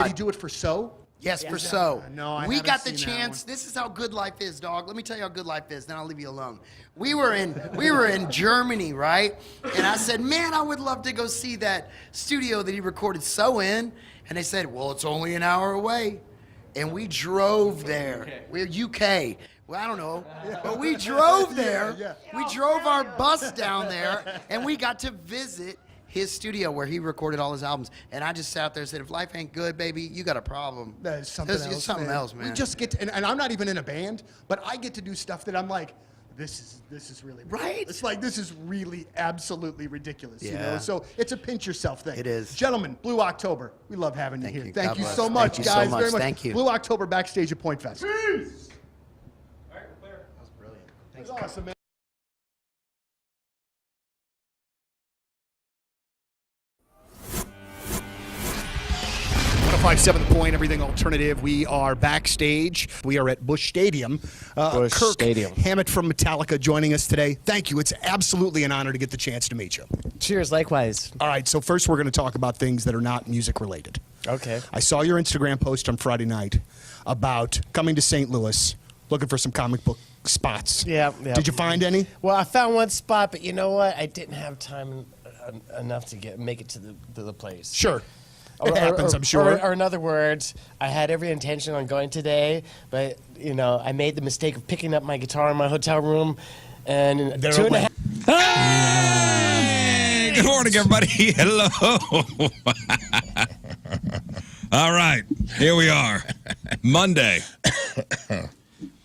Did he do it for So? Yes, for So. No, I we haven't got the seen that chance. one. This is how good life is, dog. Let me tell you how good life is. Then I'll leave you alone. We were in Germany, right? And I said, man, I would love to go see that studio that he recorded So in. And they said, well, it's only an hour away. And we drove there. We're UK. Well, I don't know, but we drove there. We drove our bus down there, and we got to visit his studio where he recorded all his albums. And I just sat there and said, if life ain't good, baby, you got a problem. That is something else. It's something else, man. We just get to, and I'm not even in a band, but I get to do stuff that I'm like, this is really ridiculous. Right. It's like, this is really absolutely ridiculous. You know? Yeah. So it's a pinch yourself thing. It is. Gentlemen, Blue October, we love having you here. you. Thank God you bless. so Thank much, you so guys. much. Very much. Thank you. Blue October backstage at Point Fest. All right, clear. That was brilliant. That was awesome, man. 105.7 The Point, everything alternative. We are backstage. We are at Busch Stadium. Busch Kirk Stadium. Hammett from Metallica joining us today. Thank you. It's absolutely an honor to get the chance to meet you. Cheers, likewise. All right, so first we're going to talk about things that are not music related. Okay. I saw your Instagram post on Friday night about coming to St. Louis, looking for some comic book spots. Yeah. Did you find any? Well, I found one spot, but you know what? I didn't have time enough to make it to the place. Sure. It happens, I'm sure. Or in other words, I had every intention on going today, but you know, I made the mistake of picking up my guitar in my hotel room, and in They're 2.5. Hey, good morning, everybody. Hello. All right, here we are. Monday.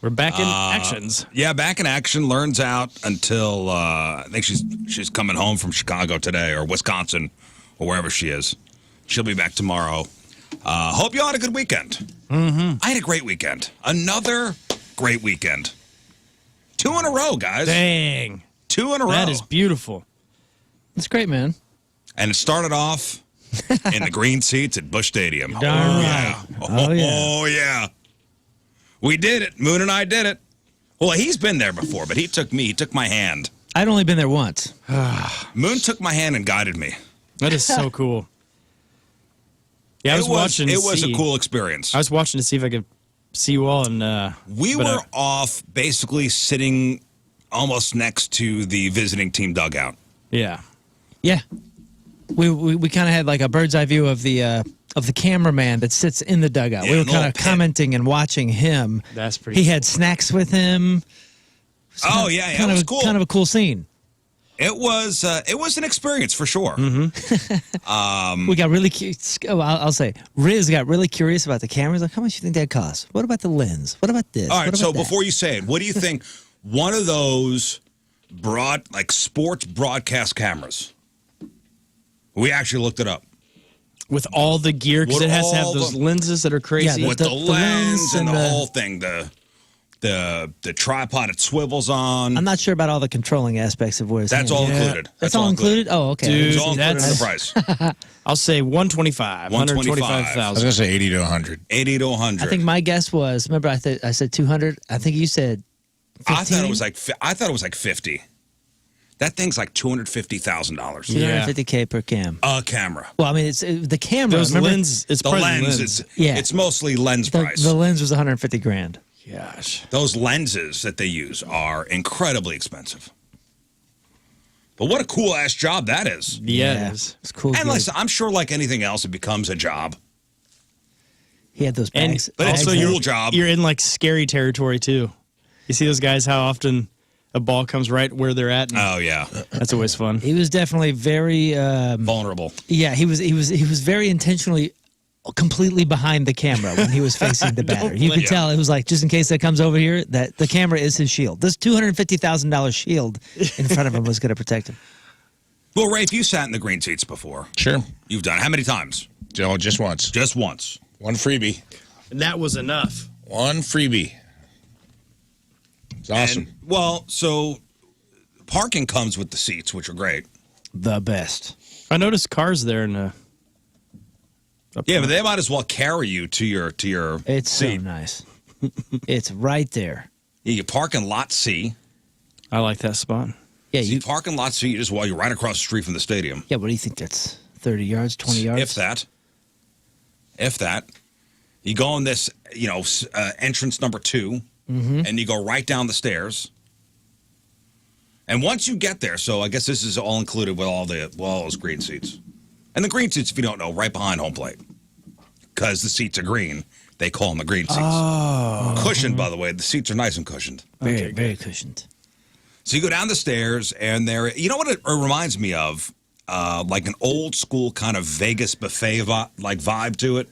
We're back in actions. Yeah, back in action. Lern's out until I think she's coming home from Chicago today or Wisconsin or wherever she is. She'll be back tomorrow. Hope you all had a good weekend. Mm-hmm. I had a great weekend. Another great weekend. 2 in a row, guys. Dang. 2 in a row. That is beautiful. That's great, man. And it started off in the green seats at Busch Stadium. Darn yeah. right. Oh, yeah. We did it. Moon and I did it. Well, he's been there before, but he took my hand. I'd only been there once. Moon took my hand and guided me. That is so cool. Yeah, I was watching. It was a cool experience. I was watching to see if I could see you all, and we were off, basically sitting almost next to the visiting team dugout. Yeah. We kind of had like a bird's eye view of the cameraman that sits in the dugout. Yeah, we were an kind of old pit. commenting and watching him. That's pretty He cool. had snacks with him. Oh, yeah, it was cool. Kind of a cool scene. It was an experience for sure. Mm-hmm. We got really curious. I'll say, Rizz got really curious about the cameras. Like, how much do you think that costs? What about the lens? What about this? All right, What so about that? before you say it, what do you think one of those sports broadcast cameras? We actually looked it up. With all the gear, because With it has to have all those the- lenses that are crazy. With the lens and the the- whole thing, the tripod it swivels on. I'm not sure about all the controlling aspects of where it's That's all included. That's all included? Oh, okay. Dude, It's all included in the that's- price. I'll say 125. 125,000. I was going to say 80 to 100. 80 to 100. I think my guess was, remember I said 200? I think you said 15? I thought it was like 50. That thing's like $250,000. $250K per cam. A camera. Well, I mean, it's the camera. Those remember, lenses. It's The probably lens, Yeah. it's mostly lens price. The lens was 150 grand. Gosh. Those lenses that they use are incredibly expensive. But what a cool ass job that is. Yeah, it is. It's cool. And dude. listen, I'm sure like anything else, it becomes a job. He had those And bags. But it's also, a cool you're, job. you're in like scary territory too. You see those guys? How often a ball comes right where they're at? And Oh yeah, that's always fun. He was definitely very. vulnerable. Yeah, he was very intentionally completely behind the camera when he was facing the batter. You could tell it was like, just in case that comes over here, that the camera is his shield. This $250,000 shield in front of him was going to protect him. Well, Rafe, you sat in the green seats before. Sure. You've done it. How many times? Oh, just once. Just once. One freebie. And that was enough. One freebie. It's awesome. And, well, so parking comes with the seats, which are great. The best. I noticed cars there in the. Yeah, but they might as well carry you to your It's seat. so nice. It's right there. You park in lot C. I like that spot. Yeah, You park in lot C. You just while you're right across the street from the stadium. Yeah, what do you think? That's 30 yards, 20 yards? If that. if that. You go in this, entrance number 2, and you go right down the stairs. And once you get there, so I guess this is all included with all those green seats. And the green seats, if you don't know, right behind home plate. Because the seats are green, they call them the green seats. Oh. Cushioned, by the way. The seats are nice and cushioned. Very, very cushioned. So you go down the stairs, and there, you know what it reminds me of? Like an old school kind of Vegas buffet vibe to it.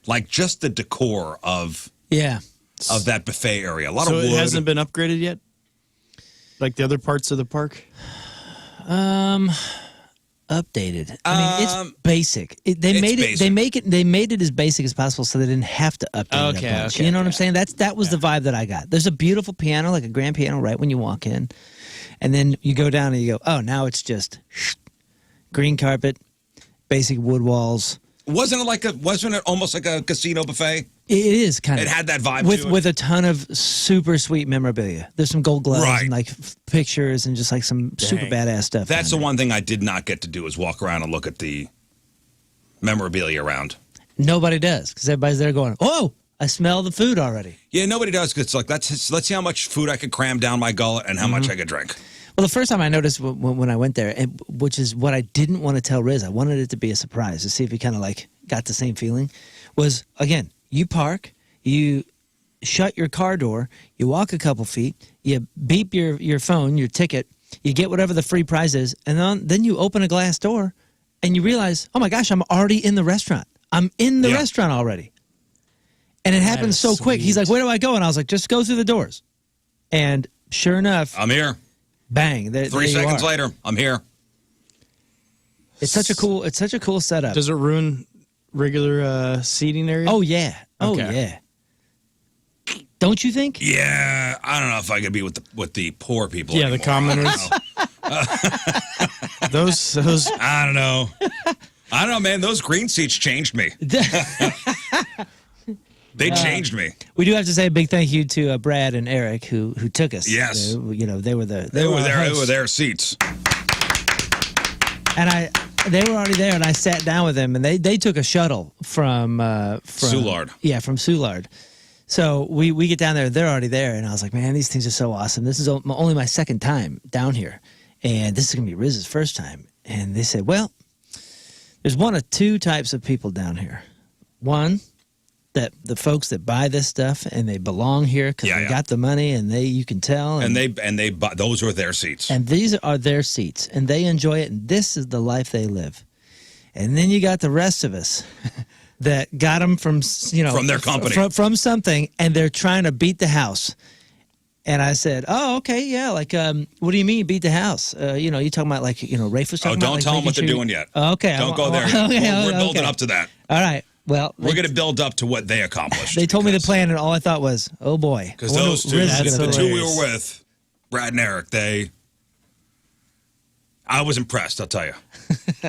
Like just the decor of that buffet area. A lot of wood. So it hasn't been upgraded yet? Like the other parts of the park? Updated. I mean, it's basic. They made it as basic as possible, so they didn't have to update it a bunch. You know what I'm saying? That was the vibe that I got. There's a beautiful piano, like a grand piano, right when you walk in, and then you go down and you go, oh, now it's just green carpet, basic wood walls. Wasn't it almost like a casino buffet? It is kind of. It had that vibe with to it. with a ton of super sweet memorabilia. There's some gold gloves and like pictures and just like some super badass stuff. That's the one thing I did not get to do is walk around and look at the memorabilia around. Nobody does because everybody's there going, "Oh, I smell the food already." Yeah, nobody does because it's like let's see how much food I could cram down my gullet and how much I could drink. Well, the first time I noticed when I went there, which is what I didn't want to tell Rizz, I wanted it to be a surprise to see if he kind of like got the same feeling, was, again, you park, you shut your car door, you walk a couple feet, you beep your phone, your ticket, you get whatever the free prize is, and then you open a glass door and you realize, oh my gosh, I'm already in the restaurant. I'm in the restaurant already. And it happened so quick. He's like, where do I go? And I was like, just go through the doors. And sure enough, I'm here. Bang! 3 seconds later, I'm here. It's such a cool setup. Does it ruin regular seating area? Oh yeah. Oh yeah. Don't you think? Yeah, I don't know if I could be with the poor people. Yeah, anymore. the commoners. those. I don't know, man. Those green seats changed me. They changed me. We do have to say a big thank you to Brad and Eric who took us. Yes. They were there. They were their seats. And they were already there, and I sat down with them, and they took a shuttle from Soulard. Yeah, from Soulard. So we get down there, they're already there, and I was like, man, these things are so awesome. This is only my second time down here, and this is gonna be Rizz's first time. And they said, well, there's one of two types of people down here. One, that the folks that buy this stuff and they belong here because they got the money and you can tell. And they those are their seats. And these are their seats and they enjoy it and this is the life they live. And then you got the rest of us that got them from their company from something and they're trying to beat the house. And I said, oh, okay, yeah, like, what do you mean beat the house? You talking about like, Rafe was talking about. Oh, don't tell them what they're doing yet. Okay. Don't go there yet. Okay, We're building up to that. All right. Well, we're going to build up to what they accomplished. They told me the plan, and all I thought was, "Oh boy!" Because those two, the two we were with, Brad and Eric, I was impressed. I'll tell you.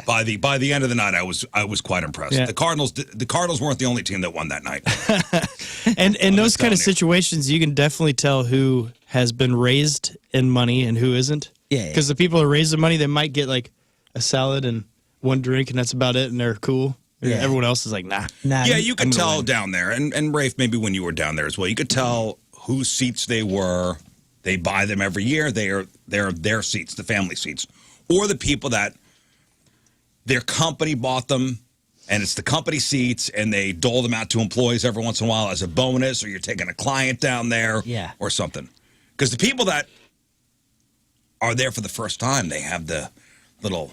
by the end of the night, I was quite impressed. Yeah. The Cardinals weren't the only team that won that night. and in those kind of situations, you can definitely tell who has been raised in money and who isn't. Yeah. Because the people who are raised in money, they might get like a salad and one drink, and that's about it, and they're cool. Yeah. Everyone else is like, nah. Yeah, you could tell down there, and Rafe, maybe when you were down there as well, you could tell whose seats they were. They buy them every year. They're their seats, the family seats, or the people that their company bought them, and it's the company seats, and they dole them out to employees every once in a while as a bonus, or you're taking a client down there, or something. Because the people that are there for the first time, they have the little,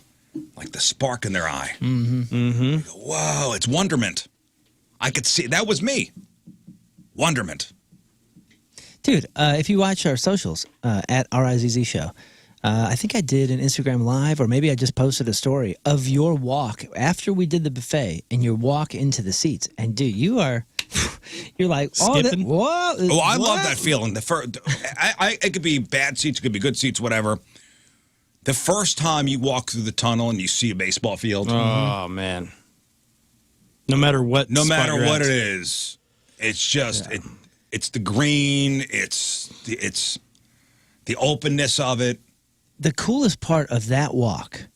like the spark in their eye. Mm-hmm. Mm-hmm. Go, whoa, it's wonderment. I could see, that was me. Wonderment. Dude, if you watch our socials at RizzShow, I think I did an Instagram Live, or maybe I just posted a story of your walk after we did the buffet and your walk into the seats. And dude, you're like, skipping. Oh, I love that feeling. It could be bad seats, it could be good seats, whatever. The first time you walk through the tunnel and you see a baseball field. Oh, man. No matter what it is, it's just, it's the green, it's the openness of it. The coolest part of that walk,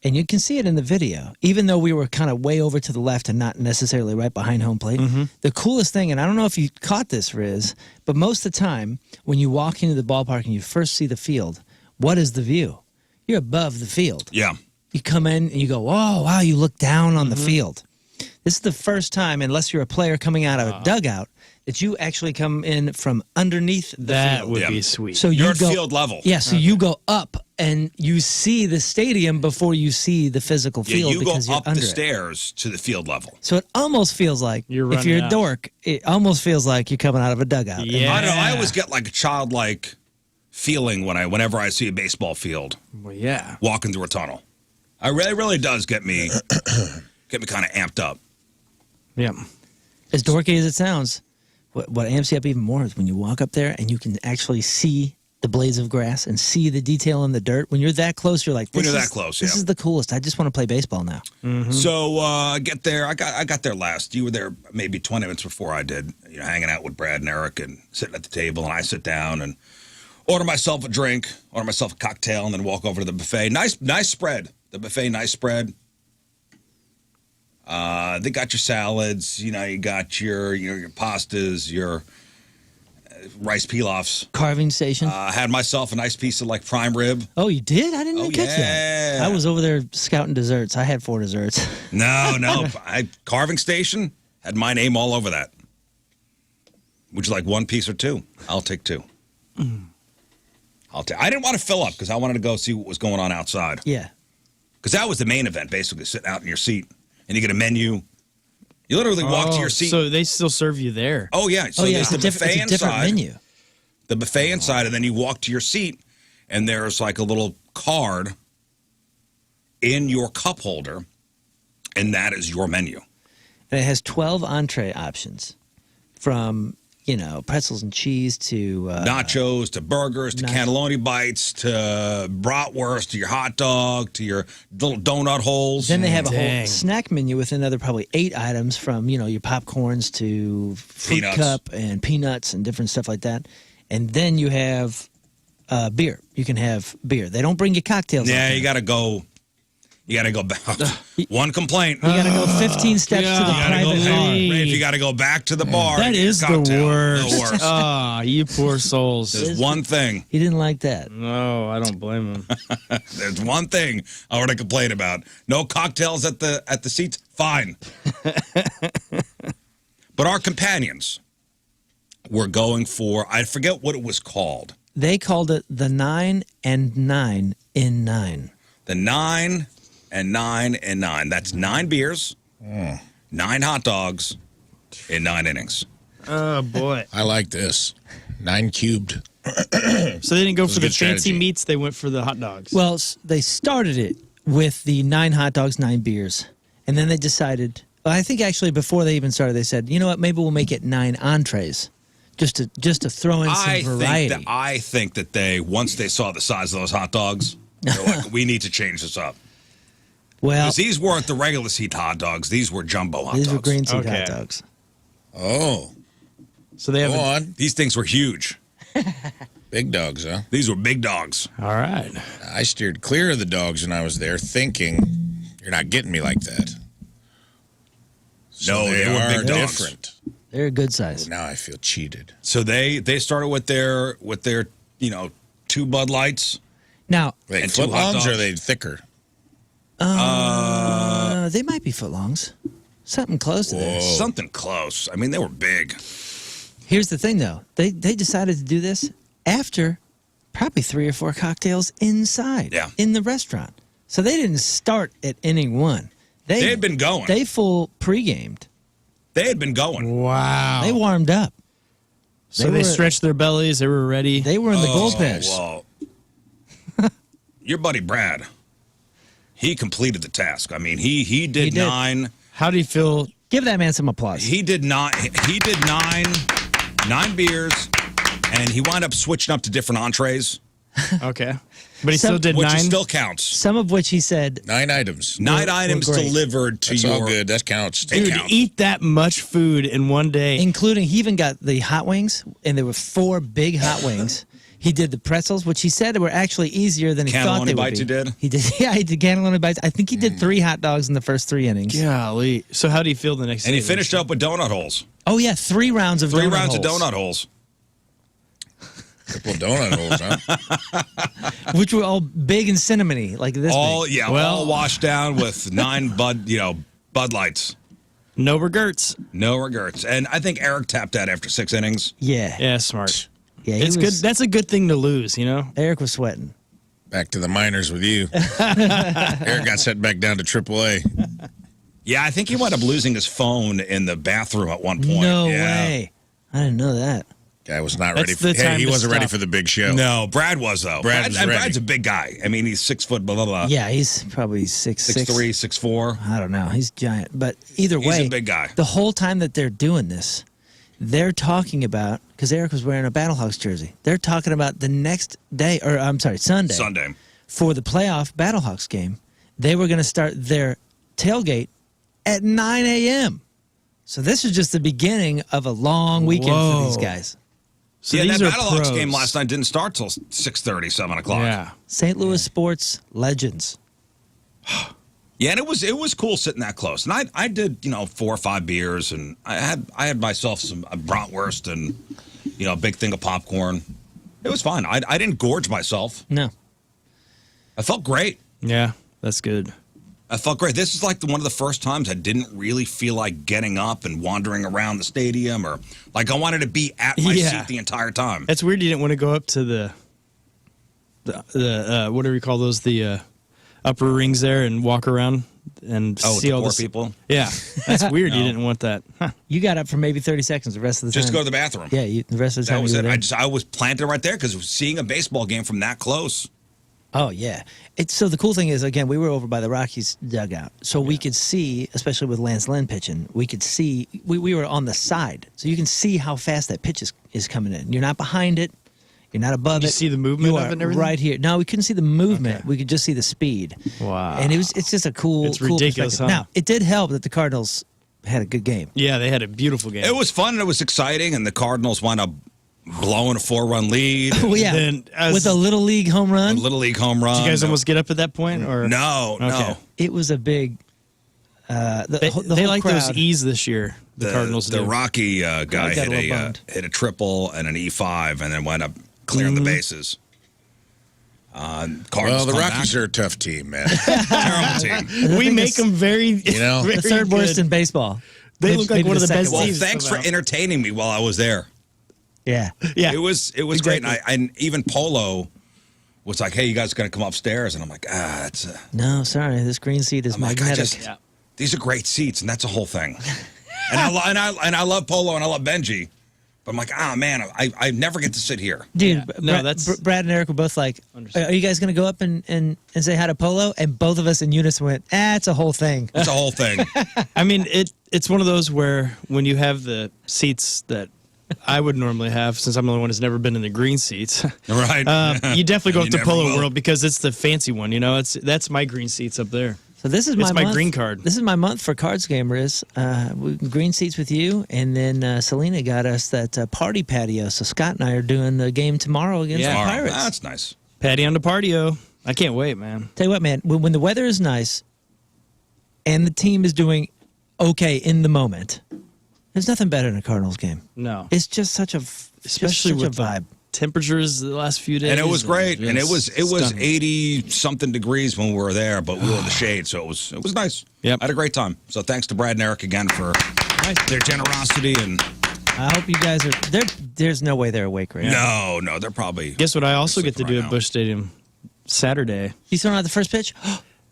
and you can see it in the video, even though we were kind of way over to the left and not necessarily right behind home plate. The coolest thing, and I don't know if you caught this, Rizz, but most of the time when you walk into the ballpark and you first see the field, what is the view? You're above the field. Yeah. You come in and you go, oh, wow, you look down on the field. This is the first time, unless you're a player coming out of a dugout, that you actually come in from underneath the That field. would Yeah. be sweet. So You're you at go field level. Yeah, so you go up and you see the stadium before you see the physical Yeah, field you go because you're up under the it. stairs to the field level. So it almost feels like, You're if you're running a out. dork, it almost feels like you're coming out of a dugout. Yeah. I don't know. I always get like a childlike feeling whenever I see a baseball field Well, yeah. walking through a tunnel. It really does get me kind of amped up. Yeah. As dorky as it sounds, what amps you up even more is when you walk up there and you can actually see the blades of grass and see the detail in the dirt. When you're that close, you're like, When this you're is- that close, This yeah. is the coolest. I just want to play baseball now. So I get there. I got there last. You were there maybe 20 minutes before I did. You know, hanging out with Brad and Eric and sitting at the table. And I sit down and order myself a drink, order myself a cocktail, and then walk over to the buffet. Nice spread. The buffet, nice spread. They got your salads. You know, you got your pastas, your rice pilafs. Carving station. Had myself a nice piece of like prime rib. Oh, you did? I didn't Oh, even catch yeah. that. I was over there scouting desserts. I had 4 desserts. No, carving station had my name all over that. Would you like 1 piece or 2? I'll take 2. I didn't want to fill up because I wanted to go see what was going on outside. Yeah. Because that was the main event, basically, sitting out in your seat and you get a menu. You literally walk to your seat. So they still serve you there. Oh yeah, so Oh, yeah. there's It's the a buffet different inside. menu. The buffet inside, and then you walk to your seat, and there's like a little card in your cup holder, and that is your menu. And it has 12 entree options from, pretzels and cheese to Nachos to burgers to cannelloni bites to bratwurst to your hot dog to your little donut holes. Then they have a whole Dang. snack menu with another probably 8 items from, your popcorns to fruit Peanuts. cup and peanuts and different stuff like that. And then you have beer. You can have beer. They don't bring you cocktails. Yeah, out there. you got to go. You got to go back. One complaint. You got to go 15 steps to the God. private Golly. bar. Rafe, you got to go back to the bar. That and get your is the cocktail. worst. The worst. Ah, you poor souls. There's one thing. He didn't like that. No, I don't blame him. There's one thing I want to complain about. No cocktails at the seats. Fine. But our companions were going for, I forget what it was called. They called it the 9 and 9 in 9. The 9 and 9 and 9. That's 9 beers, 9 hot dogs in 9 innings. Oh, boy. I like this. 9 cubed. So they didn't go was for a the good fancy strategy. meats. They went for the hot dogs. Well, they started it with the 9 hot dogs, 9 beers. And then they decided, well, I think actually before they even started, they said, you know what, maybe we'll make it 9 entrees just to throw in some variety. I think that they, once they saw the size of those hot dogs, they're like, we need to change this up. Well, Because these weren't the regular seat hot dogs. These were jumbo hot these dogs. were green seed Okay. hot dogs. Oh, So they have go on. These things were huge. Big dogs, huh? These were big dogs. All right. I steered clear of the dogs when I was there, thinking, you're not getting me like that. So No, they were are big dogs. different. They're a good size. Now I feel cheated. So they started with their 2 Bud Lights. Now, They And 2 hot footlongs or dogs. are they thicker? they might be footlongs. Something close to this. Something close. I mean, they were big. Here's the thing, though. They decided to do this after probably 3 or 4 cocktails inside in the restaurant. So they didn't start at inning 1. They had been going. They full pre-gamed. They had been going. Wow. They warmed up. So they they were- stretched their bellies. They were ready. They were in the goalpost. Well, your buddy Brad, he completed the task. I mean, he did He did. 9. How do you feel? Give that man some applause. He did 9 beers, and he wound up switching up to different entrees, Okay. But he Some- still did which 9. still counts. Some of which he said, 9 items. 9 items great. delivered to That's your. all good. That counts. It Dude, counts. eat that much food in one day. including, he even got the hot wings, and there were 4 big hot wings. He did the pretzels, which he said were actually easier than he thought they would bites be. he did? He did. Yeah, he did cannelloni bites. I think he did 3 hot dogs in the first 3 innings. Golly. So how do you feel the next And day? he finished up with donut holes. Oh yeah, 3 rounds of 3 donut rounds holes, of donut holes. Couple donut holes, huh? which were all big and cinnamony, like this. All big. all washed down with 9 Bud Lights. No regrets. No regrets. And I think Eric tapped out after 6 innings. Yeah, Yeah, smart. yeah. It's good. That's a good thing to lose, you know? Eric was sweating. Back to the minors with you. Eric got sent back down to AAA. Yeah, I think he wound up losing his phone in the bathroom at one point. No Yeah. way. I didn't know that. Guy was not That's ready. the Hey, time he to wasn't ready stop. for the big show. No, Brad was, though. Brad was ready. Brad's a big guy. I mean, he's 6 foot, blah, blah, blah. Yeah, he's probably 6'3", 6'4". I don't know. He's giant. But either He's way, a big guy. The whole time that they're doing this, they're talking about, because Eric was wearing a Battlehawks jersey, they're talking about the next day, or I'm sorry, Sunday. Sunday. For the playoff Battlehawks game, they were going to start their tailgate at 9 a.m. So this is just the beginning of a long weekend for these Whoa. guys. So Yeah, these that are Battlehawks pros. game last night didn't start till 6:30, 7 o'clock. Yeah. St. Louis sports legends. Yeah, and it was cool sitting that close. And I did 4 or 5 beers, and I had myself some bratwurst and a big thing of popcorn. It was fun. I didn't gorge myself. No. I felt great. Yeah, that's good. I felt great. This is like one of the first times I didn't really feel like getting up and wandering around the stadium, or like I wanted to be at my Yeah. seat the entire time. That's weird you didn't want to go up to the what do we call those? The upper rings there and walk around and Oh, see the all poor this. people? Yeah, that's weird. You No. didn't want that. Huh. You got up for maybe 30 seconds the rest of the Just time. to go to the bathroom. Yeah, the rest of the time That was you it. were there. I was planted right there because seeing a baseball game from that close. Oh yeah. So the cool thing is, again, we were over by the Rockies dugout, so we could see, especially with Lance Lynn pitching, we could see. We were on the side, so you can see how fast that pitch is coming in. You're not behind it. You're not above You it. see the movement You of are it and everything? right here. No, we couldn't see the movement. Okay. We could just see the speed. Wow. And it's just a cool. It's cool ridiculous, perspective. huh? Now it did help that the Cardinals had a good game. Yeah, they had a beautiful game. It was fun and it was exciting, and the Cardinals wound up blowing a 4-run lead. Well, yeah, Then, as- with a little league home A run, Little League home run. Did you guys almost get up at that point, or No, Okay. no. it was a big. They whole like those crowd- E's this year. The Cardinals The do. Rocky guy got hit a little bummed. hit a triple and an E5, and then wound up clearing the bases. Cardinals Well, the come Rockies back. are a tough team, man. Terrible team. We thing make is- them very, You know? The very third worst good. in baseball. They look like Maybe one of the second best Well, worst. teams. thanks for somehow. entertaining me while I was there. Yeah. Yeah, It was great, and even Polo was like, "Hey, you guys gonna come upstairs?" And I'm like, that's. No, sorry. This green seat is I'm like, magnetic. Yeah. these are great seats, and that's a whole thing. and I love Polo and I love Benji, but I'm like, man, I never get to sit here. Dude, Yeah. No, that's- Brad and Eric were both like, Understood. are you guys going to go up and say hi to Polo? And both of us in unison went, it's a whole thing. It's a whole thing. I mean, it's one of those where when you have the seats that I would normally have, since I'm the only one who's never been in the green seats, Right. you definitely go You up to never Polo will. World because it's the fancy one. You know, that's my green seats up there. So this is It's my month. green card. This is my month for Cards Game, Rizz. Green seats with you, and then Selena got us that party patio. So Scott and I are doing the game tomorrow against Yeah. the All right, Pirates. that's nice. Patty on the patio. I can't wait, man. Tell you what, man, when the weather is nice and the team is doing okay in the moment, there's nothing better than a Cardinals game. No, It's just such a especially such with a vibe. the temperatures the last few days. And it was great, and it was stunning. 80 something degrees when we were there, but we were in the shade, so it was nice. Yep. I had a great time. So thanks to Brad and Eric again for their generosity. And I hope you guys are. There's no way they're awake right now. no, they're probably. Guess what? I also get to Sleeping do right at now. Busch Stadium Saturday. You throwing out the first pitch?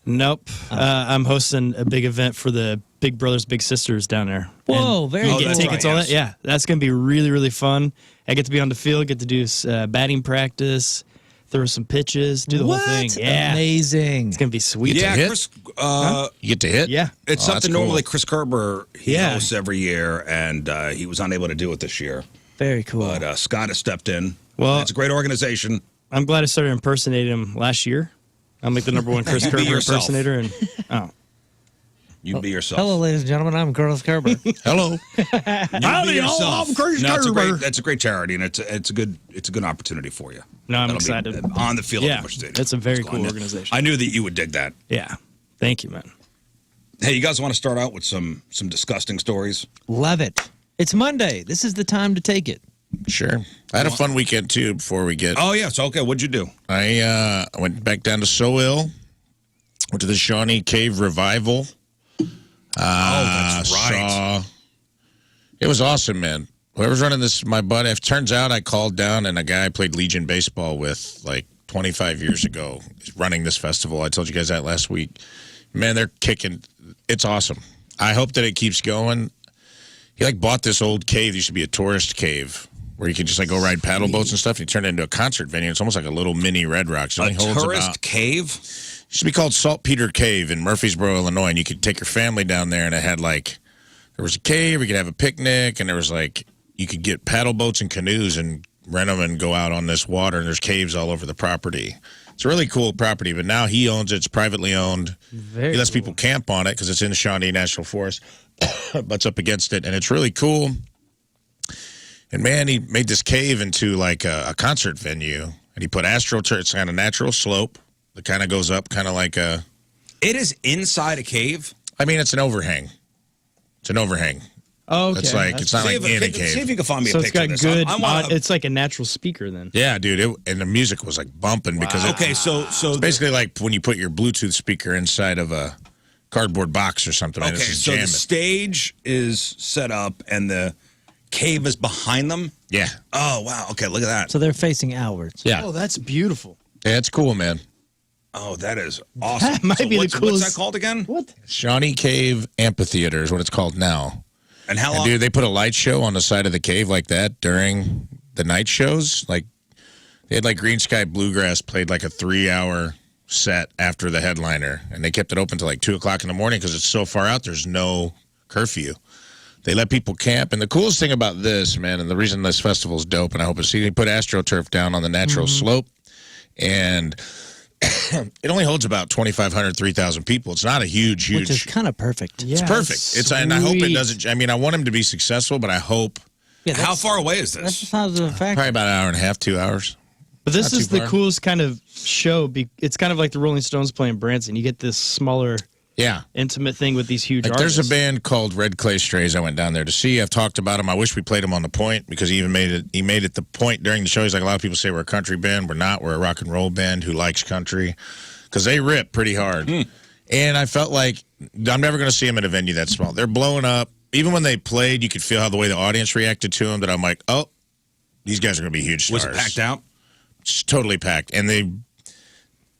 Nope. I'm hosting a big event for the Big Brothers Big Sisters down there. Whoa, And very you Oh, get that's tickets, right, all yes. that. Yeah, that's gonna be really, really fun. I get to be on the field, get to do batting practice, throw some pitches, do the what? whole thing. Yeah, Amazing. it's gonna be sweet. Yeah, hit? Chris. You get to hit? Yeah. It's Oh, that's something cool. normally Chris Kerber Yeah. hosts every year, and he was unable to do it this year. Very cool. But Scott has stepped in. Well- it's a great organization. I'm glad I started impersonating him last year. I'm like the #1 Chris Be Kerber yourself. impersonator, and oh, You be yourself. Hello, ladies and gentlemen. I'm Curtis Kerber. Hello. You Howdy, be yourself. I'm Chris No, Kerber. that's a great charity, and it's a good opportunity for you. No, I'm That'll be excited. on the field. Yeah, of Bush Stadium. it's a very Let's go cool on. organization. I knew that you would dig that. Yeah. Thank you, man. Hey, you guys want to start out with some disgusting stories? Love it. It's Monday. This is the time to take it. Sure. I had a fun weekend, too, before we get... Oh, yes. Okay. What'd you do? I went back down to Soil, went to the Shawnee Cave Revival. That's right. It was awesome, man. Whoever's running this, my buddy, it turns out I called down and a guy I played Legion baseball with like 25 years ago is running this festival. I told you guys that last week. Man, they're kicking. It's awesome. I hope that it keeps going. He like bought this old cave. It used to be a tourist cave where you could just like go ride paddle boats and stuff. And he turned it into a concert venue. It's almost like a little mini Red Rocks. It only holds tourist about, cave? It used to be called Saltpeter Cave in Murfreesboro, Illinois, and you could take your family down there, and it had like, there was a cave, you could have a picnic, and there was like, you could get paddle boats and canoes and rent them and go out on this water, and there's caves all over the property. It's a really cool property, but now he owns it. It's privately owned. Very He lets cool. people camp on it because it's in the Shawnee National Forest, butts up against it, and it's really cool. And man, he made this cave into like a concert venue, and he put astroturf. It's kind of natural slope. It kind of goes up, kind of like a. It is inside a cave? I mean, it's an overhang. It's an overhang. Oh, okay. It's like it's not like in a See cave. if you can find me So a it's picture got of this. good. I wanna- It's like a natural speaker then. Yeah, dude. And the music was like bumping because okay, so it's basically like when you put your Bluetooth speaker inside of a cardboard box or something. Man, okay, it's just so jamming. the stage is set up and the cave is behind them. Yeah, Oh wow! Okay, look at that. So they're facing outwards. yeah, Oh, that's beautiful. yeah. It's cool, man. Oh, that is awesome. That might So be the what's coolest- that called again? What? Shawnee Cave Amphitheater is what it's called now. And how And long? dude, they put a light show on the side of the cave like that during the night shows. Like they had like Green Sky Bluegrass played like a 3-hour set after the headliner, and they kept it open till like 2:00 in the morning because it's so far out. There's no curfew. They let people camp, and the coolest thing about this, man, and the reason this festival is dope, and I hope it's they put AstroTurf down on the natural slope, and it only holds about 2,500, 3,000 people. It's not a huge. Which is kind of perfect. Yeah, It's perfect. It's and I hope it sweet. doesn't. I mean, I want him to be successful, but I hope Yeah, How that's- far away is That's this? just how the fact. probably about an hour and a half, 2 hours. But this Not is too the far. coolest kind of show. It's kind of like the Rolling Stones playing Branson. You get this smaller, Yeah. intimate thing with these huge Like artists. there's a band called Red Clay Strays I went down there to see. I've talked about them. I wish we played them on the Point because he even made it. He made it the point during the show. He's like, a lot of people say we're a country band. We're not. We're a rock and roll band who likes country because they rip pretty hard. And I felt like I'm never going to see them in a venue that small. They're blowing up. Even when they played, you could feel how the way the audience reacted to them. That I'm like, oh, these guys are going to be huge stars. Was it packed out? It's totally packed. And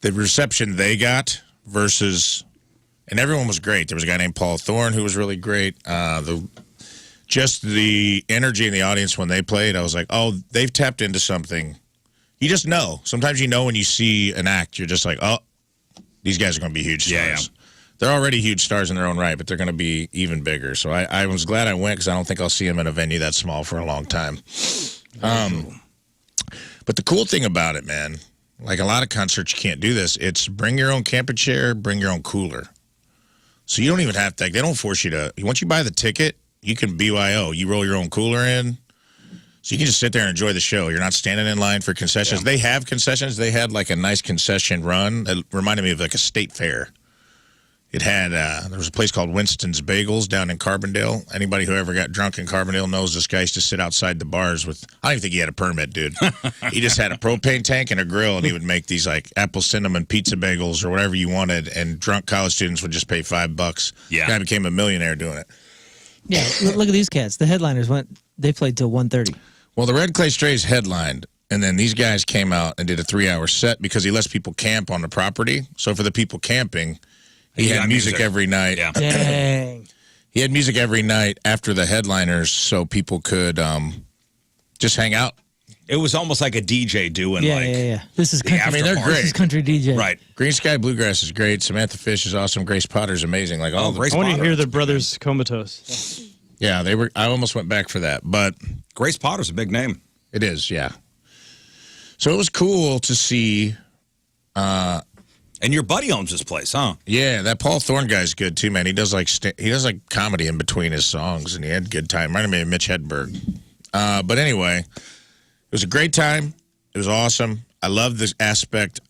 the reception they got versus, and everyone was great. There was a guy named Paul Thorne who was really great. Just the energy in the audience when they played, I was like, oh, they've tapped into something. You just know. Sometimes you know when you see an act, you're just like, oh, these guys are going to be huge stars. Yeah, yeah. They're already huge stars in their own right, but they're going to be even bigger. So I was glad I went because I don't think I'll see them in a venue that small for a long time. But the cool thing about it, man, like a lot of concerts, you can't do this. It's bring your own camping chair, bring your own cooler. So you don't even have to, they don't force you to, once you buy the ticket, you can BYO. You roll your own cooler in. So you can just sit there and enjoy the show. You're not standing in line for concessions. They have concessions. They had like a nice concession run that reminded me of like a state fair. It had, there was a place called Winston's Bagels down in Carbondale. Anybody who ever got drunk in Carbondale knows this guy used to sit outside the bars with, I don't even think he had a permit, dude. He just had a propane tank and a grill, and he would make these like apple cinnamon pizza bagels or whatever you wanted, and drunk college students would just pay $5. Yeah. Guy became a millionaire doing it. Yeah, look at these cats. The headliners they played till 1:30. Well, the Red Clay Strays headlined, and then these guys came out and did a 3-hour set because he lets people camp on the property. So for the people camping, he had got music every night. Yeah. Dang. He had music every night after the headliners so people could just hang out. It was almost like a DJ doing Yeah, like. yeah. This is country. I mean, they're This great. is country DJ. Right. Green Sky Bluegrass is great. Samantha Fish is awesome. Grace Potter's amazing. Like all the Grace I want to Potter. hear the brothers Comatose. Yeah, they were. I almost went back for that, but Grace Potter's a big name. it is, yeah. So it was cool to see And your buddy owns this place, huh? Yeah, that Paul Thorne guy's good too, man. He does like comedy in between his songs, and he had a good time. Reminded me of Mitch Hedberg. But anyway, it was a great time. It was awesome. I love this aspect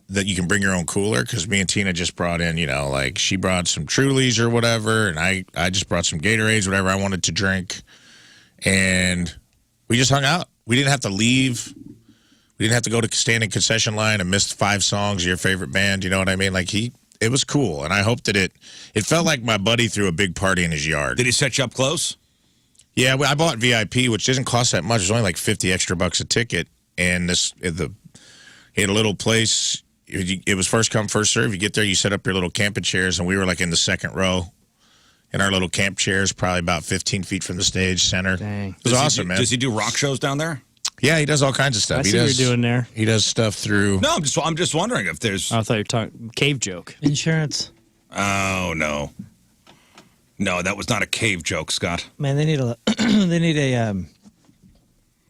that you can bring your own cooler, because me and Tina just brought in, like she brought some Trulies or whatever, and I just brought some Gatorades, whatever I wanted to drink, and we just hung out. We didn't have to leave. We didn't have to go to stand in concession line and miss 5 songs of your favorite band. You know what I mean? Like it was cool, and I hope that it felt like my buddy threw a big party in his yard. Did he set you up close? Yeah, I bought VIP, which doesn't cost that much. It was only like $50 extra a ticket, and he had a little place. It was first come, first serve. You get there, you set up your little camping chairs, and we were like in the second row in our little camp chairs, probably about 15 feet from the stage center. Dang. It was awesome, man. Does he do rock shows down there? Yeah, he does all kinds of stuff. I see what you're doing there. He does stuff through. No, I'm just wondering if there's. I thought you were talking cave joke. Insurance. Oh no, that was not a cave joke, Scott. Man, they need a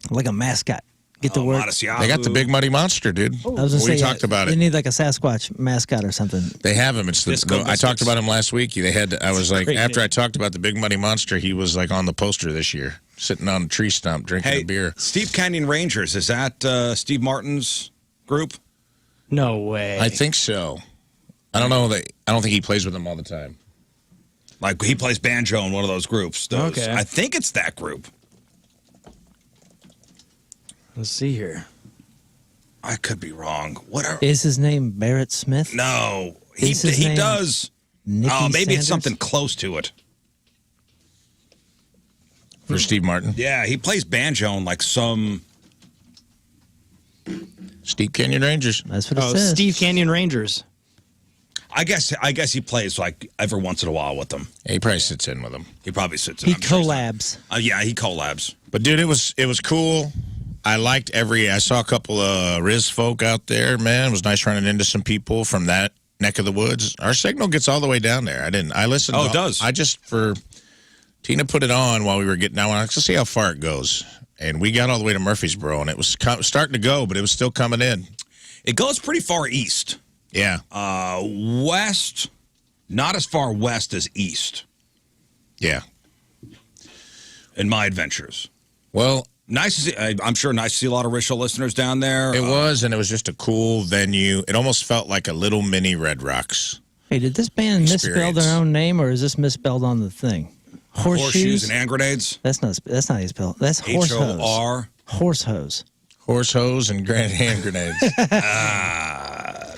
like a mascot. Get to work. Modest Yahoo. They got the Big Muddy Monster, dude. I was gonna We say, talked about they it. need like a Sasquatch mascot or something. They have him. It's Disco I talked biscuits. about him last week. I was like, great after name. I talked about the Big Muddy Monster, he was like on the poster this year, sitting on a tree stump drinking Hey, a beer. Steve Canyon Rangers, is that Steve Martin's group? No way. I think so. I don't know. I don't think he plays with them all the time. Like he plays banjo in one of those groups. Okay. I think it's that group. Let's see here. I could be wrong. Whatever. Is his name Barrett Smith? No, Is his he name does. Nicky Oh, maybe it's Sanders? something close to it. For Steve Martin. Yeah, he plays banjo in like some. Steve Canyon Rangers. That's what it Oh, says. Steve Canyon Rangers. I guess he plays like every once in a while with them. He probably sits in with them. He probably sits. He I'm sure he's not- collabs. Yeah, he collabs. But dude, it was cool. I liked I saw a couple of Rizz folk out there, man. It was nice running into some people from that neck of the woods. Our signal gets all the way down there. I listened. Oh, it does. Tina put it on while we were getting down. Let's see how far it goes. And we got all the way to Murfreesboro, and it was starting to go, but it was still coming in. It goes pretty far east. Yeah. West, not as far west as east Yeah. in my adventures. Well, Nice to see. I'm sure nice to see a lot of RizzShow listeners down there. it was, and it was just a cool venue. It almost felt like a little mini Red Rocks. Hey, did this band misspell Experience. their own name, or is this misspelled on the thing? Horseshoes and hand grenades. That's not how you spell. That's horse hose. HOR. Horse hose. Horse hose and hand grenades.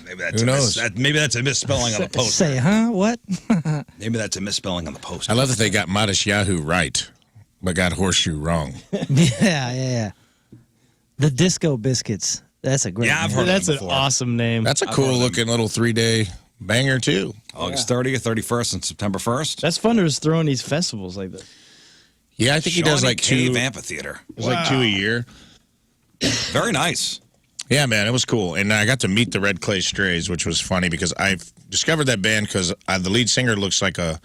Maybe that's Who knows? Maybe that's a misspelling on the post. Say, huh? What? Maybe that's a misspelling on the post. I love that they got Modest Yahoo right, but got Horseshoe wrong. yeah. The Disco Biscuits. That's a great. Yeah, I've name. heard That's them an before. awesome name. That's a I've cool heard of them. looking little 3-day banger too. August 30th, 31st, and September 1st. That's fun to just throw in these festivals like this. Yeah, I think he does Shawnee like Cave two. Amphitheater. It's like 2 a year. Very nice. Yeah, man, it was cool, and I got to meet the Red Clay Strays, which was funny because I've discovered that band because the lead singer looks like a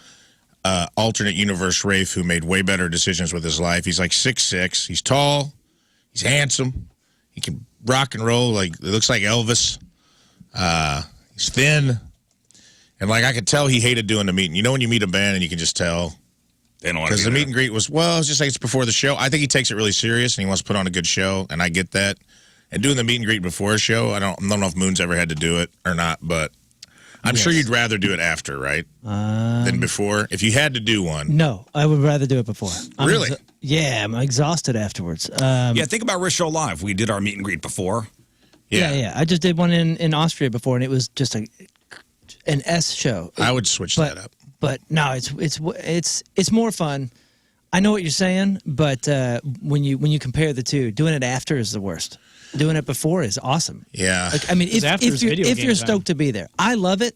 alternate universe Rafe who made way better decisions with his life. He's like 6'6". He's tall. He's handsome. He can rock and roll. Like it looks like Elvis. He's thin, and like I could tell he hated doing the meeting. You know when you meet a band and you can just tell. They don't want to Because be the there. meet and greet was, well, it's just like it's before the show. I think he takes it really serious and he wants to put on a good show, and I get that. And doing the meet and greet before a show, I don't know if Moon's ever had to do it or not, but I'm sure you'd rather do it after, right? Than before. If you had to do one. No, I would rather do it before. Really? I'm exhausted afterwards. Yeah, think about RizzShow Live. We did our meet and greet before. Yeah. I just did one in Austria before, and it was just an S show. I would switch that up. But no, it's more fun. I know what you're saying, but when you compare the two, doing it after is the worst. Doing it before is awesome. Yeah. Like, I mean, after is video if game you're time. stoked to be there, I love it.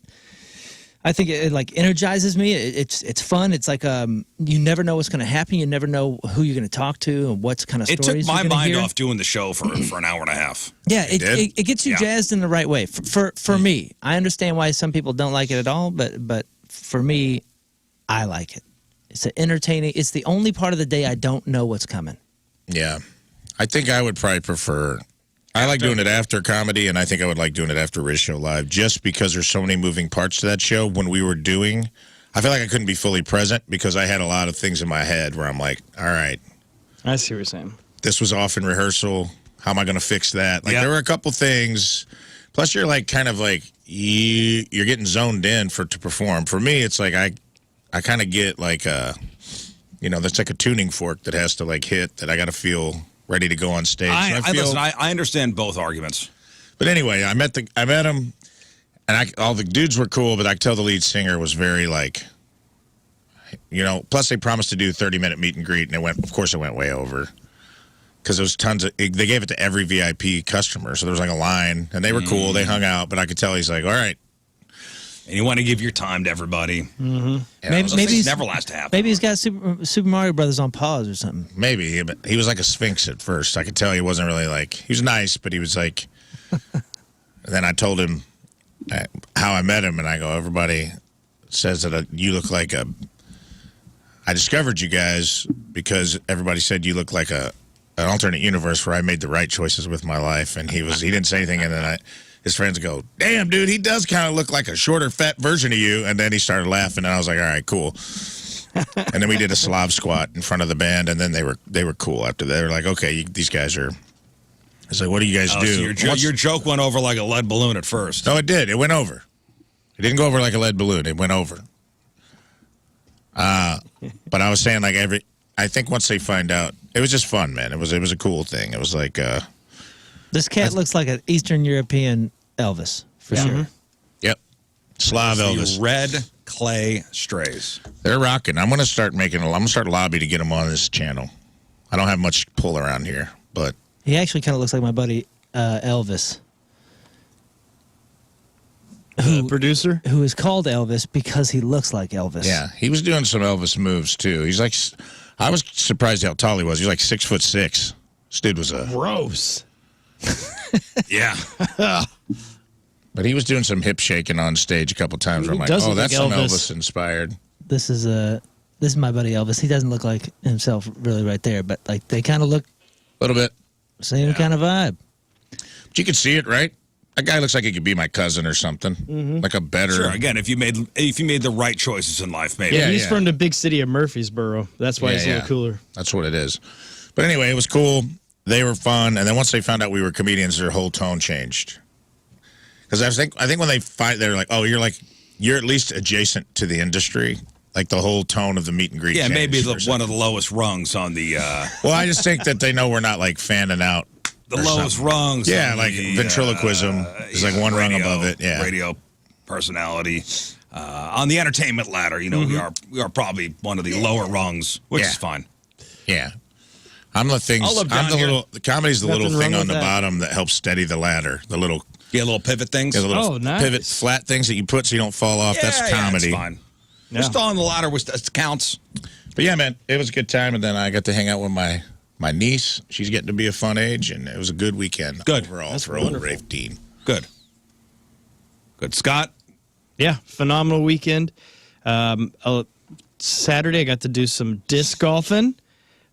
I think it like energizes me. It's fun. It's like you never know what's going to happen. You never know who you're going to talk to and what's kind of It stories took my you're gonna mind hear. off doing the show for an hour and a half. Yeah, did? it gets you Yeah. jazzed in the right way. For me, I understand why some people don't like it at all, but for me, I like it. It's entertaining. It's the only part of the day I don't know what's coming. Yeah. I think I would probably prefer I like doing it after comedy, and I think I would like doing it after RizzShow Live, just because there's so many moving parts to that show. When we were doing, I feel like I couldn't be fully present because I had a lot of things in my head where I'm like, all right, I see what you're saying. this was off in rehearsal. How am I going to fix that? Like, there were a couple things. Plus, you're like kind of like you're getting zoned in to perform. For me, it's like I kind of get like that's like a tuning fork that has to like hit that I got to feel ready to go on stage. I understand both arguments. But anyway, I met him, and all the dudes were cool, but I could tell the lead singer was very like, plus they promised to do 30-minute meet and greet, and of course it went way over. Because there was they gave it to every VIP customer, so there was like a line, and they were cool, they hung out, but I could tell he's like, all right. And you want to give your time to everybody. Mm-hmm. Maybe he's never last to happen. Maybe he's got Super Mario Brothers on pause or something. Maybe, but he was like a sphinx at first. I could tell he wasn't really like, he was nice, but he was like, and then I told him how I met him, and I go, everybody says that you look like I discovered you guys because everybody said you look like an alternate universe where I made the right choices with my life, and he didn't say anything, and then his friends go, damn, dude, he does kind of look like a shorter, fat version of you, and then he started laughing, and I was like, all right, cool. And then we did a Slav squat in front of the band, and then they were cool after that. They were like, okay, these guys are. It's like, what do you guys do? So your joke went over like a lead balloon at first. No, it did. It went over. It didn't go over like a lead balloon. It went over. But I was saying like I think once they find out, it was just fun, man. It was a cool thing. It was like this cat looks like an Eastern European Elvis for sure. Yep, Slav Elvis. Red clay strays. They're rocking. I'm gonna start lobby to get them on this channel. I don't have much pull around here, but he actually kind of looks like my buddy Elvis. Producer? Who is called Elvis because he looks like Elvis. Yeah, he was doing some Elvis moves, too. He's like, I was surprised how tall he was. He was like 6'6". This dude was gross. Yeah. But he was doing some hip shaking on stage a couple times where I'm like, oh, that's some Elvis inspired. This is my buddy Elvis. He doesn't look like himself really right there, but like they kind of look a little bit same kind of vibe. But you can see it, right? That guy looks like he could be my cousin or something. Like a better. Sure. Again, if you made the right choices in life, maybe. Yeah, he's from the big city of Murfreesboro. That's why he's a little cooler. That's what it is. But anyway, it was cool. They were fun, and then once they found out we were comedians, their whole tone changed. Because I think when they fight, they're like, "Oh, you're at least adjacent to the industry." Like the whole tone of the meet and greet. Yeah, maybe one of the lowest rungs on the. Well, I just think that they know we're not like fanning out. The lowest rungs. Yeah, like ventriloquism is like one rung above it. Yeah, radio personality. On the entertainment ladder, we are probably one of the lower rungs, which is fine. Yeah. I'm the things. The comedy's the little thing on the bottom that helps steady the ladder. The little pivot things. Yeah, the little pivot flat things that you put so you don't fall off. That's comedy. That's fine. Yeah. Just on the ladder, which counts. But yeah, man, it was a good time, and then I got to hang out with my niece. She's getting to be a fun age, and it was a good weekend overall for old Rafe Dean. Good. Scott? Yeah, phenomenal weekend. Saturday, I got to do some disc golfing.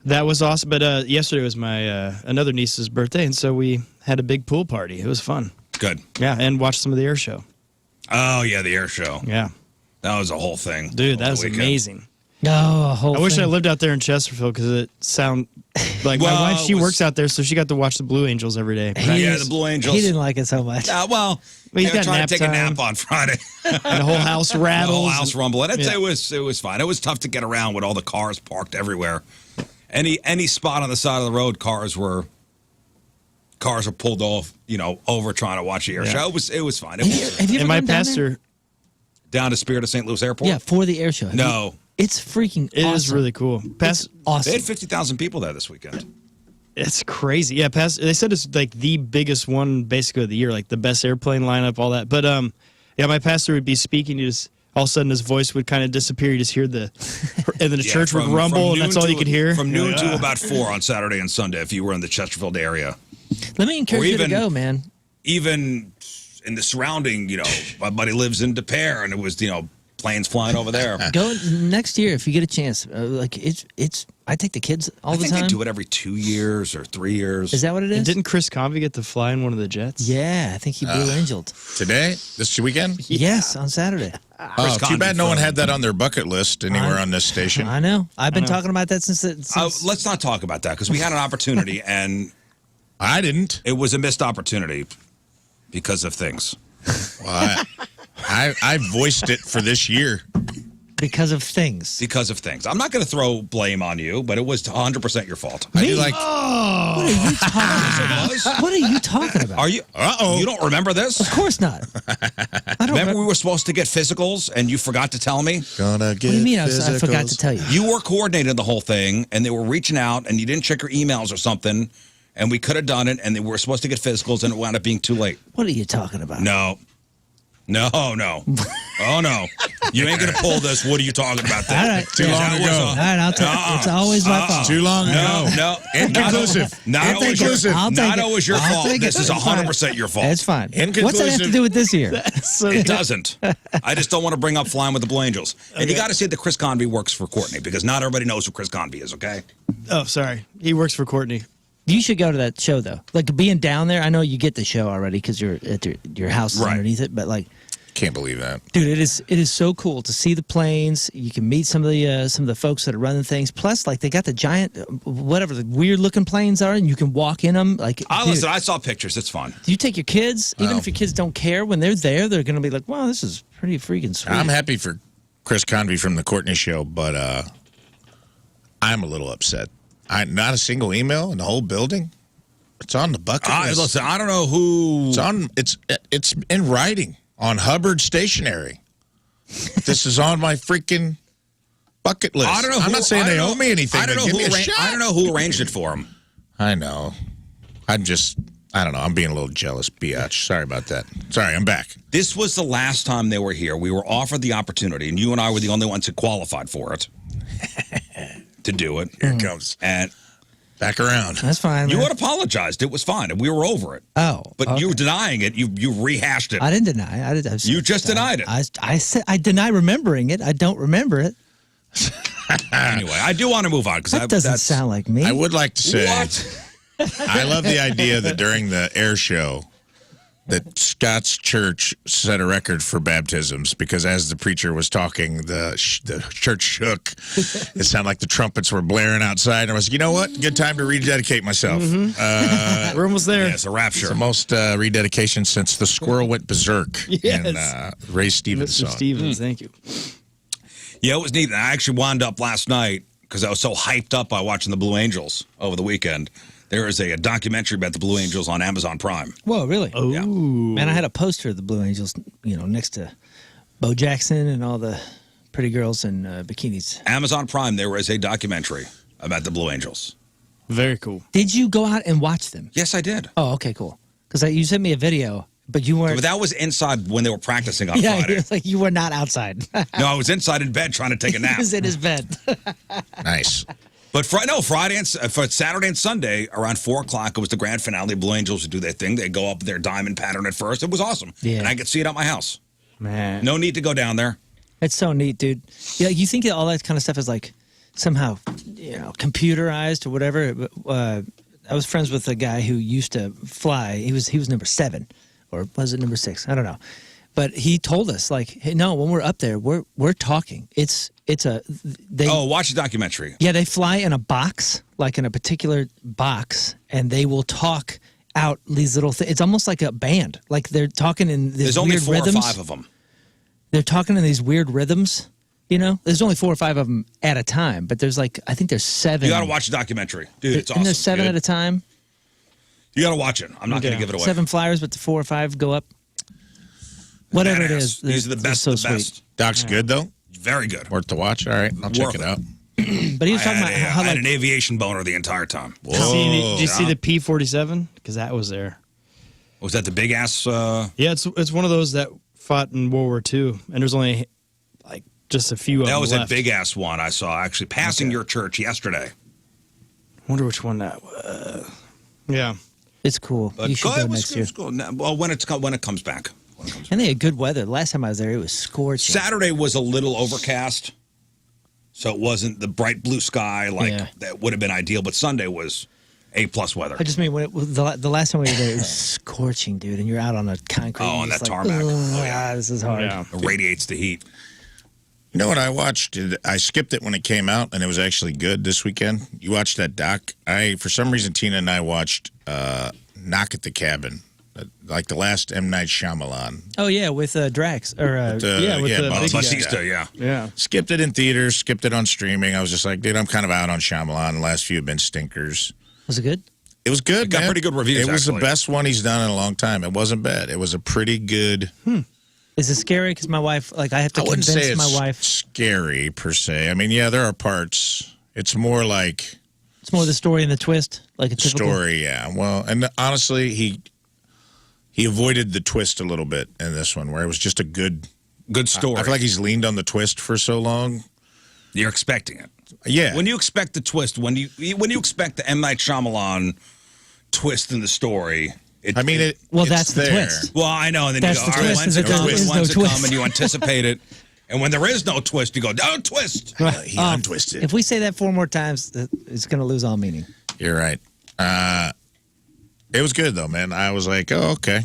That was awesome. But yesterday was my another niece's birthday, and so we had a big pool party. It was fun. Good. Yeah, and watched some of the air show. Oh, yeah, the air show. Yeah. That was a whole thing. Dude, that was amazing. Oh, a whole I wish I lived out there in Chesterfield because it sound like my wife, she works out there, so she got to watch the Blue Angels every day. The Blue Angels. He didn't like it so much. He's got trying to take a nap on Friday. And the whole house rattles. The whole house rumbling. It was fine. It was tough to get around with all the cars parked everywhere. Any spot on the side of the road, cars were pulled off, over trying to watch the air show. It was fine. Have you ever my been pastor down to Spirit of St. Louis Airport? Yeah, for the air show. No. It's freaking awesome. It is really cool. It's awesome. They had 50,000 people there this weekend. It's crazy. Yeah, they said it's like the biggest one basically of the year, like the best airplane lineup, all that. But my pastor would be speaking, all of a sudden his voice would kind of disappear. You just hear and then the church would rumble, and that's all you could hear. From noon to about 4 on Saturday and Sunday if you were in the Chesterfield area. Let me encourage you to go, man. Even in the surrounding, my buddy lives in Des Peres, and it was, planes flying over there. Go next year if you get a chance. I take the kids all I the think time. they do it every 2 years or 3 years. Is that what it is? And didn't Chris Convey get to fly in one of the jets? Yeah, I think he Blue Angeled. Today? This weekend? Yes, on Saturday. Oh, too bad no one had that on their bucket list anywhere on this station. I know. I've been talking about that since. Let's not talk about that because we had an opportunity and I didn't. it was a missed opportunity because of things. Well, I voiced it for this year. Because of things. Because of things. I'm not going to throw blame on you, but it was 100% your fault. I do like. What are you talking about? What are you talking about? Are you? You don't remember this? Of course not. I don't Remember we were supposed to get physicals and you forgot to tell me? Gonna get What do you mean I physicals. forgot to tell you? You were coordinating the whole thing and they were reaching out and you didn't check your emails or something and we could have done it and they were supposed to get physicals and it wound up being too late. What are you talking about? No. Oh, no. You ain't going to pull this. What are you talking about there? All right. Too long ago. All right, I'll take it. It's always my fault. Too long ago. No. Inconclusive. Not always your, I'll take not it. always your I'll fault. take it. This is It's fine. 100% your fault. It's fine. Inconclusive. What's that have to do with this year? It doesn't. I just don't want to bring up Flying with the Blue Angels. And you got to say that Chris Convey works for Courtney because not everybody knows who Chris Convey is, okay? Oh, sorry. He works for Courtney. You should go to that show, though. Like, being down there, I know you get the show already because you're at your house is Right. underneath it, but, like, Can't believe that. dude, it is so cool to see the planes. You can meet some of the folks that are running things. Plus, like, they got the giant, whatever the weird looking planes are, and you can walk in them. Like, dude, I saw pictures. It's fun. you take your kids, even if your kids don't care, when they're there, they're going to be like, wow, this is pretty freaking sweet. I'm happy for Chris Convey from the Courtney Show, but I'm a little upset. Not a single email in the whole building. It's on the bucket list. Listen, I don't know who. It's in writing on Hubbard stationery. This is on my freaking bucket list. I don't know. I'm not saying they owe me anything. I don't but know give me a who. shot. I don't know who arranged it for him. I know. I don't know. I'm being a little jealous, biatch. Sorry about that. Sorry, I'm back. This was the last time they were here. We were offered the opportunity, and you and I were the only ones who qualified for it to do it. Here it comes. And Back around. That's fine. you man. had apologized. It was fine, and we were over it. Oh, But okay. you were denying it. You rehashed it. I didn't deny it. You just denied it. I said I deny remembering it. I don't remember it. Anyway, I do want to move on because That doesn't sound like me. I would like to say What? I love the idea that during the air show that Scott's church set a record for baptisms because as the preacher was talking, the church shook. It sounded like the trumpets were blaring outside. And I was like, you know what? Good time to rededicate myself. We're almost there. Yeah, it's a rapture. It's the most rededication since the squirrel went berserk in Ray Stevens' Mr. song. Stevens, thank you. Yeah, it was neat. I actually wound up last night because I was so hyped up by watching the Blue Angels over the weekend. There is a documentary about the Blue Angels on Amazon Prime. Whoa, really? Oh, Yeah. Man, I had a poster of the Blue Angels, next to Bo Jackson and all the pretty girls in bikinis. Amazon Prime, there is a documentary about the Blue Angels. very cool. Did you go out and watch them? Yes, I did. Oh, okay, cool. Because you sent me a video, but you weren't. But that was inside when they were practicing on yeah, Friday. it's like you were not outside. No, I was inside in bed trying to take a He nap. was in his bed. Nice. But Friday and for Saturday and Sunday around 4 o'clock, it was the grand finale. Blue Angels would do their thing. They go up their diamond pattern at first. It was awesome. Yeah. And I could see it at my house. Man. No need to go down there. It's so neat, dude. Yeah, you think that all that kind of stuff is like somehow, computerized or whatever. I was friends with a guy who used to fly. He was number 7, or was it number 6? I don't know. But he told us, like, hey, no, when we're up there, we're talking. Watch the documentary. Yeah, they fly in a box, like in a particular box, and they will talk out these little things. It's almost like a band. Like they're talking in these There's only weird 4 rhythms. or 5 of them. They're talking in these weird rhythms. There's only 4 or 5 of them at a time, but there's I think there's 7. You got to watch the documentary. Dude, it's awesome. And there's 7 dude. at a time. You got to watch it. I'm not going to give it away. 7 flyers, but the 4 or 5 go up. Whatever it Badass. is. These are the they're best so of the best. Doc's good, though? Very good. Worth to watch? All right, I'll check Worth it it. out. Sweet. But he was talking about how I had an aviation boner the entire time. Did you see the P-47? Because that was there. Was that the big ass? Yeah, it's one of those that fought in World War II, and there's only just a few of them That was left. a big ass one I saw actually passing your church yesterday. Wonder which one that was. Yeah. it's cool. But You should go it was- next year. it was cool. No, well, when it comes back. And they had good weather. Last time I was there, it was scorching. Saturday was a little overcast, So it wasn't the bright blue sky like Yeah. that would have been ideal, but Sunday was A+ weather. I just mean when it was the last time we were there, it was scorching, dude, and you're out on a concrete. Oh, and on you're that just tarmac. Oh, yeah. This is hard. Yeah. It radiates the heat. You know what I watched? I skipped it when it came out, and it was actually good this weekend. You watched that doc? For some reason, Tina and I watched Knock at the Cabin, like the last M. Night Shyamalan. Oh yeah, with Drax or with the big guy. Batista, yeah. Yeah. Skipped it in theaters, skipped it on streaming. I was just like, dude, I'm kind of out on Shyamalan. The last few have been stinkers. was it good? It was good, It got man. pretty good reviews, It was actually. the best one he's done in a long time. It wasn't bad. It was a pretty good... Is it scary? Because my wife, like, I have to I wouldn't convince say it's my wife. scary, per se. I mean, yeah, there are parts. It's more like... It's more the story and the twist, like a typical story, yeah. Well, and honestly, he avoided the twist a little bit in this one, where it was just a good Story. I feel like he's leaned on the twist for so long. You're expecting it. Yeah. When you expect the twist, when you expect the M. Night Shyamalan twist in the story, Well, it's that's the there. twist. well, I know, and then That's you the go, all right, twist, when's is it that there come? is no When's it twist. come? And you anticipate it. And when there is no twist, you go, don't twist. He untwisted. If we say that 4 more times, it's going to lose all meaning. You're right. It was good, though, man. I was like, oh, okay.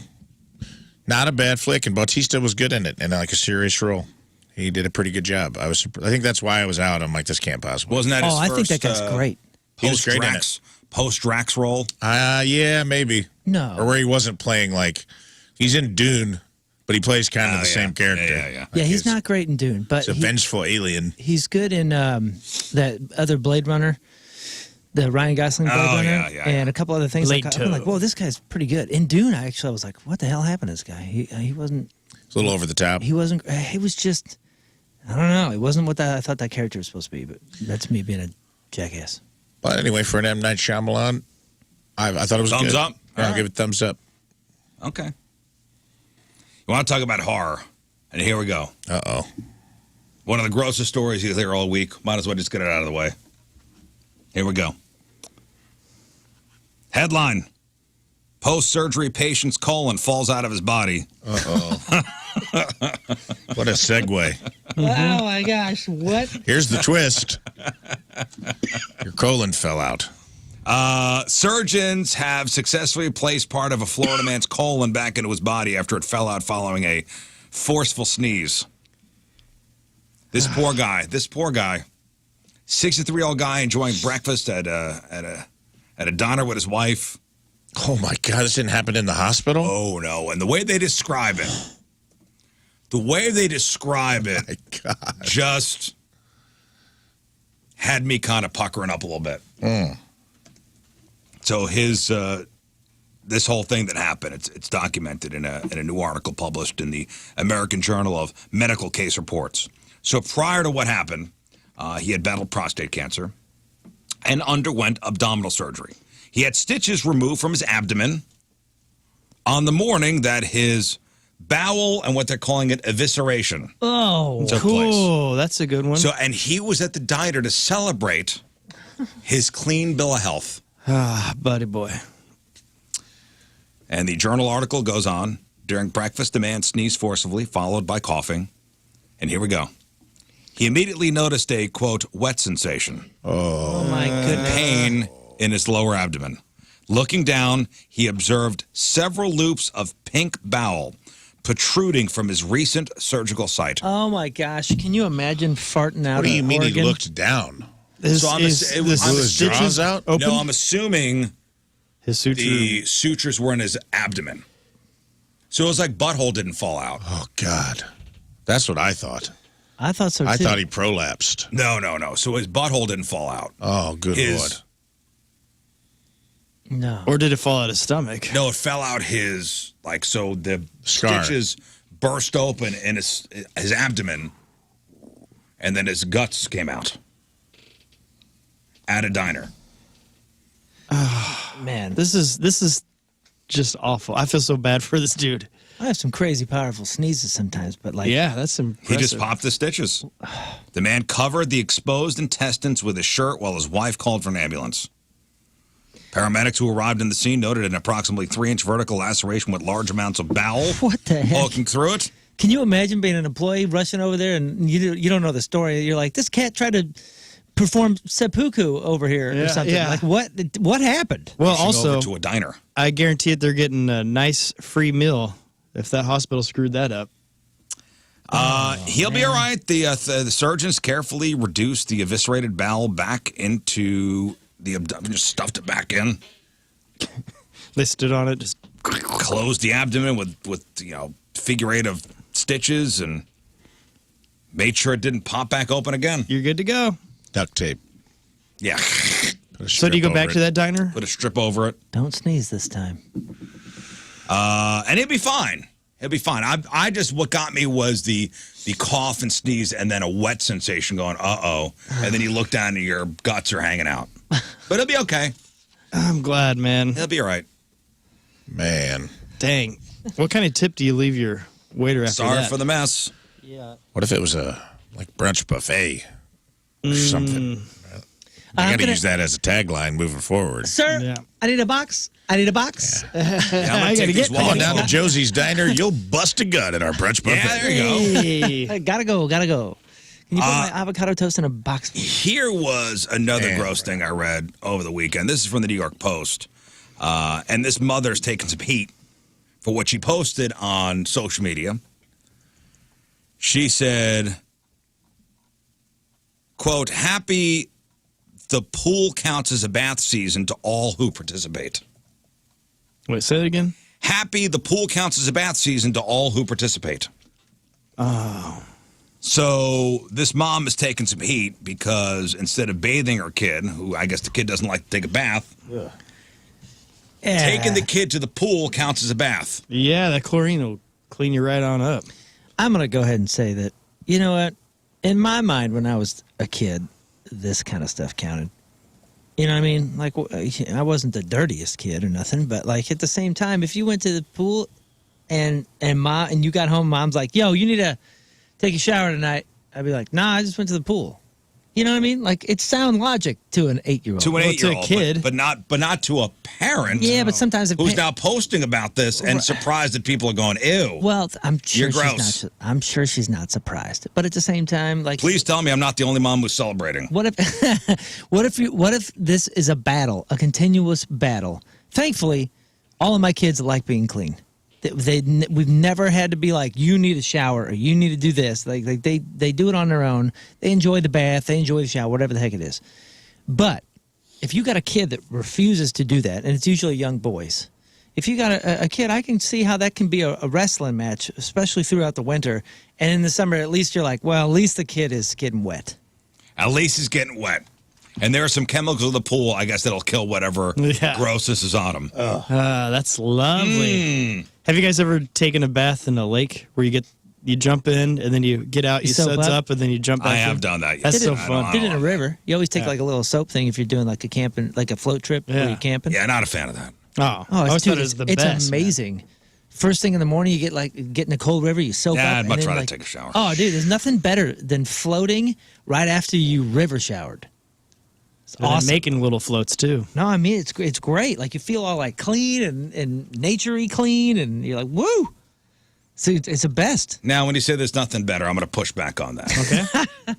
Not a bad flick, and Bautista was good in it, and like a serious role. He did a pretty good job. I think that's why I was out. I'm like, this can't possibly. Wasn't that his Oh, I first think that guy's great. He was great in it. Post-Drax role? Yeah, maybe. No. Or where he wasn't playing like he's in Dune, but he plays kind of the same character. Yeah. Yeah, he's not great in Dune, but He's a vengeful alien. he's good in that other Blade Runner, the Ryan Gosling Blade Oh, Runner, yeah, and a couple other things. Blade I'm like, Toe. whoa, this guy's pretty good. In Dune, I was like, what the hell happened to this guy? He wasn't. It's a little over the top. He wasn't. He was just. I don't know. It wasn't what I thought that character was supposed to be. But that's me being a jackass. But anyway, for an M. Night Shyamalan, I thought it was Thumbs good. up? Yeah, All I'll right. give it thumbs up. Okay. You want to talk about horror? And here we go. Uh-oh. One of the grossest stories you hear all week. Might as well just get it out of the way. Here we go. Headline. Post-surgery patient's colon falls out of his body. Uh-oh. What a segue. Oh my gosh! What? Here's the twist. Your colon fell out. Surgeons have successfully placed part of a Florida man's colon back into his body after it fell out following a forceful sneeze. This poor guy, 63-year-old guy enjoying breakfast at a diner with his wife. Oh, my God. This didn't happen in the hospital? Oh, no. And the way they describe it, My God. just had me kind of puckering up a little bit. So his this whole thing that happened, it's documented in a new article published in the American Journal of Medical Case Reports. So prior to what happened, he had battled prostate cancer and underwent abdominal surgery. He had stitches removed from his abdomen on the morning that his bowel and what they're calling it evisceration Oh, took place. Cool. That's a good one. So, and he was at the diner to celebrate his clean bill of health. buddy boy. And the journal article goes on. During breakfast, the man sneezed forcibly, followed by coughing. And here we go. He immediately noticed a, quote, wet sensation, oh my goodness! pain in his lower abdomen. Looking down, he observed several loops of pink bowel protruding from his recent surgical site. Oh my gosh! Can you imagine farting out? What do you an mean organ? he looked down? So I'm Is it was- the I'm his stitches jaws out? open? No, I'm assuming His suture. the sutures were in his abdomen. So it was like butthole didn't fall out. Oh, God. That's what I thought. I thought so too. I thought he prolapsed. No. So his butthole didn't fall out. Oh, good His- Lord. No. Or did it fall out his stomach? No, it fell out his, like, so the Scar. stitches burst open in his abdomen, and then his guts came out at a diner. Man, This is just awful. I feel so bad for this dude. I have some crazy powerful sneezes sometimes, but like, Yeah, that's impressive. He just popped the stitches. The man covered the exposed intestines with his shirt while his wife called for an ambulance. Paramedics who arrived in the scene noted an approximately 3-inch vertical laceration with large amounts of bowel what the heck? poking through it. Can you imagine being an employee rushing over there and you don't know the story? You're like, this cat tried to perform seppuku over here or something. Yeah. Like, what happened? Well, Rushing also, over to a diner. I guarantee it they're getting a nice free meal if that hospital screwed that up. He'll be all right. The surgeons carefully reduced the eviscerated bowel back into the abdomen, just stuffed it back in. They stood on it, just Closed the abdomen with figure eight of stitches and made sure it didn't pop back open again. you're good to go. Duct tape. Yeah. So do you go back to that diner? Put a strip over it. Don't sneeze this time. And he'll be fine. He'll be fine. I just, what got me was the cough and sneeze and then a wet sensation going, uh-oh. And then you look down and your guts are hanging out. But he'll be okay. I'm glad, man. He'll be all right. Man. Dang. What kind of tip do you leave your waiter after Sorry that? for the mess. Yeah. What if it was a brunch buffet or something? I got to use that as a tagline moving forward. Sir, Yeah. I need a box. I need a box. Yeah, I'm gonna take these Come on walls down to off. Josie's Diner. You'll bust a gut at our brunch buffet. Yeah, there you go. Hey. Gotta go. Can you put my avocado toast in a box? Here was another Man, gross thing I read over the weekend. This is from the New York Post. And this mother's taking some heat for what she posted on social media. She said, quote, happy the pool counts as a bath season to all who participate. Wait, say that again? Happy the pool counts as a bath season to all who participate. Oh. So this mom is taking some heat because instead of bathing her kid, who I guess the kid doesn't like to take a bath, taking the kid to the pool counts as a bath. Yeah, that chlorine will clean you right on up. I'm going to go ahead and say that, you know what? In my mind, when I was a kid, this kind of stuff counted. You know what I mean? Like, I wasn't the dirtiest kid or nothing, but like at the same time, if you went to the pool and you got home, mom's like, yo, you need to take a shower tonight. I'd be like, nah, I just went to the pool. You know what I mean? Like, it's sound logic to an 8-year-old. To an Well, to a 8-year-old, kid. but not to a parent. Yeah, but sometimes a who's now posting about this and surprised that people are going, ew. Well, I'm sure You're gross. she's not. I'm sure she's not surprised. But at the same time, like, Please tell me I'm not the only mom who's celebrating. what if, what if this is a battle, a continuous battle? Thankfully, all of my kids like being clean. We've never had to be like, you need a shower or you need to do this. Like they do it on their own. They enjoy the bath. They enjoy the shower, whatever the heck it is. But if you got a kid that refuses to do that, and it's usually young boys, if you got a kid, I can see how that can be a wrestling match, especially throughout the winter. And in the summer, at least you're like, well, at least the kid is getting wet. At least he's getting wet. And there are some chemicals in the pool, I guess, that'll kill whatever grossness is on him. That's lovely. Have you guys ever taken a bath in a lake where you jump in and then you get out, you soap suds up? up, and then you jump back I in? have done that. That's yes. so I fun. don't- Did it in a river. You always take like a little soap thing if you're doing like a camping, like a float trip where Yeah. you're camping. Yeah, not a fan of that. Oh, Oh, I always dude, thought it was the it's best. man. amazing. First thing in the morning, you get in a cold river, you soak Yeah, up. I'd and much then, rather like, take a shower. Oh, dude, there's nothing better than floating right after you river showered. It's And then awesome. making little floats too. No, I mean it's great. Like you feel all like clean and naturey clean, and you're like, woo. So it's the best. Now, when you say there's nothing better, I'm going to push back on that. Okay.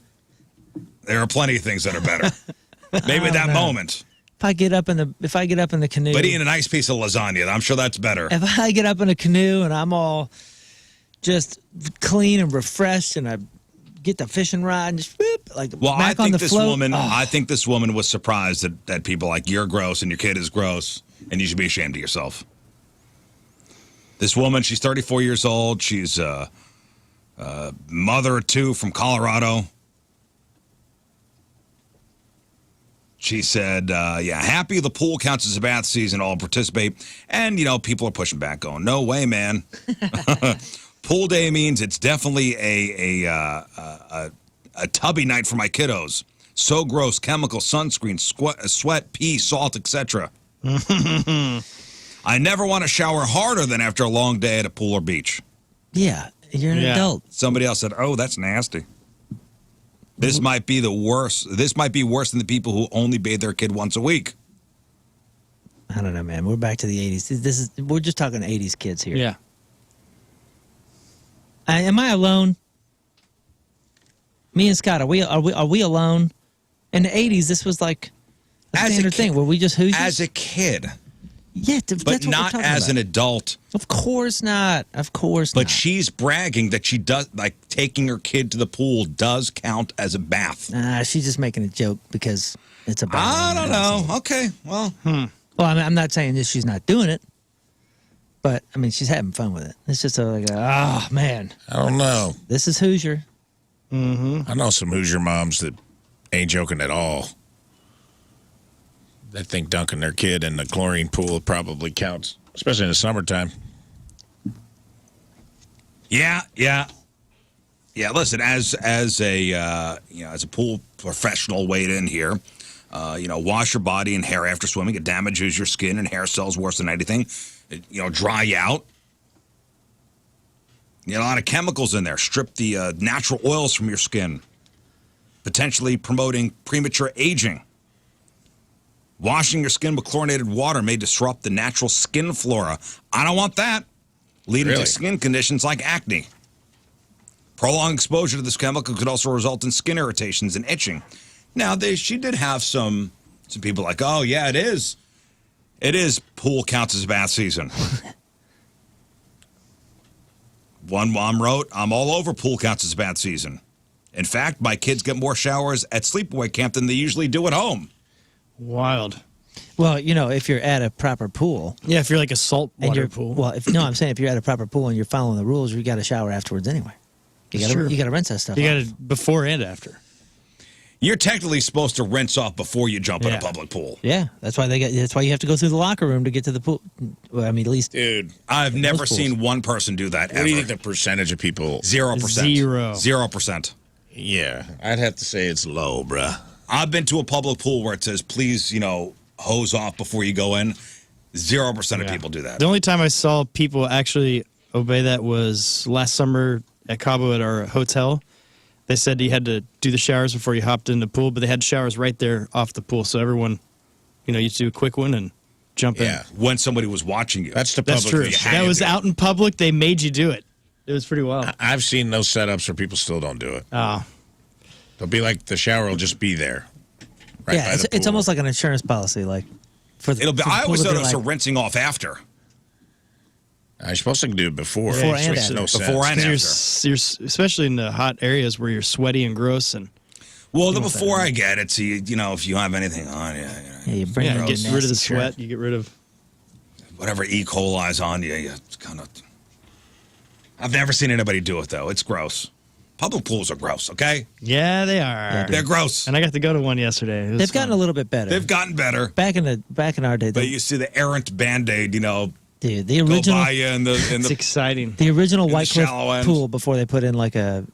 There are plenty of things that are better. Maybe that moment. If I get up in the canoe, But eating a nice piece of lasagna, I'm sure that's better. if I get up in a canoe and I'm all just clean and refreshed, and I get the fishing rod and just whoop, like Well, I back on think the this float. woman. Oh. I think this woman was surprised that people like you're gross and your kid is gross, and you should be ashamed of yourself. This woman, she's 34 years old. She's a mother of two from Colorado. She said, yeah, happy the pool counts as a bath season, all participate. And, people are pushing back going, no way, man. Pool day means it's definitely a tubby night for my kiddos. So gross, chemical, sunscreen, sweat, pee, salt, etc. I never want to shower harder than after a long day at a pool or beach. Yeah, you're an adult. Somebody else said, oh, that's nasty. This might be the worst. This might be worse than the people who only bathe their kid once a week. I don't know, man. We're back to the 80s. We're just talking 80s kids here. Yeah. Am I alone? Me and Scott, are we alone? In the 80s, this was like a standard thing where we just Hoosiers. As a kid. Yeah, But that's what not we're as talking an about. adult. Of course not. Of course not. But she's bragging that she does, like, taking her kid to the pool does count as a bath. She's just making a joke because it's a I don't know. Okay, well. Well, I'm not saying that she's not doing it, but I mean, she's having fun with it. It's just man, I don't know. this is Hoosier. I know some Hoosier moms that ain't joking at all. They think dunking their kid in the chlorine pool probably counts, especially in the summertime. Yeah. Listen, as a pool professional weighed in here, wash your body and hair after swimming. It damages your skin and hair cells worse than anything. Dry you out. A lot of chemicals in there. Strip the natural oils from your skin, potentially promoting premature aging. Washing your skin with chlorinated water may disrupt the natural skin flora. I don't want that. Leading Really? to skin conditions like acne. Prolonged exposure to this chemical could also result in skin irritations and itching. Now, she did have some people like, oh, yeah, it is. It is. Pool counts as bath season. One mom wrote, I'm all over pool counts as bath season. In fact, my kids get more showers at sleepaway camp than they usually do at home. Wild. Well, if you're at a proper pool, Yeah, if you're like a salt and water you're pool. well, I'm saying if you're at a proper pool and you're following the rules, you got to shower afterwards anyway. You got Sure. to rinse that stuff. You off. got it before and after. You're technically supposed to rinse off before you jump in a Yeah. public pool. Yeah, that's why that's why you have to go through the locker room to get to the pool. Well, I mean, at least Dude, I've never pools. seen one person do that what ever. do you think the percentage of people? 0%. Zero. 0%. Yeah, I'd have to say it's low, bruh. I've been to a public pool where it says, please, hose off before you go in. 0% of Yeah. people do that. The only time I saw people actually obey that was last summer at Cabo at our hotel. They said you had to do the showers before you hopped in the pool, but they had showers right there off the pool. So everyone, you used to do a quick one and jump Yeah, in. When somebody was watching you. that's the That's public. true. You had That to was do it. out in public. They made you do it. It was pretty wild. I've seen those setups where people still don't do it. Oh, They'll be like the shower will just be there. Right yeah, by the it's pool. almost like an insurance policy. Like for the, It'll be, for the I pool always to thought be it was a like- rinsing off after. You're supposed to do it before. Before It and makes after. no sense. Before and because you're especially in the hot areas where you're sweaty and gross and Well, the before I get it, so if you have anything on you, Yeah, you bring yeah, your get own rid of the nasty shirt. sweat. You get rid of. whatever E. coli's on you, it's kind of. I've never seen anybody do it though. It's gross. Public pools are gross. Okay, Yeah, they are. they're gross. And I got to go to one yesterday. It was They've gotten a fun. little bit better. They've gotten better, back in our day. but you see the errant Band-Aid, Dude, the go original by you in It's the exciting. the original the White Cliff shallow end. pool before they put in like a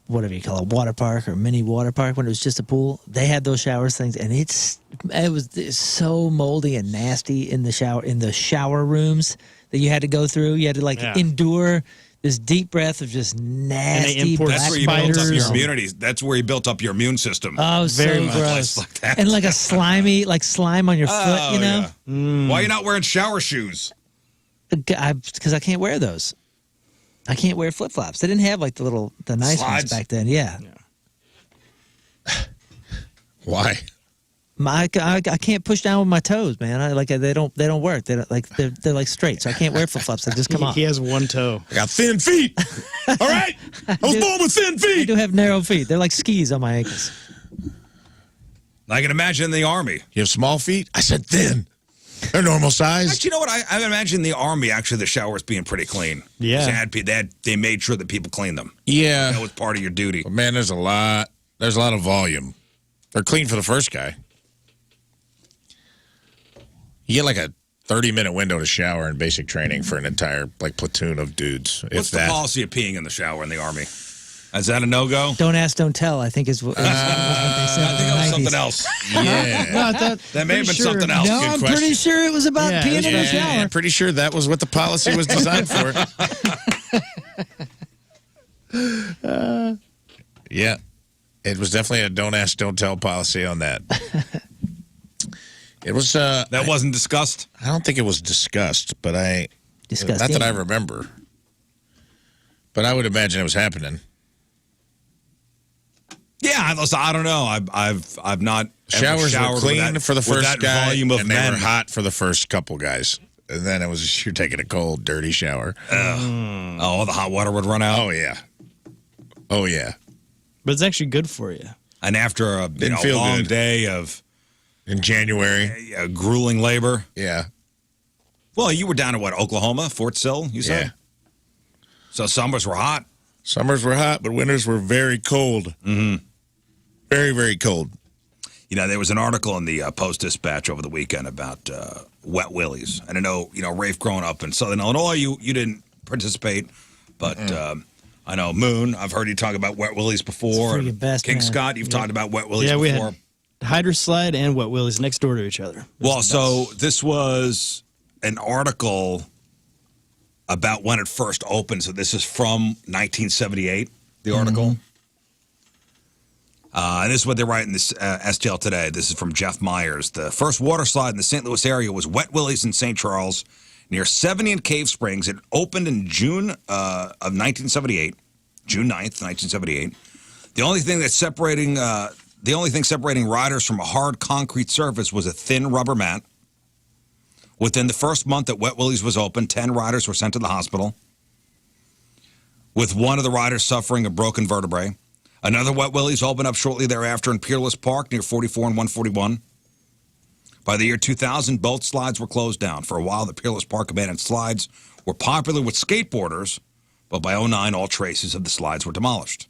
whatever you call it, water park or mini water park when it was just a pool. They had those showers things, and it's so moldy and nasty in the shower rooms that you had to go through. You had to Yeah. endure this deep breath of just nasty import black That's where you built up your spiders. immunity. That's where you built up your immune system. Oh, Very so much. gross. Like that. And like a slimy, like slime on your foot, you know? yeah. Why are you not wearing shower shoes? Because I can't wear those. I can't wear flip flops. They didn't have like the nice Slides? ones back then. Yeah. Why? I can't push down with my toes, man. They don't work. They're like straight, so I can't wear flip flops. They just come off. He has one toe. I got thin feet. All right? I was born with thin I feet. do have narrow feet. They're like skis on my ankles. I can imagine in the army. You have small feet? I said thin. They're normal size. Actually, you know what? I imagine the army, actually, the showers being pretty clean. Yeah. They made sure that people cleaned them. Yeah. That was part of your duty. But man, there's a lot of volume. They're clean for the first guy. You get like a 30-minute window to shower in basic training for an entire platoon of dudes. What's the policy of peeing in the shower in the army? Is that a no-go? Don't ask, don't tell. I think is what they said. I think it was something else. Yeah. No, I thought That may have been pretty sure- something else. No, Good I'm question. pretty sure it was about Yeah, peeing it in was- the Yeah, shower. I'm pretty sure that was what the policy was designed for. Yeah. It was definitely a don't ask, don't tell policy on that. It was That wasn't discussed? I don't think it was discussed, but not that I remember. But I would imagine it was happening. Yeah, I don't know. I've not ever Showers were showered clean for the with first that guy, volume of and they men. were hot for the first couple guys. And then it was just, you're taking a cold, dirty shower. Oh, the hot water would run out. Oh, yeah. Oh, yeah. But it's actually good for you. And after a Didn't feel long good. day of In January. grueling labor. Yeah. Well, you were down at what, Oklahoma, Fort Sill, you said? Yeah. So summers were hot. Summers were hot, but winters were very cold. Mm-hmm. Very, very cold. You know, there was an article in the Post-Dispatch over the weekend about wet willies. And I know, Rafe, growing up in Southern Illinois, you didn't participate. But I know, Moon, I've heard you talk about wet willies before. It's the best, King man. Scott, you've talked about wet willies Yeah, we before. had Hydro Slide and Wet Willies next door to each other. Well, so this was an article about when it first opened. So this is from 1978, the article. And this is what they write in this STL today. This is from Jeff Myers. The first water slide in the St. Louis area was Wet Willie's in St. Charles near 70 and Cave Springs. It opened in June of 1978, June 9th, 1978. The only thing separating riders from a hard concrete surface was a thin rubber mat. Within the first month that Wet Willie's was open, 10 riders were sent to the hospital, with one of the riders suffering a broken vertebrae. Another Wet Willie's opened up shortly thereafter in Peerless Park near 44 and 141. By the year 2000, both slides were closed down. For a while, the Peerless Park abandoned slides were popular with skateboarders, but by 2009, all traces of the slides were demolished.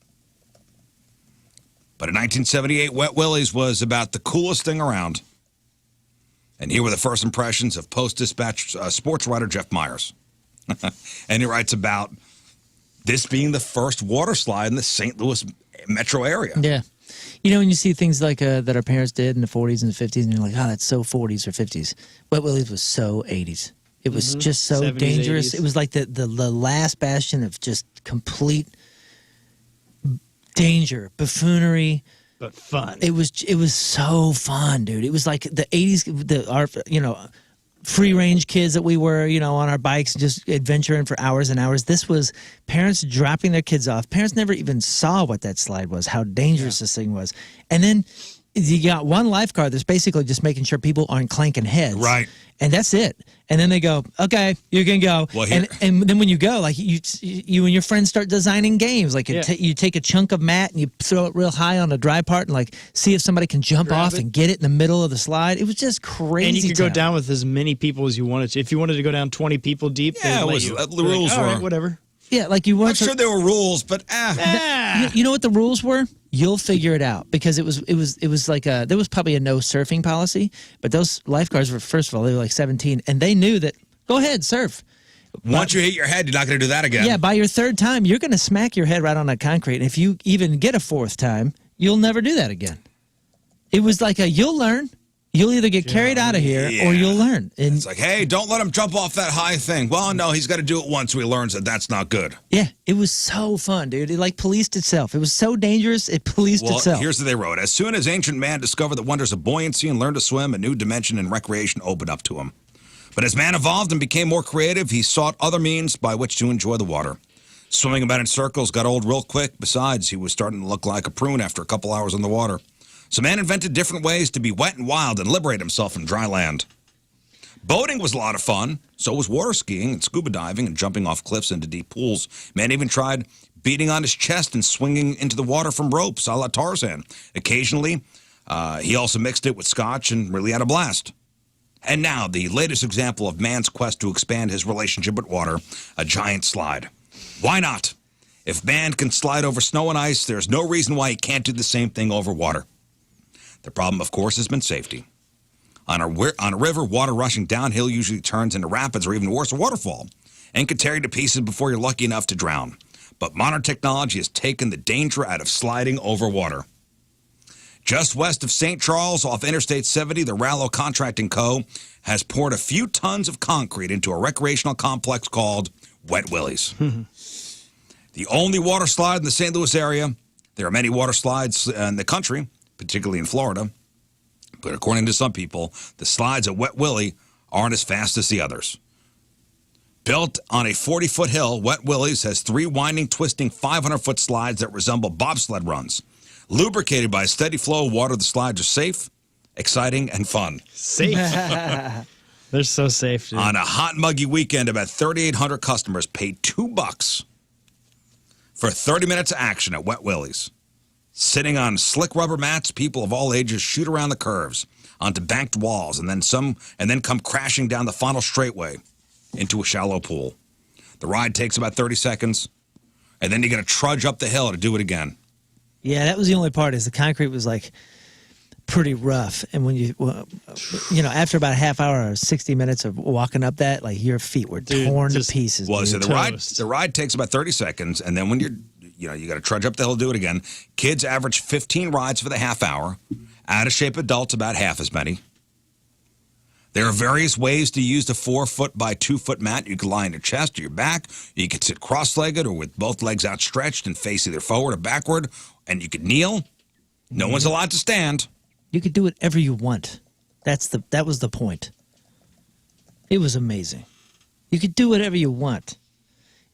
But in 1978, Wet Willie's was about the coolest thing around. And here were the first impressions of Post-Dispatch sports writer Jeff Myers. And he writes about this being the first water slide in the St. Louis metro area. Yeah. When you see things like that our parents did in the 40s and the 50s, and you're like, oh, that's so 40s or 50s. Wet Willie's was so 80s. It was just so 70s, dangerous. 80s. It was like the last bastion of just complete danger, buffoonery. But fun. It was so fun, dude. It was like the 80s, our free range kids that we were, on our bikes, just adventuring for hours and hours. This was parents dropping their kids off. Parents never even saw what that slide was, how dangerous this thing was. And then you got one lifeguard that's basically just making sure people aren't clanking heads. Right. And that's it. And then they go, okay, you can go. Well, here- and then when you go, like you and your friends start designing games. Like you take a chunk of mat and you throw it real high on a dry part and like see if somebody can jump Grab off it. and get it in the middle of the slide. It was just crazy. And you could go town. down with as many people as you wanted to. If you wanted to go down 20 people deep, Yeah, they'd it let was- you. the They're rules like, all right, were- whatever. Yeah, like you weren't. I'm sure there were rules, but You know what the rules were? You'll figure it out because it was like there was probably a no surfing policy, but those lifeguards were, first of all, they were like 17 and they knew that go ahead, surf. once you hit your head, you're not going to do that again. Yeah, by your third time, you're going to smack your head right on that concrete. And if you even get a fourth time, you'll never do that again. It was like you'll learn. You'll either get carried out of here Yeah. or you'll learn. And It's like, hey, don't let him jump off that high thing. Well, no, he's got to do it once so he learns that that's not good. yeah, it was so fun, dude. It like policed itself. It was so dangerous, it policed Well, itself. here's what they wrote. As soon as ancient man discovered the wonders of buoyancy and learned to swim, a new dimension and recreation opened up to him. But as man evolved and became more creative, he sought other means by which to enjoy the water. Swimming about in circles got old real quick. Besides, he was starting to look like a prune after a couple hours in the water. So man invented different ways to be wet and wild and liberate himself from dry land. Boating was a lot of fun. So was water skiing and scuba diving and jumping off cliffs into deep pools. Man even tried beating on his chest and swinging into the water from ropes, a la Tarzan. Occasionally, he also mixed it with scotch and really had a blast. And now, the latest example of man's quest to expand his relationship with water, a giant slide. Why not? If man can slide over snow and ice, there's no reason why he can't do the same thing over water. The problem, of course, has been safety. On a river, water rushing downhill usually turns into rapids or even worse, a waterfall, and can tear you to pieces before you're lucky enough to drown. But modern technology has taken the danger out of sliding over water. Just west of St. Charles, off Interstate 70, the Rallo Contracting Co. has poured a few tons of concrete into a recreational complex called Wet Willie's. The only water slide in the St. Louis area. There are many water slides in the country, particularly in Florida. But according to some people, the slides at Wet Willie aren't as fast as the others. Built on a 40-foot hill, Wet Willie's has 3 winding, twisting 500-foot slides that resemble bobsled runs. Lubricated by a steady flow of water, the slides are safe, exciting, and fun. Safe. They're so safe, dude. On a hot, muggy weekend, about 3,800 customers paid $2 for 30 minutes of action at Wet Willie's. Sitting on slick rubber mats, people of all ages shoot around the curves onto banked walls and then come crashing down the final straightway into a shallow pool. The ride takes about 30 seconds, and then you got to trudge up the hill to do it again. Yeah, that was the only part, is the concrete was like pretty rough. And when after about a half hour or 60 minutes of walking up that, like your feet were torn to pieces. Well, so dude. the ride takes about 30 seconds, and then when you got to trudge up the hill to do it again. Kids average 15 rides for the half hour. Out of shape adults, about half as many. There are various ways to use the 4-foot by 2-foot mat. You can lie on your chest or your back. You can sit cross-legged or with both legs outstretched and face either forward or backward. And you can kneel. No one's allowed to stand. You could do whatever you want. That was the point. It was amazing. You could do whatever you want.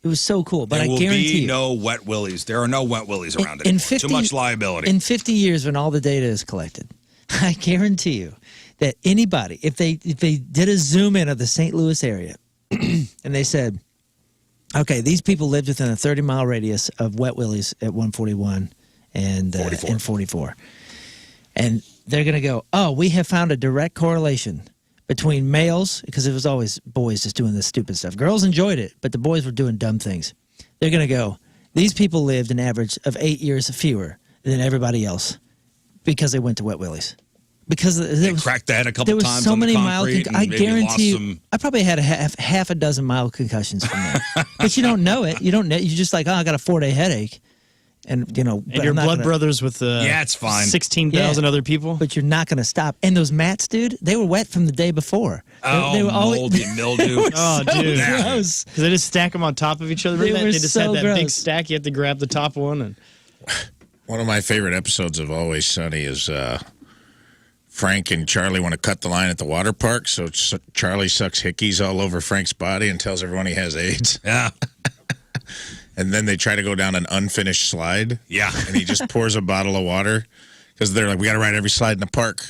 It was so cool. But there I guarantee be no Wet Willies. There are no Wet Willies around in it. 50, Too much liability. In 50 years, when all the data is collected, I guarantee you that anybody, if they did a zoom in of the St. Louis area, and they said, okay, these people lived within a 30-mile radius of Wet Willie's at 141 and 44. And they're going to go, oh, we have found a direct correlation between males, because it was always boys just doing this stupid stuff. Girls enjoyed it, but the boys were doing dumb things. They're going to go, these people lived an average of 8 years fewer than everybody else because they went to Wet Willie's. Because they cracked that a couple there was times so on many the mild concrete. I guarantee you, I probably had half a dozen mild concussions from that. But you don't know it. You don't know. You're just like, oh, I got a 4-day headache. And, and your blood brothers with it's fine. 16,000 other people. But you're not going to stop. And those mats, dude, they were wet from the day before. They were moldy mildew. Oh, so dude. Gross. Because they just stack them on top of each other. They just so had that gross. big stack. You have to grab the top one. And one of my favorite episodes of Always Sunny is Frank and Charlie want to cut the line at the water park. So Charlie sucks hickeys all over Frank's body and tells everyone he has AIDS. Yeah. And then they try to go down an unfinished slide. Yeah. And he just pours a bottle of water because they're like, we got to ride every slide in the park.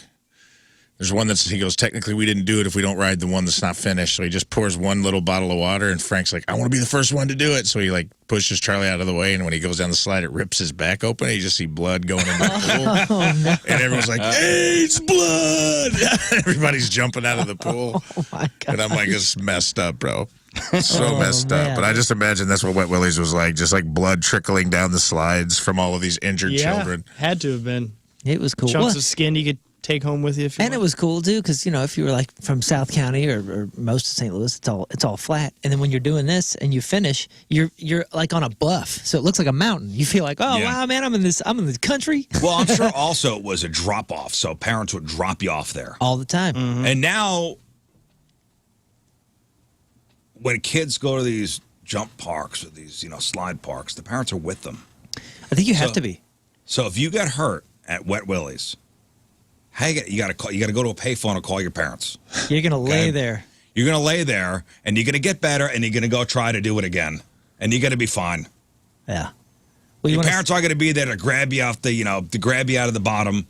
There's one he goes, technically we didn't do it if we don't ride the one that's not finished. So he just pours one little bottle of water, and Frank's like, I want to be the first one to do it. So he like pushes Charlie out of the way, and when he goes down the slide, it rips his back open, and you just see blood going into the pool. Oh, no. And everyone's like, AIDS blood! Everybody's jumping out of the pool. Oh, my God. And I'm like, it's messed up, bro. So messed up. man. But I just imagine that's what Wet Willie's was like, just like blood trickling down the slides from all of these injured children. Had to have been. It was cool. Chunks of skin you could take home with you if you And want. it was cool too, because if you were like from South County or most of St. Louis, it's all flat. And then when you're doing this and you finish, you're like on a bluff, so it looks like a mountain. You feel like, oh Yeah. wow, man, I'm in the country Well, I'm sure also it was a drop off, so parents would drop you off there. all the time. And now, when kids go to these jump parks or these slide parks, the parents are with them. I think you have to be. So if you get hurt at Wet Willie's, you got to go to a payphone and call your parents. You're gonna Okay. lay there. You're going to lay there, and you're going to get better, and you're going to go try to do it again, and you're going to be fine. Yeah. Well, Your parents are going to be there to grab you off to grab you out of the bottom,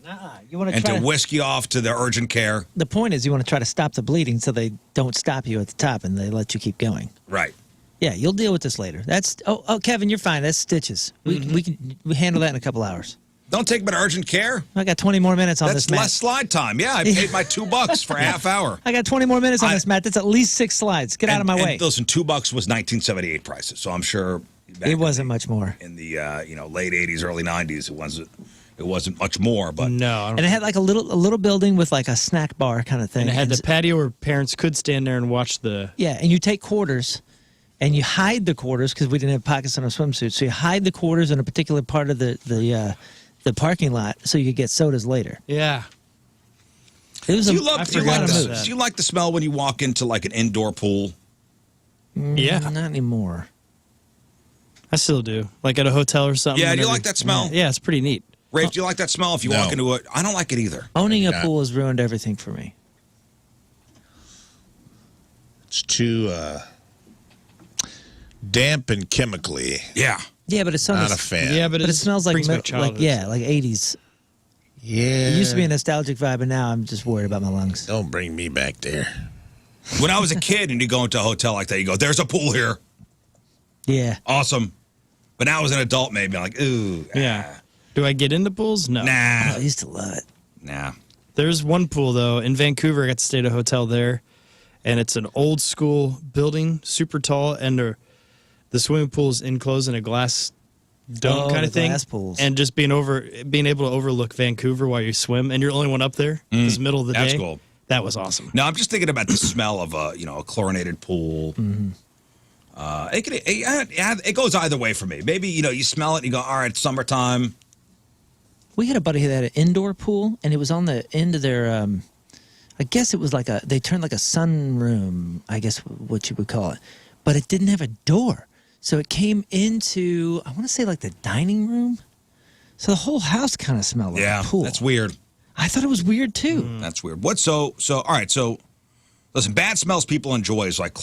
you want and try to whisk you off to the urgent care. The point is, you want to try to stop the bleeding so they don't stop you at the top and they let you keep going. Right. Yeah, you'll deal with this later. That's Kevin, you're fine. That's stitches. We handle that in a couple hours. Don't take me to urgent care. I got 20 more minutes on That's this mat. less slide time. Yeah, I paid my $2 for a half hour. I got 20 more minutes on this mat. That's at least 6 slides. Get out of my way. Listen, $2 was 1978 prices, so I'm sure It wasn't much more. in the late 80s, early 90s. It wasn't much more, but No. I don't And it had like a little building with like a snack bar kind of thing. And it had the patio where parents could stand there and watch the. Yeah, and you take quarters and you hide the quarters because we didn't have pockets on our swimsuits. So you hide the quarters in a particular part of the parking lot so you could get sodas later. Yeah. It was do a, you I forgot about that. do you like the smell when you walk into like an indoor pool? Yeah. not anymore. I still do. Like at a hotel or something. Yeah, do you whenever- like that smell? Yeah, it's pretty neat. Rafe, do you like that smell if you No. walk into it? I don't like it either. Owning a Yeah. pool has ruined everything for me. It's too damp and chemically. Yeah. Yeah, but it's Not a fan. Yeah, but it smells like brings back like childhood. 80s. Yeah. It used to be a nostalgic vibe, and now I'm just worried about my lungs. Don't bring me back there. When I was a kid and you go into a hotel like that, you go, there's a pool here. Yeah. Awesome. But now as an adult, maybe I'm like, ooh. Yeah. Do I get into pools? No. Oh, I Nah. used to love it. Nah. There's one pool though in Vancouver. I got to stay at a hotel there, and it's an old school building, super tall, and the swimming pool is enclosed in a glass dome Oh, kind the of thing. glass pools. And just being able to overlook Vancouver while you swim, and you're the only one up there. This middle of the That's day. cool. That was awesome. No, I'm just thinking about the smell of a chlorinated pool. It goes either way for me. Maybe, you smell it and you go, all right, it's summertime. We had a buddy that had an indoor pool, and it was on the end of their, I guess it was they turned like a sunroom, I guess what you would call it. But it didn't have a door. So it came into, I want to say like the dining room. So the whole house kind of smelled like Yeah, a pool. that's weird. I thought it was weird too. That's weird. All right, so listen, bad smells people enjoy is like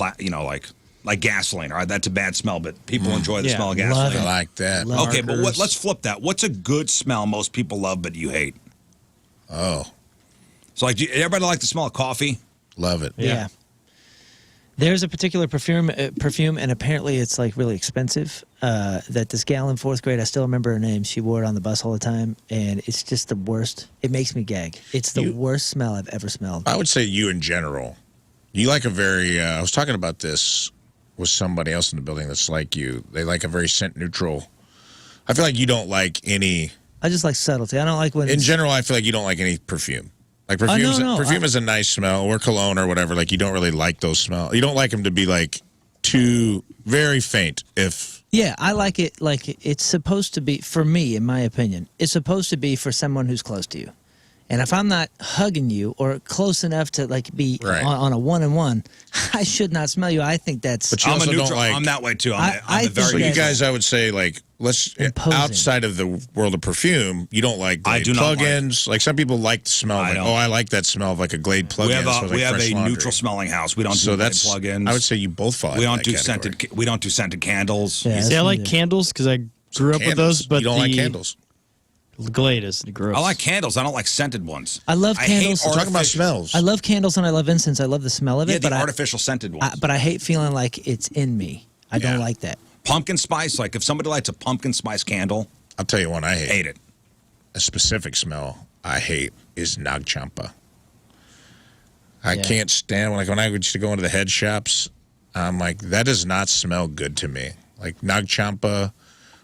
gasoline. All right, that's a bad smell, but people enjoy the Yeah, smell of love gasoline. I like that. Love Okay, but Markers. let's flip that. What's a good smell most people love but you hate? Oh, So like, everybody like the smell of coffee? love it. Yeah. There's a particular perfume, and apparently it's like really expensive. That this gal in 4th grade, I still remember her name. She wore it on the bus all the time, and it's just the worst. It makes me gag. It's the worst smell I've ever smelled. I would say you in general. You like a very, I was talking about this with somebody else in the building that's like you. They like a very scent neutral. I feel like you don't like any, I just like subtlety. I don't like when in it's- general, I feel like you don't like any perfume. Like no, perfume is a nice smell, or cologne or whatever. Like you don't really like those smells. You don't like them to be like too very faint. Yeah, I like it. Like it's supposed to be for me, in my opinion. It's supposed to be for someone who's close to you. And if I'm not hugging you or close enough to like be Right. on a one-on-one, I should not smell you. I think that's. But you I'm a also don't neutral. like. I'm that way too. I I'm a think very So you that's- neutral. guys, I would say, like, let's Imposing. outside of the world of perfume, you don't like I Glade do not like- plug-ins. Like some people like the smell. I Like, don't. oh, I like that smell of like a Glade plug-in. We have It smells like fresh a laundry. neutral smelling house. We don't So do that's plugins. I would say you both fall. we into don't that do category. We don't do scented candles. Yeah. See, I like neither. candles because I grew up with Candles. those, but you don't like candles. Glade is gross. I like candles. I don't like scented ones. I love hate candles. We're talking about artificial- smells. I love candles and I love incense. I love the smell of it. Yeah, the but artificial scented ones. but I hate feeling like it's in me. I Yeah. don't like that. Pumpkin spice. Like if somebody lights a pumpkin spice candle, I'll tell you one I hate. hate it. A specific smell I hate is nagchampa. I Yeah. can't stand when I used to go into the head shops. I'm like, that does not smell good to me. Like nagchampa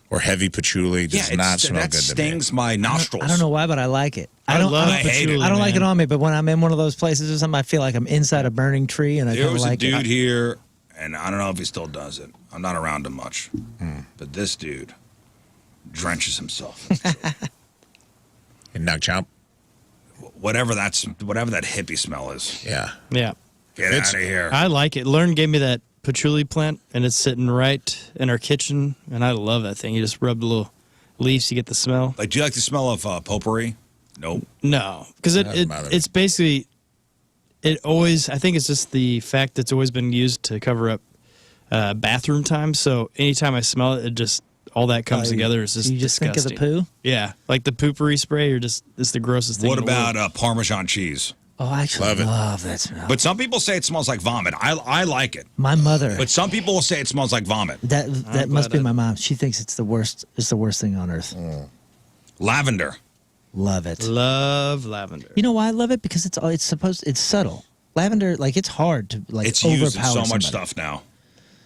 or heavy patchouli does not smell that good stings to me. my nostrils. I don't know why, but I like it. I love I hate it. patchouli, I don't like it man. on me, but when I'm in one of those places or something, I feel like I'm inside a burning tree, and I There kind of was a like dude it. here, and I don't know if he still does it. I'm not around him much, but this dude drenches himself. And nagchampa, whatever that hippie smell is. yeah. Yeah. Get out of here. I like it. Lern gave me that patchouli plant, and it's sitting right in our kitchen, and I love that thing. You just rub the little leaves, you get the smell. Like, do you like the smell of potpourri? Nope. No, because Doesn't bother me. it's basically it always. I think it's just the fact that it's always been used to cover up bathroom time. So anytime I smell it, it just all that comes together. It's just You just think disgusting. of the poo? Yeah, like the poopery spray. Or just it's the grossest thing. What in the world. about Parmesan cheese? Oh, I actually Love it. love that smell. But some people say it smells like vomit. I like it. My mother, But some people will say it smells like vomit. that must be glad my mom. She thinks it's the worst. It's the worst thing on earth. Lavender. Love it. Love lavender? You know why I love it? Because it's subtle. Lavender, like it's hard to like It's used in overpower so much somebody. stuff now.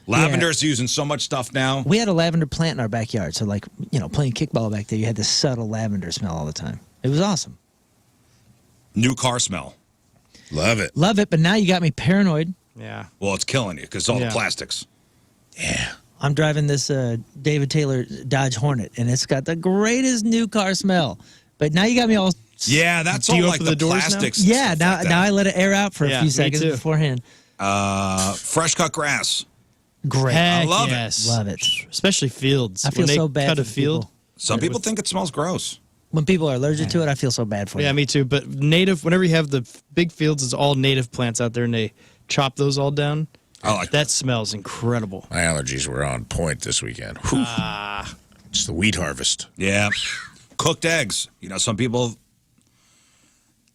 Lavender's used in so much stuff now. We had a lavender plant in our backyard, so like playing kickball back there, you had this subtle lavender smell all the time. It was awesome. New car smell. Love it. Love it, but now you got me paranoid. Yeah. Well, it's killing you because all the Yeah. plastics. Yeah. I'm driving this David Taylor Dodge Hornet, and it's got the greatest new car smell. But now you got me all. Yeah, that's Do all you like open the the doors now? plastics. and Yeah, stuff now like that. now I let it air out for Yeah, a few me seconds too. beforehand. Fresh cut grass. Great, Heck love it. yes. love it. Especially fields. I feel when they so bad cut for a field. people. Some people think it smells gross. When people are allergic to it, I feel so bad for Yeah, them. me too. But native, whenever you have the big fields, it's all native plants out there, and they chop those all down. I like That smells incredible. My allergies were on point this weekend. Whew. It's the wheat harvest. Yeah. Cooked eggs. You know, some people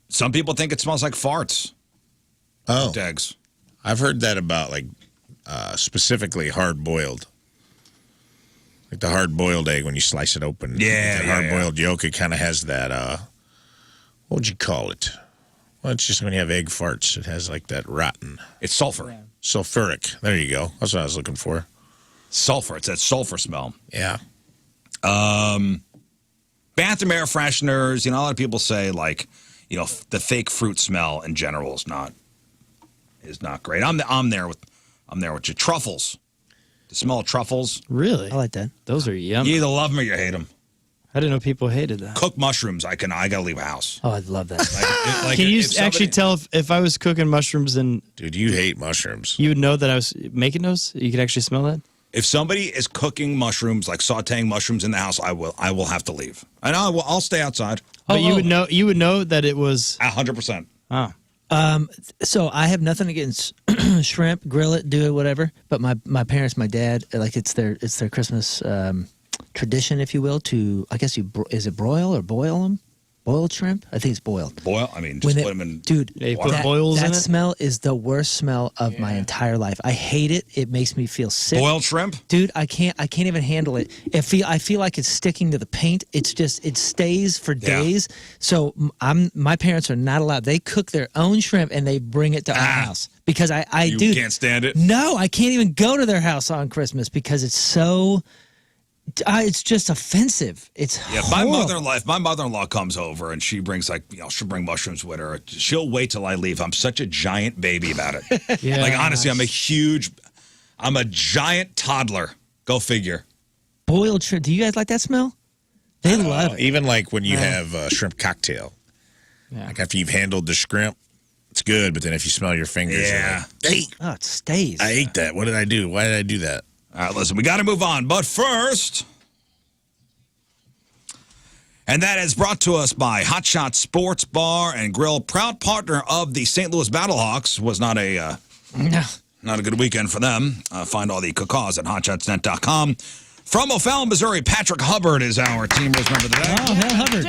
think it smells like farts. Oh, Cooked eggs. I've heard that about like specifically hard boiled. Like the hard boiled egg when you slice it open. Yeah, the hard boiled yolk. It kind of has that. What would you call it? Well, it's just when you have egg farts. It has like that rotten. It's sulfur. Sulfuric. There you go. That's what I was looking for. Sulfur. It's that sulfur smell. Yeah. Bathroom air fresheners. You know, a lot of people say like, you know, the fake fruit smell in general is not great. I'm there with you. Truffles. The smell of truffles. Really? I like that. Those are yummy. You either love them or you hate them. I didn't know people hated that. Cooked mushrooms. I gotta leave a house. Oh, I'd love that. Can you actually tell if I was cooking mushrooms and Dude, you hate mushrooms. you would know that I was making those? You could actually smell that? If somebody is cooking mushrooms, like sautéing mushrooms in the house, I will have to leave. And I'll stay outside. But you would know that it was 100%. oh. So I have nothing against shrimp, grill it, do it, whatever. But my parents, my dad, like it's their Christmas tradition, if you will, to I guess is it broil or boil them? Boiled shrimp? I think it's boiled. Boil? I mean, just put them in. Dude, They put that, boils in that it? smell is the worst smell of my entire life. I hate it. It makes me feel sick. Boiled shrimp? Dude, I can't even handle it. I feel like it's sticking to the paint. It's just it stays for days. So my parents are not allowed. They cook their own shrimp and they bring it to our house because You dude, can't stand it? No, I can't even go to their house on Christmas because it's so. It's just offensive. It's horrible. If my mother-in-law comes over and she brings she'll bring mushrooms with her. She'll wait till I leave. I'm such a giant baby about it. Yeah. Like honestly, I'm a giant toddler. Go figure. Boiled shrimp. Do you guys like that smell? They love it. Even like when you have a shrimp cocktail. Yeah. Like after you've handled the shrimp, it's good. But then if you smell your fingers, you're Yeah. like, hey, Oh, it stays. I ate that. What did I do? Why did I do that? All right, listen, we got to move on. But first, and that is brought to us by Hot Shot Sports Bar and Grill, proud partner of the St. Louis Battlehawks. Was not a good weekend for them. Find all the cacao at hotshotsnet.com. From O'Fallon, Missouri, Patrick Hubbard is our team member today. Oh, hell, Hubbard.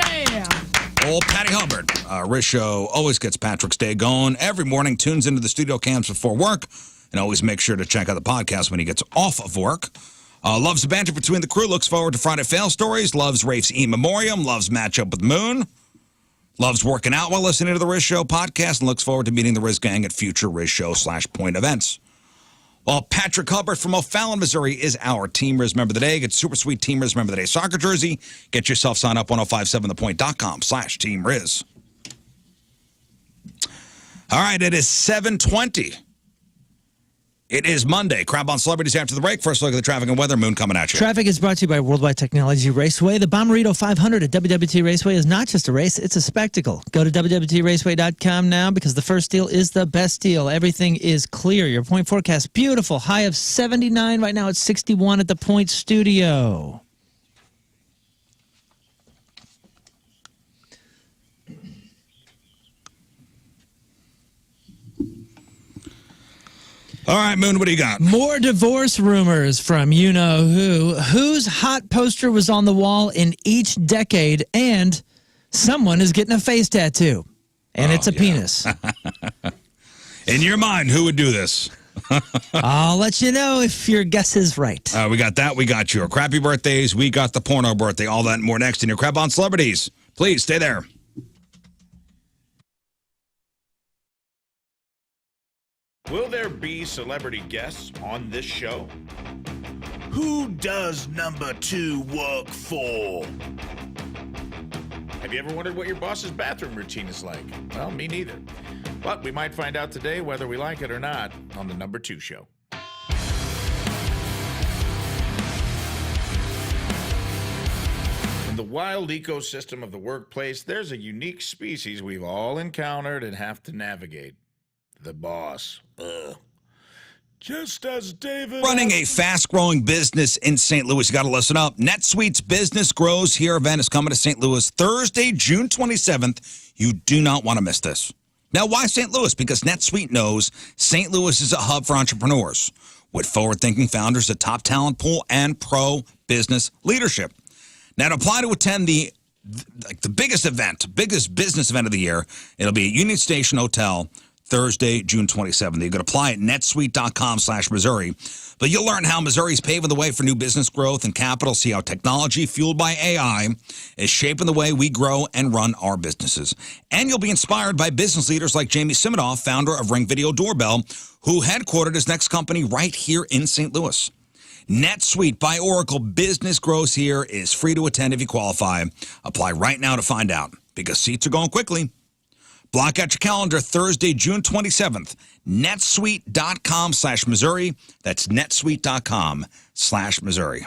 Old Patty Hubbard. RizzShow always gets Patrick's day going. Every morning, tunes into the studio cams before work. And always make sure to check out the podcast when he gets off of work. Loves the banter between the crew. Looks forward to Friday Fail Stories. Loves Rafe's E Memoriam. Loves Matchup with Moon. Loves working out while listening to the RizzShow podcast. And looks forward to meeting the Rizz Gang at future RizzShow/point events. Well, Patrick Hubbard from O'Fallon, Missouri is our Team Rizz member of the day. Get super sweet Team Rizz member of the day soccer jersey. Get yourself signed up 1057thepoint.com/Team Rizz. All right, it is 7:20. It is Monday. Crab on Celebrities after the break. First look at the traffic and weather. Moon coming at you. Traffic is brought to you by Worldwide Technology Raceway. The Bomberito 500 at WWT Raceway is not just a race, it's a spectacle. Go to WWTRaceway.com now because the first deal is the best deal. Everything is clear. Your point forecast, beautiful. High of 79. Right now it's 61 at the Point Studio. All right, Moon, what do you got? More divorce rumors from you-know-who. Whose hot poster was on the wall in each decade, and someone is getting a face tattoo. And it's a penis. In your mind, who would do this? I'll let you know if your guess is right. We got that. We got your crappy birthdays. We got the porno birthday. All that and more next in your Crab on Celebrities. Please stay there. Will there be celebrity guests on this show? Who does number 2 work for? Have you ever wondered what your boss's bathroom routine is like? Well, me neither. But we might find out today whether we like it or not on the number 2 show. In the wild ecosystem of the workplace, there's a unique species we've all encountered and have to navigate. The boss. Just as David... Running a fast-growing business in St. Louis. You got to listen up. NetSuite's Business Grows Here event is coming to St. Louis Thursday, June 27th. You do not want to miss this. Now, why St. Louis? Because NetSuite knows St. Louis is a hub for entrepreneurs with forward-thinking founders, a top talent pool, and pro-business leadership. Now, to apply to attend the biggest business event of the year, it'll be at Union Station Hotel Thursday, June 27th. You can apply at netsuite.com/Missouri. But you'll learn how Missouri is paving the way for new business growth and capital. See how technology fueled by AI is shaping the way we grow and run our businesses. And you'll be inspired by business leaders like Jamie Siminoff, founder of Ring Video Doorbell, who headquartered his next company right here in St. Louis. NetSuite by Oracle Business Grows Here is free to attend if you qualify. Apply right now to find out because seats are going quickly. Block out your calendar Thursday, June 27th. netsuite.com/Missouri. That's netsuite.com/Missouri.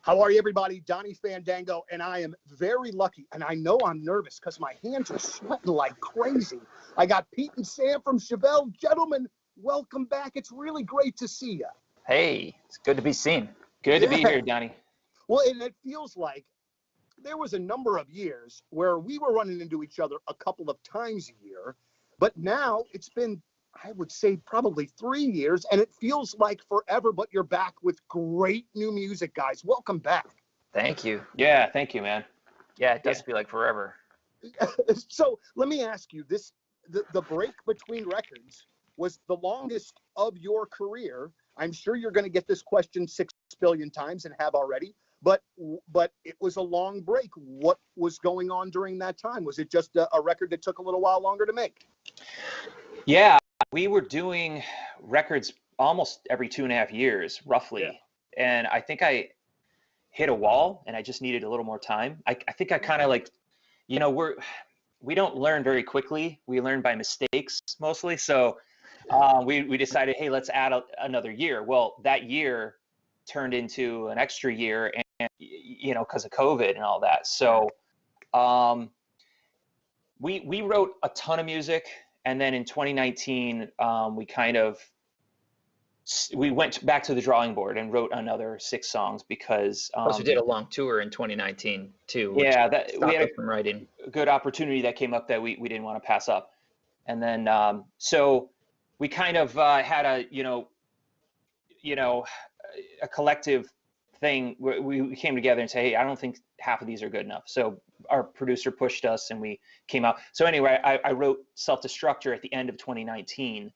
How are you, everybody? Donnie Fandango, and I am very lucky, and I know I'm nervous because my hands are sweating like crazy. I got Pete and Sam from Chevelle. Gentlemen, welcome back. It's really great to see you. Hey, it's good to be seen. Good to be here, Donnie. Well, and it feels like there was a number of years where we were running into each other a couple of times a year, but now it's been, I would say, probably 3 years, and it feels like forever, but you're back with great new music, guys. Welcome back. Thank you. Yeah, thank you, man. Yeah, it does feel like forever. So let me ask you this, the break between records was the longest of your career. I'm sure you're going to get this question 6 billion times and have already, but it was a long break. What was going on during that time? Was it just a record that took a little while longer to make? Yeah, we were doing records almost every 2.5 years, roughly. Yeah. And I think I hit a wall and I just needed a little more time. I think I kind of like, we don't learn very quickly. We learn by mistakes mostly. So we decided, hey, let's add another year. Well, that year turned into an extra year, and because of COVID and all that. So we wrote a ton of music, and then in 2019 we went back to the drawing board and wrote another 6 songs because Plus, we did a long tour in 2019 too. Which we had us from writing. a good opportunity that came up that we didn't want to pass up. And then so we kind of had a collective thing where we came together and say, hey, I don't think half of these are good enough. So our producer pushed us and we came out. So anyway, I wrote Self-Destructor at the end of 2019.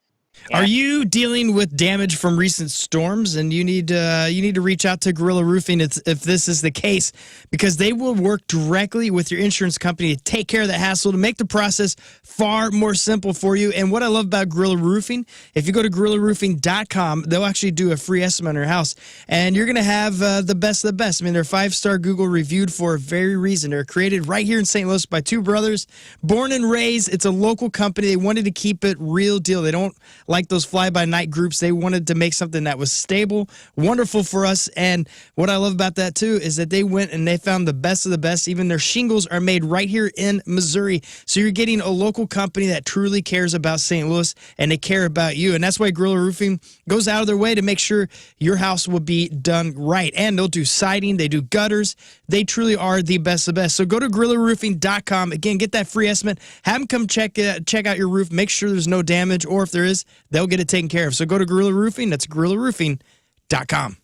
Are you dealing with damage from recent storms, and you need to reach out to Gorilla Roofing if this is the case, because they will work directly with your insurance company to take care of that hassle, to make the process far more simple for you. And what I love about Gorilla Roofing, if you go to gorillaroofing.com, they'll actually do a free estimate on your house, and you're going to have the best of the best. I mean, they're 5-star Google reviewed for a very reason. They're created right here in St. Louis by 2 brothers, born and raised. It's a local company. They wanted to keep it real deal. They don't like those fly-by-night groups. They wanted to make something that was stable, wonderful for us. And what I love about that too is that they went and they found the best of the best. Even their shingles are made right here in Missouri. So you're getting a local company that truly cares about St. Louis, and they care about you. And that's why Gorilla Roofing goes out of their way to make sure your house will be done right. And they'll do siding, they do gutters. They truly are the best of the best. So go to gorillaroofing.com. Again, get that free estimate. Have them come check out your roof. Make sure there's no damage, or if there is, they'll get it taken care of. So go to Gorilla Roofing. That's gorillaroofing.com.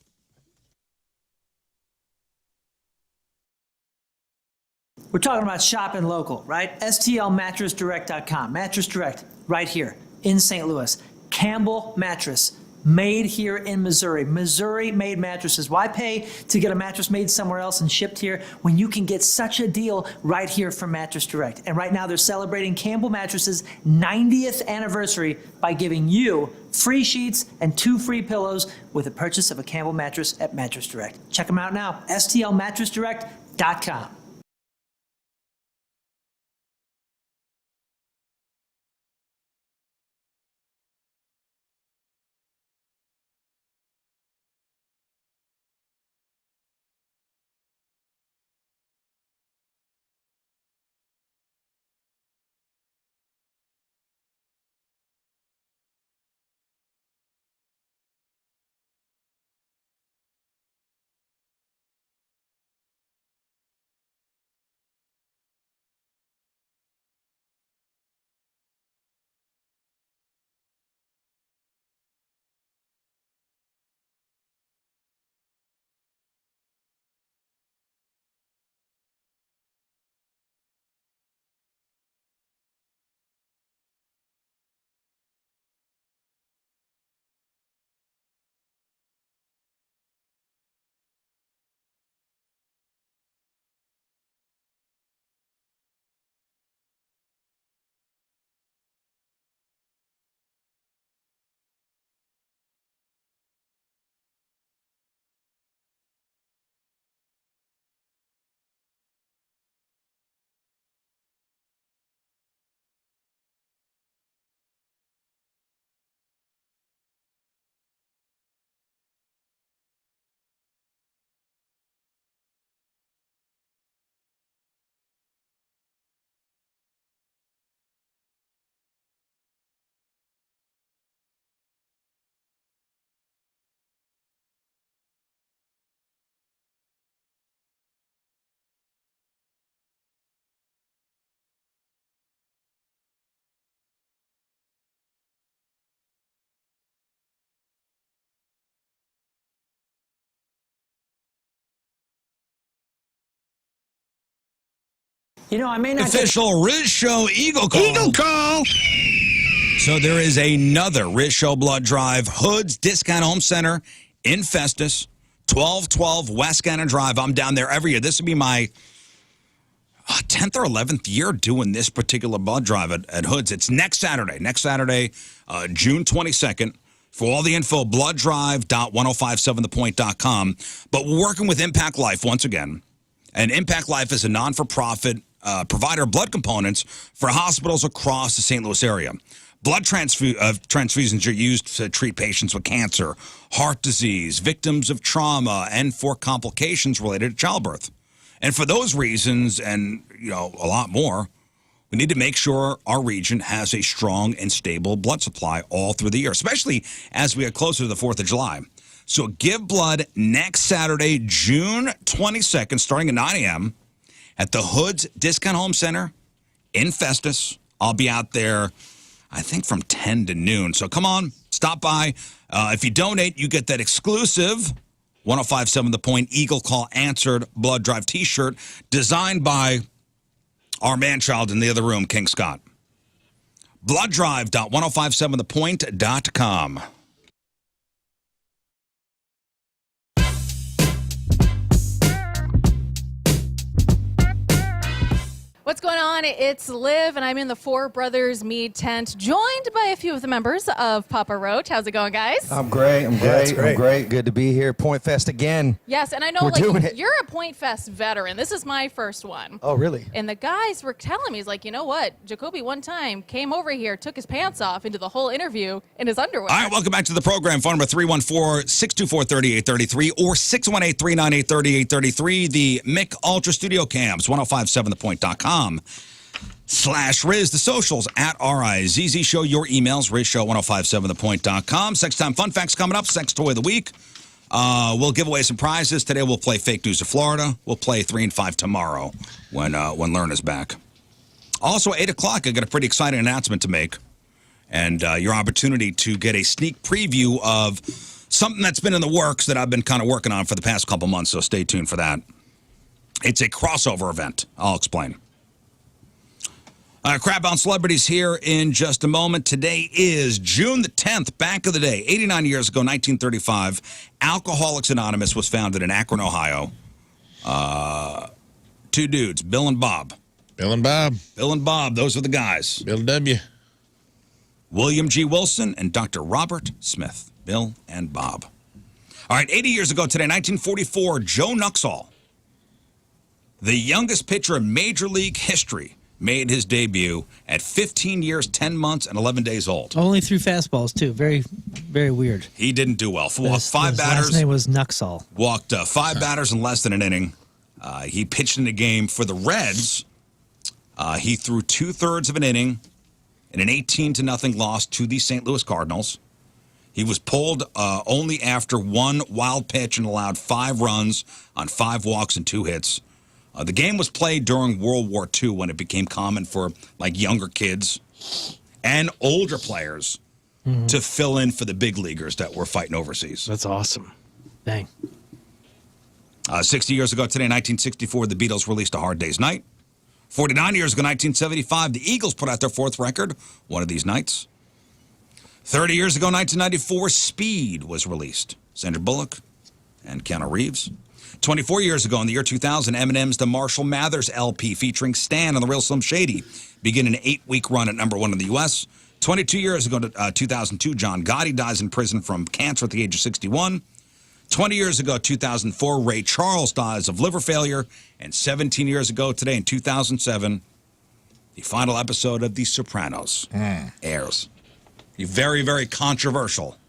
We're talking about shopping local, right? STLmattressdirect.com. Mattress Direct, right here in St. Louis. Campbell Mattress, made here in Missouri. Missouri-made mattresses. Why pay to get a mattress made somewhere else and shipped here when you can get such a deal right here from Mattress Direct? And right now they're celebrating Campbell Mattress's 90th anniversary by giving you free sheets and 2 free pillows with the purchase of a Campbell mattress at Mattress Direct. Check them out now. STLmattressdirect.com. You know, I may not. Official Rizz Show Eagle Call. Eagle call. So there is another Rizz Show blood drive. Hood's Discount Home Center in Festus, 1212 West Cannon Drive. I'm down there every year. This will be my 10th or 11th year doing this particular blood drive at Hood's. It's next Saturday, June 22nd. For all the info, blooddrive.1057thepoint.com. But we're working with Impact Life once again. And Impact Life is a non-for-profit provider of blood components for hospitals across the St. Louis area. Blood transfusions are used to treat patients with cancer, heart disease, victims of trauma, and for complications related to childbirth. And for those reasons, and a lot more, we need to make sure our region has a strong and stable blood supply all through the year, especially as we get closer to the 4th of July. So give blood next Saturday, June 22nd, starting at 9 a.m. at the Hood's Discount Home Center in Festus. I'll be out there, I think, from 10 to noon. So come on, stop by. If you donate, you get that exclusive 1057 The Point Eagle Call Answered Blood Drive T-shirt designed by our man-child in the other room, King Scott. blooddrive.1057thepoint.com. What's going on? It's Liv, and I'm in the Four Brothers Mead tent, joined by a few of the members of Papa Roach. How's it going, guys? I'm great. I'm great. Good to be here. Point Fest again. Yes, and I know you're a Point Fest veteran. This is my first one. Oh, really? And the guys were telling me, he's like, you know what? Jacoby one time came over here, took his pants off, and did the whole interview in his underwear. All right, welcome back to the program. Phone number 314-624-3833 or 618-398-3833. The Mick Ultra Studio Cams, 1057thepoint.com. /Rizz, the socials at RiZZ Show, your emails, RizzShow1057thepoint.com. Sex Time Fun Facts coming up, Sex Toy of the Week. We'll give away some prizes. Today we'll play Fake News of Florida. We'll play 3 and 5 tomorrow when Lern is back. Also, 8 o'clock, I got a pretty exciting announcement to make. And your opportunity to get a sneak preview of something that's been in the works that I've been kind of working on for the past couple months, so stay tuned for that. It's a crossover event. I'll explain. Crap on celebrities here in just a moment. Today is June the 10th, back of the day. 89 years ago, 1935, Alcoholics Anonymous was founded in Akron, Ohio. 2 dudes, Bill and Bob. Bill and Bob. Bill and Bob, those are the guys. Bill W. William G. Wilson and Dr. Robert Smith. Bill and Bob. All right, 80 years ago today, 1944, Joe Nuxhall, the youngest pitcher in Major League history, made his debut at 15 years, 10 months, and 11 days old. Only threw fastballs, too. Very, very weird. He didn't do well. Walked His 5 batters. His last name was Nuxhall. Walked 5 batters in less than an inning. He pitched in the game for the Reds. He threw 2/3 of an inning in an 18-0 loss to the St. Louis Cardinals. He was pulled only after 1 wild pitch and allowed 5 runs on 5 walks and 2 hits. The game was played during World War II when it became common for younger kids and older players to fill in for the big leaguers that were fighting overseas. That's awesome. Dang. 60 years ago today, 1964, the Beatles released A Hard Day's Night. 49 years ago, 1975, the Eagles put out their 4th record, One of These Nights. 30 years ago, 1994, Speed was released. Sandra Bullock and Keanu Reeves. 24 years ago, in the year 2000, Eminem's The Marshall Mathers LP featuring Stan and the Real Slim Shady began an 8-week run at #1 in the U.S. 22 years ago, 2002, John Gotti dies in prison from cancer at the age of 61. 20 years ago, 2004, Ray Charles dies of liver failure. And 17 years ago today, in 2007, the final episode of The Sopranos airs. A very, very controversial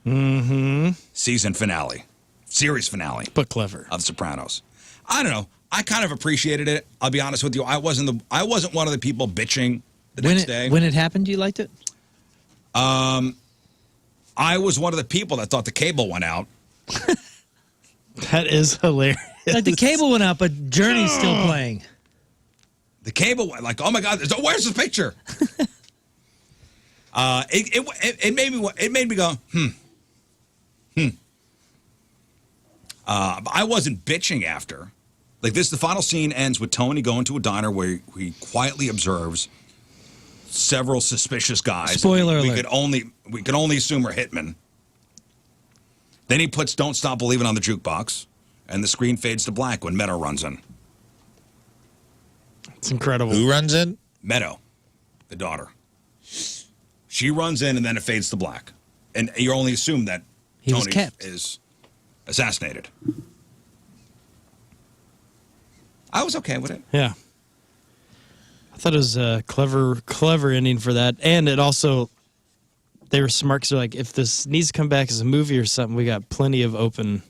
season finale. Series finale. But clever. Of Sopranos. I don't know. I kind of appreciated it. I'll be honest with you. I wasn't one of the people bitching the next day. When it happened, you liked it? I was one of the people that thought the cable went out. That is hilarious. Like the cable went out, but Journey's still playing. The cable went oh my God, where's the picture? It made me go, I wasn't bitching after. Like this, the final scene ends with Tony going to a diner where he quietly observes several suspicious guys. Spoiler we alert. We could only assume are hitmen. Then he puts "Don't Stop Believing" on the jukebox, and the screen fades to black when Meadow runs in. It's incredible. Who runs in? Meadow, the daughter. She runs in, and then it fades to black, and you only assume that He was Tony kept. is assassinated. I was okay with it. Yeah. I thought it was a clever ending for that. And it also, they were smart because they're like, if this needs to come back as a movie or something, we got plenty of open.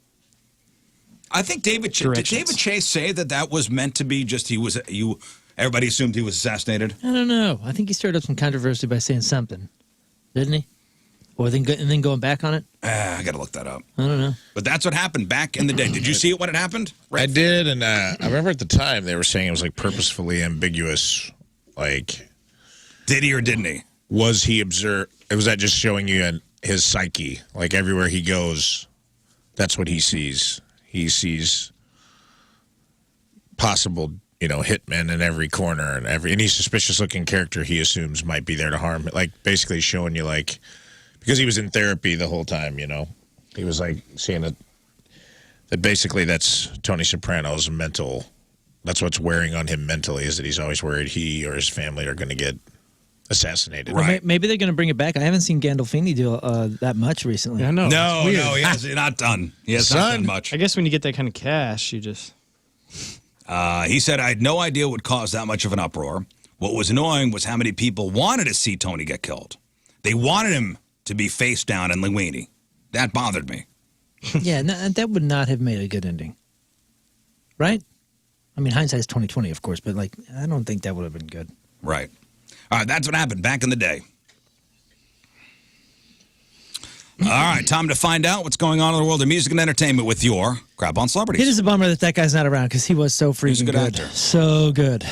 I think did David Chase say that was meant to be just everybody assumed he was assassinated? I don't know. I think he stirred up some controversy by saying something, didn't he? Or then going back on it. I got to look that up. I don't know. But that's what happened back in the day. Did you see it when it happened? I did, and I remember at the time they were saying it was like purposefully ambiguous. Like, did he or didn't he? Was he observed? Was that just showing you his psyche? Like everywhere he goes, that's what he sees. He sees possible, hitmen in every corner and any suspicious-looking character he assumes might be there to harm. Like basically showing you like. Because he was in therapy the whole time, He was like seeing that basically that's Tony Soprano's mental. That's what's wearing on him mentally is that he's always worried he or his family are going to get assassinated. Right. Maybe they're going to bring it back. I haven't seen Gandolfini do that much recently. Yeah, no. No, he has not done. He has not done much. I guess when you get that kind of cash, you just. He said, I had no idea what would cause that much of an uproar. What was annoying was how many people wanted to see Tony get killed. They wanted him to be face down in Linguini. That bothered me. Yeah, that would not have made a good ending. Right? I mean, hindsight's 20/20, of course, but I don't think that would have been good. Right. All right, that's what happened back in the day. All right, time to find out what's going on in the world of music and entertainment with your Crap on Celebrities. It is a bummer that guy's not around because he was so freaking good actor. So good.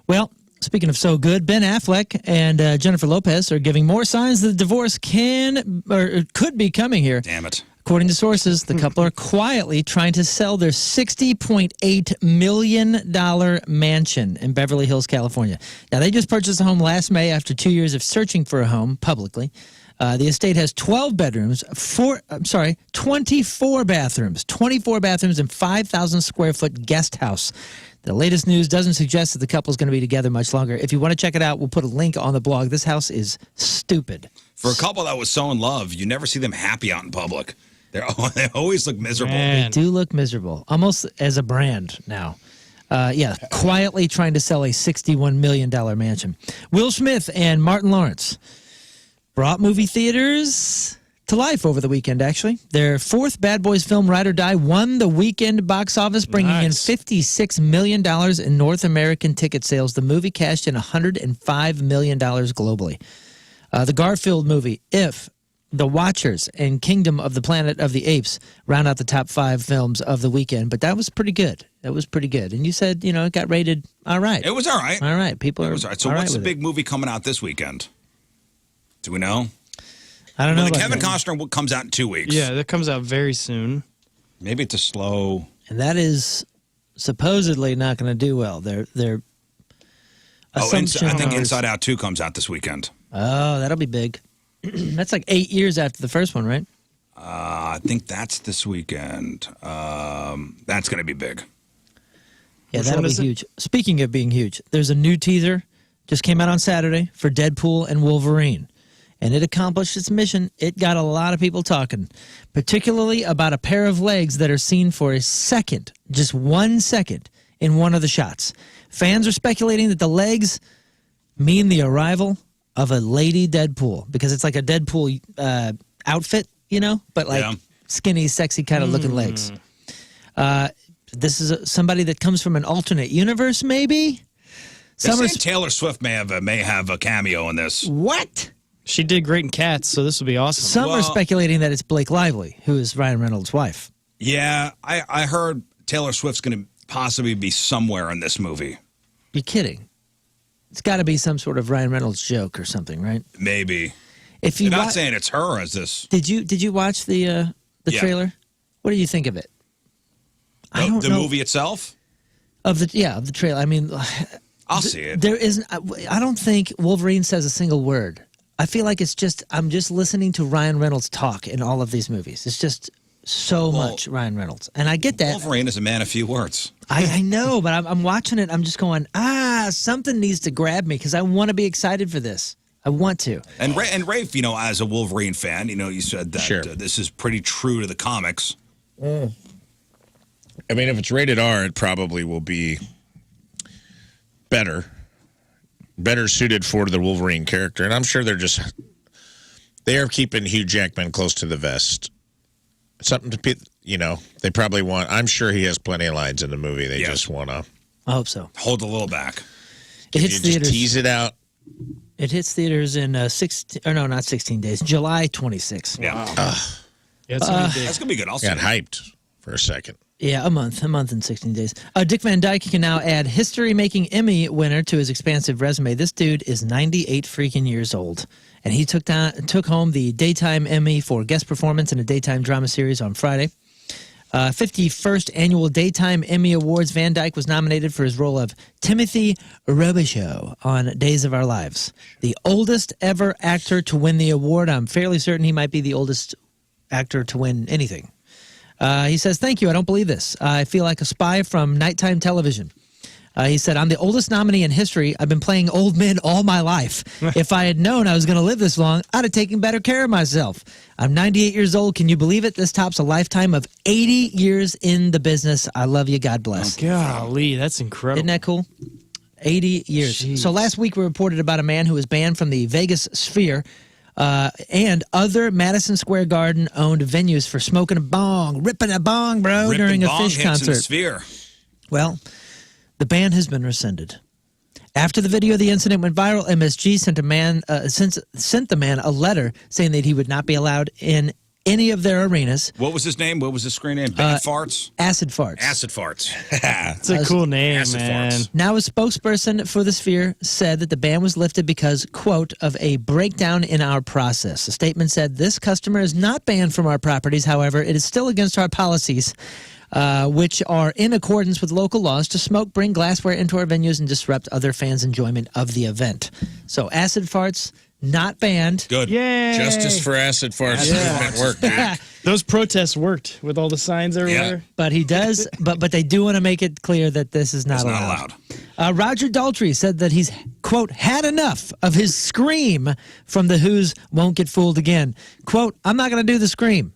Well, speaking of so good, Ben Affleck and Jennifer Lopez are giving more signs that the divorce could be coming here. Damn it. According to sources, the couple are quietly trying to sell their $60.8 million mansion in Beverly Hills, California. Now, they just purchased a home last May after 2 years of searching for a home publicly. The estate has 12 bedrooms, 24 bathrooms, and 5,000 square foot guest house. The latest news doesn't suggest that the couple is going to be together much longer. If you want to check it out, we'll put a link on the blog. This house is stupid. For a couple that was so in love, you never see them happy out in public. They always look miserable. Man. They do look miserable, almost as a brand now. Quietly trying to sell a $61 million mansion. Will Smith and Martin Lawrence brought movie theaters to life over the weekend, actually. Their fourth Bad Boys film, Ride or Die, won the weekend box office, bringing in $56 million in North American ticket sales. The movie cashed in $105 million globally. The Garfield movie, If, The Watchers, and Kingdom of the Planet of the Apes round out the top 5 films of the weekend. But that was pretty good. And you said, it got rated all right. It was all right. All right. People are. It was all right. So what's the big movie coming out this weekend? Do we know? I don't know. The Kevin Costner comes out in 2 weeks. Yeah, that comes out very soon. Maybe it's a slow. And that is supposedly not going to do well. Their I think Inside Out 2 comes out this weekend. Oh, that'll be big. That's like 8 years after the first one, right? I think that's this weekend. That's going to be big. Yeah, Which that'll one be is it? huge. Speaking of being huge, there's a new teaser just came out on Saturday for Deadpool and Wolverine. And it accomplished its mission. It got a lot of people talking, particularly about a pair of legs that are seen for a second, just 1 second, in one of the shots. Fans are speculating that the legs mean the arrival of a lady Deadpool, because it's like a Deadpool outfit, but skinny, sexy kind of looking legs. This is somebody that comes from an alternate universe, maybe? They say Taylor Swift may have a cameo in this. What? She did great in Cats, so this will be awesome. Some are speculating that it's Blake Lively, who is Ryan Reynolds' wife. Yeah, I heard Taylor Swift's going to possibly be somewhere in this movie. You're kidding. It's got to be some sort of Ryan Reynolds joke or something, right? Maybe. If you You're not saying it's her as this. Did you watch the trailer? What do you think of it? I don't The know movie itself? of the trailer. I mean, I'll see it. there isn't. I don't think Wolverine says a single word. I feel like I'm just listening to Ryan Reynolds talk in all of these movies. It's just so much Ryan Reynolds, and I get that. Wolverine is a man of few words. I know, but I'm watching it. I'm just going, something needs to grab me because I want to be excited for this. I want to. And Rafe, as a Wolverine fan, you said that this is pretty true to the comics. I mean, if it's rated R, it probably will be better suited for the Wolverine character. And I'm sure they are keeping Hugh Jackman close to the vest. Something to, they probably want. I'm sure he has plenty of lines in the movie. They just want to. I hope so. Hold a little back. It hits theaters. Just tease it out. It hits theaters in not 16 days. July 26th. Yeah. That's gonna be good. I'll see Got it. hyped for a second. Yeah, a month and 16 days. Dick Van Dyke can now add history-making Emmy winner to his expansive resume. This dude is 98 freaking years old, and he took home the Daytime Emmy for guest performance in a daytime drama series on Friday. 51st Annual Daytime Emmy Awards, Van Dyke was nominated for his role of Timothy Robichaux on Days of Our Lives. The oldest ever actor to win the award. I'm fairly certain he might be the oldest actor to win anything. He says, "Thank you. I don't believe this. I feel like a spy from nighttime television." He said, "I'm the oldest nominee in history. I've been playing old men all my life. If I had known I was going to live this long, I'd have taken better care of myself. I'm 98 years old. Can you believe it? This tops a lifetime of 80 years in the business. I love you. God bless." Golly, that's incredible. Isn't that cool? 80 years. Jeez. So last week we reported about a man who was banned from the Vegas Sphere and other Madison Square Garden-owned venues for smoking a bong, ripping a bong, bro, during a Fish concert. Sphere. Well, the ban has been rescinded. After the video of the incident went viral, MSG sent the man a letter saying that he would not be allowed in any of their arenas. What was his name? What was his screen name? Bad Farts? Acid Farts. Acid Farts. It's a cool name, Acid man. farts. Now, a spokesperson for the Sphere said that the ban was lifted because, quote, of a breakdown in our process. The statement said, "This customer is not banned from our properties. However, it is still against our policies, which are in accordance with local laws to smoke, bring glassware into our venues, and disrupt other fans' enjoyment of the event." So, Acid Farts, not banned. Good. Yay! Justice for acid farts. Movement worked, dude. Those protests worked with all the signs everywhere. But he does, but they do want to make it clear that this is not It's allowed. not allowed. Roger Daltrey said that he's, quote, had enough of his scream from the Who's Won't Get Fooled Again. Quote, "I'm not going to do the scream.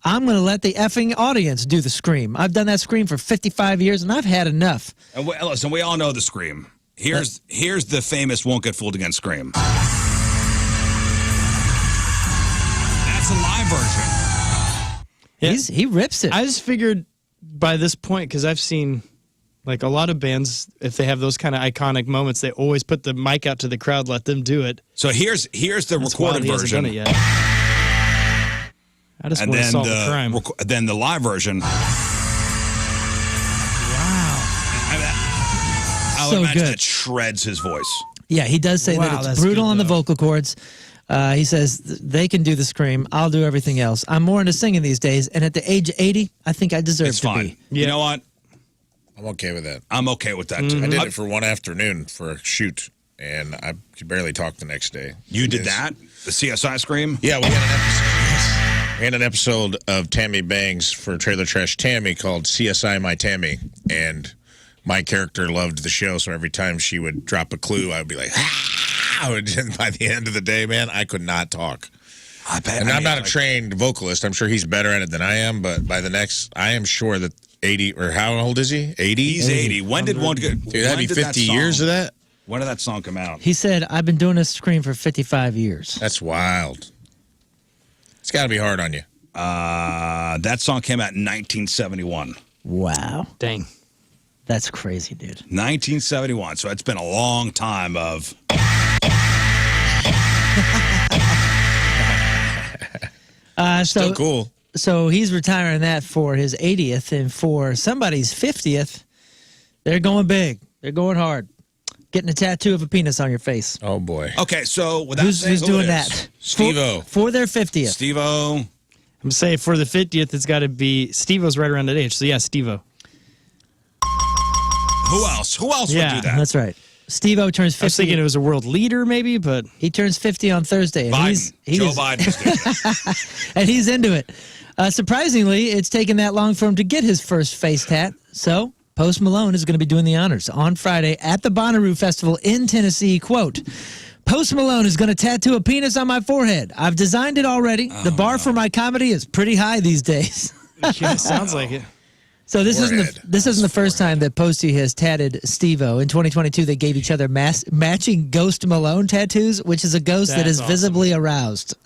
I'm going to let the effing audience do the scream. I've done that scream for 55 years, and I've had enough." And listen, we all know the scream. Here's the famous "Won't Get Fooled Again" scream. That's a live version. Yeah. He rips it. I just figured by this point, because I've seen like a lot of bands, if they have those kind of iconic moments, they always put the mic out to the crowd, let them do it. So here's the That's recorded wild he hasn't version. done it yet. I just And want to then solve the crime. then the live version. Wow. I would So imagine good. it shreds his voice. Yeah, he does say Wow, that it's that's brutal good, on the though. vocal cords. He says they can do the scream. I'll do everything else. I'm more into singing these days, and at the age of 80, I think I deserve It's to fine. be. You know what? I'm okay with that. I'm okay with that too. I did it for one afternoon for a shoot, and I could barely talk the next day. You did that? The CSI scream? Yeah, we had an episode of Tammy Bangs for Trailer Trash Tammy called CSI My Tammy, and my character loved the show, so every time she would drop a clue, I would be like, ah! And by the end of the day, man, I could not talk. And I'm not a trained vocalist. I'm sure he's better at it than I am, but by the next, I am sure that 80, or how old is he? 80? He's 80. When did one get... Dude, that'd be 50 years of that? When did that song come out? He said, "I've been doing this scream for 55 years." That's wild. It's got to be hard on you. That song came out in 1971. Wow. Dang. That's crazy, dude. 1971. So it's been a long time of... Still cool. So he's retiring that for his 80th, and for somebody's 50th, they're going big. They're going hard. Getting a tattoo of a penis on your face. Oh, boy. Okay, so without Who's saying who doing it is, that? Steve-O. For their 50th. Steve-O. I'm saying for the 50th, it's got to be Steve-O's right around that age. So yeah, Steve-O. Who else? Who else would do that? That's right. Steve-O turns 50. I was thinking it was a world leader, maybe, but He turns 50 on Thursday. And Biden. Joe is- Biden. and he's into it. Surprisingly, it's taken that long for him to get his first face tat. So Post Malone is going to be doing the honors on Friday at the Bonnaroo Festival in Tennessee. Quote, Post Malone is going to tattoo a penis on my forehead. I've designed it already. The bar for my comedy is pretty high these days. yeah, sounds like it. So this isn't Forehead. this isn't the first time that Posty has tatted Steve-O. In 2022, they gave each other matching Ghost Malone tattoos, which is a ghost that That's is awesome. visibly aroused.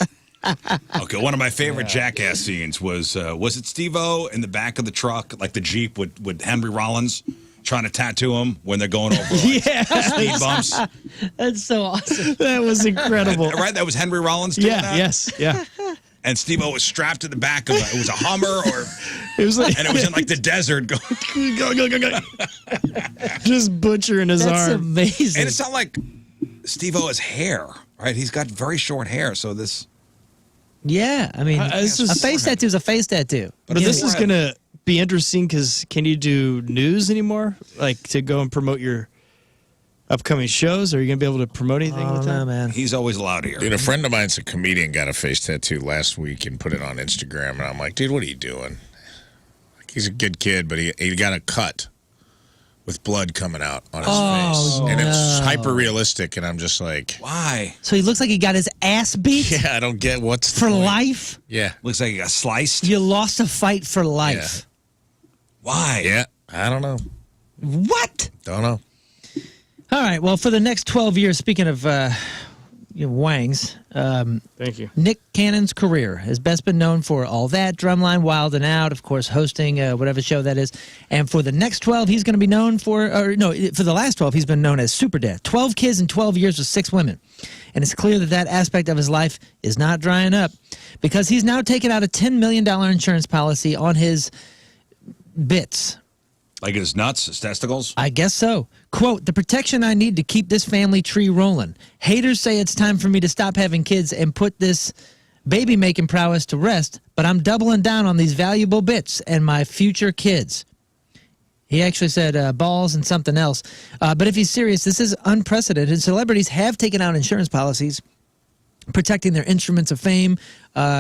Okay, one of my favorite Jackass scenes was it Steve-O in the back of the truck, like the Jeep with Henry Rollins trying to tattoo him when they're going over speed bumps? That's so awesome. That was incredible. Right? That was Henry Rollins doing that? Yeah. And Steve-O was strapped to the back of it was a Hummer or It was like and it was in like the desert going go. just butchering his That's arm. amazing. And it's not like Steve-O has hair, right? He's got very short hair, so this Yeah, I mean, this a is- face tattoo is a face tattoo. But You this know, is gonna be interesting because can you do news anymore? Like to go and promote your upcoming shows? Are you gonna be able to promote anything oh, with no, that? man. he's always allowed here. Dude, a friend of mine's a comedian, got a face tattoo last week and put it on Instagram. And I'm like, dude, what are you doing? Like, he's a good kid, but he got a cut with blood coming out on his face. And it's hyper realistic. And I'm just like, Why? So he looks like he got his ass beat yeah, I don't get what's the for point. life. Yeah. Looks like he got sliced. You lost a fight for life. Why? Yeah. I don't know. What? Don't know. All right. Well, for the next 12 years, speaking of wangs, Thank you. Nick Cannon's career has best been known for All That, Drumline, Wild and Out, of course, hosting whatever show that is. And for the next 12, he's going to be known for the last 12, he's been known as Super Dad. 12 kids in 12 years with 6 women. And it's clear that that aspect of his life is not drying up because he's now taken out a $10 million insurance policy on his bits. Like his nuts, his testicles? I guess so. Quote, the protection I need to keep this family tree rolling. Haters say it's time for me to stop having kids and put this baby-making prowess to rest, but I'm doubling down on these valuable bits and my future kids. He actually said balls and something else. But if he's serious, this is unprecedented. Celebrities have taken out insurance policies protecting their instruments of fame.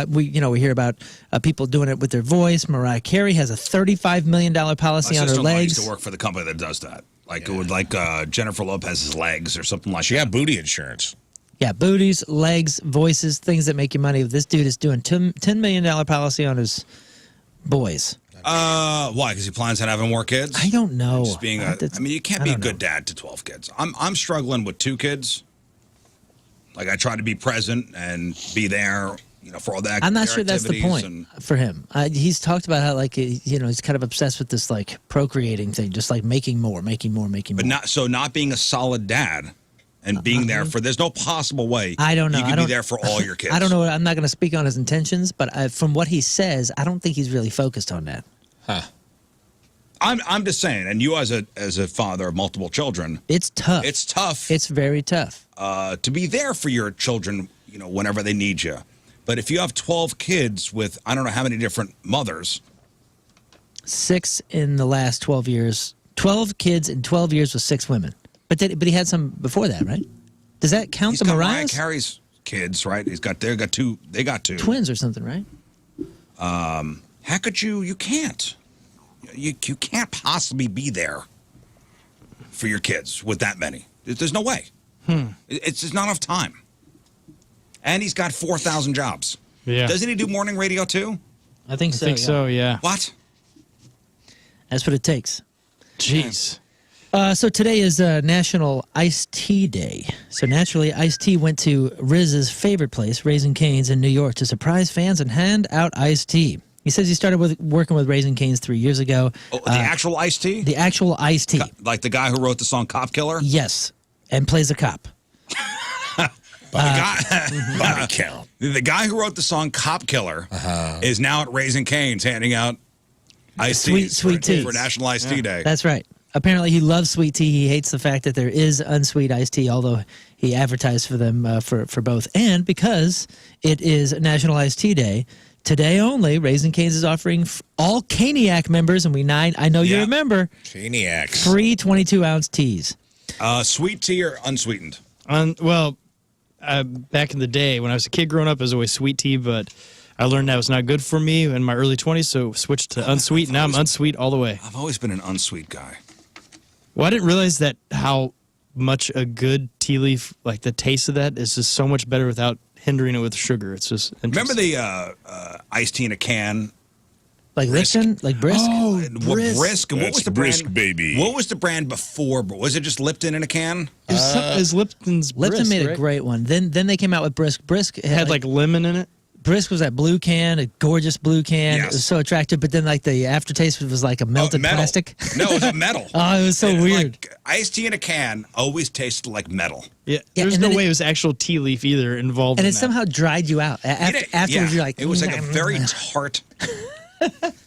We hear about people doing it with their voice. Mariah Carey has a $35 million policy My on her sister-in-law used legs. to work for the company that does that. Like it would like Jennifer Lopez's legs or something like She that. got booty insurance. Yeah, booties, legs, voices, things that make you money. This dude is doing $10 million policy on his boys. Why? Because he plans on having more kids? I don't know. Just being I mean, you can't I be a don't know. good dad to 12 kids. I'm struggling with 2 kids. Like I try to be present and be there, for all that. I'm not sure that's the point for him. He's talked about how he's kind of obsessed with this like procreating thing, just like making more. But not being a solid dad and being there for. There's no possible way. I don't know. You can be there for all your kids. I don't know. I'm not going to speak on his intentions, but from what he says, I don't think he's really focused on that. Huh. I'm just saying, and you as a father of multiple children, It's tough. it's tough. It's very tough. To be there for your children, whenever they need you. But if you have 12 kids with I don't know how many different mothers, 6 in the last 12 years. 12 kids in 12 years with 6 women. But he had some before that, right? Does that count he's the got Mariah Mariah's? Carey's kids, right? They got two. They got 2. Twins or something, right? How could you? You can't. You can't possibly be there for your kids with that many. There's no way. It's just not enough time. And he's got 4,000 jobs. Yeah. Doesn't he do morning radio too? I think I so. think so, yeah. What? That's what it takes. Jeez. So today is National Iced Tea Day. So naturally, iced tea went to Rizz's favorite place, Raising Cane's in New York, to surprise fans and hand out iced tea. He says he started working with Raising Cane's 3 years ago. Oh, the actual iced tea? The actual iced tea. Like the guy who wrote the song Cop Killer? Yes, and plays a cop. Body count. The guy who wrote the song Cop Killer is now at Raising Cane's handing out iced teas Sweet teas. for National Iced Tea Day. That's right. Apparently, he loves sweet tea. He hates the fact that there is unsweet iced tea, although he advertised for them for both. And because it is National Iced Tea Day, Today only, Raising Cane's is offering all Caniac members, and I know you Yeah. remember, Caniacs. free 22-ounce teas. Sweet tea or unsweetened? Back in the day when I was a kid growing up, it was always sweet tea, but I learned that was not good for me in my early 20s, so switched to unsweet. Now I'm unsweet all the way. I've always been an unsweet guy. Well, I didn't realize that how much a good tea leaf, like the taste of that, is just so much better without hindering it with sugar. It's just Remember interesting. the iced tea in a can? Like Lipton? Like Brisk? Oh, Brisk. And what That's was the Brisk, brand? baby. What was the brand before? Was it just Lipton in a can? It was Lipton's Lipton Brisk, made a right? great one. Then they came out with Brisk. Brisk It had like lemon in it. Brisk was that blue can, a gorgeous blue can. Yes. It was so attractive, but then like the aftertaste was like a melted metal. plastic. No, it was a metal. Oh, it was so weird. Like, iced tea in a can always tasted like metal. Yeah, Yeah, there's and no then way it was actual tea leaf either involved And in it that. somehow dried you out. Afterwards, you're like, it was like a very tart.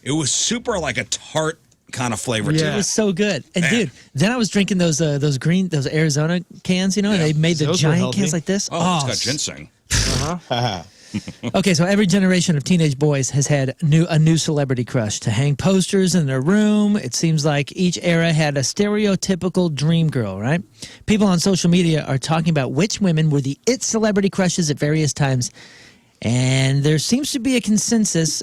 It was super like a tart kind of flavor to Yeah. It it. was so good. And Man. dude, then I was drinking those Arizona cans, and they made the Those were giant healthy. cans like this. Oh, it's got ginseng. Okay, so every generation of teenage boys has had a new celebrity crush to hang posters in their room. It seems like each era had a stereotypical dream girl, right? People on social media are talking about which women were the it celebrity crushes at various times, and there seems to be a consensus.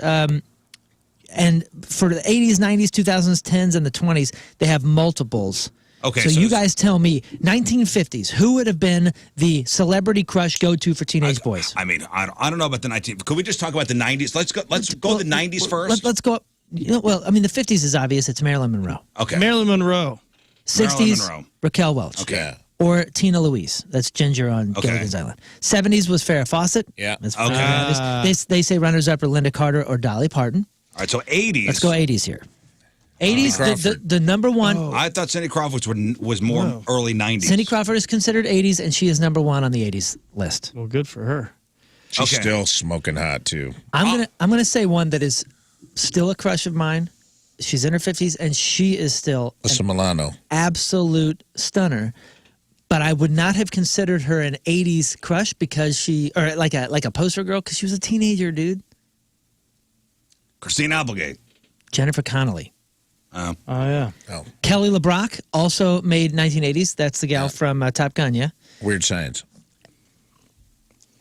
And for the 80s, 90s, 2000s, 10s, and the 20s, they have multiples. Okay, so so you it's- guys tell me, 1950s, who would have been the celebrity crush go-to for teenage boys? I mean, I don't know about the 19. Could we just talk about the 90s? Let's go the 90s first. Let's go. Well, I mean, the 50s is obvious. It's Marilyn Monroe. Okay. Marilyn Monroe. 60s, Monroe. Raquel Welch. Okay. Or Tina Louise. That's Ginger on Okay. Gilligan's Island. 70s was Farrah Fawcett. Yeah. That's Okay. they say runners-up are Linda Carter or Dolly Parton. All right, so 80s. Let's go 80s here. 80s, Crawford. the number one. I thought Cindy Crawford was more early 90s. Cindy Crawford is considered 80s, and she is number one on the 80s list. Well, good for her. She's Okay. still smoking hot, too. I'm gonna say one that is still a crush of mine. She's in her 50s, and she is still Alyssa Milano. absolute stunner. But I would not have considered her an 80s crush because or like a poster girl, because she was a teenager, dude. Christine Applegate. Jennifer Connelly. Oh, yeah. Oh, Kelly LeBrock also made 1980s. That's the gal from Top Gun, yeah? Weird Science.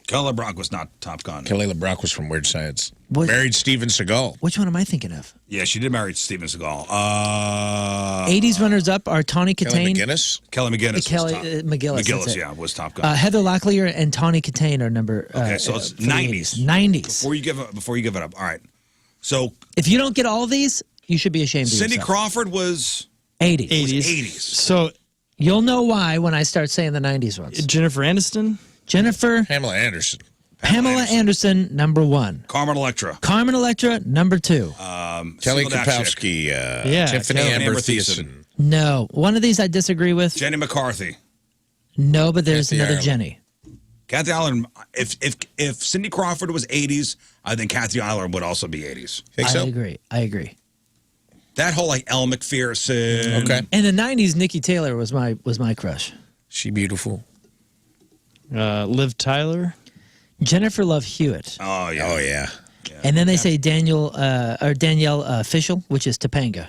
Kelly LeBrock was not Top Gun. Kelly LeBrock was from Weird Science. What- Married Steven Seagal. Which one am I thinking of? Yeah, she did marry Steven Seagal. 80s runners-up are Tawny Kelly Katane. McGinnis. Kelly McGinnis. Kelly was top. McGillis. that's it. yeah, was Top Gun. Heather Locklear and Tawny Katane are number. Okay, so it's for the 90s. 90s. Before you give it up. All right. So If you don't get all of these, you should be ashamed of Cindy yourself. Crawford was 80s. 80s. 80s. So, You'll know why when I start saying the 90s ones. Jennifer Aniston? Jennifer, Pamela Anderson. Pamela Anderson, number one. Carmen Electra. Carmen Electra, number two. Kelly Single Dad Chick. Kapowski. Yeah, Tiffany Kelly Amber Amber Thiessen. No. One of these I disagree with. Jenny McCarthy. No, but there's Kathy another Ireland. Jenny. Kathy Ireland. If Cindy Crawford was 80s, I think Kathy Ireland would also be 80s. Think so? I agree. That whole like Elle McPherson. Okay. In the 90s, Nikki Taylor was my crush. She beautiful. Liv Tyler? Jennifer Love Hewitt. Oh yeah. Oh, yeah. And then they say Danielle Fishel, which is Topanga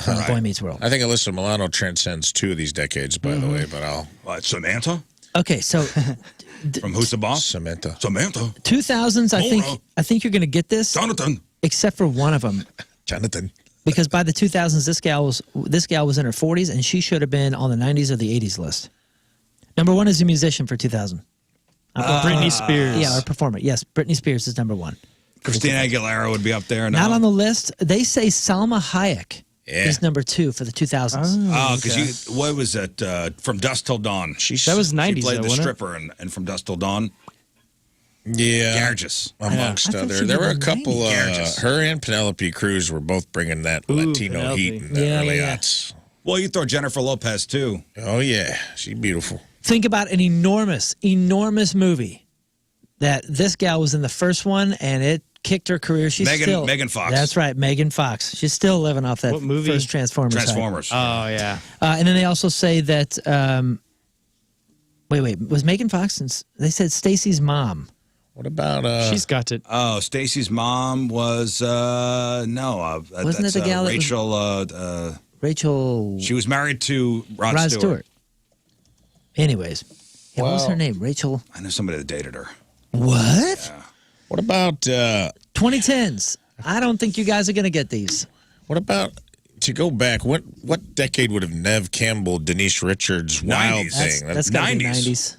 from Boy Meets World. I think Alyssa Milano transcends two of these decades, by the way, but I'll... Samantha Okay, so from Who's the Boss? Samantha. Samantha. 2000s, Mona. I think you're going to get this, Jonathan. except for one of them. Jonathan. Because by the 2000s, this gal was in her 40s, and she should have been on the 90s or the 80s list. Number one is a musician for 2000. Britney Spears. Yeah, or performer. Yes, Britney Spears is number one. Christina Aguilera would be up there. Not on the list. They say Salma Hayek Yeah. is number two for the 2000s. Oh, because what was it? From Dusk Till Dawn. That was 90s, She played though, the wasn't it? stripper and From Dusk Till Dawn. Yeah. Gorgeous. Amongst I thought other. she There were a did couple, 90s. Gorgeous. her and Penelope Cruz were both bringing that Ooh, Latino Penelope. heat in the Yeah, early yeah. aughts. Well, you throw Jennifer Lopez too. Oh, yeah. She's beautiful. Think about an enormous movie that this gal was in the first one, and it kicked her career. She's still Megan Fox. That's right, Megan Fox. She's still living off that What movie? first Transformers. hype. Transformers. Oh, yeah. And then they also say that. Wait, was Megan Fox? They said Stacy's mom What about She's got it. Oh, Stacy's mom was no. Wasn't it the gal that Rachel? Rachel She was married to Rod Stewart. Anyways, yeah, what was her name? Rachel. I know somebody that dated her. What? Yeah. what about 2010s. I don't think you guys are gonna get these. what about to go back? What decade would have Nev Campbell, Denise Richards, Wild 90s. thing? That's gotta be 90s. 90s.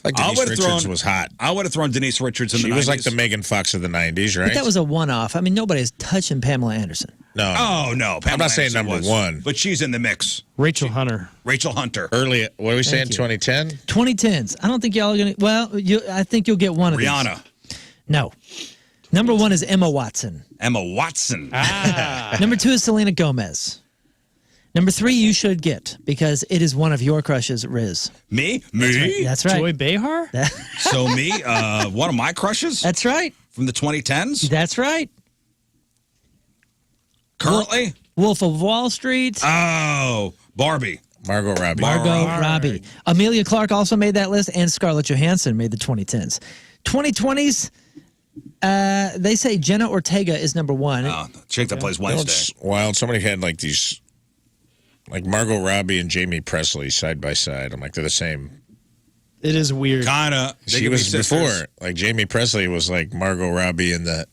Like I Denise would've Richards thrown- was hot. I would have thrown Denise Richards in She the 90s. was like the Megan Fox of the 90s, right? But that was a one-off. I mean, nobody's touching Pamela Anderson. no. Oh no, Pamela I'm not saying Anderson number was, one. but she's in the mix. Rachel Hunter. Rachel Hunter, Early, what are we saying, you. 2010? 2010s. I don't think y'all are gonna. Well, I think you'll get one of Rihanna, these. No. Number one is Emma Watson. Emma Watson. Number two is Selena Gomez. Number three, you should get because it is one of your crushes, Rizz. Me? That's right. Joy Behar? So me, one of my crushes That's right. from the 2010s. That's right. Currently, Wolf of Wall Street. oh, Barbie. Margot Robbie. Margot Robbie. Amelia Clark also made that list, and Scarlett Johansson made the 2010s. 2020s, they say Jenna Ortega is number one. Chick that plays You know Wednesday. what's wild? Somebody had like these, like Margot Robbie and Jamie Presley side by side. I'm like, they're the same. It is weird. Kinda. They She could be was sisters. before. Like Jamie Presley was like Margot Robbie in the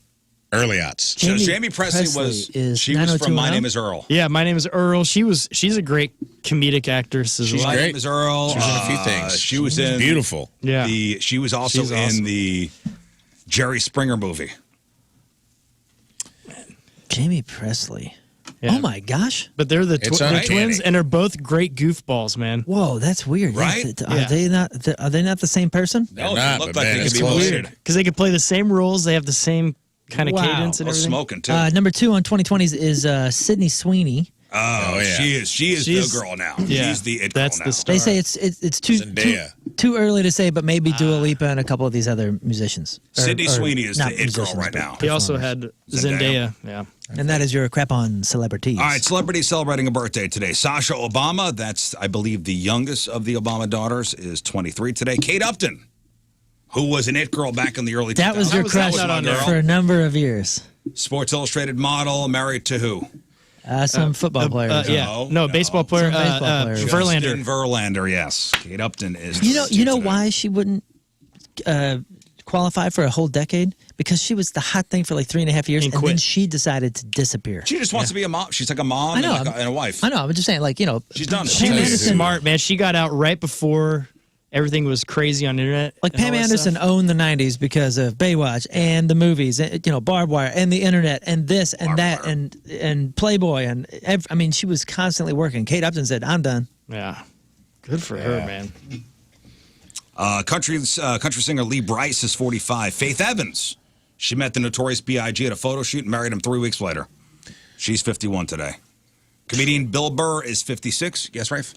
early aughts. So Jamie Presley was. is She was from My 90210? Name Is Earl. Yeah, my name is Earl. She's a great comedic actress as She's well. My great. Name Is Earl. She was in a few things. She was in Beautiful. Yeah. She was also She's in awesome. the Jerry Springer movie. Jamie Presley. Yeah. Oh my gosh. But they're the It's they're uncanny. twins, and they're both great goofballs, man. Whoa, that's weird. Yeah, Right? Are Yeah. they not? Are they not the same person? No, not, they looked but like man, they it's could be close. related. Because they could play the same roles. They have the same kind of Wow. cadence and Oh, everything. smoking too. Number two on 2020s is Sydney Sweeney. Oh, yeah. she is She's- the girl now. yeah, She's the it that's girl the now. star. They say it's too Zendaya. too early to say, but maybe Dua Lipa and a couple of these other musicians. Sydney Sweeney is not the it girl musicians, right but now. He also performers. had Zendaya. Zendaya. Yeah. And that is your crap on celebrities. All right, celebrities celebrating a birthday today. Sasha Obama, that's, I believe, the youngest of the Obama daughters, is 23 today. Kate Upton, who was an it girl back in the early 2000s. That was your was crush not on there. for a number of years. Sports Illustrated model, married to who? Some football players. Yeah. No, baseball player. Some baseball players. Verlander. Justin Verlander, yes. Kate Upton is. You know today. why she wouldn't qualify for a whole decade? Because she was the hot thing for like 3.5 years, And and then quit. she decided to disappear. She just wants to be a mom. She's like a mom I know, and, like and a wife. I know. I'm just saying, like, you know, She's done it. Pam She's Anderson, Smart, man. She got out right before everything was crazy on the internet. like and all Pam that Anderson stuff. owned the '90s because of Baywatch and the movies, and, you know, Barbed Wire and the internet and this and Barbed that Wire. and Playboy and I mean, she was constantly working. Kate Upton said, "I'm done." Yeah. Good for her, man. Country singer Lee Brice is 45. Faith Evans, she met the Notorious B.I.G. at a photo shoot and married him 3 weeks later. She's 51 today. Comedian Bill Burr is 56. Yes, Rafe?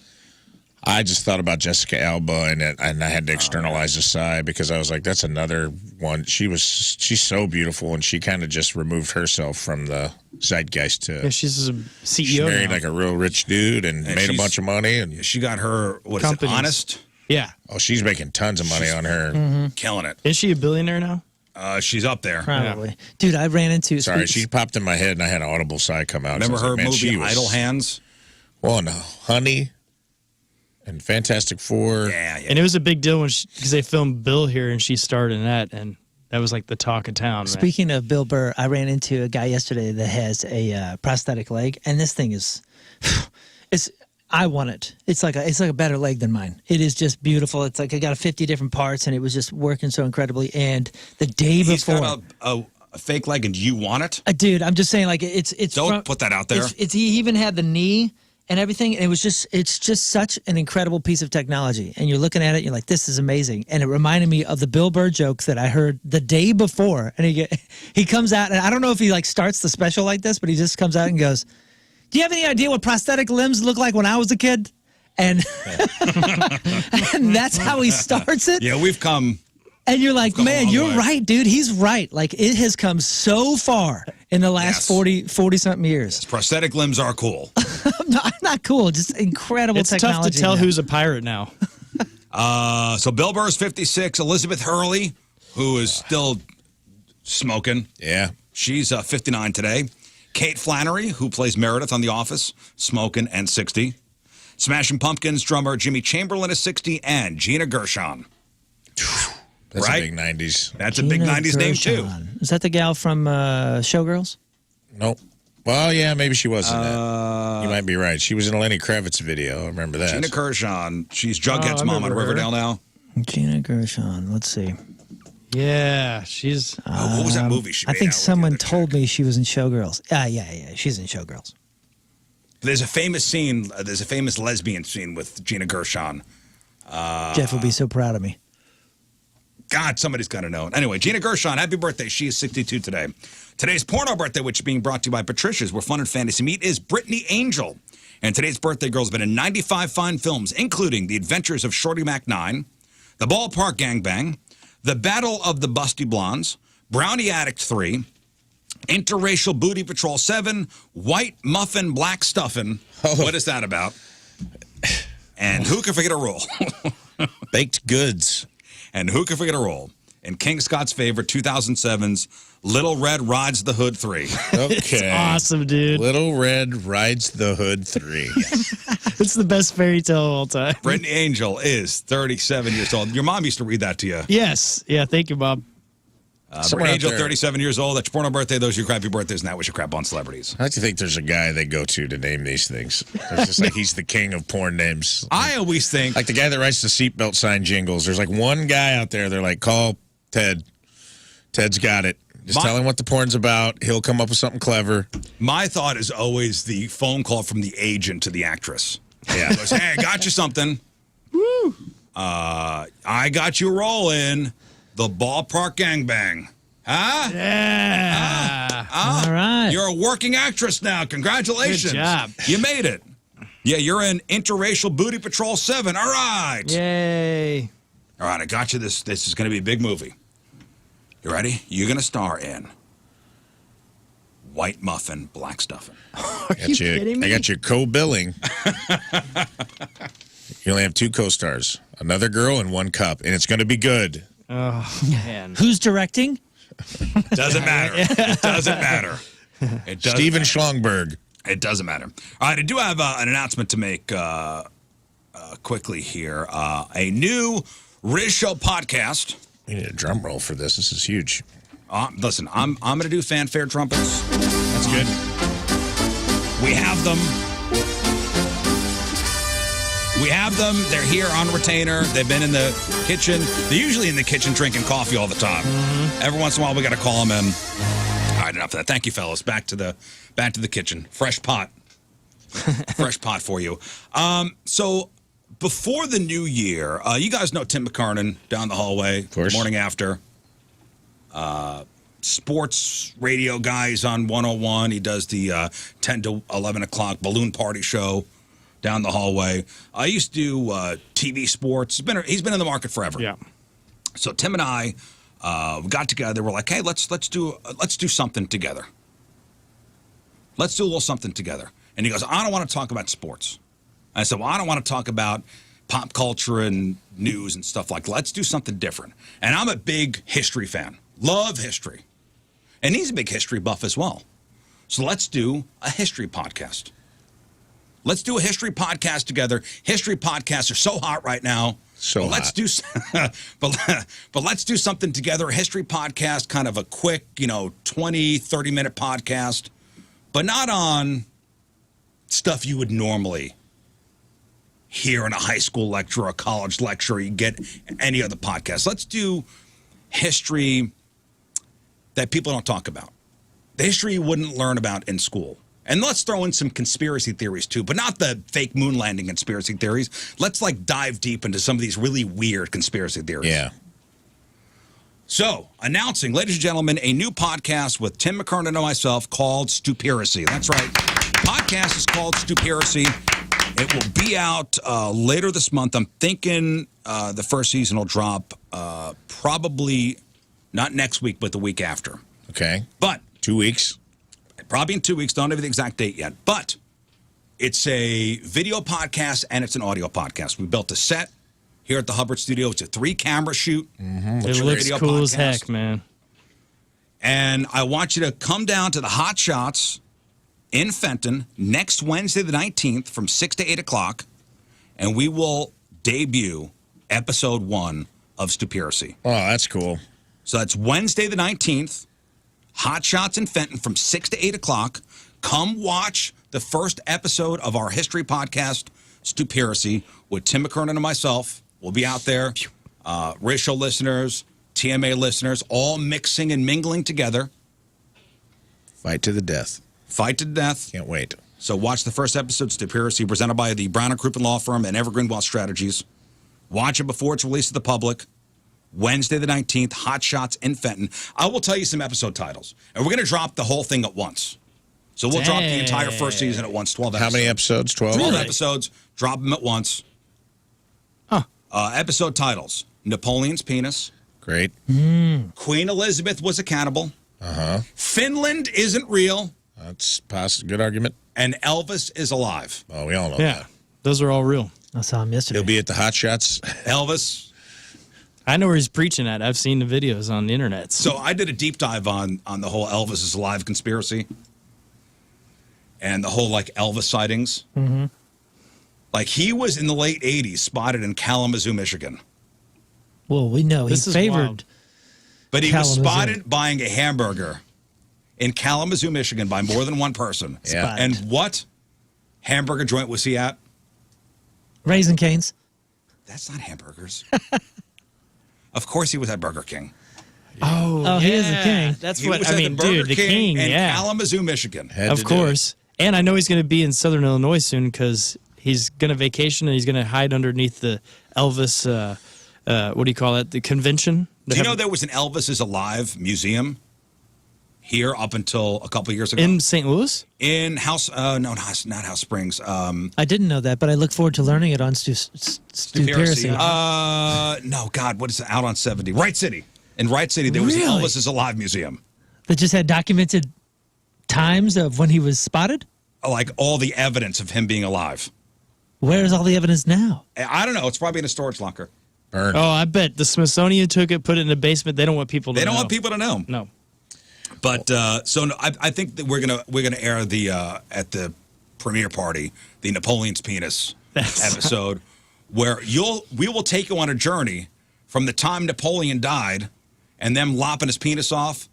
I just thought about Jessica Alba, and I had to externalize a sigh because I was like, that's another one. She's so beautiful, and she kind of just removed herself from the zeitgeist. Yeah, she's a CEO. She married now. like a real rich dude and made a she's- bunch of money. And She got her, what is Companies. it, Honest? Yeah. oh, she's making tons of money on her. Mm-hmm. Killing it. Is she a billionaire now? She's up there. Probably, dude. I ran into. Sorry, she popped in my head, and I had an audible sigh come out. Remember So I was her like, man, movie she was- Idle Hands? Oh no, Honey, and Fantastic Four. Yeah. And it was a big deal because they filmed Bill here and she starred in that, and that was like the talk of town. Man. Speaking of Bill Burr, I ran into a guy yesterday that has a prosthetic leg, and this thing is, I want it. It's like a better leg than mine. It is just beautiful. It's like I got 50 different parts, and it was just working so incredibly. And the day He's before, got a fake leg, and do you want it? dude, I'm just saying, like it's. Don't put that out there. It's he even had the knee and everything, and it's just such an incredible piece of technology. And you're looking at it, you're like, this is amazing. And it reminded me of the Bill Burr joke that I heard the day before. And he comes out, and I don't know if he like starts the special like this, but he just comes out and goes, "Do you have any idea what prosthetic limbs look like when I was a kid?" And and that's how he starts it. Yeah, we've come. And you're like, come a man, long you're way." right, dude. He's right. Like, it has come so far in the last Yes. 40 something years. Prosthetic limbs are cool. Not cool. Just incredible It's tough technology. to tell now. who's a pirate now. So Bill Burr's 56. Elizabeth Hurley, who is still smoking. Yeah. She's 59 today. Kate Flannery, who plays Meredith on The Office, smoking and 60. Smashing Pumpkins drummer Jimmy Chamberlain is 60, and Gina Gershon. That's Right? a big 90s. That's a big 90s name, too. Is that the gal from Showgirls? Nope. Well, yeah, maybe she was in that. You might be right. She was in a Lenny Kravitz video. I remember that. Gina Gershon. She's Jughead's mom on remember her. Riverdale now. Gina Gershon. Let's see. Yeah, she's. What was that movie she I made think out with someone the other told chick? me she was in Showgirls. Yeah. She's in Showgirls. There's a famous scene. There's a famous lesbian scene with Gina Gershon. Jeff will be so proud of me. God, somebody's got to know. Anyway, Gina Gershon, happy birthday. She is 62 today. Today's porno birthday, which is being brought to you by Patricia's, where fun and fantasy meet, is Brittany Angel. And today's birthday girl has been in 95 fine films, including The Adventures of Shorty Mac 9, The Ballpark Gangbang, The Battle of the Busty Blondes, Brownie Addict 3, Interracial Booty Patrol 7, White Muffin Black Stuffin'. What is that about? And who can forget a roll? Baked goods. And who can forget a roll? In King Scott's favorite 2007's Little Red Rides the Hood 3. Okay. Awesome, dude. Little Red Rides the Hood 3. It's the best fairy tale of all time. Brittany Angel is 37 years old. Your mom used to read that to you. Yes. Yeah, thank you, Bob. Somewhere Brittany out Angel, there. 37 years old. That's your porno birthday. Those are your crappy birthdays, and that was your crap on celebrities. I like to think there's a guy they go to name these things. It's just like he's the king of porn names. I always think, Like the guy that writes the seatbelt sign jingles. There's like one guy out there. They're like, call Ted. Ted's got it. Just tell him what the porn's about. He'll come up with something clever. my thought is always the phone call from the agent to the actress. Yeah. Goes, hey, I got you something. Woo. I got you rolling. The Ballpark Gangbang. Huh? Yeah. All right. You're a working actress now. Congratulations. Good job. You made it. Yeah, you're in Interracial Booty Patrol 7. All right. Yay. All right, I got you this. This is going to be a big movie. You ready? You're going to star in White Muffin Black Stuffin'. you kidding me? I got your co-billing. You only have 2 co-stars. Another girl and 1 cup. And it's going to be good. Oh, man. Who's directing? Doesn't matter. It doesn't matter. It doesn't Steven matter. Schlongberg. It doesn't matter. All right, I do have an announcement to make quickly here. A new RizzShow podcast. We need a drum roll for this. This is huge. Listen, I'm going to do fanfare trumpets. That's good. We have them. We have them. They're here on retainer. They've been in the kitchen. They're usually in the kitchen drinking coffee all the time. Every once in a while, we got to call them in. All right, enough of that. Thank you, fellas. Back to the kitchen. Fresh pot. Fresh pot for you. So before the new year, you guys know Tim McKernan down the hallway. Of course. Morning after. Sports radio guys on 101. He does the 10 to 11 o'clock balloon party show down the hallway. I used to do TV sports. He's been in the market forever. Yeah. So Tim and I got together. We're like, hey, let's do something together. Let's do a little something together. And he goes, I don't want to talk about sports. I said, well, I don't want to talk about pop culture and news and stuff like that. Let's do something different. And I'm a big history fan. Love history. And he's a big history buff as well. So let's do a history podcast. Let's do a history podcast together. History podcasts are so hot right now. So But let's do but let's do something together. A history podcast, kind of a quick, 20, 30-minute podcast, but not on stuff you would normally hear in a high school lecture or a college lecture or you get any other podcast. Let's do history that people don't talk about. The history you wouldn't learn about in school. And let's throw in some conspiracy theories too, but not the fake moon landing conspiracy theories. Let's dive deep into some of these really weird conspiracy theories. Yeah. So, announcing, ladies and gentlemen, a new podcast with Tim McKernan and myself called Stupiracy. That's right. The podcast is called Stupiracy. It will be out later this month. I'm thinking the first season will drop probably not next week, but the week after. Okay. But 2 weeks. probably in 2 weeks. Don't have the exact date yet. But it's a video podcast and it's an audio podcast. We built a set here at the Hubbard Studio. It's a 3-camera shoot. It a looks radio cool as podcast. heck, man. And I want you to come down to the Hot Shots in Fenton next Wednesday, the 19th, from 6 to 8 o'clock, and we will debut episode 1 of Stupiracy. Oh, that's cool. So that's Wednesday, the 19th, Hot Shots in Fenton from 6 to 8 o'clock. Come watch the first episode of our history podcast, Stupiracy, with Tim McKernan and myself. We'll be out there. RizzShow listeners, TMA listeners, all mixing and mingling together. Fight to the death. Fight to death. Can't wait. So watch the first episode, Stupiracy, presented by the Brown & Crouppen Law Firm and Evergreen Wealth Strategies. Watch it before it's released to the public. Wednesday the 19th, Hot Shots in Fenton. I will tell you some episode titles. And we're going to drop the whole thing at once. So we'll drop the entire first season at once, 12 episodes. How many episodes? 12? 12 episodes. Drop them at once. Huh. Episode titles. Napoleon's Penis. Great. Queen Elizabeth was a cannibal. Finland isn't real. That's a good argument. And Elvis is alive. Oh, we all know Yeah, that. those are all real. I saw him yesterday. He'll be at the Hot Shots. Elvis. I know where he's preaching at. I've seen the videos on the internet. So I did a deep dive on the whole Elvis is alive conspiracy. And the whole, like, Elvis sightings. Mm-hmm. Like, he was in the late 80s spotted in Kalamazoo, Michigan. Well, we know This he's is favored. wild. But he was Kalamazoo. spotted buying a hamburger in Kalamazoo, Michigan by more than one person. Yeah. Spotted. And what hamburger joint was he at? Raisin Canes. That's not hamburgers. Of course he was at Burger King. Oh, he is a king. That's He what was I at mean, the Burger dude. The king, in yeah, Kalamazoo, Michigan. Had of to do it. course. And I know he's going to be in Southern Illinois soon because he's going to vacation and he's going to hide underneath the Elvis. What do you call it? The convention. Do you know there was an Elvis is Alive museum here up until a couple years ago? in St. Louis? In House, no, not House Springs. I didn't know that, but I look forward to learning it on Stupiracy. No, God, what is it? Out on 70. Wright City. In Wright City, there was an Really? Elvis is Alive museum. That just had documented times of when he was spotted? Like all the evidence of him being alive. Where's all the evidence now? I don't know. It's probably in a storage locker. Burn. Oh, I bet the Smithsonian took it, put it in the basement. They don't want people to They don't know. want people to know. No. But so no, I think that we're gonna air the at the premiere party the Napoleon's Penis episode, where we will take you on a journey from the time Napoleon died, and them lopping his penis off,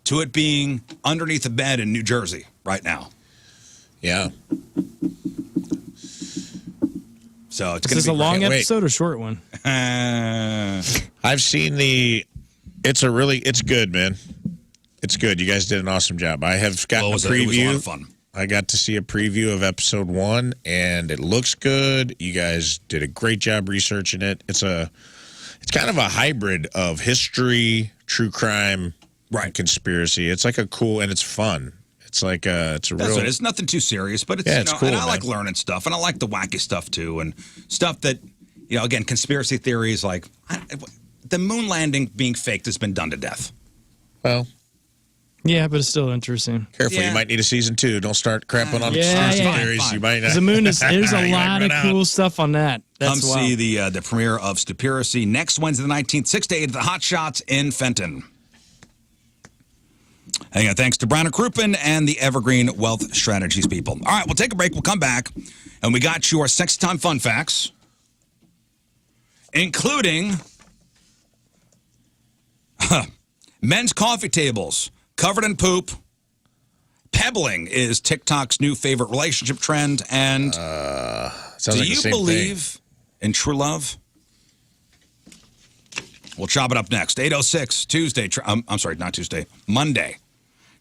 to it being underneath a bed in New Jersey right now. Yeah. So it's Is gonna this be a long great. Wait. episode or short one? I've seen it's good, man. It's good. You guys did an awesome job. I have gotten Well, a it was a preview. lot of fun. I got to see a preview of episode 1, and it looks good. You guys did a great job researching it. It's kind of a hybrid of history, true crime, Right. and conspiracy. It's like a cool, and it's fun. It's like it's a That's real. it. It's nothing too serious, but it's, Yeah, you it's know, cool, and I man. like learning stuff, and I like the wacky stuff too, and stuff that, you know, again, conspiracy theories like the moon landing being faked has been done to death. Well, Yeah, but it's still interesting. careful. Yeah. You might need a season 2. Don't start crapping on Yeah, conspiracy yeah. theories. Fine. You might not. 'Cause the moon is there's a You might lot run of out. cool stuff on that. Come That's wild. see the premiere of Stupiracy next Wednesday the 19th, 6 to 8 at the Hot Shots in Fenton. And again, thanks to Brown & Crouppen and the Evergreen Wealth Strategies people. All right, we'll take a break. We'll come back, and we got your Sexy Time fun facts, including men's coffee tables covered in poop. Pebbling is TikTok's new favorite relationship trend. And Sounds do like the you same believe in true love? We'll chop it up next. 8:06 Tuesday. I'm sorry, not Tuesday. Monday.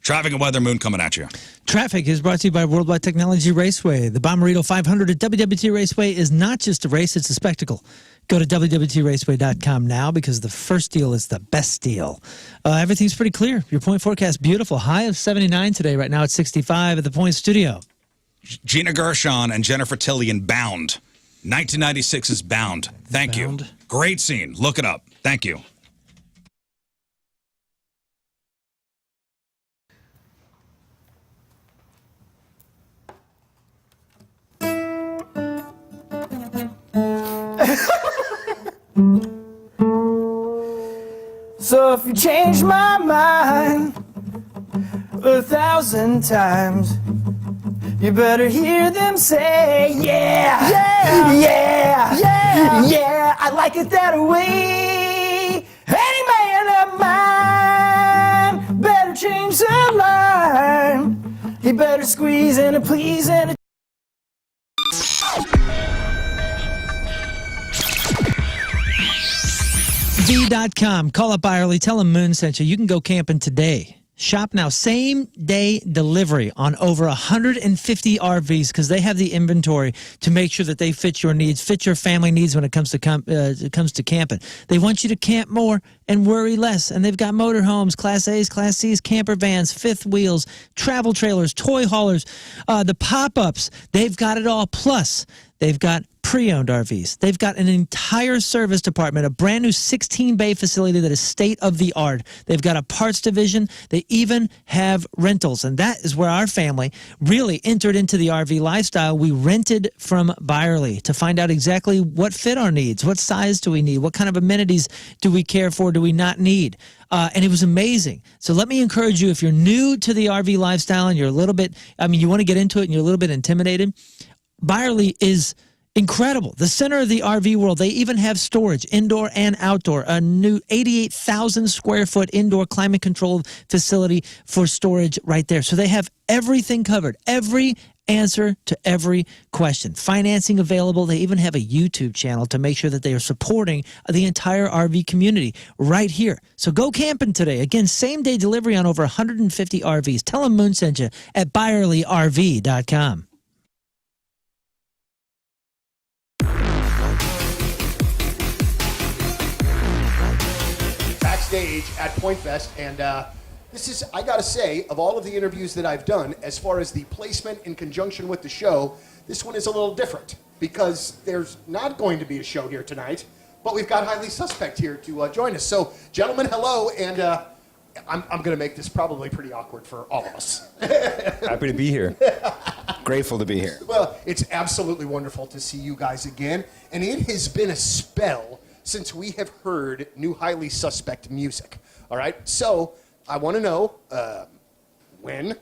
Traffic and weather, Moon coming at you. Traffic is brought to you by Worldwide Technology Raceway. The Bommarito 500 at WWT Raceway is not just a race, it's a spectacle. Go to WWTRaceway.com now because the first deal is the best deal. Everything's pretty clear. Your point forecast, beautiful. High of 79 today. Right now it's 65 at the Point Studio. Gina Gershon and Jennifer Tillian, Bound. 1996's Bound. Thank you. Bound. Great scene. Look it up. Thank you. if you change my mind 1,000 times, you better hear them say, yeah, yeah, yeah, yeah, yeah, I like it that way. Any man of mine better change the line. He better squeeze and a please and a V.com. Call up Byerly. Tell them Moon sent you. You can go camping today. Shop now. Same day delivery on over 150 RVs because they have the inventory to make sure that they fit your needs, fit your family needs when it comes to camping. They want you to camp more and worry less. And they've got motorhomes, Class A's, Class C's, camper vans, fifth wheels, travel trailers, toy haulers, the pop-ups. They've got it all. Plus, they've got pre-owned RVs. They've got an entire service department, a brand new 16-bay facility that is state-of-the-art. They've got a parts division. They even have rentals, and that is where our family really entered into the RV lifestyle. We rented from Byerly to find out exactly what fit our needs. What size do we need? What kind of amenities do we care for? Do we not need? And it was amazing. So let me encourage you, if you're new to the RV lifestyle and you're a little bit, you want to get into it and you're a little bit intimidated, Byerly is incredible. The center of the RV world. They even have storage, indoor and outdoor. A new 88,000 square foot indoor climate controlled facility for storage right there. So they have everything covered. Every answer to every question. Financing available. They even have a YouTube channel to make sure that they are supporting the entire RV community right here. So go camping today. Again, same day delivery on over 150 RVs. Tell them Moon sent you at ByerlyRV.com. Backstage at Point Fest, and this is, I gotta say, of all of the interviews that I've done, as far as the placement in conjunction with the show, this one is a little different because there's not going to be a show here tonight, but we've got Highly Suspect here to join us. So, gentlemen, hello, and I'm gonna make this probably pretty awkward for all of us. Happy to be here. Grateful to be here. Well, it's absolutely wonderful to see you guys again, and it has been a spell since we have heard new Highly Suspect music. All right, so I want to know when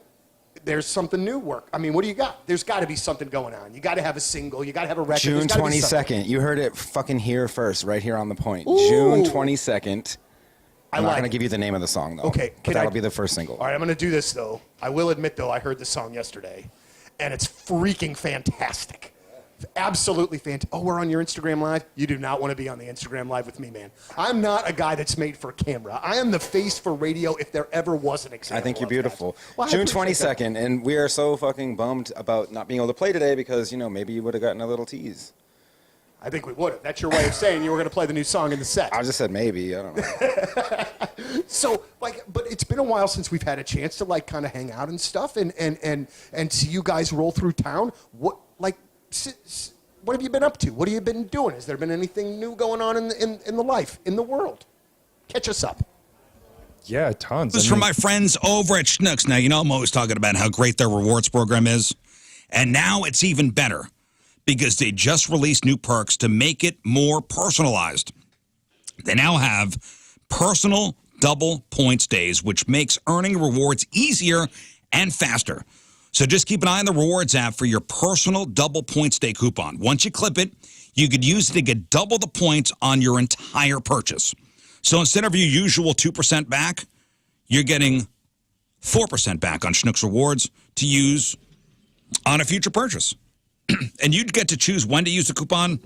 there's something new work. I mean, what do you got? There's got to be something going on. You got to have a single. You got to have a record. June 22nd. You heard it fucking here first, right here on the point. Ooh. June 22nd. I'm not like going to give you the name of the song, though. Okay. But that'll be the first single. All right, I'm going to do this, though. I will admit, though, I heard the song yesterday, and it's freaking fantastic. Absolutely fantastic. Oh, we're on your Instagram Live? You do not want to be on the Instagram Live with me, man. I'm not a guy that's made for camera. I am the face for radio if there ever was an example. I think you're beautiful. Well, June 22nd, and we are so fucking bummed about not being able to play today because, maybe you would have gotten a little tease. I think we would have. That's your way of saying you were going to play the new song in the set. I just said maybe. I don't know. So, but it's been a while since we've had a chance to, kind of hang out and stuff and see you guys roll through town. What have you been up to? What have you been doing? Has there been anything new going on in the life, in the world? Catch us up. Yeah, tons. This is from my friends over at Schnucks. Now, I'm always talking about how great their rewards program is. And now it's even better because they just released new perks to make it more personalized. They now have personal double points days, which makes earning rewards easier and faster. So just keep an eye on the rewards app for your personal double points day coupon. Once you clip it, you could use it to get double the points on your entire purchase. So instead of your usual 2% back, you're getting 4% back on Schnucks rewards to use on a future purchase. And you'd get to choose when to use the coupon.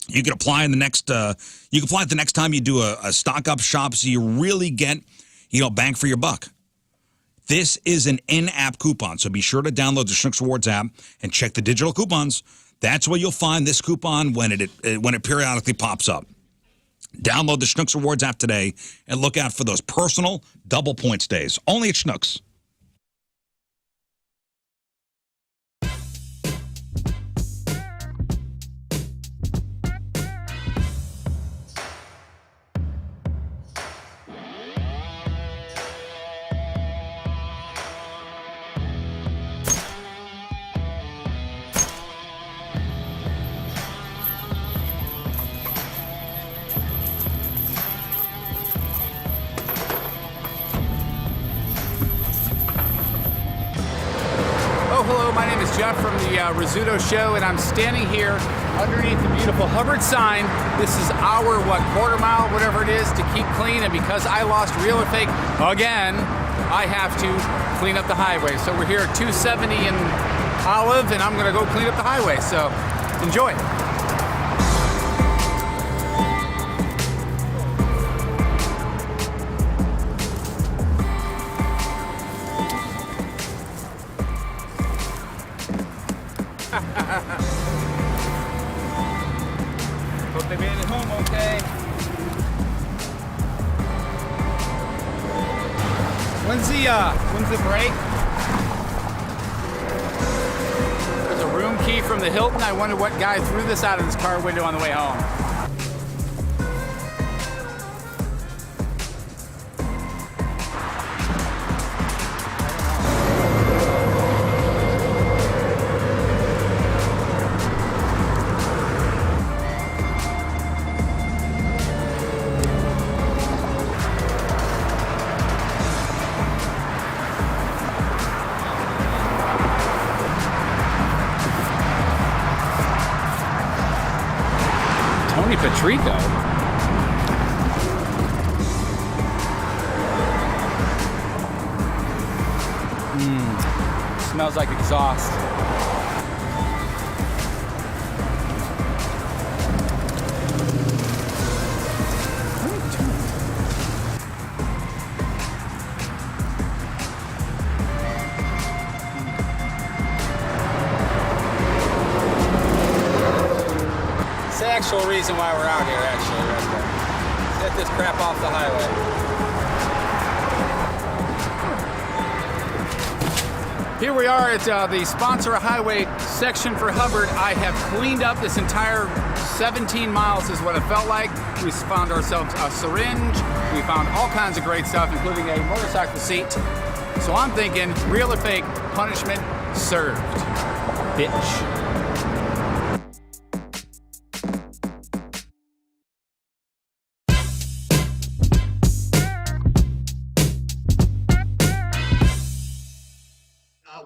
You can apply in the next. You can apply it the next time you do a stock up shop, so you really get, bang for your buck. This is an in-app coupon, so be sure to download the Schnucks Rewards app and check the digital coupons. That's where you'll find this coupon when it periodically pops up. Download the Schnucks Rewards app today and look out for those personal double points days. Only at Schnucks. Jeff from the Rizzuto Show, and I'm standing here underneath the beautiful Hubbard sign. This is our, quarter mile, whatever it is, to keep clean, and because I lost real or fake again, I have to clean up the highway. So we're here at 270 in Olive, and I'm going to go clean up the highway, so enjoy. Hope they made it home okay. When's the break? There's a room key from the Hilton. I wonder what guy threw this out of his car window on the way home. Tony Patrico. Smells like exhaust. Actual reason why we're out here, actually, right there. Let's get this crap off the highway. Here we are at the Sponsor a Highway section for Hubbard. I have cleaned up this entire 17 miles is what it felt like. We found ourselves a syringe. We found all kinds of great stuff, including a motorcycle seat. So I'm thinking, real or fake, punishment served. Bitch.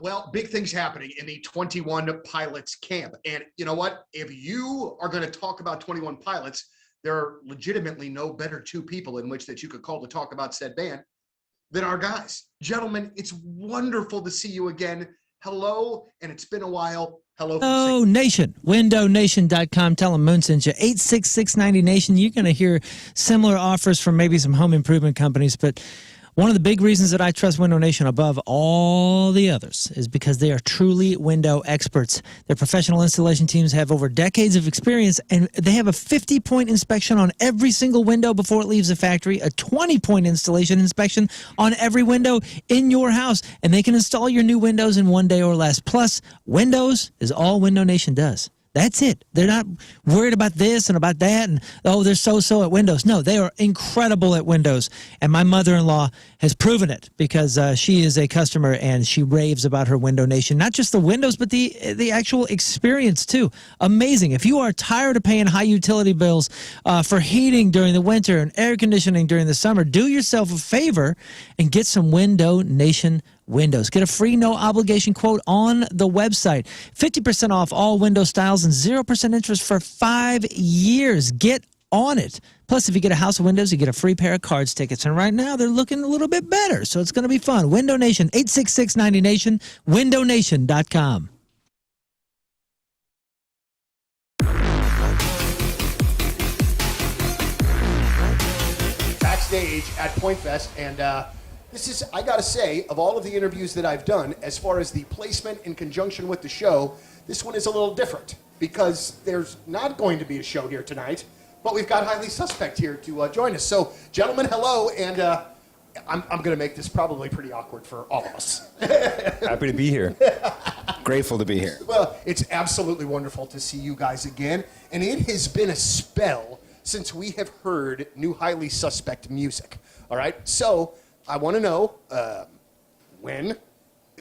Well, big things happening in the 21 Pilots camp. And you know what? If you are going to talk about 21 Pilots, there are legitimately no better two people in which that you could call to talk about said band than our guys. Gentlemen, it's wonderful to see you again. Hello, and it's been a while. Hello. Oh, Nation. WindowNation.com. Tell them Moon sent you. 86690Nation. You're going to hear similar offers from maybe some home improvement companies, but one of the big reasons that I trust Window Nation above all the others is because they are truly window experts. Their professional installation teams have over decades of experience, and they have a 50-point inspection on every single window before it leaves the factory, a 20-point installation inspection on every window in your house, and they can install your new windows in 1 day or less. Plus, Windows is all Window Nation does. That's it. They're not worried about this and about that and, oh, they're so-so at Windows. No, they are incredible at Windows. And my mother-in-law has proven it because she is a customer and she raves about her Window Nation. Not just the windows, but the actual experience, too. Amazing. If you are tired of paying high utility bills for heating during the winter and air conditioning during the summer, do yourself a favor and get some Window Nation windows. Get a free no-obligation quote on the website. 50% off all window styles and 0% interest for 5 years. Get on it. Plus, if you get a house of windows, you get a free pair of cards tickets. And right now, they're looking a little bit better, so it's going to be fun. Window Nation, 86690Nation, windownation.com. Backstage at Point Fest, and this is, I gotta say, of all of the interviews that I've done, as far as the placement in conjunction with the show, this one is a little different because there's not going to be a show here tonight, but we've got Highly Suspect here to join us. So, gentlemen, hello, and I'm going to make this probably pretty awkward for all of us. Happy to be here. Grateful to be here. Well, it's absolutely wonderful to see you guys again, and it has been a spell since we have heard new Highly Suspect music. All right, so I want to know when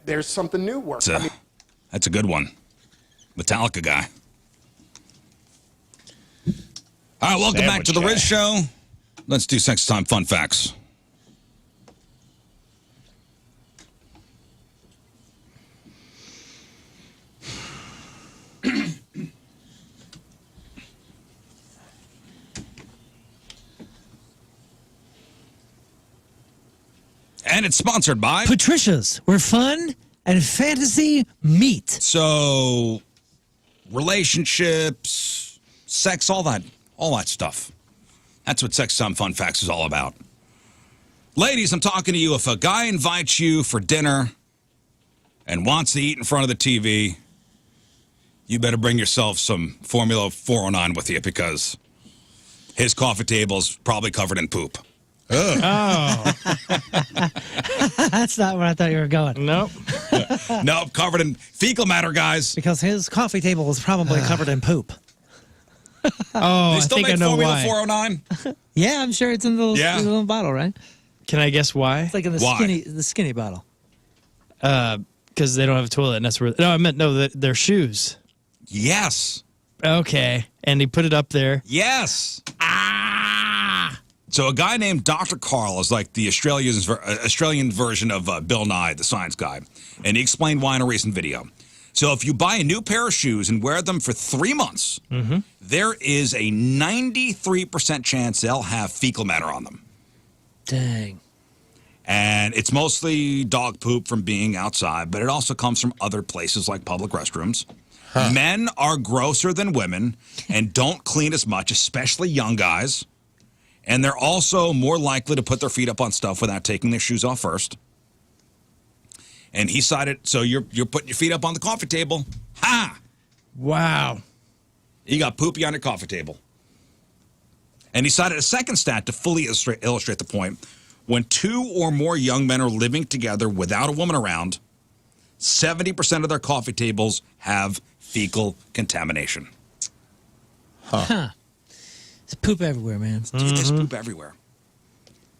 there's something new working. That's a good one. Metallica guy. All right, welcome back to the Rizz Show. Let's do sex time fun facts. And it's sponsored by Patricia's, where fun and fantasy meet. So, relationships, sex, all that stuff. That's what Sex Time Fun Facts is all about. Ladies, I'm talking to you. If a guy invites you for dinner and wants to eat in front of the TV, you better bring yourself some Formula 409 with you because his coffee table is probably covered in poop. Oh. That's not where I thought you were going. Nope. Nope, covered in fecal matter, guys. Because his coffee table was probably covered in poop. Oh, They I still think make I know Formula why. 409? Yeah, I'm sure it's in the little bottle, right? Can I guess why? It's like in Why? the skinny bottle. Because they don't have a toilet, and that's where. No, I meant their shoes. Yes. Okay, and he put it up there. Yes. So a guy named Dr. Carl is like the Australian version of Bill Nye, the science guy. And he explained why in a recent video. So if you buy a new pair of shoes and wear them for 3 months, there is a 93% chance they'll have fecal matter on them. Dang. And it's mostly dog poop from being outside, but it also comes from other places like public restrooms. Men are grosser than women and don't clean as much, especially young guys. And they're also more likely to put their feet up on stuff without taking their shoes off first. And he cited, so you're putting your feet up on the coffee table. Ha! Wow. You got poopy on your coffee table. And he cited a second stat to fully illustrate the point. When 2 or more young men are living together without a woman around, 70% of their coffee tables have fecal contamination. It's poop everywhere, man. Dude, there's poop everywhere.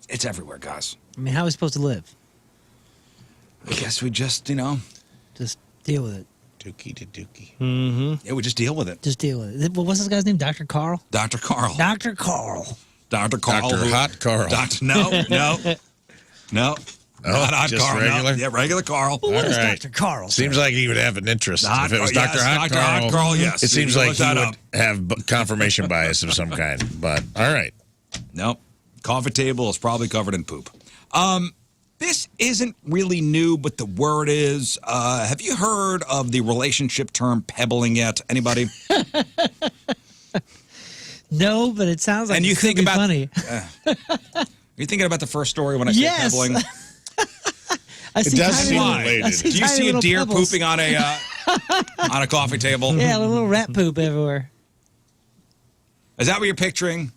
It's everywhere, guys. I mean, how are we supposed to live? I guess we just, Just deal with it. Dookie to dookie. yeah, we just deal with it. Just deal with it. What's this guy's name? Dr. Carl? Dr. Carl. Dr. Carl. Dr. Carl. Dr. Hot Carl. No. Not Hot just Carl. regular? No. Yeah, regular Carl. Well, what All is right. Dr. Carl? Seems like he would have an interest. Hot If it was Carl, Dr. yes, Hot Dr. Hot Carl, Carl, yes. it seems You like look he that would up. have confirmation bias of some kind. But all right. Nope. Coffee table is probably covered in poop. This isn't really new, but the word is. Have you heard of the relationship term pebbling yet? Anybody? No, but it sounds like And you it could think be about- funny. Are you thinking about the first story when I said Yes. pebbling? I see does tiny seem little- related. I see Do you tiny see a little deer pebbles. pooping on a coffee table? Yeah, a little rat poop everywhere. Is that what you're picturing?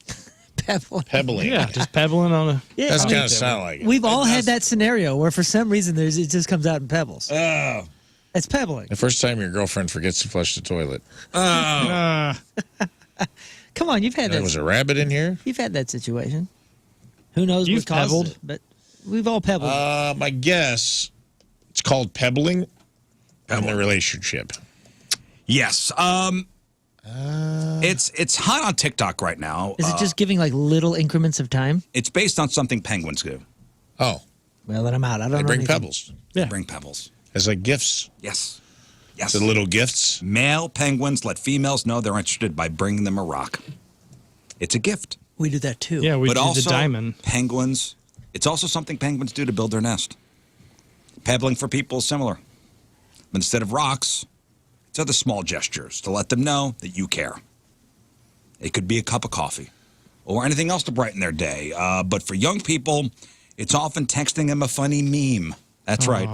Pebble. Pebbling. Yeah, just pebbling on a. Yeah, That's I mean, kind of sound like it. we've all does. had that scenario where for some reason it just comes out in pebbles. Oh. It's pebbling. The first time your girlfriend forgets to flush the toilet. Come on, you've had There that. was a rabbit in here. You've had that situation. Who knows You've what causes pebbled. it? But we've all pebbled. I guess it's called pebbling in the relationship. Yes. It's hot on TikTok right now. Is it just giving like little increments of time? It's based on something penguins do. Oh, Well, then I'm out. I don't they know bring anything. pebbles. They bring pebbles. It's like gifts. Yes. Yes. The little gifts. Male penguins let females know they're interested by bringing them a rock. It's a gift. We do that too. Yeah, we but did also the diamond. penguins. It's also something penguins do to build their nest. Pebbling for people is similar. But instead of rocks, it's other small gestures to let them know that you care. It could be a cup of coffee or anything else to brighten their day. But for young people, it's often texting them a funny meme. That's right.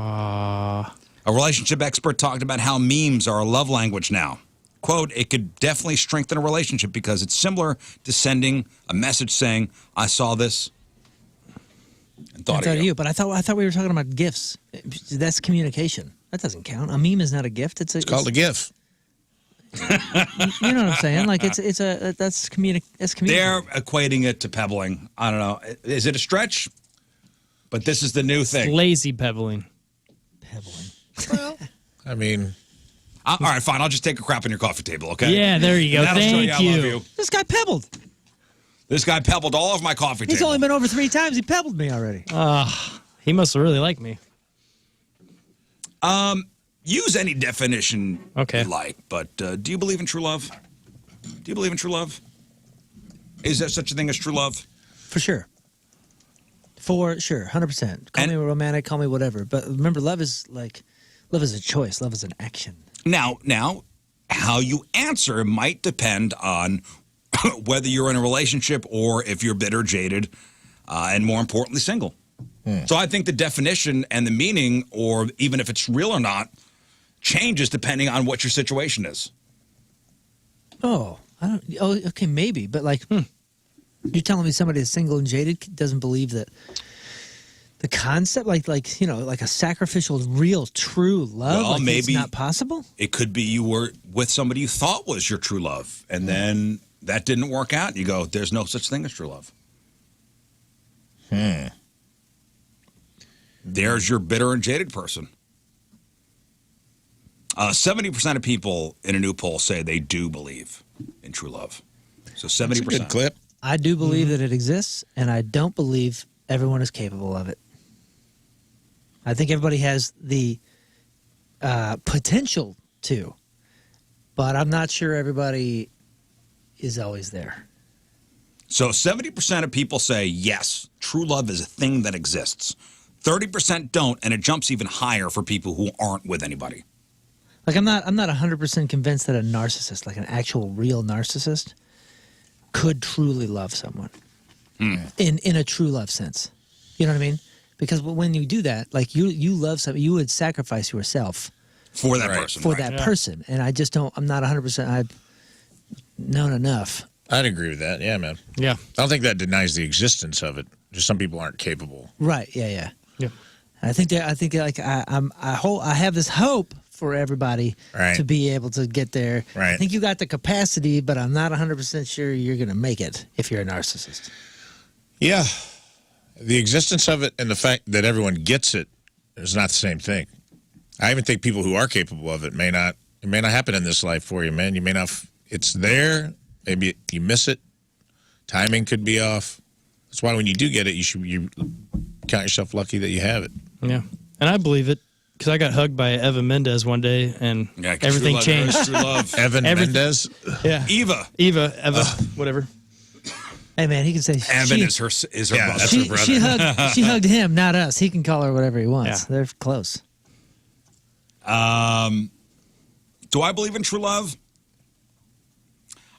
A relationship expert talked about how memes are a love language now. Quote, it could definitely strengthen a relationship because it's similar to sending a message saying, I saw this and thought of you. But I thought we were talking about gifts. That's communication. That doesn't count. A meme is not a gift. It's called a GIF. You know what I'm saying? Like that's communication. They're equating it to pebbling. I don't know. Is it a stretch? But this is the new thing. Lazy pebbling. pebbling. I mean, All right, fine. I'll just take a crap on your coffee table, okay? Yeah, there you go. And that'll show Thank you I you. love you. This guy pebbled. This guy pebbled all over my coffee He's table. only been over 3 times. He pebbled me already. He must really like me. Use any definition Okay. you like, but do you believe in true love? Do you believe in true love? Is there such a thing as true love? For sure. For sure, 100%. Call me romantic, call me whatever. But remember, love is a choice. Love is an action. Now, how you answer might depend on whether you're in a relationship or if you're bitter, jaded, and more importantly, single. So I think the definition and the meaning, or even if it's real or not, changes depending on what your situation is. Oh, okay, maybe. But like, you're telling me somebody that's single and jaded doesn't believe that the concept, like a sacrificial, real, true love, maybe it's not possible? It could be you were with somebody you thought was your true love, and then that didn't work out. You go, there's no such thing as true love. There's your bitter and jaded person. 70% of people in a new poll say they do believe in true love. So 70%. That's a good clip. I do believe that it exists, and I don't believe everyone is capable of it. I think everybody has the potential to, but I'm not sure everybody is always there. So 70% of people say, yes, true love is a thing that exists. 30% don't, and it jumps even higher for people who aren't with anybody. Like, I'm not 100% convinced that a narcissist, like an actual real narcissist, could truly love someone in a true love sense. You know what I mean? Because when you do that, like you love something, you would sacrifice yourself for that person. For that person. And I just don't, I'm not 100%, I've known enough. I'd agree with that. Yeah, man. Yeah. I don't think that denies the existence of it. Just some people aren't capable. Right. Yeah. Yeah. I think like I have this hope for everybody to be able to get there. Right. I think you got the capacity, but I'm not 100% sure you're going to make it if you're a narcissist. Yeah. The existence of it and the fact that everyone gets it is not the same thing. I even think people who are capable of it may not happen in this life for you, man. You may not, it's there. Maybe you miss it. Timing could be off. That's why when you do get it, you count yourself lucky that you have it. Yeah. And I believe it. Because I got hugged by Eva Mendes one day, and everything changed. True love. Evan Mendes? Yeah. Eva, whatever. Hey, man, he can say Evan is her brother. That's her brother. She hugged him, not us. He can call her whatever he wants. Yeah. They're close. Do I believe in true love?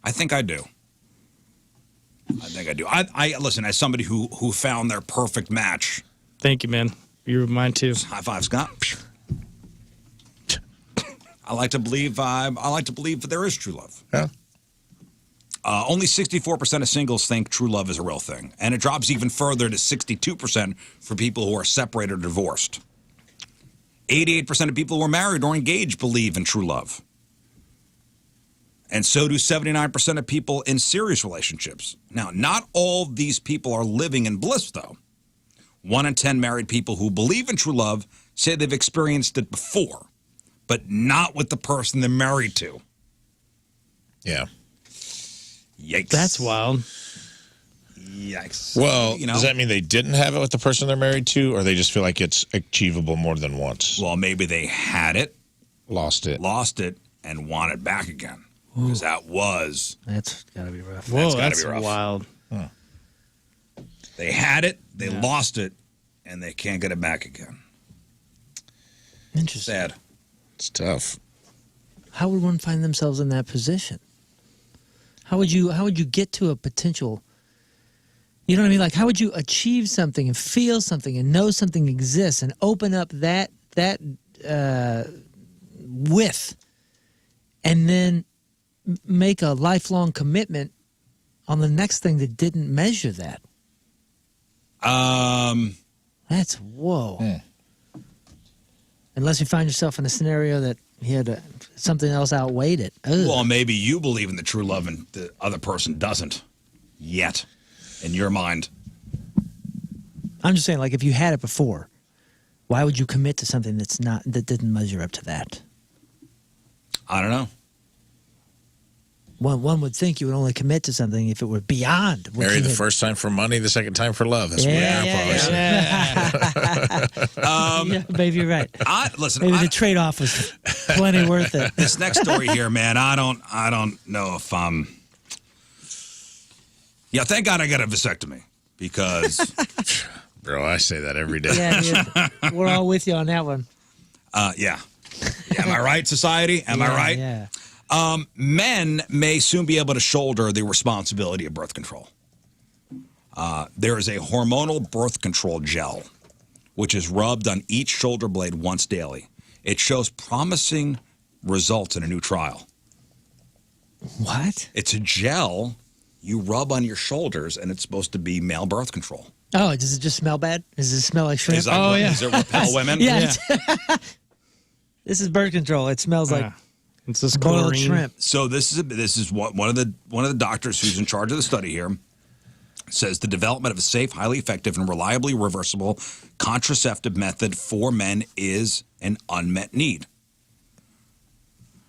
I think I do. I listen, as somebody who found their perfect match. Thank you, man. You're mine too. High five, Scott. I like to believe that there is true love. Yeah. Only 64% of singles think true love is a real thing, and it drops even further to 62% for people who are separated or divorced. 88% of people who are married or engaged believe in true love. And so do 79% of people in serious relationships. Now, not all these people are living in bliss, though. 1 in 10 married people who believe in true love say they've experienced it before, but not with the person they're married to. Yeah. Yikes. That's wild. Yikes. Well, does that mean they didn't have it with the person they're married to, or they just feel like it's achievable more than once? Well, maybe they had it, lost it, and want it back again. Because that's got to be rough. Whoa, that's gotta be rough. Wild. Huh. They had it, they lost it, and they can't get it back again. Interesting. Sad. It's tough. How would one find themselves in that position? How would you get to a potential? You know what I mean? Like, how would you achieve something and feel something and know something exists and open up that width, and then make a lifelong commitment on the next thing that didn't measure that? That's whoa. Yeah. Unless you find yourself in a scenario that you had something else outweighed it. Ugh. Well, maybe you believe in the true love and the other person doesn't yet, in your mind. I'm just saying, like, if you had it before, why would you commit to something that didn't measure up to that? I don't know. One would think you would only commit to something if it were beyond. What Marry you the had. first time for money, the second time for love. That's what Grandpa always said. Yeah, baby, you're right. Listen, Maybe the trade-off was plenty worth it. This next story here, man, I don't know if Yeah, thank God I got a vasectomy because Bro, I say that every day. Yeah, dude. We're all with you on that one. Yeah. Am I right, society? Am I right? Yeah. Men may soon be able to shoulder the responsibility of birth control. There is a hormonal birth control gel, which is rubbed on each shoulder blade once daily. It shows promising results in a new trial. What? It's a gel you rub on your shoulders, and it's supposed to be male birth control. Oh, does it just smell bad? Does it smell like shrimp? Does it repel women? Yeah. This is birth control. It smells like It's just boiled chlorine. shrimp. So this is what one of the doctors who's in charge of the study here says the development of a safe, highly effective, and reliably reversible contraceptive method for men is an unmet need.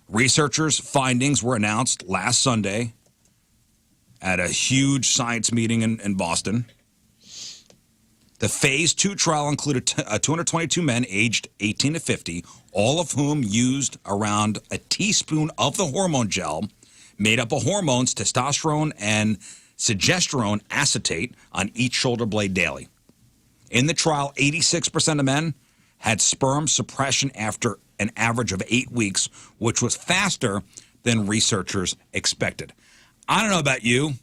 Researchers' findings were announced last Sunday at a huge science meeting in Boston. The phase 2 trial included 222 men aged 18 to 50, all of whom used around a teaspoon of the hormone gel made up of hormones, testosterone, and progesterone acetate on each shoulder blade daily. In the trial, 86% of men had sperm suppression after an average of 8 weeks, which was faster than researchers expected. I don't know about you,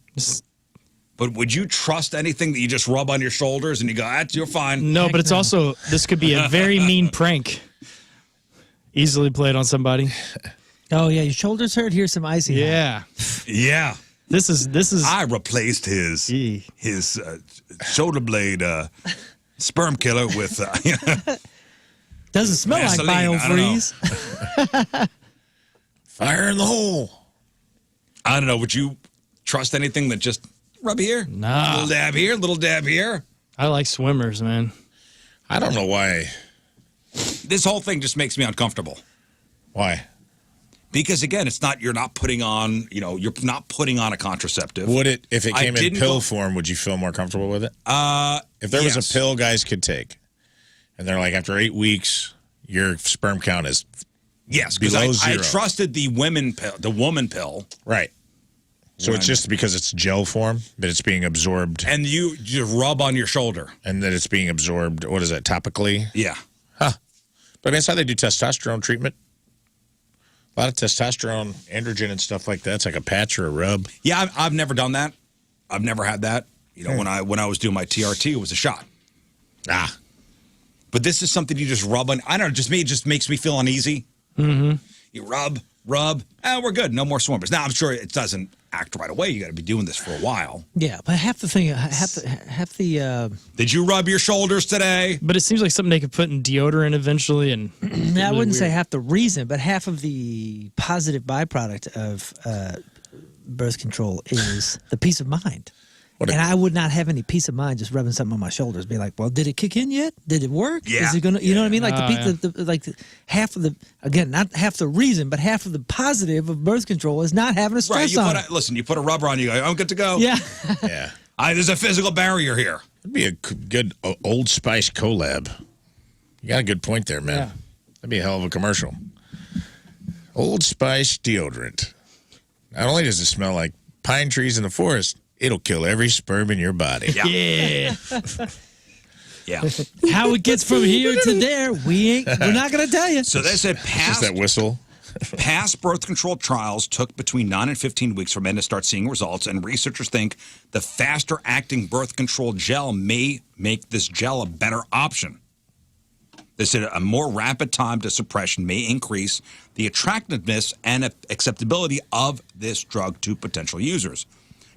but would you trust anything that you just rub on your shoulders and you go, you're fine? No, Heck but it's no. also, this could be a very mean prank. Easily played on somebody. Oh, yeah. Your shoulders hurt? Here's some icy. hot. Yeah. Yeah. This is. I replaced his shoulder blade sperm killer with Doesn't smell Vaseline, like I don't know. biofreeze. Fire in the hole. I don't know. Would you trust anything that just rub here? Nah. Little dab here, little dab here. I like swimmers, man. I don't know why. This whole thing just makes me uncomfortable. Why? Because again, you're not putting on a contraceptive. Would it, if it I came in didn't pill go- form, would you feel more comfortable with it? If there yes. was a pill guys could take, and they're like, after 8 weeks, your sperm count is Yes, because below I zero. trusted the woman pill, right. So it's just because it's gel form that it's being absorbed, and you just rub on your shoulder. and that it's being absorbed. What is that? Topically. Yeah. But that's how they do testosterone treatment. A lot of testosterone, androgen, and stuff like that. It's like a patch or a rub. Yeah, I've never done that. I've never had that. You know, when I was doing my TRT, it was a shot. But this is something you just rub on. I don't know, just me, it just makes me feel uneasy. Mm-hmm. You rub, we're good. No more swimmers. Now, I'm sure it doesn't act right away. You got to be doing this for a while. Yeah, but half the Did you rub your shoulders today? But it seems like something they could put in deodorant eventually. And I wouldn't say half the reason, but half of the positive byproduct of birth control is the peace of mind. And I would not have any peace of mind just rubbing something on my shoulders. Be like, well, did it kick in yet? Did it work? Yeah. Is it gonna? You know what I mean? Like Oh, half of the again, not half the reason, but half of the positive of birth control is not having a stress on it. Listen, you put a rubber on, you go, I'm good to go. Yeah. Yeah. There's a physical barrier here. That'd be a good Old Spice collab. You got a good point there, man. Yeah. That'd be a hell of a commercial. Old Spice deodorant. Not only does it smell like pine trees in the forest, it'll kill every sperm in your body. yeah. Yeah. How it gets from here to there, we're not gonna tell you. So they said Just past that whistle. Past birth control trials took between 9 and 15 weeks for men to start seeing results, and researchers think the faster acting birth control gel may make this gel a better option. They said a more rapid time to suppression may increase the attractiveness and acceptability of this drug to potential users.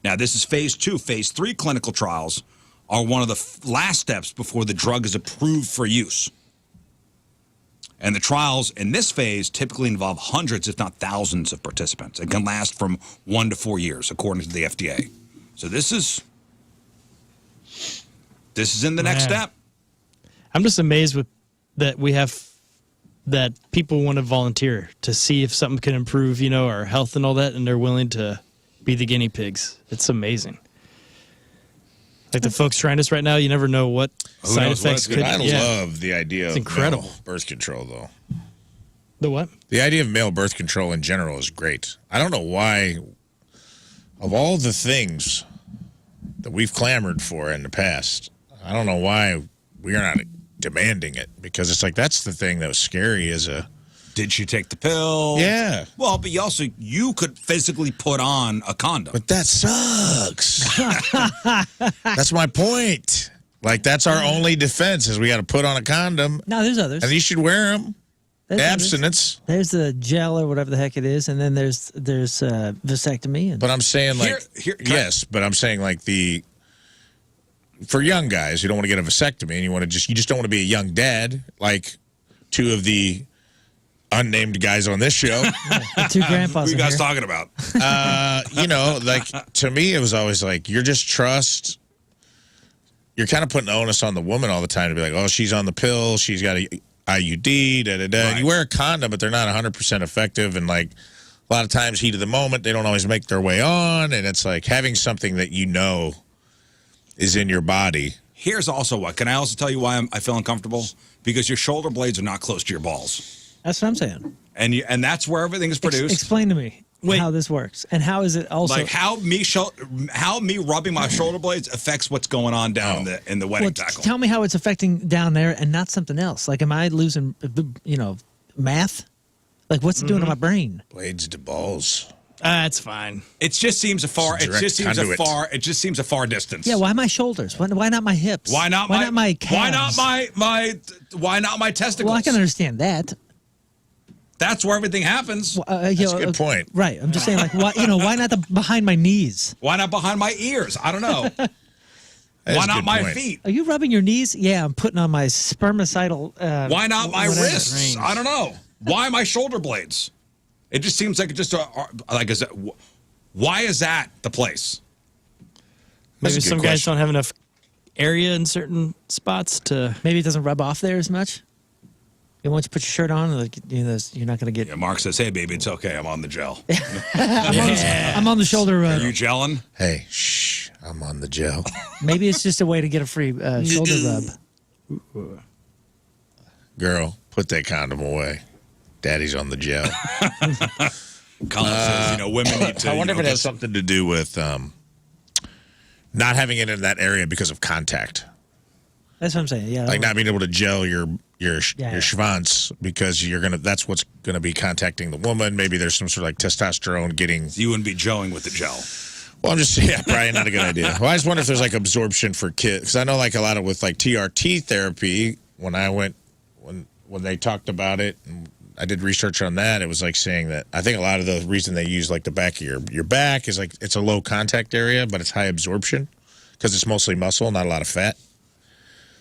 Now, this is phase 2. Phase 3 clinical trials are one of the last steps before the drug is approved for use. And the trials in this phase typically involve hundreds, if not thousands, of participants. It can last from 1 to 4 years, according to the FDA. So this is in the next Man. step. I'm just amazed with that we have that people want to volunteer to see if something can improve, our health and all that, and they're willing to be the guinea pigs. It's amazing. Like the folks trying this right now, you never know what Who side knows effects what's could. I Yeah. love the idea of incredible. male birth control, though. The what? The idea of male birth control in general is great. I don't know why, of all the things that we've clamored for in the past, I don't know why we're not demanding it, because it's like that's the thing that was scary as a. Did she take the pill? Yeah. Well, but you could physically put on a condom. But that sucks. That's my point. Like, that's our only defense is we got to put on a condom. No, there's others. And you should wear them. There's Abstinence. There's the gel or whatever the heck it is, and then there's vasectomy. And But I'm saying, like, yes, but I'm saying, like, for young guys, you don't want to get a vasectomy, and you just don't want to be a young dad, like two of the unnamed guys on this show. the two grandpas. What are you in guys here. talking about? Like, to me, it was always like, you're just trust. You're kind of putting the onus on the woman all the time to be like, oh, she's on the pill, she's got a IUD, da-da-da. Right. And you wear a condom, but they're not 100% effective. And, like, a lot of times, heat of the moment, they don't always make their way on. And it's like having something that you know is in your body. Here's also what. Can I also tell you why I feel uncomfortable? Because your shoulder blades are not close to your balls. That's what I'm saying. And that's where everything is produced. Explain to me how this works, and how is it also like how me rubbing my shoulder blades affects what's going on down in the wedding tackle. Tell me how it's affecting down there and not something else. Like, am I losing, math? Like, what's it doing to my brain? Blades to balls. That's fine. It just seems a far. It just seems conduit. a far distance. Yeah, why my shoulders? Why not my hips? Why not my calves? Why not my testicles? Well, I can understand that. That's where everything happens. That's a good point. Right. I'm just saying, like, why not behind my knees? Why not behind my ears? I don't know. Why not my feet? Are you rubbing your knees? Yeah, I'm putting on my spermicidal. Why not my whatever. wrists? I don't know. Why my shoulder blades? It just seems like why is that the place? Maybe That's a good some guys question. don't have enough area in certain spots to. Maybe it doesn't rub off there as much. And once you put your shirt on, like, you're not going to get. Yeah, Mark says, "Hey, baby, it's okay. I'm on the gel. I'm on the shoulder. Are you gelling? Hey, shh, I'm on the gel. Maybe it's just a way to get a free shoulder rub. Girl, put that condom away. Daddy's on the gel. Colin says, women need to. I wonder if it has something to do with not having it in that area because of contact. That's what I'm saying. Yeah. Like not being able to gel your schwanz because that's what's gonna be contacting the woman. Maybe there's some sort of like testosterone getting. You wouldn't be gelling with the gel. Well, I'm just probably not a good idea. Well, I just wonder if there's like absorption for kids because I know like a lot of with like TRT therapy when I went when they talked about it. And I did research on that. It was like saying that I think a lot of the reason they use like the back of your back is like it's a low contact area, but it's high absorption because it's mostly muscle, not a lot of fat.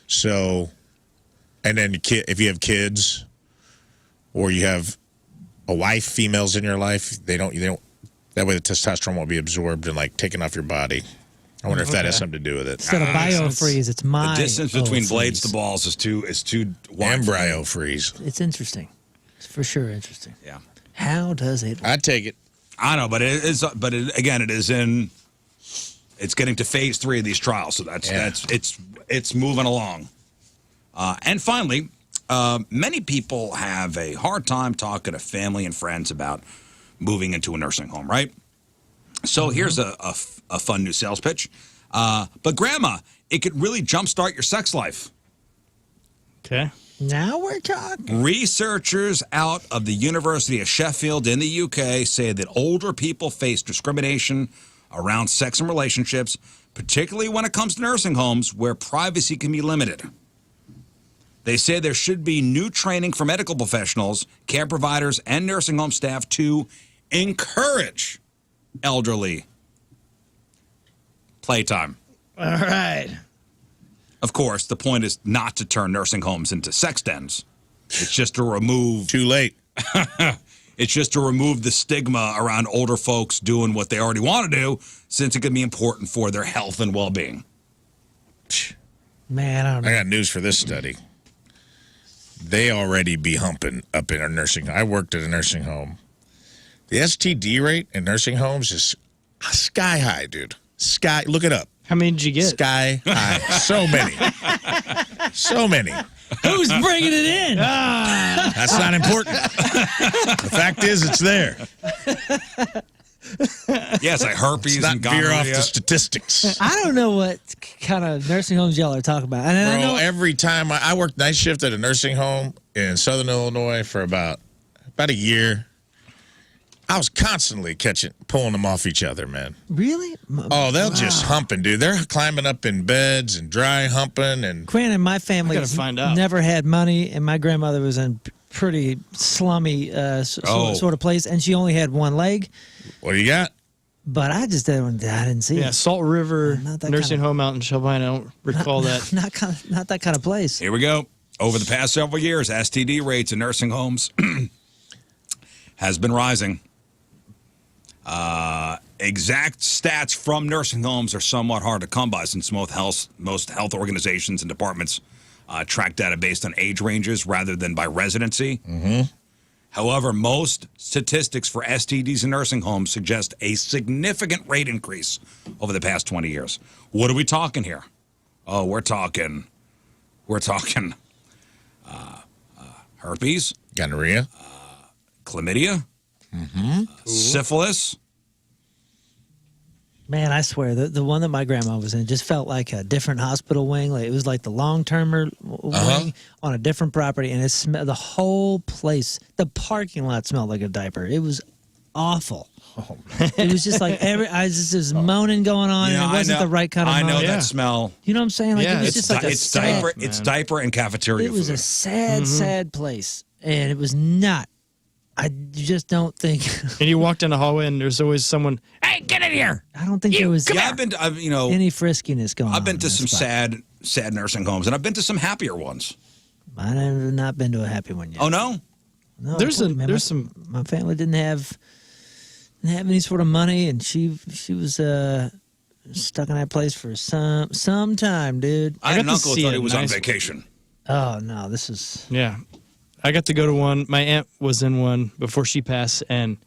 So, and then if you have kids or you have a wife, females in your life, they don't, that way the testosterone won't be absorbed and like taken off your body. I wonder if that has something to do with it. Instead of biofreeze, it's The distance between blades to balls is too wide. Embryo freeze. It's interesting. It's for sure interesting. Yeah. How does it? I'd take it. I know, but it is. But again, it is in. It's getting to phase 3 of these trials, so it's moving along. And finally, many people have a hard time talking to family and friends about moving into a nursing home, right? So here's a fun new sales pitch. But grandma, it could really jumpstart your sex life. Okay. Now we're talking. Researchers out of the University of Sheffield in the UK say that older people face discrimination around sex and relationships, particularly when it comes to nursing homes where privacy can be limited. They say there should be new training for medical professionals, care providers, and nursing home staff to encourage elderly playtime. All right. Of course, the point is not to turn nursing homes into sex dens. It's just to remove... Too late. It's just to remove the stigma around older folks doing what they already want to do, since it can be important for their health and well-being. Man, I don't know. I got news for this study. They already be humping up in a nursing home. I worked at a nursing home. The STD rate in nursing homes is sky high, dude. Look it up. How many did you get? Sky high. So many. So many. Who's bringing it in? That's not important. The fact is, it's there. Yeah, it's like herpes It's not and veer off gonorrhea. the statistics. I don't know what kind of nursing homes y'all are talking about. And I Bro, know every time I worked night shift at a nursing home in Southern Illinois for about a year, I was constantly pulling them off each other, man. really. Oh, they'll just humping, dude. They're climbing up in beds and dry humping and Granted, my family gotta find out. never had money, and my grandmother was in pretty slummy sort of place, and she only had one leg. what do you got? But I just didn't see Yeah, it. Salt River Not that nursing kind of- home out in Shelby. I don't recall that. Not that kind of place. Here we go. Over the past several years, STD rates in nursing homes has been rising. Exact stats from nursing homes are somewhat hard to come by since most health organizations and departments track data based on age ranges rather than by residency. However, most statistics for STDs in nursing homes suggest a significant rate increase over the past 20 years. What are we talking here? Oh, we're talking herpes, Gonorrhea. chlamydia, syphilis. Man, I swear, the one that my grandma was in just felt like a different hospital wing. Like it was like the long-termer wing on a different property, and it smelled the whole place. The parking lot smelled like a diaper. It was awful. It was just like I just was moaning going on, Yeah, and it wasn't I know, the right kind of I know moan. that smell. You know what I'm saying? Like Yeah, it was it's just like a It's sad, diaper. It's diaper and cafeteria It was food. a sad, sad place, and it was not. I just don't think. And you walked in the hallway, and there's always someone. Hey, get in here! I don't think there was Yeah, I've been to, any friskiness going on. I've been in to that some spot. sad nursing homes, and I've been to some happier ones. I have not been to a happy one yet. Oh no, No, There's man, there's some. my family didn't have any sort of money, and she was stuck in that place for some time, dude. I had an got to uncle who see thought a he was nice on vacation. Oh no, this is Yeah, I got to go to one. My aunt was in one before she passed, and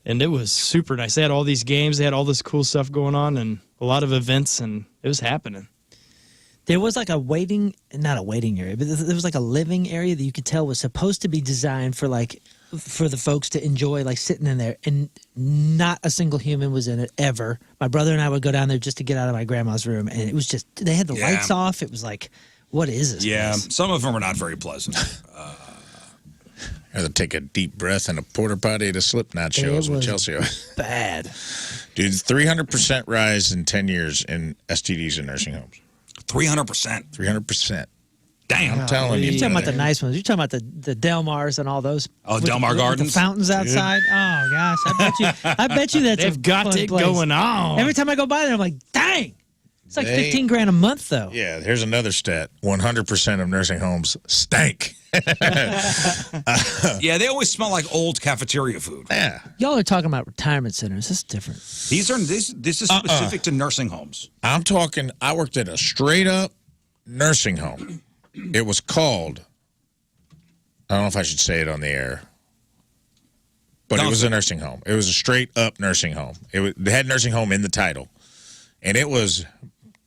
it was super nice. They had all these games, they had all this cool stuff going on, and a lot of events, and it was happening. there was like not a waiting area, but there was like a living area that you could tell was supposed to be designed for the folks to enjoy, like sitting in there, and not a single human was in it ever. My brother and I would go down there just to get out of my grandma's room, and it was just they had the Yeah. lights off. It was like, what is this? Yeah, place? some of them are not very pleasant. Rather take a deep breath in a porta potty at a Slipknot show It is what was Chelsea. bad. Dude, 300% rise in 10 years in STDs in nursing homes. 300%. 300%. Damn. I'm telling you. You're talking about the man. nice ones. You're talking about the Del Mars and all those. Oh, with Del Mar the Gardens? fountains outside. Oh gosh, I bet you that's They've a got fun it place. going on. Every time I go by there, I'm like, dang, it's like They- $15,000 a month though. Yeah, here's another stat. 100% of nursing homes stank. Yeah, they always smell like old cafeteria food. Yeah. Y'all are talking about retirement centers. This is different. This is specific to nursing homes. I'm talking, I worked at a straight up nursing home. It was called, I don't know if I should say it on the air, but No, it was sir. a nursing home. It was a straight up nursing home. They had nursing home in the title. And it was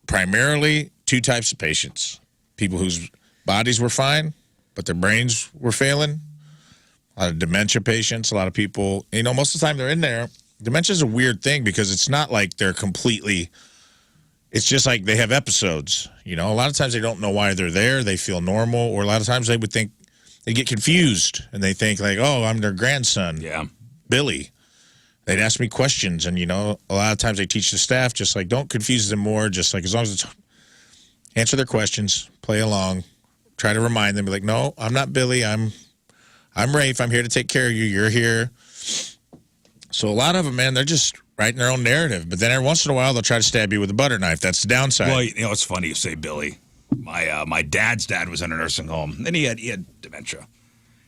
primarily two types of patients people whose bodies were fine, but their brains were failing. A lot of dementia patients, a lot of people, most of the time they're in there. Dementia is a weird thing because it's not like they're completely, it's just like they have episodes. A lot of times they don't know why they're there. They feel normal, or a lot of times they would think, they get confused and they think like, oh, I'm their grandson, Yeah. Billy. They'd ask me questions, and a lot of times they teach the staff just like, don't confuse them more. Just like as long as it's answer their questions, play along, try to remind them, be like, no, I'm not Billy. I'm Rafe. I'm here to take care of you. You're here. So a lot of them, man, they're just writing their own narrative. But then every once in a while, they'll try to stab you with a butter knife. That's the downside. Well, it's funny you say Billy. My dad's dad was in a nursing home, and he had dementia.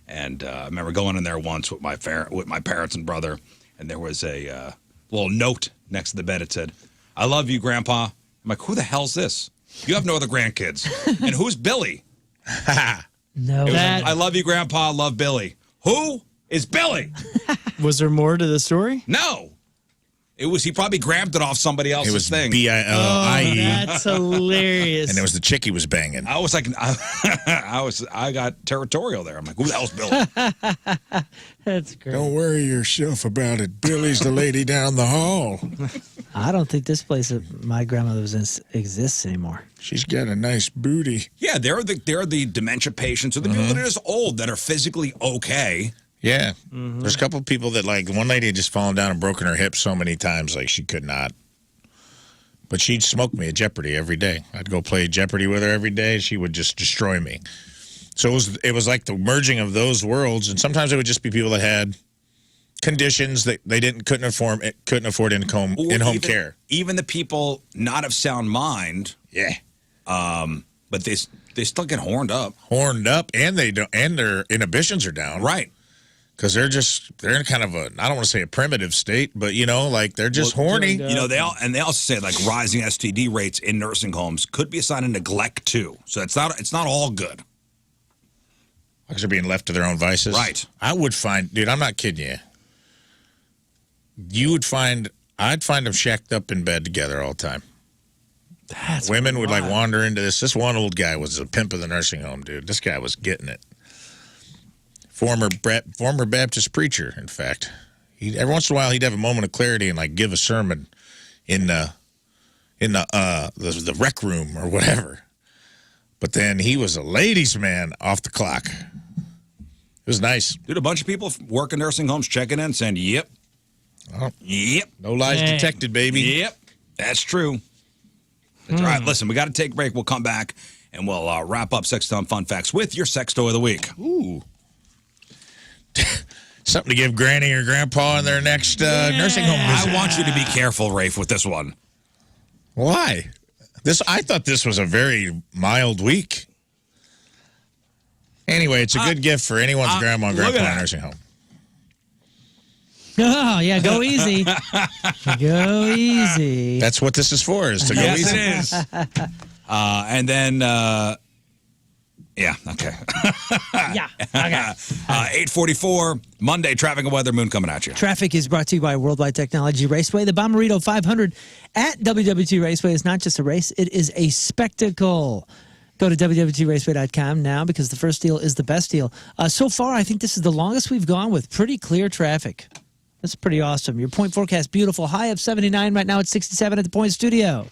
And I remember going in there once with my parents and brother, and there was a little note next to the bed. It said, "I love you, Grandpa." I'm like, who the hell's this? You have no other grandkids. And who's Billy? No, It was, I love you, Grandpa. I love Billy. Who is Billy? Was there more to the story? No. He probably grabbed it off somebody else's It was thing. B-I-L-I-E. That's hilarious. And it was the chick he was banging. I was like, I got territorial there. I'm like, who the hell's Billy? That's great. Don't worry yourself about it. Billy's the lady down the hall. I don't think this place that my grandmother was in exists anymore. She's got a nice booty. Yeah, they're the dementia patients or the people that are just old that are physically okay. Yeah. There's a couple of people that, like, one lady had just fallen down and broken her hip so many times, like, she could not. But she'd smoke me at Jeopardy every day. I'd go play Jeopardy with her every day. She would just destroy me. So it was like the merging of those worlds. And sometimes it would just be people that had conditions that they couldn't afford in-home care. Even the people not of sound mind. Yeah. But they still get horned up. Horned up, and their inhibitions are down. Right. Because they're in kind of a, I don't want to say a primitive state, but, you know, like they're just horny. You know, they also say like rising STD rates in nursing homes could be a sign of neglect too. So it's not all good. Because they're being left to their own vices. Right. I would find, dude, I'm not kidding you. I'd find them shacked up in bed together all the time. Women would like wander into this. This one old guy was a pimp of the nursing home, dude. This guy was getting it. Former Baptist preacher, in fact. Every once in a while, he'd have a moment of clarity and like give a sermon in the rec room or whatever. But then he was a ladies' man off the clock. It was nice. Dude, a bunch of people work in nursing homes checking in saying, yep. Oh, yep. No lies detected, baby. Yep. That's true. That's right. Listen, we got to take a break. We'll come back and we'll wrap up Sex Town Fun Facts with your sex toy of the week. Ooh. Something to give Granny or Grandpa in their next nursing home visit. I want you to be careful, Rafe, with this one. Why? I thought this was a very mild week. Anyway, it's a good gift for anyone's grandma and grandpa in a nursing home. Oh, yeah, go easy. Go easy. That's what this is for, is to go easy. Yes, it is. And then, yeah, okay. Yeah, okay. 8:44, Monday, traffic and weather, Moon coming at you. Traffic is brought to you by Worldwide Technology Raceway. The Bommarito 500 at WWT Raceway is not just a race, it is a spectacle. Go to WWTRaceway.com now because the first deal is the best deal. So far, I think this is the longest we've gone with pretty clear traffic. That's pretty awesome. Your point forecast, beautiful. High of 79 right now. It's 67 at the Point Studio.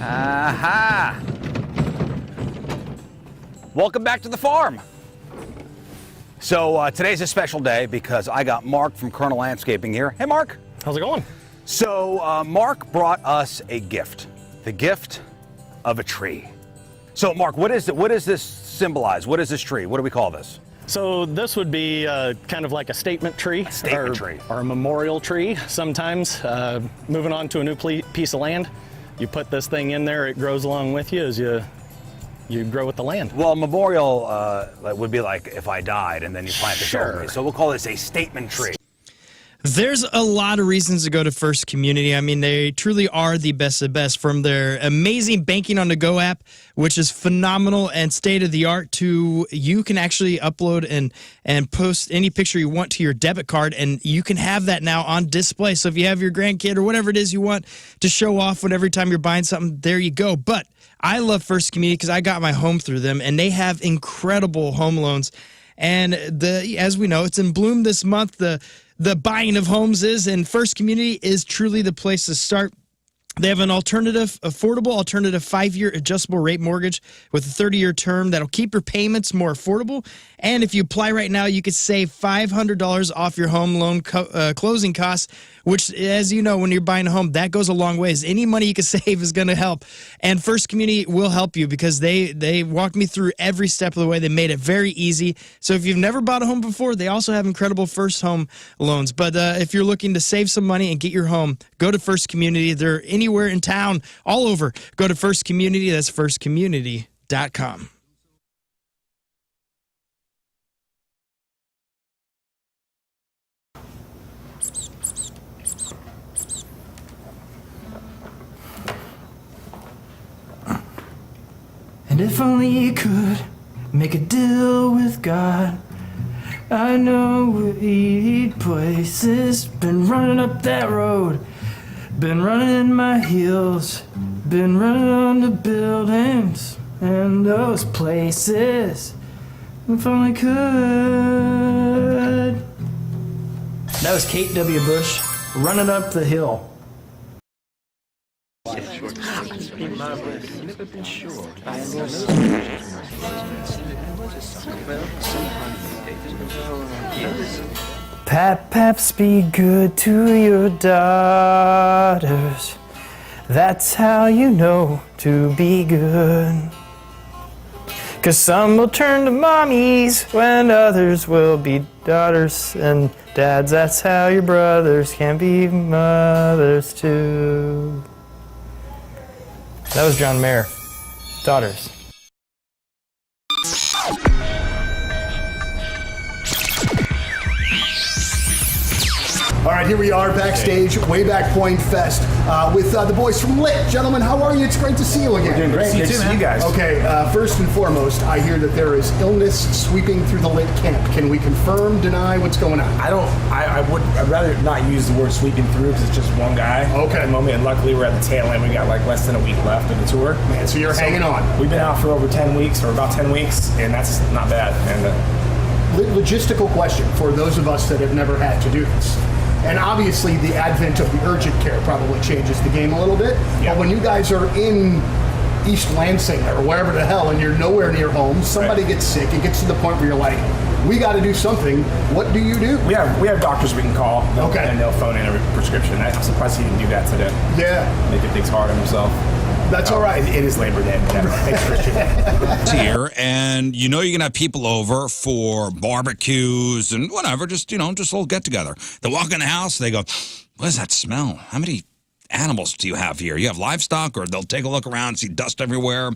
Aha! Welcome back to the farm. So today's a special day because I got Mark from Colonel Landscaping here. Hey, Mark. How's it going? So Mark brought us a gift, the gift of a tree. So Mark, what does this symbolize? What is this tree? What do we call this? So this would be kind of like a statement tree. Or a memorial tree sometimes. Moving on to a new piece of land, you put this thing in there, it grows along with you as you grow with the land. Well, memorial would be like if I died and then you plant this over me. So we'll call this a statement tree. There's a lot of reasons to go to First Community. I mean, they truly are the best of best, from their amazing banking on the go app, which is phenomenal and state of the art, to you can actually upload and post any picture you want to your debit card, and you can have that now on display. So if you have your grandkid or whatever it is you want to show off when every time you're buying something, there you go. But I love First Community because I got my home through them, and they have incredible home loans. And as we know, it's in bloom this month. The buying of homes is, and First Community is truly the place to start. They have an affordable alternative 5-year adjustable rate mortgage with a 30-year term that'll keep your payments more affordable. And if you apply right now, you could save $500 off your home loan closing costs, which, as you know, when you're buying a home, that goes a long ways. Any money you can save is going to help. And First Community will help you because they walked me through every step of the way. They made it very easy. So if you've never bought a home before, they also have incredible first home loans. But if you're looking to save some money and get your home, go to First Community. They're anywhere in town, all over. Go to First Community. That's firstcommunity.com. And if only you could make a deal with God, I know we'd eat places. Been running up that road, been running in my heels, been running on the buildings and those places. If only could. That was Kate W. Bush, Running Up the Hill. Paps, be good to your daughters. That's how you know to be good. 'Cause some will turn to mommies when others will be daughters and dads. That's how your brothers can be mothers too. That was John Mayer. Daughters. All right, here we are backstage, Wayback Point Fest, with the boys from Lit. Gentlemen, how are you? It's great to see you again. Doing great. Good to see you guys. Okay, first and foremost, I hear that there is illness sweeping through the Lit camp. Can we confirm, deny, what's going on? I'd rather not use the word sweeping through because it's just one guy at the moment, and luckily we're at the tail end. We got like less than a week left of the tour. Man, so you're hanging on. We've been out for over 10 weeks, or about 10 weeks, and that's not bad. And logistical question for those of us that have never had to do this. And obviously the advent of the urgent care probably changes the game a little bit. Yeah. But when you guys are in East Lansing or wherever the hell and you're nowhere near home, somebody gets sick, it gets to the point where you're like, we got to do something. What do you do? We have doctors we can call, and they'll phone in a prescription. I'm surprised he didn't do that today. Yeah. Make it things hard on himself. That's all right. It is Labor Day. Thanks, Christian. It's here, and you know you're gonna have people over for barbecues and whatever. Just a little get together. They walk in the house, they go, "What is that smell? How many animals do you have here? You have livestock?" Or they'll take a look around, see dust everywhere,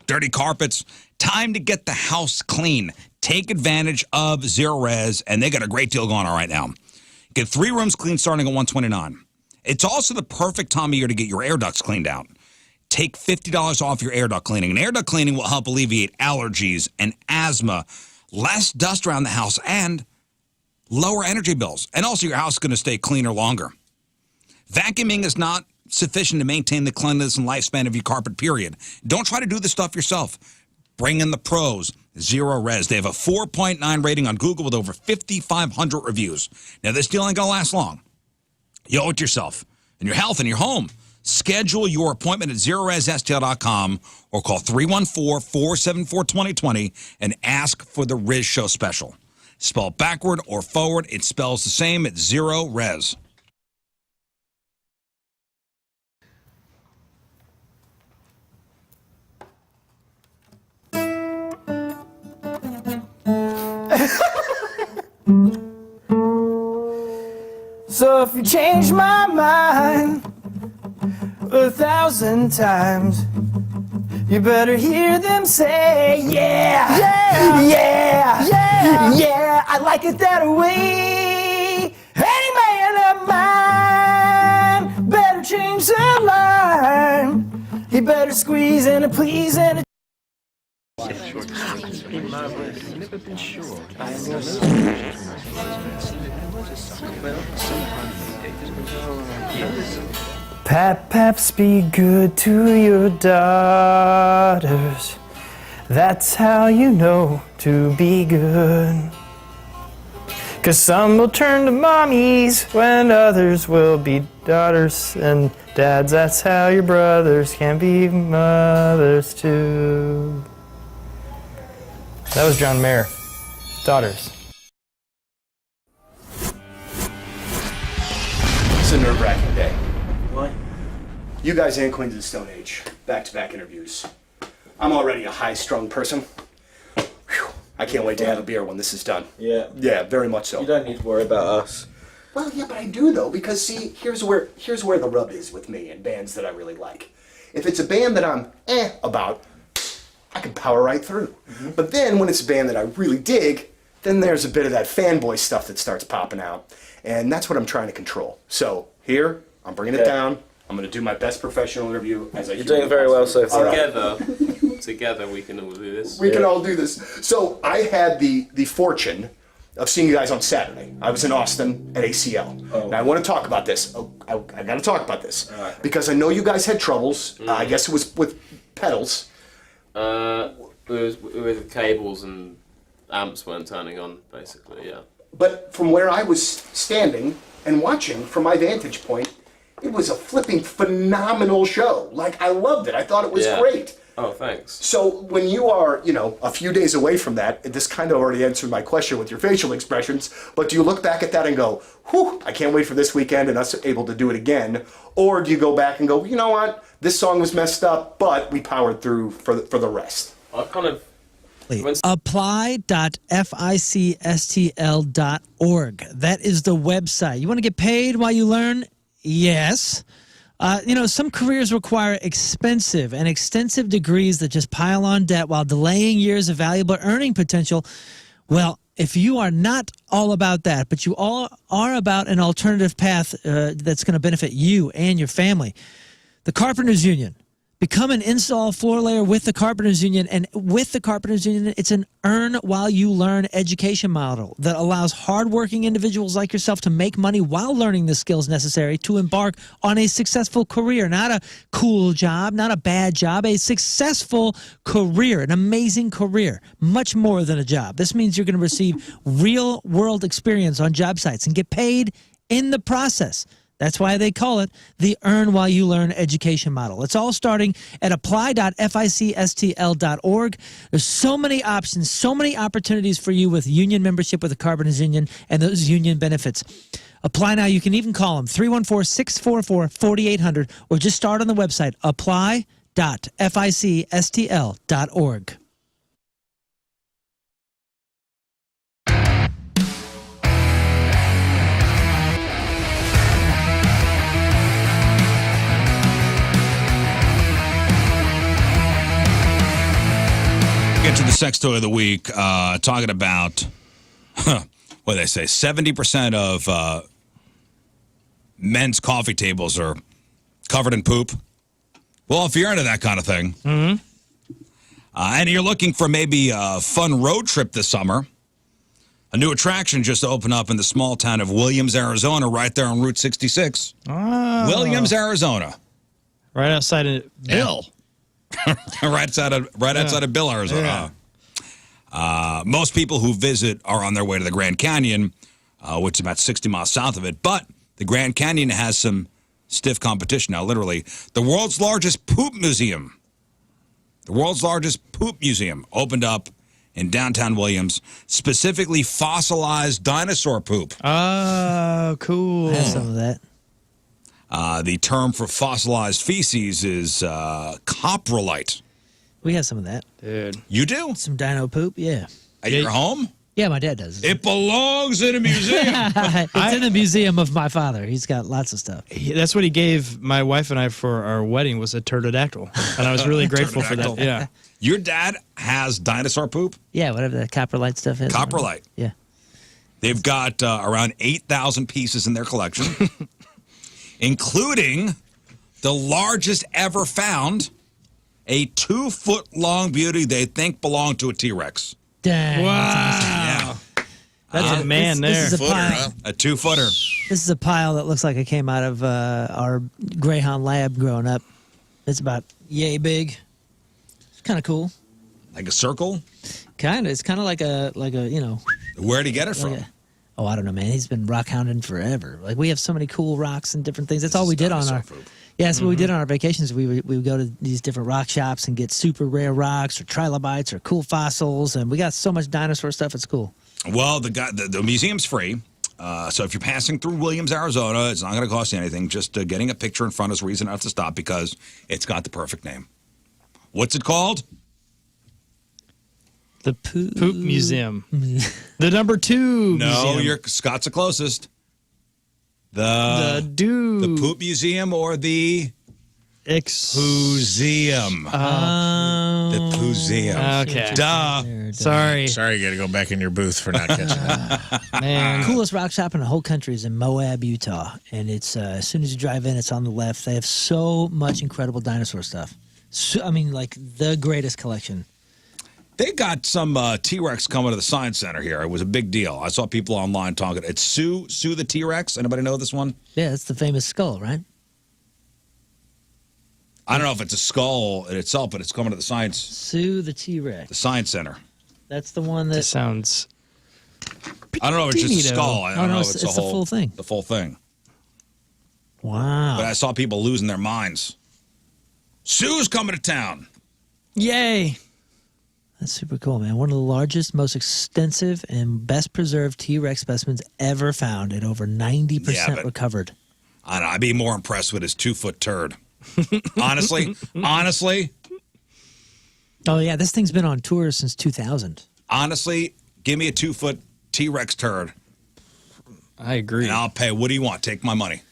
dirty carpets. Time to get the house clean. Take advantage of Zero Res, and they got a great deal going on right now. Get 3 rooms clean starting at $129. It's also the perfect time of year to get your air ducts cleaned out. Take $50 off your air duct cleaning. And air duct cleaning will help alleviate allergies and asthma, less dust around the house, and lower energy bills. And also your house is going to stay cleaner longer. Vacuuming is not sufficient to maintain the cleanliness and lifespan of your carpet, period. Don't try to do this stuff yourself. Bring in the pros. Zero Res. They have a 4.9 rating on Google with over 5,500 reviews. Now, this deal ain't going to last long. You owe it to yourself and your health and your home. Schedule your appointment at ZeroResSTL.com or call 314-474-2020 and ask for the RizzShow special. Spelled backward or forward, it spells the same at Zero Res. So if you change my mind 1,000 times, you better hear them say, yeah, yeah, yeah, yeah, yeah, I like it that way. Any man of mine better change their mind. He better squeeze and a please and a Paps, be good to your daughters. That's how you know to be good. 'Cause some will turn to mommies when others will be daughters and dads. That's how your brothers can be mothers too. That was John Mayer. Daughters. It's a nerve-wracking day. Why? You guys and Queens of the Stone Age, back-to-back interviews. I'm already a high-strung person. Whew. I can't wait to have a beer when this is done. Yeah. Yeah, very much so. You don't need to worry about us. Well, yeah, but I do though, because see, here's where the rub is with me and bands that I really like. If it's a band that I'm about, I can power right through. Mm-hmm. But then when it's a band that I really dig, then there's a bit of that fanboy stuff that starts popping out. And that's what I'm trying to control. So here, I'm bringing it down. I'm going to do my best professional interview as I You're doing very well so far. Together. together, we can all do this. We can all do this. So I had the fortune of seeing you guys on Saturday. I was in Austin at ACL. And I want to talk about this. I got to talk about this. Because I know you guys had troubles. I guess it was with pedals. With cables and amps weren't turning on, basically, yeah. But from where I was standing and watching from my vantage point, it was a flipping phenomenal show. Like, I loved it. I thought it was great. Oh, thanks. So when you are, a few days away from that, this kind of already answered my question with your facial expressions, but do you look back at that and go, whew, I can't wait for this weekend and us able to do it again? Or do you go back and go, you know what, this song was messed up, but we powered through for the rest? I kind of... Apply.ficstl.org. That is the website. You want to get paid while you learn? Yes. Some careers require expensive and extensive degrees that just pile on debt while delaying years of valuable earning potential. Well, if you are not all about that, but you all are about an alternative path that's going to benefit you and your family, the Carpenters Union. Become an install floor layer with the Carpenters Union, and with the Carpenters Union, it's an earn while you learn education model that allows hardworking individuals like yourself to make money while learning the skills necessary to embark on a successful career. Not a cool job, not a bad job, a successful career, an amazing career, much more than a job. This means you're going to receive real-world experience on job sites and get paid in the process. That's why they call it the Earn While You Learn education model. It's all starting at apply.ficstl.org. There's so many options, so many opportunities for you with union membership with the Carpenters Union and those union benefits. Apply now. You can even call them 314-644-4800 or just start on the website apply.ficstl.org. Get to the sex toy of the week, talking about, what do they say, 70% of men's coffee tables are covered in poop. Well, if you're into that kind of thing, and you're looking for maybe a fun road trip this summer, a new attraction just opened up in the small town of Williams, Arizona, right there on Route 66. Oh. Williams, Arizona. Right outside of Bill. right outside of Bill, Arizona. Yeah. Most people who visit are on their way to the Grand Canyon, which is about 60 miles south of it. But the Grand Canyon has some stiff competition now, literally. The world's largest poop museum. The world's largest poop museum opened up in downtown Williams, specifically fossilized dinosaur poop. Oh, cool. I have some of that. The term for fossilized feces is coprolite. We have some of that. Dude. You do? Some dino poop, yeah. At your home? Yeah, my dad does. It belongs in a museum. It's in the museum of my father. He's got lots of stuff. That's what he gave my wife and I for our wedding, was a pterodactyl. And I was really grateful for that. Yeah. Your dad has dinosaur poop? Yeah, whatever the coprolite stuff is. Coprolite. Yeah. They've got around 8,000 pieces in their collection, including the largest ever found, a 2-foot-long beauty they think belonged to a T-Rex. Dang. Wow. That's a man there. This is a pile. A 2-footer. This is a pile that looks like it came out of our Greyhound lab growing up. It's about yay big. It's kind of cool. Like a circle? Kind of. It's kind of like a Where'd he get it from? Oh, I don't know, man. He's been rock hounding forever. Like, we have so many cool rocks and different things. That's all we did on our... Yeah, that's what we did on our vacations. We would go to these different rock shops and get super rare rocks or trilobites or cool fossils, and we got so much dinosaur stuff. It's cool. Well, the museum's free, so if you're passing through Williams, Arizona, it's not going to cost you anything. Just getting a picture in front is reason enough to stop because it's got the perfect name. What's it called? The Poop Museum. The number 2 No, museum. Scott's the closest. The Poop Museum or the Museum. The Museum. Okay. Duh. Sorry. Sorry, you got to go back in your booth for not catching that. Man. Coolest rock shop in the whole country is in Moab, Utah. And it's as soon as you drive in, it's on the left. They have so much incredible dinosaur stuff. So, I mean, like the greatest collection. They got some T-Rex coming to the Science Center here. It was a big deal. I saw people online talking. It's Sue the T-Rex. Anybody know this one? Yeah, that's the famous skull, right? I don't know if it's a skull in itself, but it's coming to the Science Sue the T-Rex. Center. That's the one that sounds. I don't know if it's just a neato. skull. I don't know if it's the whole, full thing. The full thing. Wow. But I saw people losing their minds. Sue's coming to town. Yay. That's super cool, man. One of the largest, most extensive, and best preserved T-Rex specimens ever found, at over 90% recovered. I don't know. I'd be more impressed with his 2-foot turd. Honestly. Oh, yeah, this thing's been on tour since 2000. Honestly, give me a 2-foot T-Rex turd. I agree. And I'll pay. What do you want? Take my money.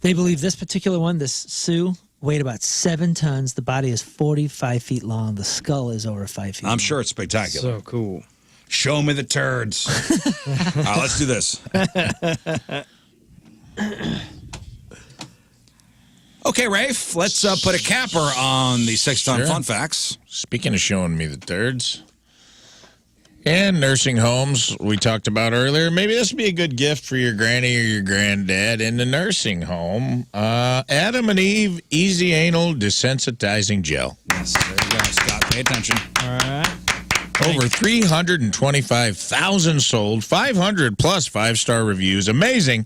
They believe this particular one, this Sue, weighed about 7 tons. The body is 45 feet long. The skull is over 5 feet I'm sure it's spectacular. So cool. Show me the turds. All right, let's do this. Okay, Rafe, let's put a capper on the 6-ton Sure. fun facts. Speaking of showing me the thirds. And nursing homes we talked about earlier. Maybe this would be a good gift for your granny or your granddad in the nursing home. Adam and Eve Easy Anal Desensitizing Gel. Yes, there you go, Scott. Pay attention. All right. Over 325,000 sold, 500 plus 5-star reviews. Amazing.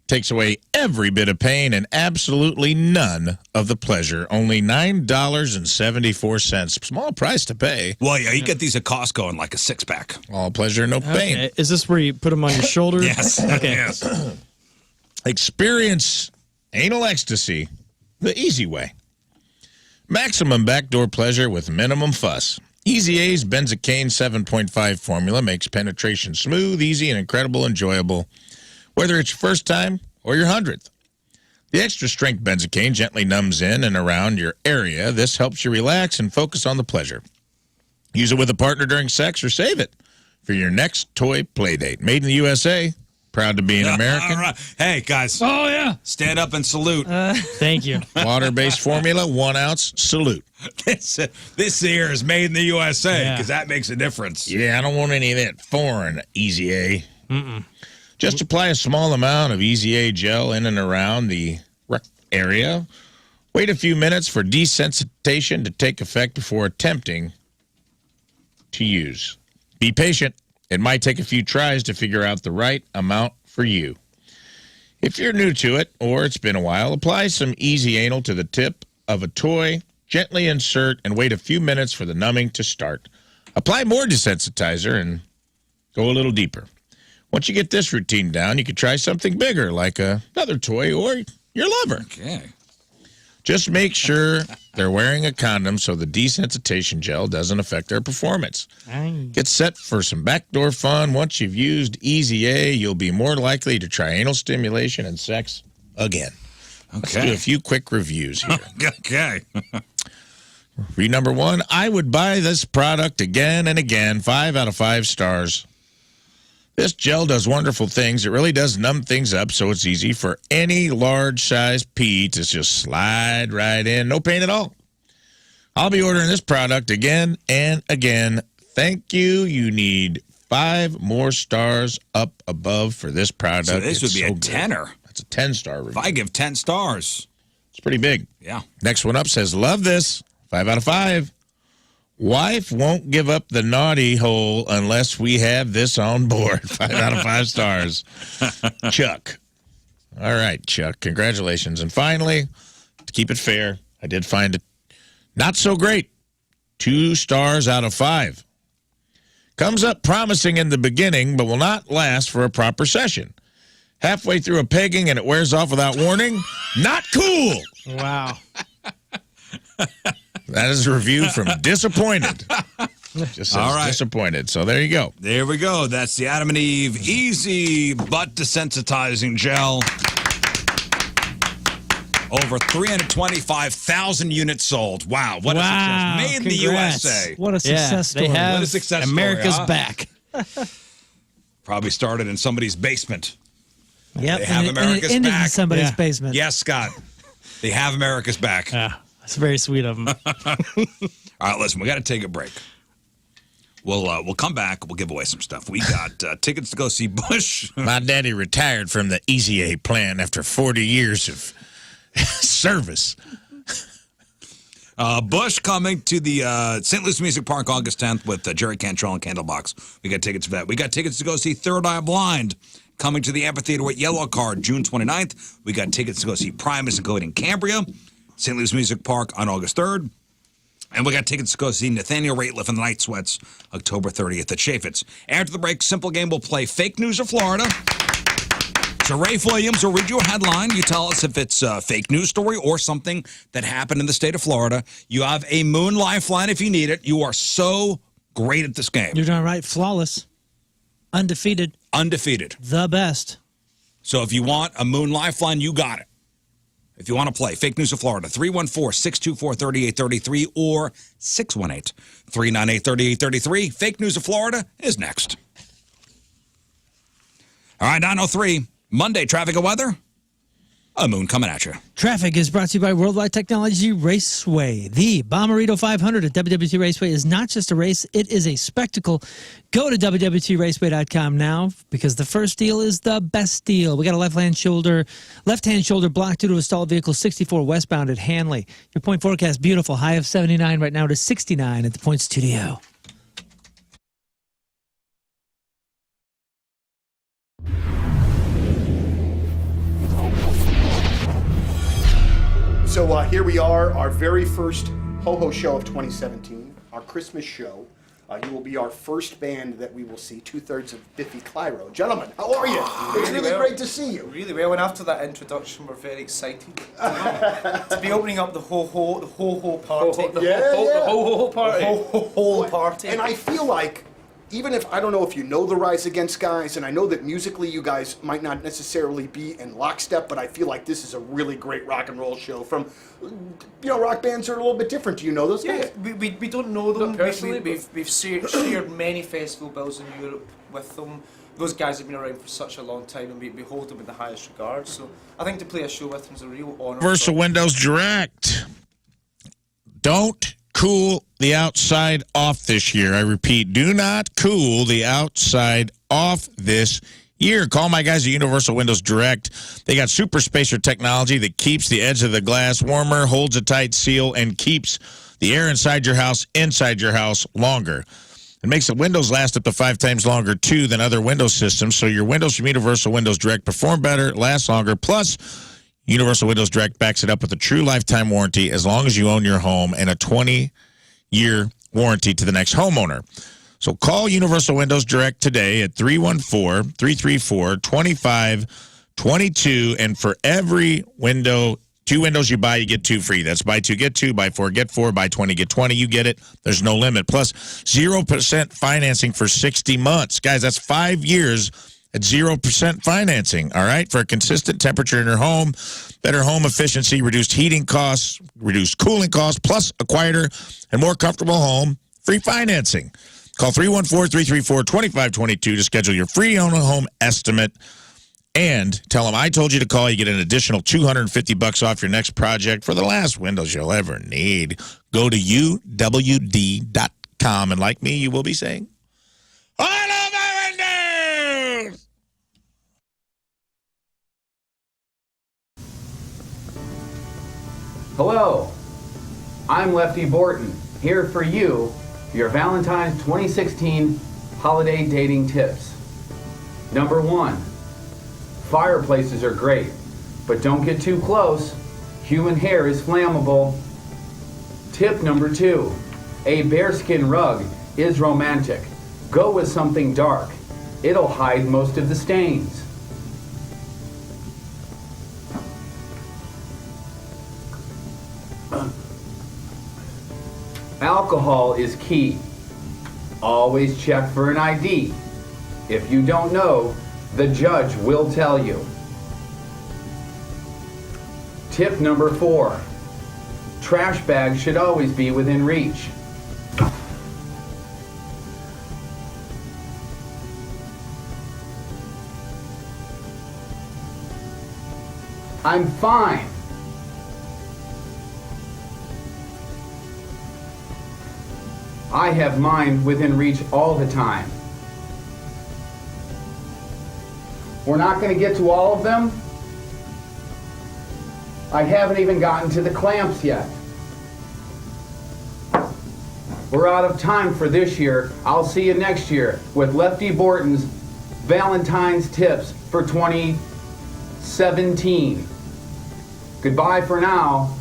Takes away every bit of pain and absolutely none of the pleasure. Only $9.74. Small price to pay. Well, yeah, you get these at Costco in like a 6-pack. All pleasure, no pain. Okay. Is this where you put them on your shoulder? Yes. Okay. Yes. Experience anal ecstasy the easy way. Maximum backdoor pleasure with minimum fuss. Easy A's benzocaine 7.5 formula makes penetration smooth, easy, and incredible enjoyable, whether it's your first time or your 100th. The extra strength benzocaine gently numbs in and around your area. This helps you relax and focus on the pleasure. Use it with a partner during sex or save it for your next toy play date. Made in the USA. Proud to be an American. All right. Hey, guys. Oh, yeah. Stand up and salute. Thank you. Water-based formula, 1 ounce, salute. This here is made in the USA because that makes a difference. Yeah, I don't want any of that foreign Easy A. Just apply a small amount of Easy A gel in and around the area. Wait a few minutes for desensitization to take effect before attempting to use. Be patient. It might take a few tries to figure out the right amount for you. If you're new to it or it's been a while, apply some Easy Anal to the tip of a toy, gently insert, and wait a few minutes for the numbing to start. Apply more desensitizer and go a little deeper. Once you get this routine down, you can try something bigger, like another toy or your lover. Okay. Just make sure they're wearing a condom so the desensitization gel doesn't affect their performance. Get set for some backdoor fun. Once you've used Easy A, you'll be more likely to try anal stimulation and sex again. Let's do a few quick reviews here. Okay. Review number 1, I would buy this product again and again. 5 out of 5 stars. This gel does wonderful things. It really does numb things up, so it's easy for any large-size pee to just slide right in. No pain at all. I'll be ordering this product again and again. Thank you. You need 5 more stars up above for this product. So this would be a good. 10er. That's a 10-star review. If I give 10 stars. It's pretty big. Yeah. Next one up says, love this. 5 out of 5. Wife won't give up the naughty hole unless we have this on board. 5 out of 5 stars. Chuck. All right, Chuck. Congratulations. And finally, to keep it fair, I did find it not so great. 2 stars out of 5. Comes up promising in the beginning, but will not last for a proper session. Halfway through a pegging and it wears off without warning. Not cool. Wow. That is a review from Disappointed. Just says disappointed. So there you go. There we go. That's the Adam and Eve Easy Butt Desensitizing Gel. Over 325,000 units sold. Wow. What a success. Made in the USA. What a success story. They have What a success story, America's huh? back. Probably started in somebody's basement. Yep. They have America's ended back. in somebody's Yeah. basement. Yes, Scott. They have America's back. That's very sweet of him. All right, listen, we got to take a break. We'll come back. We'll give away some stuff. We got tickets to go see Bush. My daddy retired from the Easy A plan after 40 years of service. Bush coming to the St. Louis Music Park August 10th with Jerry Cantrell and Candlebox. We got tickets for that. We got tickets to go see Third Eye Blind coming to the amphitheater with Yellow Card June 29th. We got tickets to go see Primus and Cody in Cambria, St. Louis Music Park on August 3rd. And we got tickets to go see Nathaniel Rateliff and the Night Sweats October 30th at Chaffetz. After the break, Simple Game will play Fake News of Florida. So Rafe Williams will read you a headline. You tell us if it's a fake news story or something that happened in the state of Florida. You have a Moon Lifeline if you need it. You are so great at this game. You're doing right. Flawless. Undefeated. Undefeated. The best. So if you want a Moon Lifeline, you got it. If you want to play Fake News of Florida, 314-624-3833 or 618-398-3833. Fake News of Florida is next. All right, 9:03. Monday, traffic and weather. A moon coming at you. Traffic is brought to you by Worldwide Technology Raceway. The Bommarito 500 at WWT Raceway is not just a race, it is a spectacle. Go to WWTRaceway.com now because the first deal is the best deal. We got a left-hand shoulder block due to a stalled vehicle 64 westbound at Hanley. Your point forecast, beautiful. High of 79 right now to 69 at the Point Studio. So here we are, our very first Ho-Ho show of 2017, our Christmas show. You will be our first band that we will see, 2/3 of Biffy Clyro. Gentlemen, how are you? It's really great to see you. Really well, and after that introduction, we're very excited to be opening up the ho-ho party. The ho-ho party. Ho-ho party. And I feel like, even if, I don't know if you know the Rise Against guys, and I know that musically you guys might not necessarily be in lockstep, but I feel like this is a really great rock and roll show from, rock bands are a little bit different. Do you know those guys? Yeah, we don't know them. Not personally, We've shared many festival bills in Europe with them. Those guys have been around for such a long time, and we hold them in the highest regard. So I think to play a show with them is a real honor. Universal Windows Direct. Don't cool the outside off this year. I repeat, do not cool the outside off this year. Call my guys at Universal Windows Direct. They got super spacer technology that keeps the edge of the glass warmer, holds a tight seal, and keeps the air inside your house longer. It makes the windows last up to 5 times longer, too, than other Windows systems, so your windows from Universal Windows Direct perform better, last longer, plus Universal Windows Direct backs it up with a true lifetime warranty as long as you own your home and a 20-year warranty to the next homeowner. So call Universal Windows Direct today at 314-334-2522, and for every window, 2 windows you buy, you get 2 free. That's buy 2, get 2, buy 4, get 4, buy 20, get 20. You get it. There's no limit. Plus 0% financing for 60 months. Guys, that's 5 years at 0% financing, all right? For a consistent temperature in your home, better home efficiency, reduced heating costs, reduced cooling costs, plus a quieter and more comfortable home, free financing. Call 314-334-2522 to schedule your free home estimate and tell them I told you to call. You get an additional $250 off your next project for the last windows you'll ever need. Go to uwd.com, and like me, you will be saying, I love my windows! Hello, I'm Lefty Borton, here for you, your Valentine's 2016 holiday dating tips. Number 1, fireplaces are great, but don't get too close. Human hair is flammable. Tip number 2, a bearskin rug is romantic. Go with something dark. It'll hide most of the stains. Alcohol is key. Always check for an ID. If you don't know, the judge will tell you. Tip number 4, trash bags should always be within reach. I'm fine. I have mine within reach all the time. We're not going to get to all of them. I haven't even gotten to the clamps yet. We're out of time for this year. I'll see you next year with Lefty Borton's Valentine's Tips for 2017. Goodbye for now.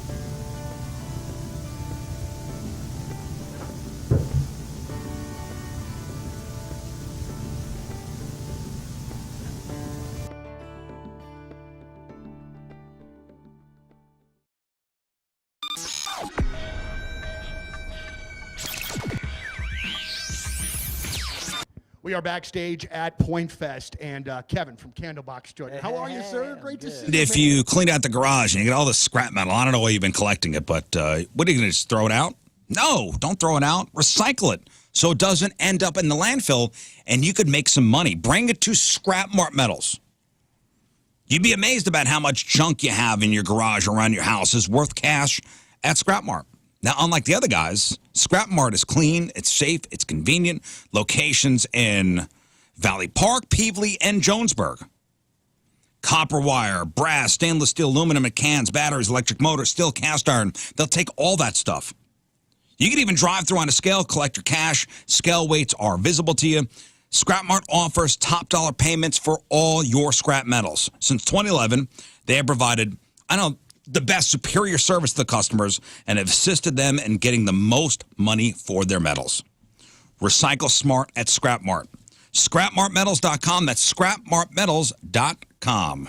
We are backstage at Point Fest, and Kevin from Candlebox joined. How are you, sir? Great to see you. If you clean out the garage and you get all this scrap metal, I don't know why you've been collecting it, but what are you going to just throw it out? No, don't throw it out. Recycle it so it doesn't end up in the landfill, and you could make some money. Bring it to Scrap Mart Metals. You'd be amazed about how much junk you have in your garage around your house is worth cash at Scrap Mart. Now, unlike the other guys, Scrap Mart is clean, it's safe, it's convenient. Locations in Valley Park, Peevely, and Jonesburg. Copper wire, brass, stainless steel, aluminum, and cans, batteries, electric motors, steel, cast iron. They'll take all that stuff. You can even drive through on a scale, collect your cash. Scale weights are visible to you. Scrap Mart offers top dollar payments for all your scrap metals. Since 2011, they have provided, the best superior service to the customers and have assisted them in getting the most money for their metals. Recycle smart at Scrap Mart. ScrapMartMetals.com. That's ScrapMartMetals.com.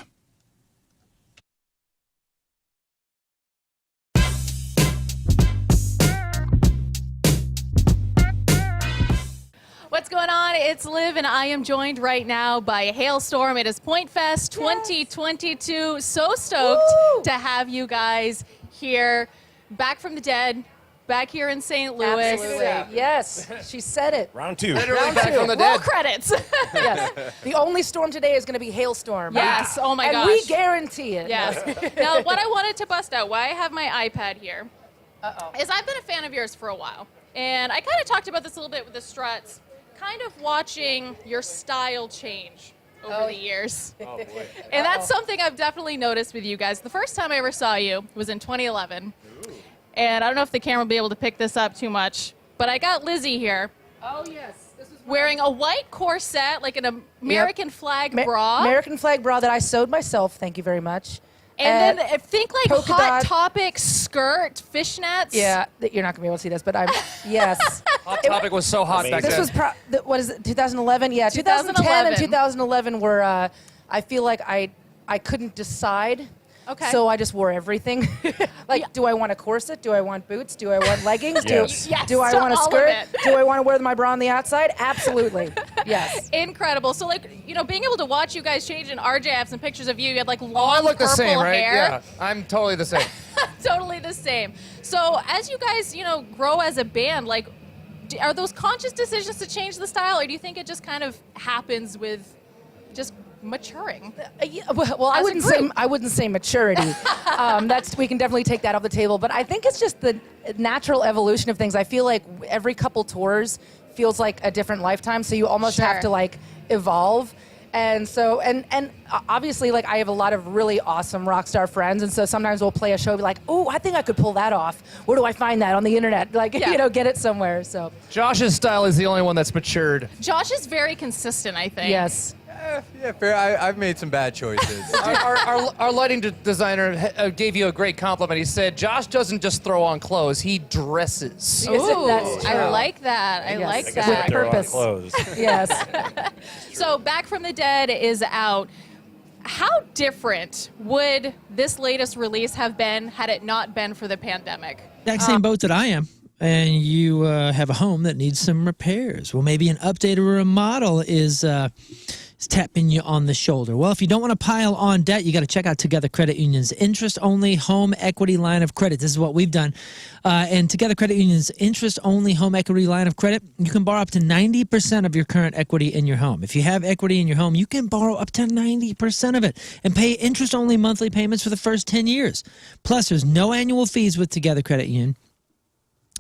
What's going on? It's Liv, and I am joined right now by a hailstorm. It is Point Fest 2022. So stoked to have you guys here, back from the dead, back here in St. Louis. Absolutely. Yes, she said it. Round two. Round back two. from the Roll dead. credits. Yes. The only storm today is going to be hailstorm. Yes. Oh my gosh. And we guarantee it. Yes. Now, what I wanted to bust out, why I have my iPad here, is I've been a fan of yours for a while. And I kind of talked about this a little bit with the struts, kind of watching your style change over the years. Oh, boy. And that's something I've definitely noticed with you guys. The first time I ever saw you was in 2011. Ooh. And I don't know if the camera will be able to pick this up too much, but I got Lizzie here. Oh, yes. This is wearing a white corset, like an American flag bra. American flag bra that I sewed myself. Thank you very much. And then think like polka Hot dot. Topic skirt, fishnets. Yeah, you're not going to be able to see this, but I'm, yes. Hot Topic was so hot back This then. was, what is it, 2011? Yeah, 2010 and 2011 were, I feel like I couldn't decide. Okay. So I just wore everything. Like, do I want a corset? Do I want boots? Do I want leggings? Yes. Do I want a all of skirt? it. Do I want to wear my bra on the outside? Absolutely. Yes. Incredible. So, like, being able to watch you guys change in RJ, I have some pictures of you. You had, like, long I look the purple same, right? hair. Yeah, I'm totally the same. Totally the same. So, as you guys, grow as a band, like, are those conscious decisions to change the style, or do you think it just kind of happens with just maturing? Well, I wouldn't say maturity. We can definitely take that off the table. But I think it's just the natural evolution of things. I feel like every couple tours feels like a different lifetime, so you almost have to like evolve. And so, and obviously, like, I have a lot of really awesome rock star friends, and so sometimes we'll play a show, be like, oh, I think I could pull that off. Where do I find that? On the internet. Like, get it somewhere. So Josh's style is the only one that's matured. Josh is very consistent, I think. yes. Yeah, fair. I've made some bad choices. Our lighting designer gave you a great compliment. He said, Josh doesn't just throw on clothes, he dresses. Ooh, That's true. I like that. I Yes. like With that. purpose. Yes. So, Back from the Dead is out. How different would this latest release have been had it not been for the pandemic? Exact same boat that I am. And you have a home that needs some repairs. Well, maybe an update or a remodel is tapping you on the shoulder. Well, if you don't want to pile on debt, you got to check out Together Credit Union's interest-only home equity line of credit. This is what we've done. And Together Credit Union's interest-only home equity line of credit, you can borrow up to 90% of your current equity in your home. If you have equity in your home, you can borrow up to 90% of it and pay interest-only monthly payments for the first 10 years. Plus, there's no annual fees with Together Credit Union.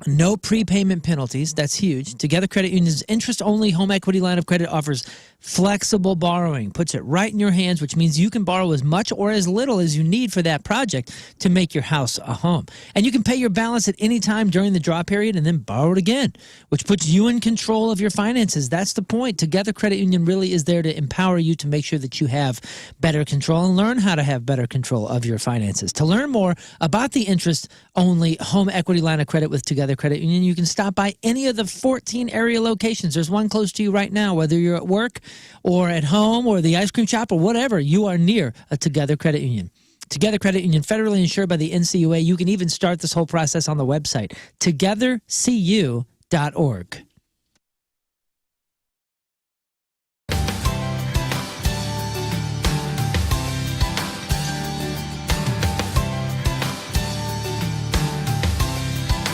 No prepayment penalties. That's huge. Together Credit Union's interest-only home equity line of credit offers flexible borrowing. Puts it right in your hands, which means you can borrow as much or as little as you need for that project to make your house a home. And you can pay your balance at any time during the draw period and then borrow it again, which puts you in control of your finances. That's the point. Together Credit Union really is there to empower you to make sure that you have better control and learn how to have better control of your finances. To learn more about the interest-only home equity line of credit with Together Credit Union, you can stop by any of the 14 area locations. There's one close to you right now, whether you're at work or at home or the ice cream shop or whatever, you are near a Together Credit Union. Together Credit Union, federally insured by the NCUA. You can even start this whole process on the website, togethercu.org.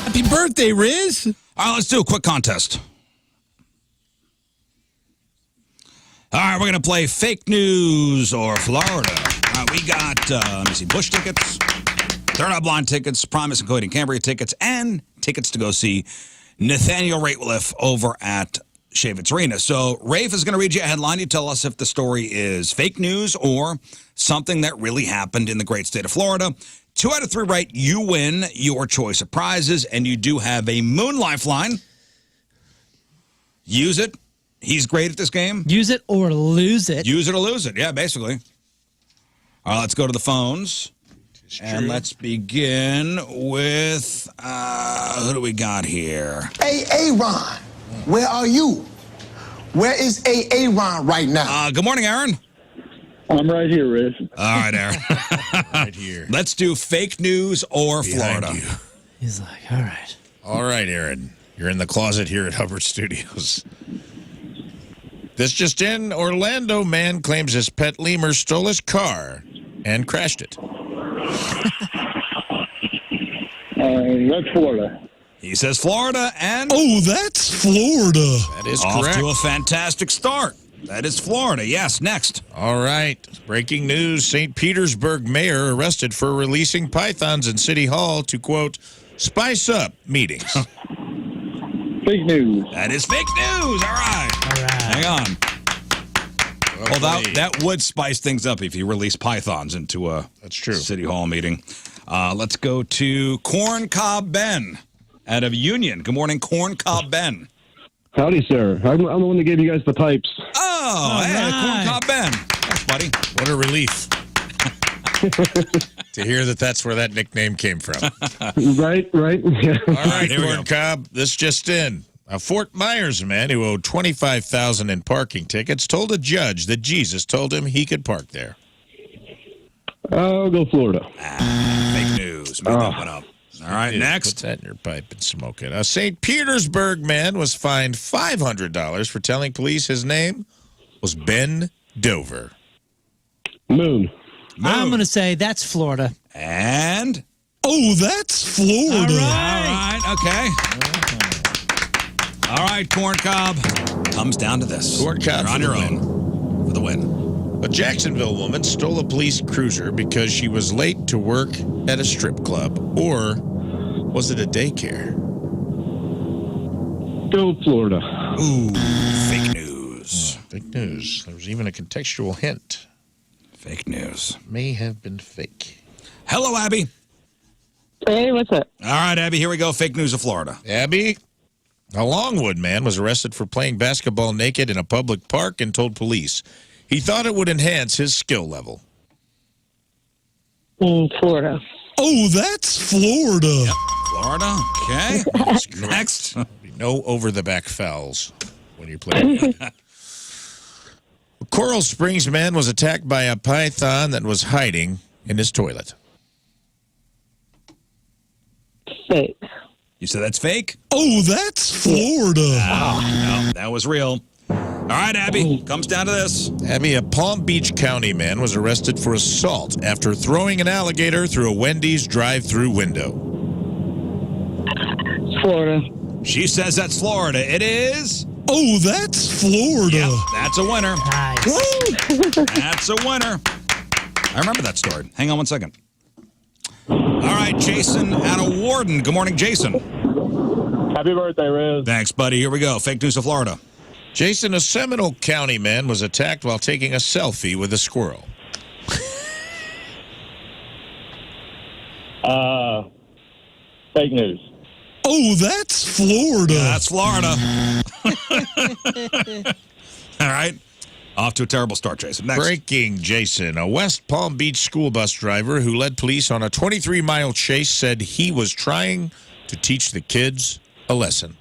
Happy birthday, Rizz. All right, let's do a quick contest. All right, we're going to play fake news or Florida. We got, let me see, Bush tickets, Third Eye Blind tickets, Promise and Cody Cambria tickets, and tickets to go see Nathaniel Rateliff over at Shavitz Arena. So Rafe is going to read you a headline. You tell us if the story is fake news or something that really happened in the great state of Florida. 2 out of 3 right, you win your choice of prizes, and you do have a Moon Lifeline. Use it. He's great at this game. Use it or lose it. Use it or lose it. Yeah, basically. All right, let's go to the phones. And let's begin with, who do we got here? Hey, Ron, where are you? Where is Ron right now? Good morning, Aaron. I'm right here, Rizz. All right, Aaron. Right here. Let's do fake news or Behind Florida. you. He's like, all right. All right, Aaron. You're in the closet here at Hubbard Studios. This just in, Orlando man claims his pet lemur stole his car and crashed it. That's Florida. He says Florida, and Oh, that's Florida. That is off correct. to a fantastic start. That is Florida. Yes, next. All right. Breaking news. St. Petersburg mayor arrested for releasing pythons in City Hall to, quote, spice up meetings. Fake news. That is fake news. All right. All right. Hang on. Well, that would spice things up if you release pythons into a That's true. City Hall meeting. Let's go to Corn Cob Ben out of Union. Good morning, Corn Cob Ben. Howdy, sir. I'm the one that gave you guys the pipes. Oh, hey, right. Corn Cob Ben. Thanks, buddy. What a relief. To hear that that's where that nickname came from. Right? Yeah. All right, Here we Corn go. Cob, this just in. A Fort Myers man who owed $25,000 in parking tickets told a judge that Jesus told him he could park there. I'll go Florida. Fake news. Make that one up. All right, Dude, next. Put that in your pipe and smoke it. A St. Petersburg man was fined $500 for telling police his name was Ben Dover. Moon. I'm going to say that's Florida. And Oh, that's Florida. all right, okay. All right, Corn Cob. Comes down to this. Corn Cob You're on for your the own for the win. A Jacksonville woman stole a police cruiser because she was late to work at a strip club. Or was it a daycare? Go Florida. Ooh, fake news. Fake news. There was even a contextual hint. Fake news. May have been fake. Hello, Abby. Hey, what's up? All right, Abby, here we go. Fake news of Florida. Abby, a Longwood man was arrested for playing basketball naked in a public park and told police he thought it would enhance his skill level. Florida. Oh, that's Florida. Yep, Florida. Okay. Next. No over-the-back fouls when you're playing. A Coral Springs man was attacked by a python that was hiding in his toilet. Fake. You said that's fake? Oh, that's Florida. No, that was real. All right, Abby, comes down to this. Abby, a Palm Beach County man was arrested for assault after throwing an alligator through a Wendy's drive-through window. Florida. She says that's Florida. It is. Oh, that's Florida. Yep, that's a winner. Nice. That's a winner. I remember that story. Hang on one second. All right, Jason out of Warden. Good morning, Jason. Happy birthday, Rizz. Thanks, buddy. Here we go. Fake news of Florida. Jason, a Seminole County man was attacked while taking a selfie with a squirrel. Fake news. Oh, that's Florida. Yeah, that's Florida. All right. Off to a terrible start, Jason. Next. Breaking, Jason. A West Palm Beach school bus driver who led police on a 23-mile chase said he was trying to teach the kids a lesson.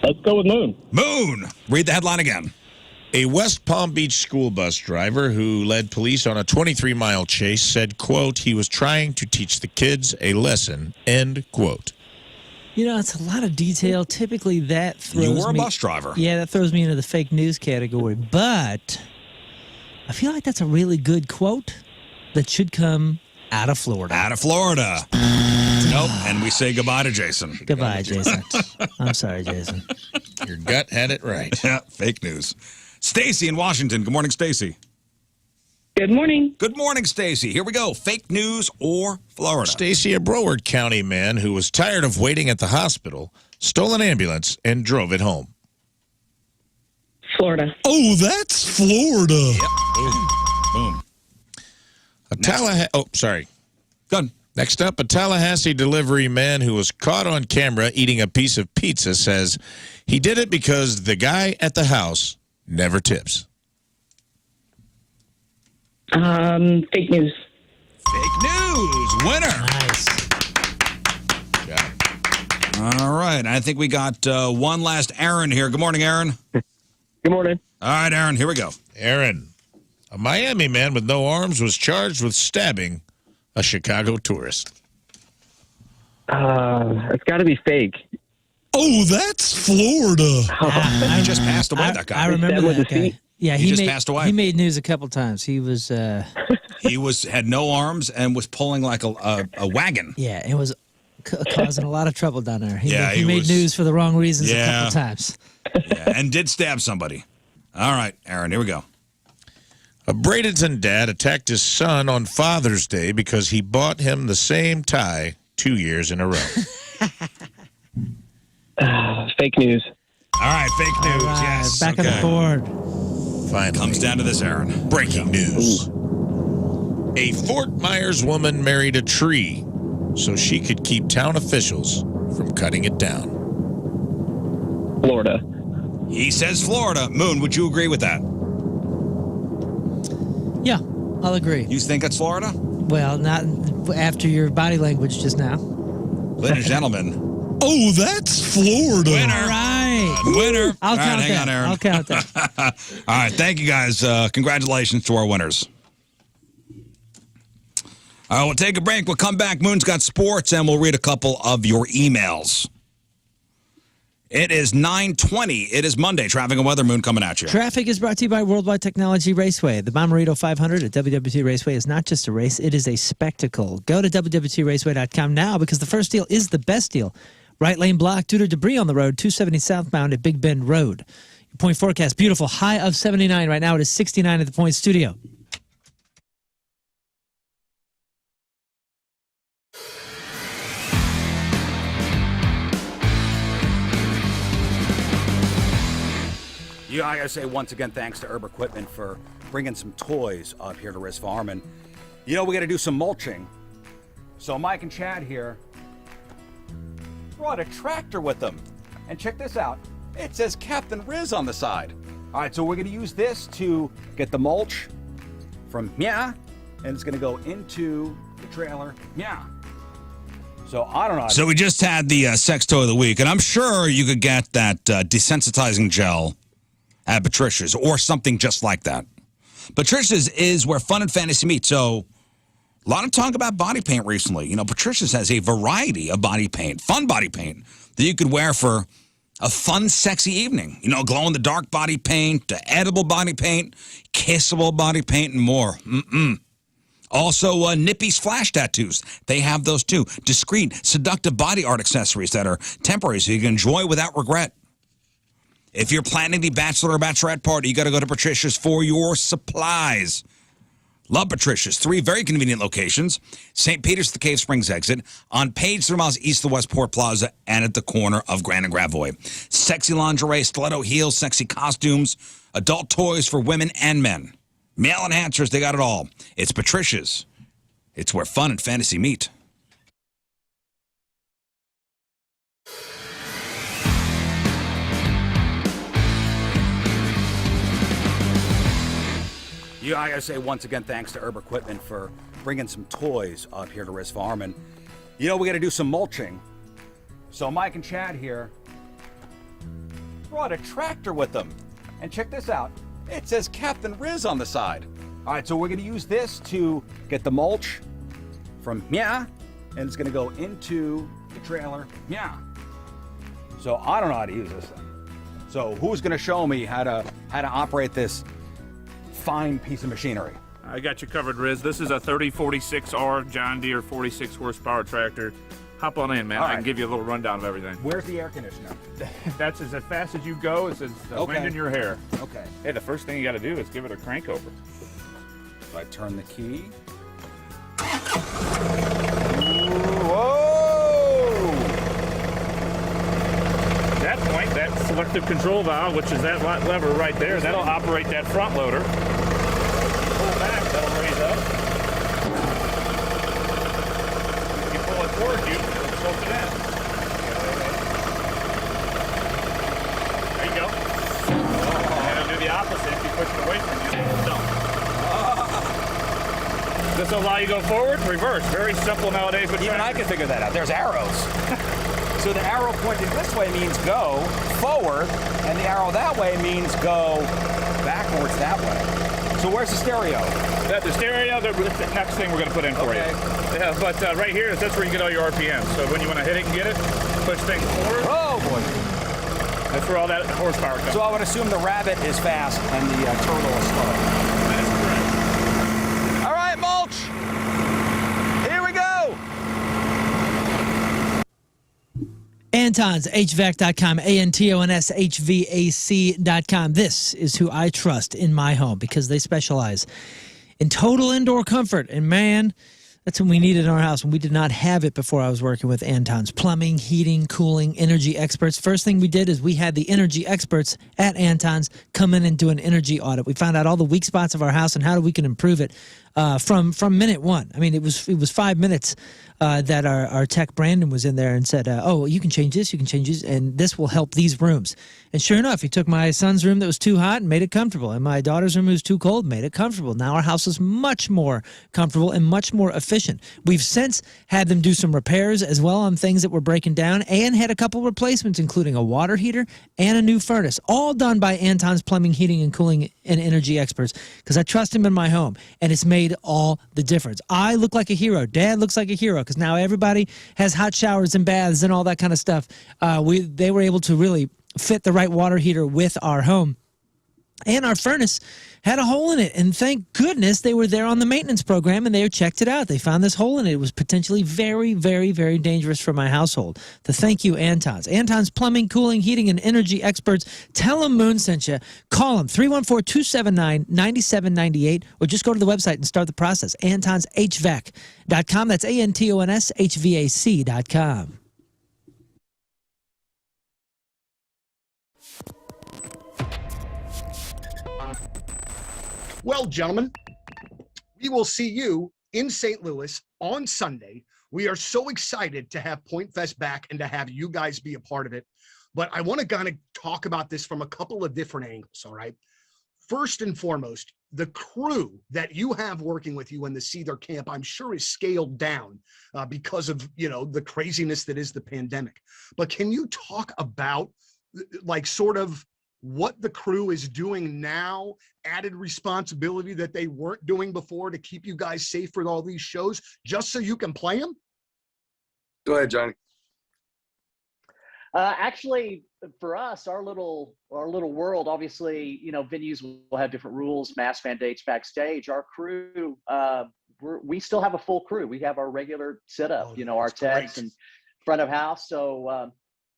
Let's go with Moon. Moon. Read the headline again. A West Palm Beach school bus driver who led police on a 23-mile chase said, quote, he was trying to teach the kids a lesson, end quote. You know, it's a lot of detail. Typically, that throws You were a me, bus driver. Yeah, that throws me into the fake news category. But I feel like that's a really good quote that should come out of Florida. Out of Florida. Nope. And we say goodbye to Jason. Goodbye, Jason. I'm sorry, Jason. Your gut had it right. Yeah, fake news. Stacy in Washington. Good morning, Stacy. Good morning. Good morning, Stacy. Here we go. Fake news or Florida? Stacy, a Broward County man who was tired of waiting at the hospital stole an ambulance and drove it home. Florida. Oh, that's Florida. Yep. Boom. Oh, sorry. Good. Next up, a Tallahassee delivery man who was caught on camera eating a piece of pizza says he did it because the guy at the house never tips. Fake news. Fake news. Winner. Nice. All right. I think we got one last Aaron here. Good morning, Aaron. Good morning. All right, Aaron. Here we go. Aaron, a Miami man with no arms was charged with stabbing a Chicago tourist. It's got to be fake. Oh, that's Florida. He just passed away, that guy. I remember that guy. Yeah, he just passed away. He made news a couple times. He was. He had no arms and was pulling like a wagon. Yeah, it was causing a lot of trouble down there. He made was, news for the wrong reasons a couple times. Yeah, and did stab somebody. All right, Aaron, here we go. A Bradenton dad attacked his son on Father's Day because he bought him the same tie 2 years in a row. Fake news. All right, fake news. All right, yes. back on the board. Finally. Comes down to this, Aaron. Breaking news. A Fort Myers woman married a tree so she could keep town officials from cutting it down. Florida. He says Florida. Moon, would you agree with that? Yeah, I'll agree. You think it's Florida? Well, not after your body language just now. Ladies and gentlemen. Oh, that's Florida. Winner. All right. Winner. I'll count hang that. on, Aaron. I'll count that. All right, thank you guys. Congratulations to our winners. All right, we'll take a break. We'll come back. Moon's got sports, and we'll read a couple of your emails. It is 9:20. It is Monday. Traffic and weather. Moon coming at you. Traffic is brought to you by Worldwide Technology Raceway. The Bommarito 500 at WWT Raceway is not just a race, it is a spectacle. Go to WWTRaceway.com now because the first deal is the best deal. Right lane blocked due to debris on the road, 270 southbound at Big Bend Road. Your point forecast, beautiful. High of 79 right now. It is 69 at the Point Studio. Yeah, I gotta say once again, thanks to Herb Equipment for bringing some toys up here to Rizz Farm. And, you know, we gotta do some mulching. So Mike and Chad here brought a tractor with them. And check this out. It says Captain Rizz on the side. All right, so we're gonna use this to get the mulch from and it's gonna go into the trailer. So I don't know. So we just had the sex toy of the week, and I'm sure you could get that desensitizing gel at Patricia's or something just like that. Patricia's is where fun and fantasy meet. So a lot of talk about body paint recently. You know, Patricia's has a variety of body paint, fun body paint that you could wear for a fun, sexy evening. You know, glow-in-the-dark body paint, edible body paint, kissable body paint, and more. Also, nippy splash tattoos. They have those too. Discreet, seductive body art accessories that are temporary so you can enjoy without regret. If you're planning the bachelor or bachelorette party, you got to go to Patricia's for your supplies. Love Patricia's. 3 very convenient locations. St. Peter's, the Cave Springs exit. On Page, 3 miles east of Westport Plaza. And at the corner of Grand and Gravois. Sexy lingerie, stiletto heels, sexy costumes. Adult toys for women and men. Male enhancers, they got it all. It's Patricia's. It's where fun and fantasy meet. Yeah, I gotta say once again, thanks to Herb Equipment for bringing some toys up here to Rizz Farm. And, we gotta do some mulching. So Mike and Chad here brought a tractor with them. And check this out. It says Captain Rizz on the side. All right, so we're gonna use this to get the mulch from and it's gonna go into the trailer. So I don't know how to use this thing. So who's gonna show me how to operate this fine piece of machinery? I got you covered, Rizz. This is a 3046R John Deere 46 horsepower tractor. Hop on in, man. I can give you a little rundown of everything. Where's the air conditioner? That's as fast as you go. It's as wind in your hair. Okay. Hey, the first thing you got to do is give it a crank over. So I turn the key. Whoa! At that point, that selective control valve, which is that lever right there, that'll operate that front loader. Pull back, that'll raise up. If you pull it towards you, it'll tilt it in. There you go. And it'll do the opposite if you push it away from you. This will allow you to go forward, reverse. Very simple nowadays. But even I can figure that out. There's arrows. So the arrow pointed this way means go forward, and the arrow that way means go backwards that way. So where's the stereo? The stereo, the next thing we're going to put in for you. Yeah, but right here, that's where you get all your RPMs. So when you want to hit it and get it, push things forward. Oh, boy. That's where all that horsepower comes. So I would assume the rabbit is fast and the turtle is slow. That is correct. All right, mulch. Here we go. AntonsHVAC.com, ANTONSHVAC.com. This is who I trust in my home because they specialize in total indoor comfort. And man, that's what we needed in our house when we did not have it before I was working with Anton's. Plumbing, heating, cooling, energy experts. First thing we did is we had the energy experts at Anton's come in and do an energy audit. We found out all the weak spots of our house and how we can improve it from minute one. I mean, it was 5 minutes that our tech Brandon was in there and said, oh, you can change this, and this will help these rooms. And sure enough, he took my son's room that was too hot and made it comfortable, and my daughter's room that was too cold, made it comfortable. Now our house is much more comfortable and much more efficient. We've since had them do some repairs as well on things that were breaking down and had a couple replacements, including a water heater and a new furnace, all done by Anton's Plumbing, Heating, and Cooling and Energy Experts because I trust him in my home, and it's made all the difference. I look like a hero. Dad looks like a hero because now everybody has hot showers and baths and all that kind of stuff. They were able to really fit the right water heater with our home. And our furnace had a hole in it. And thank goodness they were there on the maintenance program and they checked it out. They found this hole in it. It was potentially very, very, very dangerous for my household. So thank you, Anton's. Anton's Plumbing, Cooling, Heating, and Energy Experts. Tell them Moon sent you. Call them 314-279-9798 or just go to the website and start the process. AntonsHVAC.com. That's ANTONSHVAC.com. Well, gentlemen, we will see you in St. Louis on Sunday. We are so excited to have Point Fest back and to have you guys be a part of it. But I want to kind of talk about this from a couple of different angles, all right? First and foremost, the crew that you have working with you in the Seether camp, I'm sure is scaled down because of, the craziness that is the pandemic. But can you talk about like sort of what the crew is doing now, added responsibility that they weren't doing before to keep you guys safe with all these shows, just so you can play them? Go ahead, Johnny. Actually, for us, our little world, obviously, venues will have different rules, mask mandates backstage. Our crew, we still have a full crew. We have our regular setup, our techs and front of house. So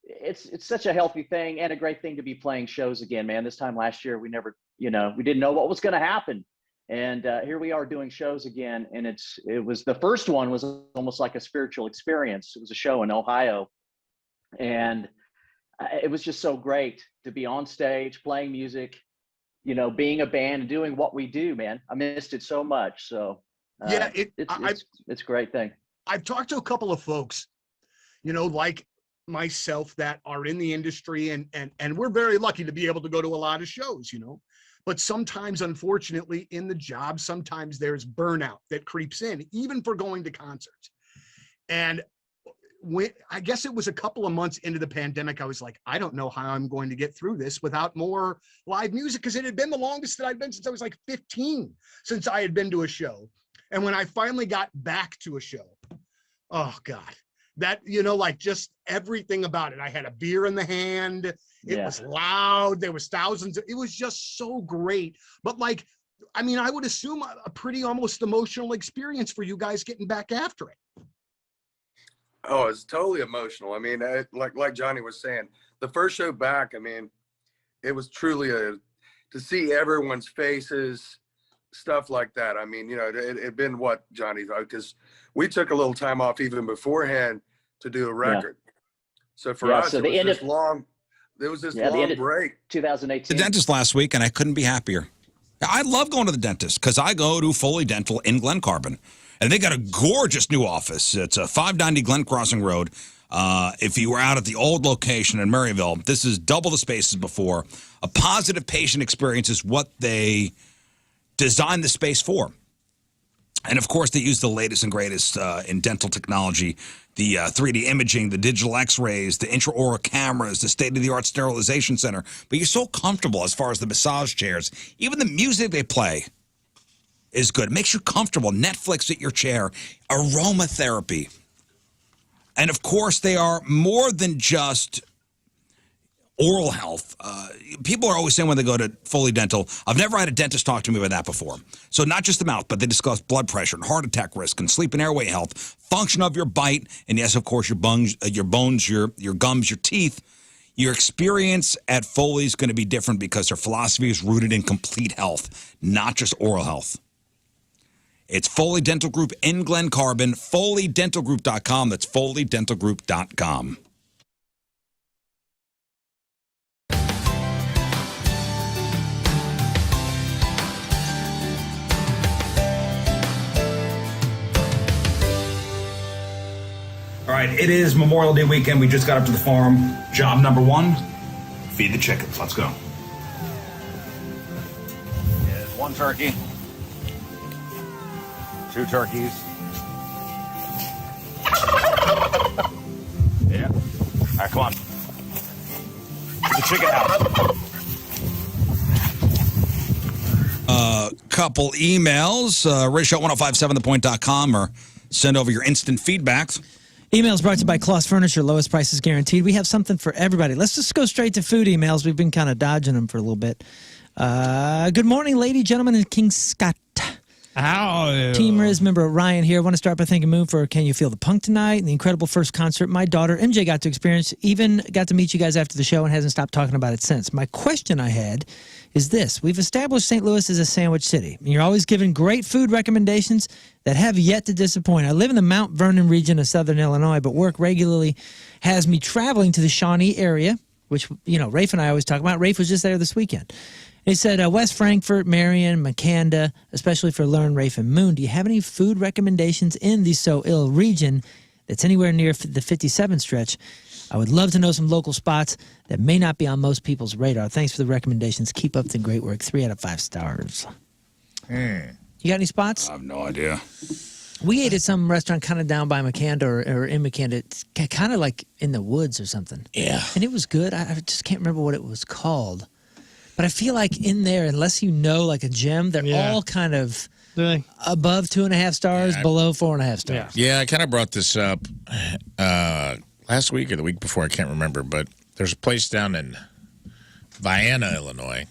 it's such a healthy thing and a great thing to be playing shows again, man. This time last year, we never, we didn't know what was going to happen. And here we are doing shows again, and it was the first one was almost like a spiritual experience. It was a show in Ohio, and it was just so great to be on stage playing music, you know, being a band and doing what we do, man. I missed it so much. So Yeah, it's a great thing. I've talked to a couple of folks, you know, like myself, that are in the industry, and we're very lucky to be able to go to a lot of shows, you know. But sometimes, unfortunately, in the job, sometimes there's burnout that creeps in, even for going to concerts. And when I guess it was a couple of months into the pandemic, I was like, I don't know how I'm going to get through this without more live music, because it had been the longest that I'd been since I was like 15, since I had been to a show. And when I finally got back to a show, oh God, that, you know, like just everything about it. I had a beer in the hand. It was loud. There was thousands. It was just so great. But like, I mean, I would assume a pretty almost emotional experience for you guys getting back after it. Oh, it's totally emotional. I mean, like Johnny was saying, the first show back, I mean, it was truly to see everyone's faces, stuff like that. I mean, you know, it been what, Johnny, because we took a little time off even beforehand to do a record. So for us, it was this long, long break. 2018. The dentist last week, and I couldn't be happier. I love going to the dentist because I go to Foley Dental in Glen Carbon, and they got a gorgeous new office. It's a 590 Glen Crossing Road. If you were out at the old location in Maryville, this is double the spaces before. A positive patient experience is what they designed the space for. And, of course, they use the latest and greatest in dental technology, the 3D imaging, the digital x-rays, the intraoral cameras, the state-of-the-art sterilization center. But you're so comfortable as far as the massage chairs. Even the music they play is good. It makes you comfortable. Netflix at your chair, aromatherapy. And, of course, they are more than just oral health. People are always saying when they go to Foley Dental, I've never had a dentist talk to me about that before. So not just the mouth, but they discuss blood pressure and heart attack risk and sleep and airway health, function of your bite, and yes, of course, your bones, your gums, your teeth. Your experience at Foley is going to be different because their philosophy is rooted in complete health, not just oral health. It's Foley Dental Group in Glen Carbon, FoleyDentalGroup.com. That's FoleyDentalGroup.com. All right, it is Memorial Day weekend. We just got up to the farm. Job number one, feed the chickens. Let's go. Here's one turkey. 2 turkeys. Yeah. All right, come on. To the chicken house. Couple emails, RizzShow1057thepoint.com, or send over your instant feedbacks. Emails brought to you by Claus Furniture. Lowest prices guaranteed. We have something for everybody. Let's just go straight to food emails. We've been kind of dodging them for a little bit. Good morning, lady, gentlemen, and King Scott. Ow. Team Rizz member Ryan here. I want to start by thanking Moon for Can You Feel the Punk tonight and the incredible first concert my daughter MJ got to experience. Even got to meet you guys after the show and hasn't stopped talking about it since. My question I had is this. We've established St. Louis as a sandwich city. And you're always giving great food recommendations that have yet to disappoint. I live in the Mount Vernon region of southern Illinois, but work regularly has me traveling to the Shawnee area, which, you know, Rafe and I always talk about. Rafe was just there this weekend. He said, West Frankfort, Marion, Macanda, especially for Lern, Rafe, and Moon. Do you have any food recommendations in the So-Ill region that's anywhere near the 57 stretch? I would love to know some local spots that may not be on most people's radar. Thanks for the recommendations. Keep up the great work. 3 out of 5 stars. You got any spots? I have no idea. We ate at some restaurant kind of down by Macanda or in Macanda. It's kind of like in the woods or something. Yeah. And it was good. I just can't remember what it was called. But I feel like in there, unless you know like a gem, they're all kind of above 2.5 stars, below 4.5 stars. Yeah, I kind of brought this up last week or the week before. I can't remember, but there's a place down in Vienna, Illinois.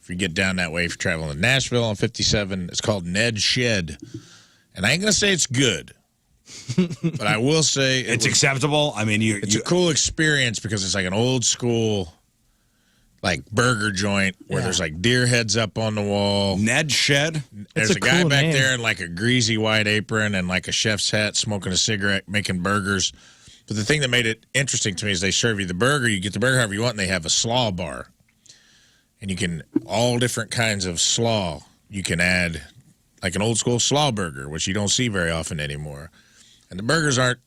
If you get down that way, if you're traveling to Nashville on 57, it's called Ned's Shed. And I ain't going to say it's good, but I will say it's acceptable. I mean, it's a cool experience because it's like an old school, like burger joint where there's like deer heads up on the wall. Ned Shed. There's That's a a guy cool back name. there in like a greasy white apron and like a chef's hat, smoking a cigarette, making burgers. But the thing that made it interesting to me is they serve you the burger. You get the burger however you want, and they have a slaw bar. And you can, all different kinds of slaw. You can add like an old school slaw burger, which you don't see very often anymore. And the burgers aren't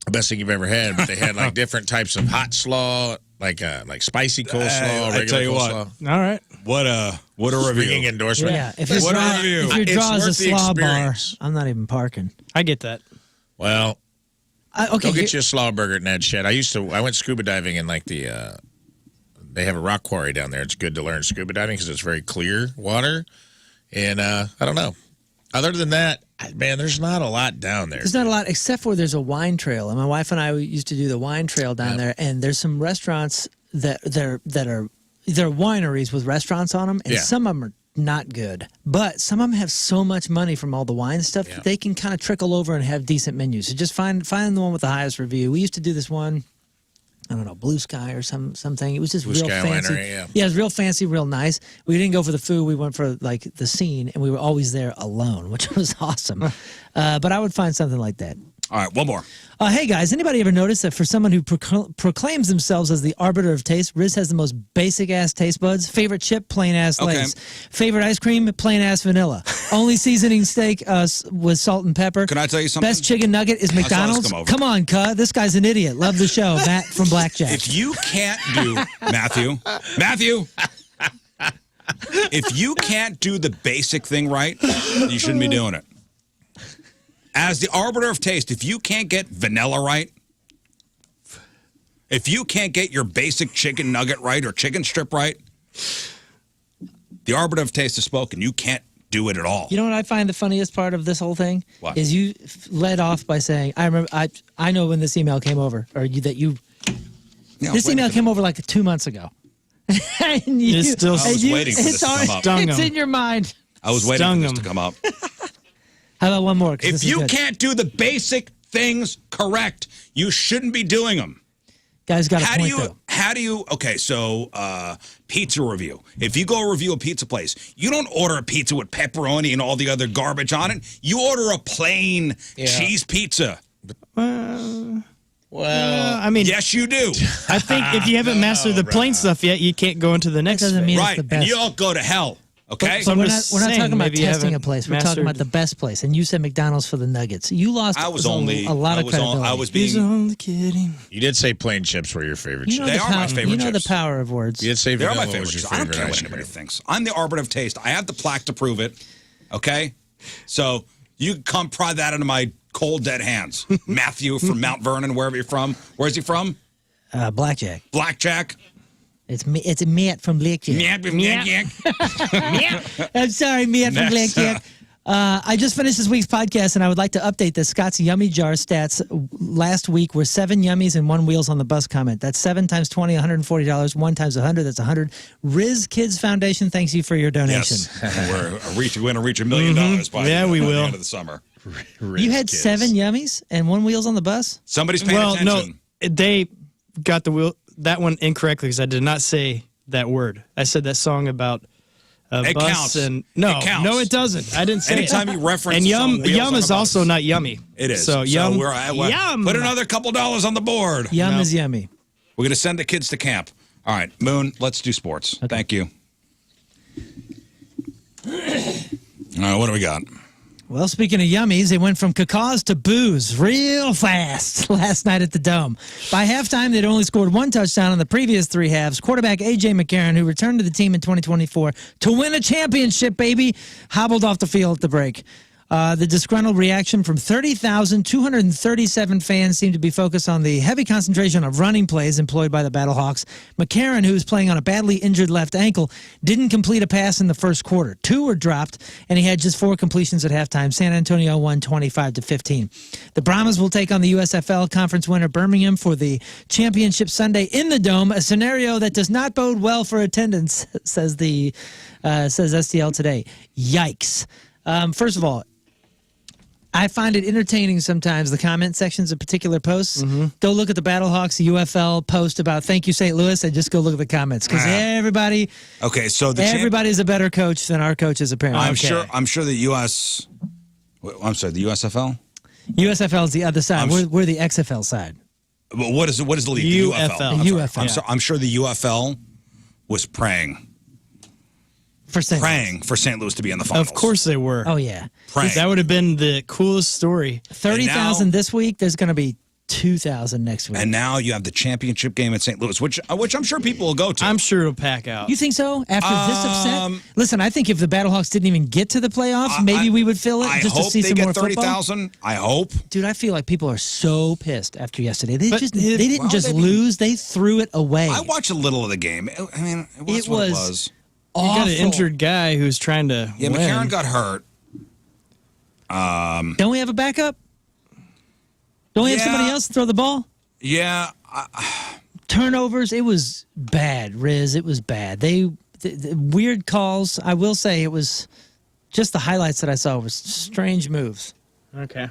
the best thing you've ever had, but they had like different types of hot slaw, like spicy coleslaw, I regular tell you coleslaw. what. All right. What a review. Ringing endorsement. Yeah, if your What a draw, review. if your It's draw is a worth the slaw bar, experience. I'm not even parking. I get that. Well, Okay, go get you a slaw burger at Ned Shed. I went scuba diving in like they have a rock quarry down there. It's good to learn scuba diving because it's very clear water. And I don't know. Other than that, man, there's not a lot down there. There's not a lot, except for there's a wine trail, and my wife and I used to do the wine trail down there. And there's some restaurants that are wineries with restaurants on them, and Yeah. some of them are not good. But some of them have so much money from all the wine stuff that they can kind of trickle over and have decent menus. So just find the one with the highest review. We used to do this one. I don't know, Blue Sky or something. It was just Blue real Sky fancy. Winery, yeah. Yeah, it was real fancy, real nice. We didn't go for the food. We went for like the scene, and we were always there alone, which was awesome. But I would find something like that. All right, one more. Hey guys, anybody ever notice that for someone who proclaims themselves as the arbiter of taste, Rizz has the most basic ass taste buds? Favorite chip, plain ass Okay. Lay's. Favorite ice cream, plain ass vanilla. Only seasoning steak with salt and pepper. Can I tell you something? Best chicken nugget is saw this McDonald's. come over. Come on, cuh. This guy's an idiot. Love the show. Matt from Blackjack. If you can't do Matthew, if you can't do the basic thing right, you shouldn't be doing it. As the arbiter of taste, if you can't get vanilla right, if you can't get your basic chicken nugget right or chicken strip right, the arbiter of taste has spoken. You can't do it at all. You know what I find the funniest part of this whole thing? What? Is you led off by saying, I know when this email came over, or this email came over like 2 months ago. And you, It's still- I was waiting for this to come up. Stung It's him. in your mind. I was waiting Stung for this him. to come up. How about one more? 'Cause If this is you good. can't do the basic things correct, you shouldn't be doing them. Guys got a point, though. Okay, so pizza review. If you go review a pizza place, you don't order a pizza with pepperoni and all the other garbage on it. You order a plain cheese pizza. Well, I mean, Yes, you do. I think if you haven't mastered the plain stuff yet, you can't go into the next doesn't phase. mean- Right, the and best. you don't go to hell. Okay? So I'm We're just not saying, talking about maybe you testing a haven't place. We're talking mastered- about the best place. And you said McDonald's for the nuggets. You lost I was a only lot of I was on- credibility. I was He's being only kidding. you did say plain chips were your favorite You chips. know They the are my power, favorite You know chips. the power of words. You did say They're vanilla my favorite was your chips. I don't favorite care what ice anybody cream. thinks. I'm the arbiter of taste. I have the plaque to prove it. Okay? So you can come pry that into my cold, dead hands. Matthew from Mount Vernon, wherever you're from. Where's he from? Blackjack. Blackjack. It's Matt from Blackjack. I'm sorry, Matt from Next. Blackjack. I just finished this week's podcast, and I would like to update the Scott's Yummy Jar stats. Last week were 7 yummies and 1 Wheels on the Bus comment. That's 7 times 20, $140. 1 times 100, that's 100. Rizz Kids Foundation thanks you for your donation. Yes. We're going to reach $1 million by, Yeah, we by the will. end of the summer. You had 7 yummies and 1 Wheels on the bus? Somebody's paying Well, no, attention. they got that one incorrectly because I did not say that word. I said that song about It bus counts. and It counts. no, it doesn't. I didn't say Anytime it. you reference and the song yum Wheels on is a also Bus. not yummy. It is. So yum. we're at, Yum. Put another couple dollars on the board. Yum No. is yummy. We're going to send the kids to camp. All right, Moon, let's do sports. Thank you. All right, what do we got? Well, speaking of yummies, they went from cacaws to booze real fast last night at the Dome. By halftime, they'd only scored 1 touchdown in the previous 3 halves. Quarterback A.J. McCarron, who returned to the team in 2024 to win a championship, baby, hobbled off the field at the break. The disgruntled reaction from 30,237 fans seemed to be focused on the heavy concentration of running plays employed by the Battlehawks. McCarron, who was playing on a badly injured left ankle, didn't complete a pass in the first quarter. 2 were dropped, and he had just 4 completions at halftime. San Antonio won 25-15. The Brahmas will take on the USFL Conference winner Birmingham for the championship Sunday in the Dome, a scenario that does not bode well for attendance, says STL today. Yikes. First of all, I find it entertaining sometimes, the comment sections of particular posts. Go look at the Battlehawks UFL post about thank you, St. Louis, and just go look at the comments because everybody. Okay, so everybody's a better coach than our coaches apparently. I'm sure the U.S. I'm sorry, the USFL. USFL is the other side. We're the XFL side. But what is the league? UFL. The UFL. UFL. I'm sure the UFL was praying for St. Louis to be in the finals. Of course they were. Oh yeah, praying. That would have been the coolest story. 30,000 this week. There's going to be 2,000 next week. And now you have the championship game in St. Louis, which I'm sure people will go to. I'm sure it'll pack out. You think so? After this upset? Listen, I think if the Battlehawks didn't even get to the playoffs, maybe we would fill it just to see some more football. I hope they get 30,000. I hope. Dude, I feel like people are so pissed after yesterday. They didn't just lose; they threw it away. I watched a little of the game. I mean, it was awful. You got an injured guy who's trying to win. McCarron got hurt. Don't we have a backup? Don't we have somebody else throw the ball? Yeah. Turnovers. It was bad, Rizz. It was bad. The weird calls. I will say it was just the highlights that I saw was strange moves. Okay.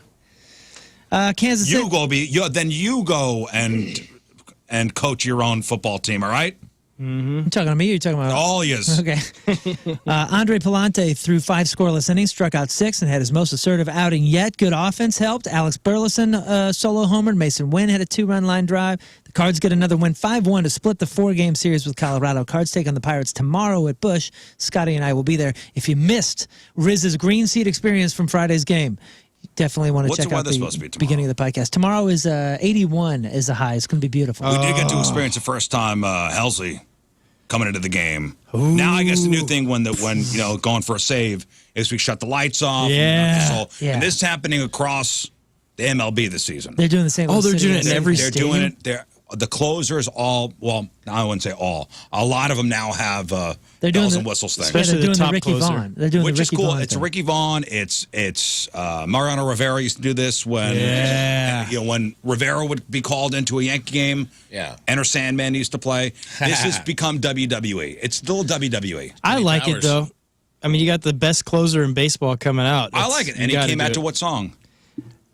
Kansas City. Then you go and coach your own football team. All right. You talking to me or you talking about all yous? Okay. Andre Palante threw 5 scoreless innings, struck out 6, and had his most assertive outing yet. Good offense helped. Alex Burleson solo homered. Mason Wynn had a 2-run line drive. The Cards get another win, 5-1 to split the 4-game series with Colorado. Cards take on the Pirates tomorrow at Busch. Scotty and I will be there. If you missed Rizz's green seat experience from Friday's game, you definitely want to check out the beginning of the podcast. Tomorrow is 81 is the high. It's going to be beautiful. We did get to experience the first time Helsley coming into the game. Ooh. Now I guess the new thing when going for a save is we shut the lights off. Yeah. And this is happening across the MLB this season. They're doing the same. Oh, they're doing it in every stadium? They're doing it. The closers all, well, I wouldn't say all. A lot of them now have bells and whistles thing. Especially they're doing the top Ricky closer. Vaughn. They're doing Which the is Ricky cool. Vaughn It's thing. Ricky Vaughn. It's Mariano Rivera used to do this when Rivera would be called into a Yankee game. Yeah. Enter Sandman used to play. This has become WWE. It's still WWE. I like it though. I mean, you got the best closer in baseball coming out. I like it. And he came out to what song?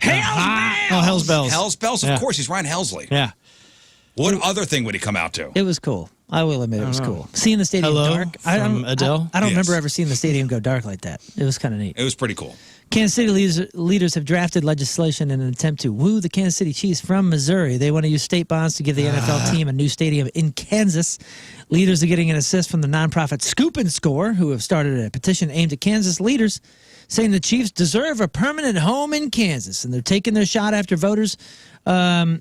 Hell's Bells. Hell's Bells. Of course, he's Ryan Helsley. Yeah. What other thing would he come out to? It was cool. I will admit it was cool. Seeing the stadium dark. Adele? I don't remember ever seeing the stadium go dark like that. It was kind of neat. It was pretty cool. Kansas City leaders have drafted legislation in an attempt to woo the Kansas City Chiefs from Missouri. They want to use state bonds to give the NFL team a new stadium in Kansas. Leaders are getting an assist from the nonprofit Scoop and Score, who have started a petition aimed at Kansas leaders, saying the Chiefs deserve a permanent home in Kansas. And they're taking their shot after voters on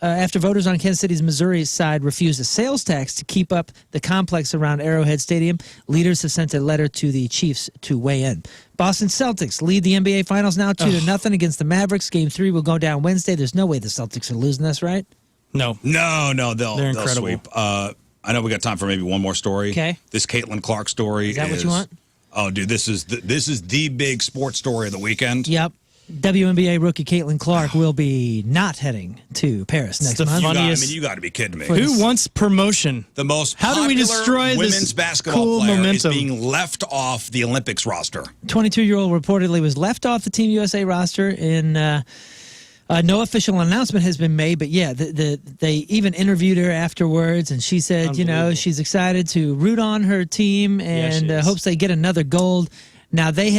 Kansas City's Missouri side refused a sales tax to keep up the complex around Arrowhead Stadium. Leaders have sent a letter to the Chiefs to weigh in. Boston Celtics lead the NBA Finals now 2-0 against the Mavericks. Game 3 will go down Wednesday. There's no way the Celtics are losing this, right? No. They'll incredible. sweep. I know we got time for maybe one more story. Okay. This Caitlin Clark story Is that what you want? Oh, dude, this is the big sports story of the weekend. Yep. WNBA rookie Caitlin Clark will be not heading to Paris next month. You got to be kidding me. Who wants promotion? The most How do we destroy women's this basketball cool player momentum? is being left off the Olympics roster. 22-year-old reportedly was left off the Team USA roster in no official announcement has been made, but yeah, they even interviewed her afterwards, and she said, she's excited to root on her team and hopes they get another gold. Now, they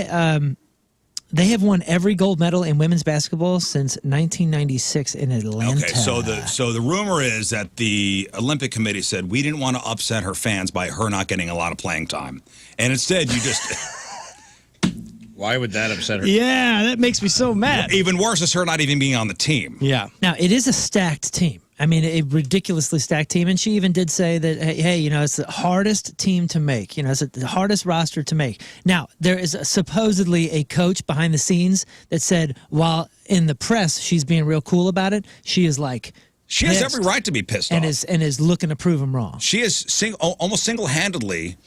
have won every gold medal in women's basketball since 1996 in Atlanta. Okay, so the rumor is that the Olympic Committee said we didn't want to upset her fans by her not getting a lot of playing time, and instead you just. Why would that upset her? Yeah, that makes me so mad. Even worse is her not even being on the team. Yeah. Now, it is a stacked team. I mean, a ridiculously stacked team. And she even did say that, hey, it's the hardest team to make. It's the hardest roster to make. Now, there is supposedly a coach behind the scenes that said, while in the press she's being real cool about it, she is like, she has every right to be pissed off. And is looking to prove him wrong. She is almost single-handedly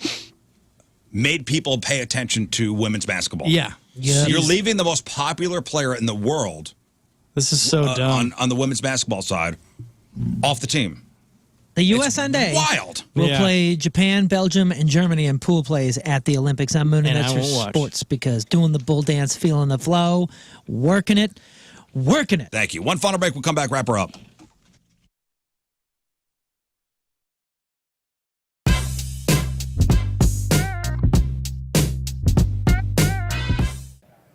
made people pay attention to women's basketball. Yeah. Yep. You're leaving the most popular player in the world. This is so dumb. On the women's basketball side, off the team. The U.S. Sunday Wild. will Yeah. play Japan, Belgium, and Germany in pool plays at the Olympics. I'm mooning And at I your won't watch. sports because doing the bull dance, feeling the flow, working it. Thank you. One final break. We'll come back, wrap her up.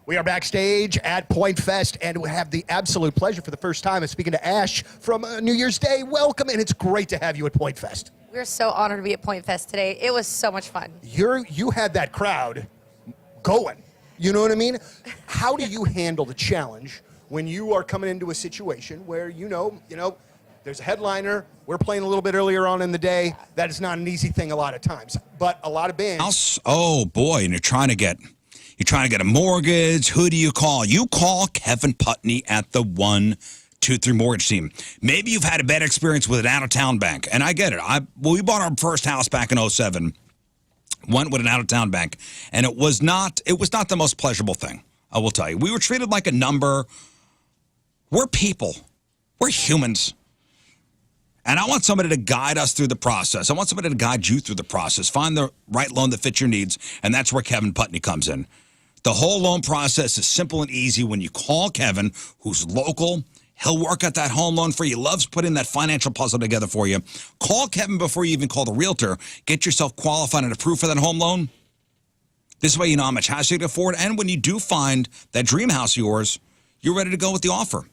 We are backstage at Point Fest, and we have the absolute pleasure for the first time of speaking to Ash from New Year's Day. Welcome, and it's great to have you at Point Fest. We're so honored to be at Point Fest today. It was so much fun. You had that crowd going. You know what I mean? How do you handle the challenge when you are coming into a situation where you know, there's a headliner, we're playing a little bit earlier on in the day. That is not an easy thing a lot of times, but a lot of bands. Oh boy, and you're trying to get a mortgage. Who do you call? You call Kevin Putney at the 123 Mortgage Team. Maybe you've had a bad experience with an out-of-town bank, and I get it. We bought our first house back in 2007. Went with an out-of-town bank, and it was not the most pleasurable thing. I will tell you. We were treated like a number. We're people. We're humans. And I want somebody to guide us through the process. I want somebody to guide you through the process. Find the right loan that fits your needs, and that's where Kevin Putney comes in. The whole loan process is simple and easy when you call Kevin, who's local. He'll work at that home loan for you. He loves putting that financial puzzle together for you. Call Kevin before you even call the realtor. Get yourself qualified and approved for that home loan. This way you know how much house you can afford, and when you do find that dream house of yours, you're ready to go with the offer.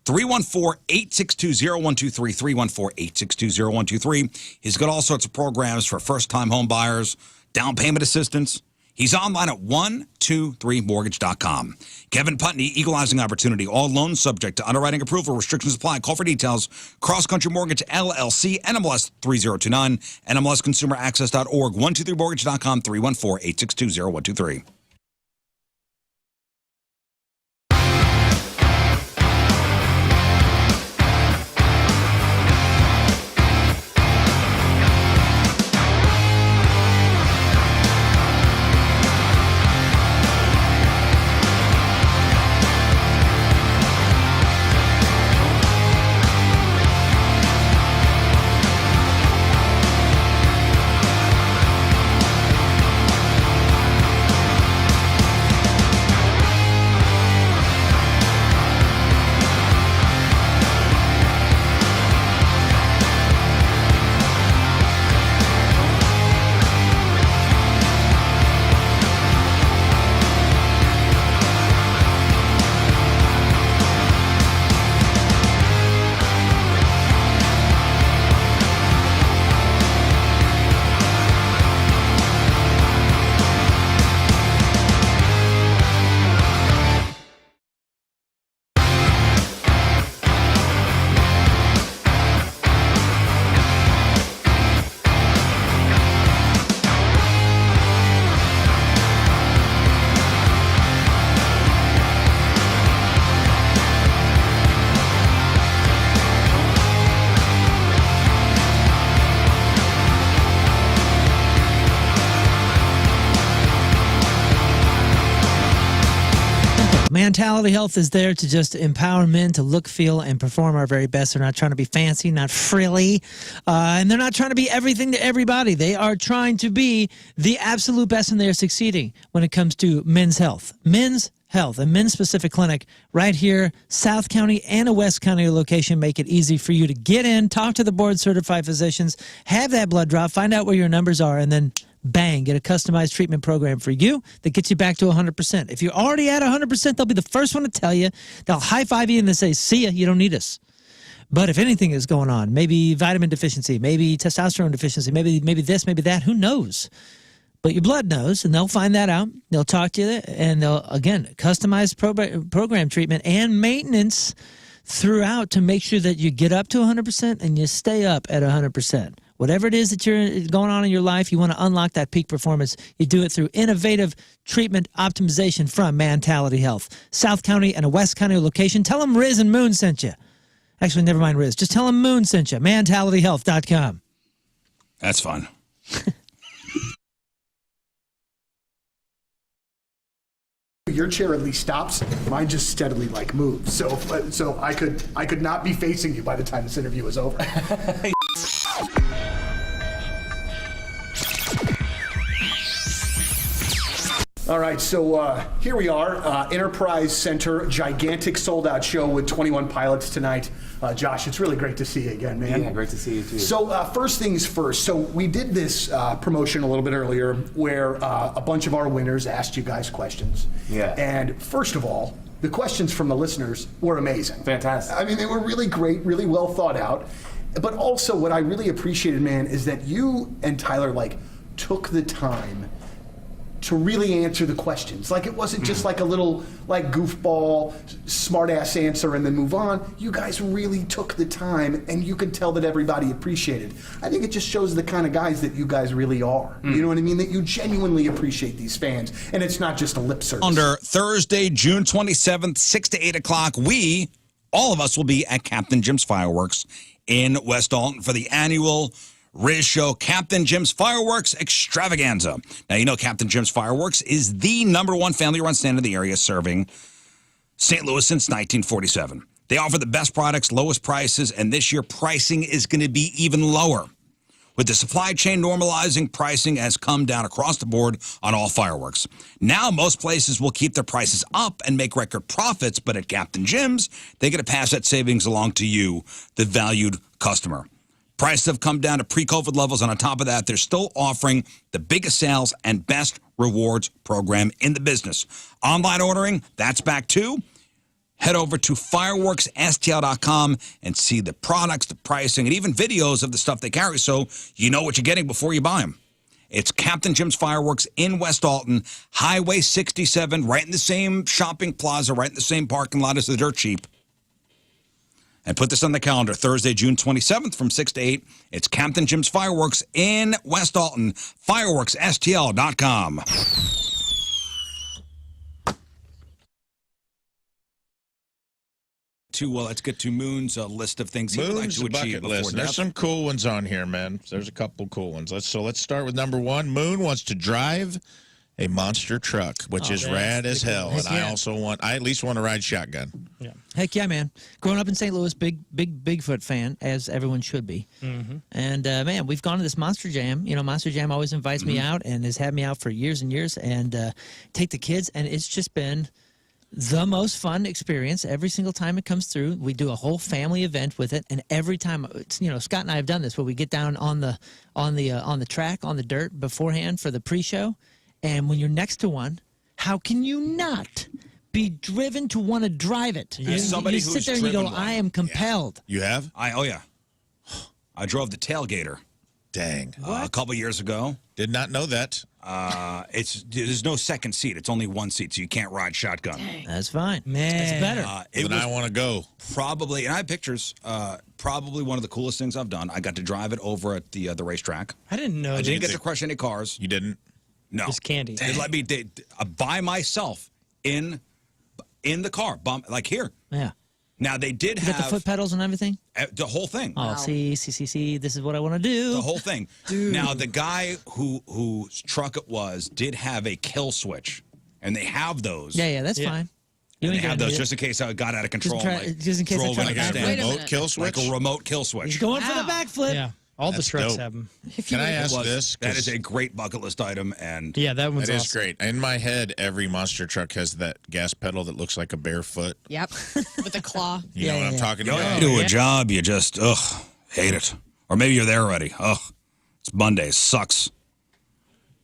314-862-0123, 314-862-0123. He's got all sorts of programs for first-time home buyers, down payment assistance. He's online at 123mortgage.com. Kevin Putney, equalizing opportunity. All loans subject to underwriting approval. Restrictions apply. Call for details. Cross Country Mortgage, LLC, NMLS 3029, NMLSconsumeraccess.org, 123mortgage.com, 314-862-0123. Mentality Health is there to just empower men to look, feel, and perform our very best. They're not trying to be fancy, not frilly, and they're not trying to be everything to everybody. They are trying to be the absolute best, and they are succeeding when it comes to men's health. Men's Health, a men's-specific clinic right here, South County and a West County location. Make it easy for you to get in, talk to the board-certified physicians, have that blood draw, find out where your numbers are, and then bang, get a customized treatment program for you that gets you back to 100%. If you're already at 100%, they'll be the first one to tell you. They'll high-five you and they'll say, see ya, you don't need us. But if anything is going on, maybe vitamin deficiency, maybe testosterone deficiency, maybe this, maybe that, who knows? But your blood knows, and they'll find that out. They'll talk to you, and they'll, again, customize program treatment and maintenance throughout to make sure that you get up to 100% and you stay up at 100%. Whatever it is that you're going on in your life, you want to unlock that peak performance. You do it through innovative treatment optimization from Mentality Health. South County and a West County location. Tell them Rizz and Moon sent you. Actually, never mind Rizz. Just tell them Moon sent you. MentalityHealth.com. That's fun. Your chair at least stops. Mine just steadily moves. So I could not be facing you by the time this interview is over. All right, so here we are, Enterprise Center, gigantic sold-out show with 21 pilots tonight. Josh, it's really great to see you again, man. Yeah, great to see you too. So first things first, so we did this promotion a little bit earlier where a bunch of our winners asked you guys questions. Yeah. And first of all, the questions from the listeners were amazing. Fantastic. I mean, they were really great, really well thought out. But also what I really appreciated, man, is that you and Tyler, took the time to really answer the questions. It wasn't just like a little goofball, smart ass answer and then move on. You guys really took the time, and you could tell that everybody appreciated. I think it just shows the kind of guys that you guys really are. You know what I mean? That you genuinely appreciate these fans, and it's not just a lip service. Under Thursday, June 27th, 6 to 8 o'clock, all of us will be at Captain Jim's Fireworks in West Alton for the annual RizzShow Captain Jim's Fireworks Extravaganza. Now, you know Captain Jim's Fireworks is the #1 family-run stand in the area, serving St. Louis since 1947. They offer the best products, lowest prices, and this year pricing is going to be even lower. With the supply chain normalizing, pricing has come down across the board on all fireworks. Now, most places will keep their prices up and make record profits, but at Captain Jim's, they're going to pass that savings along to you, the valued customer. Prices have come down to pre-COVID levels, and on top of that, they're still offering the biggest sales and best rewards program in the business. Online ordering, that's back too. Head over to fireworksstl.com and see the products, the pricing, and even videos of the stuff they carry so you know what you're getting before you buy them. It's Captain Jim's Fireworks in West Alton, Highway 67, right in the same shopping plaza, right in the same parking lot as the Dirt Cheap. And put this on the calendar, Thursday, June 27th from 6 to 8. It's Captain Jim's Fireworks in West Alton, fireworksstl.com. Let's get to Moon's list of things he would like to achieve bucket before list. death. There's some cool ones on here, man. There's a couple cool ones. Let's start with number 1. Moon wants to drive a monster truck, which is rad as hell. And I at least want to ride shotgun. Yeah. Heck yeah, man. Growing up in St. Louis, big Bigfoot fan, as everyone should be. And, man, we've gone to this Monster Jam. You know, Monster Jam always invites me out and has had me out for years and years, and take the kids, and it's just been the most fun experience every single time it comes through. We do a whole family event with it, and every time, Scott and I have done this, where we get down on the track, on the dirt beforehand for the pre-show, and when you're next to one, how can you not be driven to want to drive it? You sit there and you go, I am compelled. You have? Oh, yeah. I drove the Tailgater. Dang. A couple years ago. Did not know that. There's no second seat. It's only one seat, so you can't ride shotgun. Dang. That's fine. Man. That's better. I want to go. Probably, and I have pictures, probably one of the coolest things I've done. I got to drive it over at the racetrack. I didn't know. I didn't get to crush any cars. You didn't? No. Just candy. They let me by myself in the car, here. Yeah. Now, they did You have... got the foot pedals and everything? The whole thing. Oh, see, this is what I want to do. The whole thing. Dude. Now, the guy whose truck it was did have a kill switch, and they have those. Yeah, that's fine. You And they ain't have gonna those need just in case I got out of control. just in case I drove try in to a back stand. Remote kill switch? Like a remote kill switch. He's going for the backflip. Yeah. All That's the trucks dope. have them. Can I ask this? That is a great bucket list item, and Yeah, that one's That is awesome. great. In my head, every monster truck has that gas pedal that looks like a bare foot. Yep. With a claw. You know what I'm talking you about? do a job, you just hate it, or maybe you're there already. It's Monday, sucks.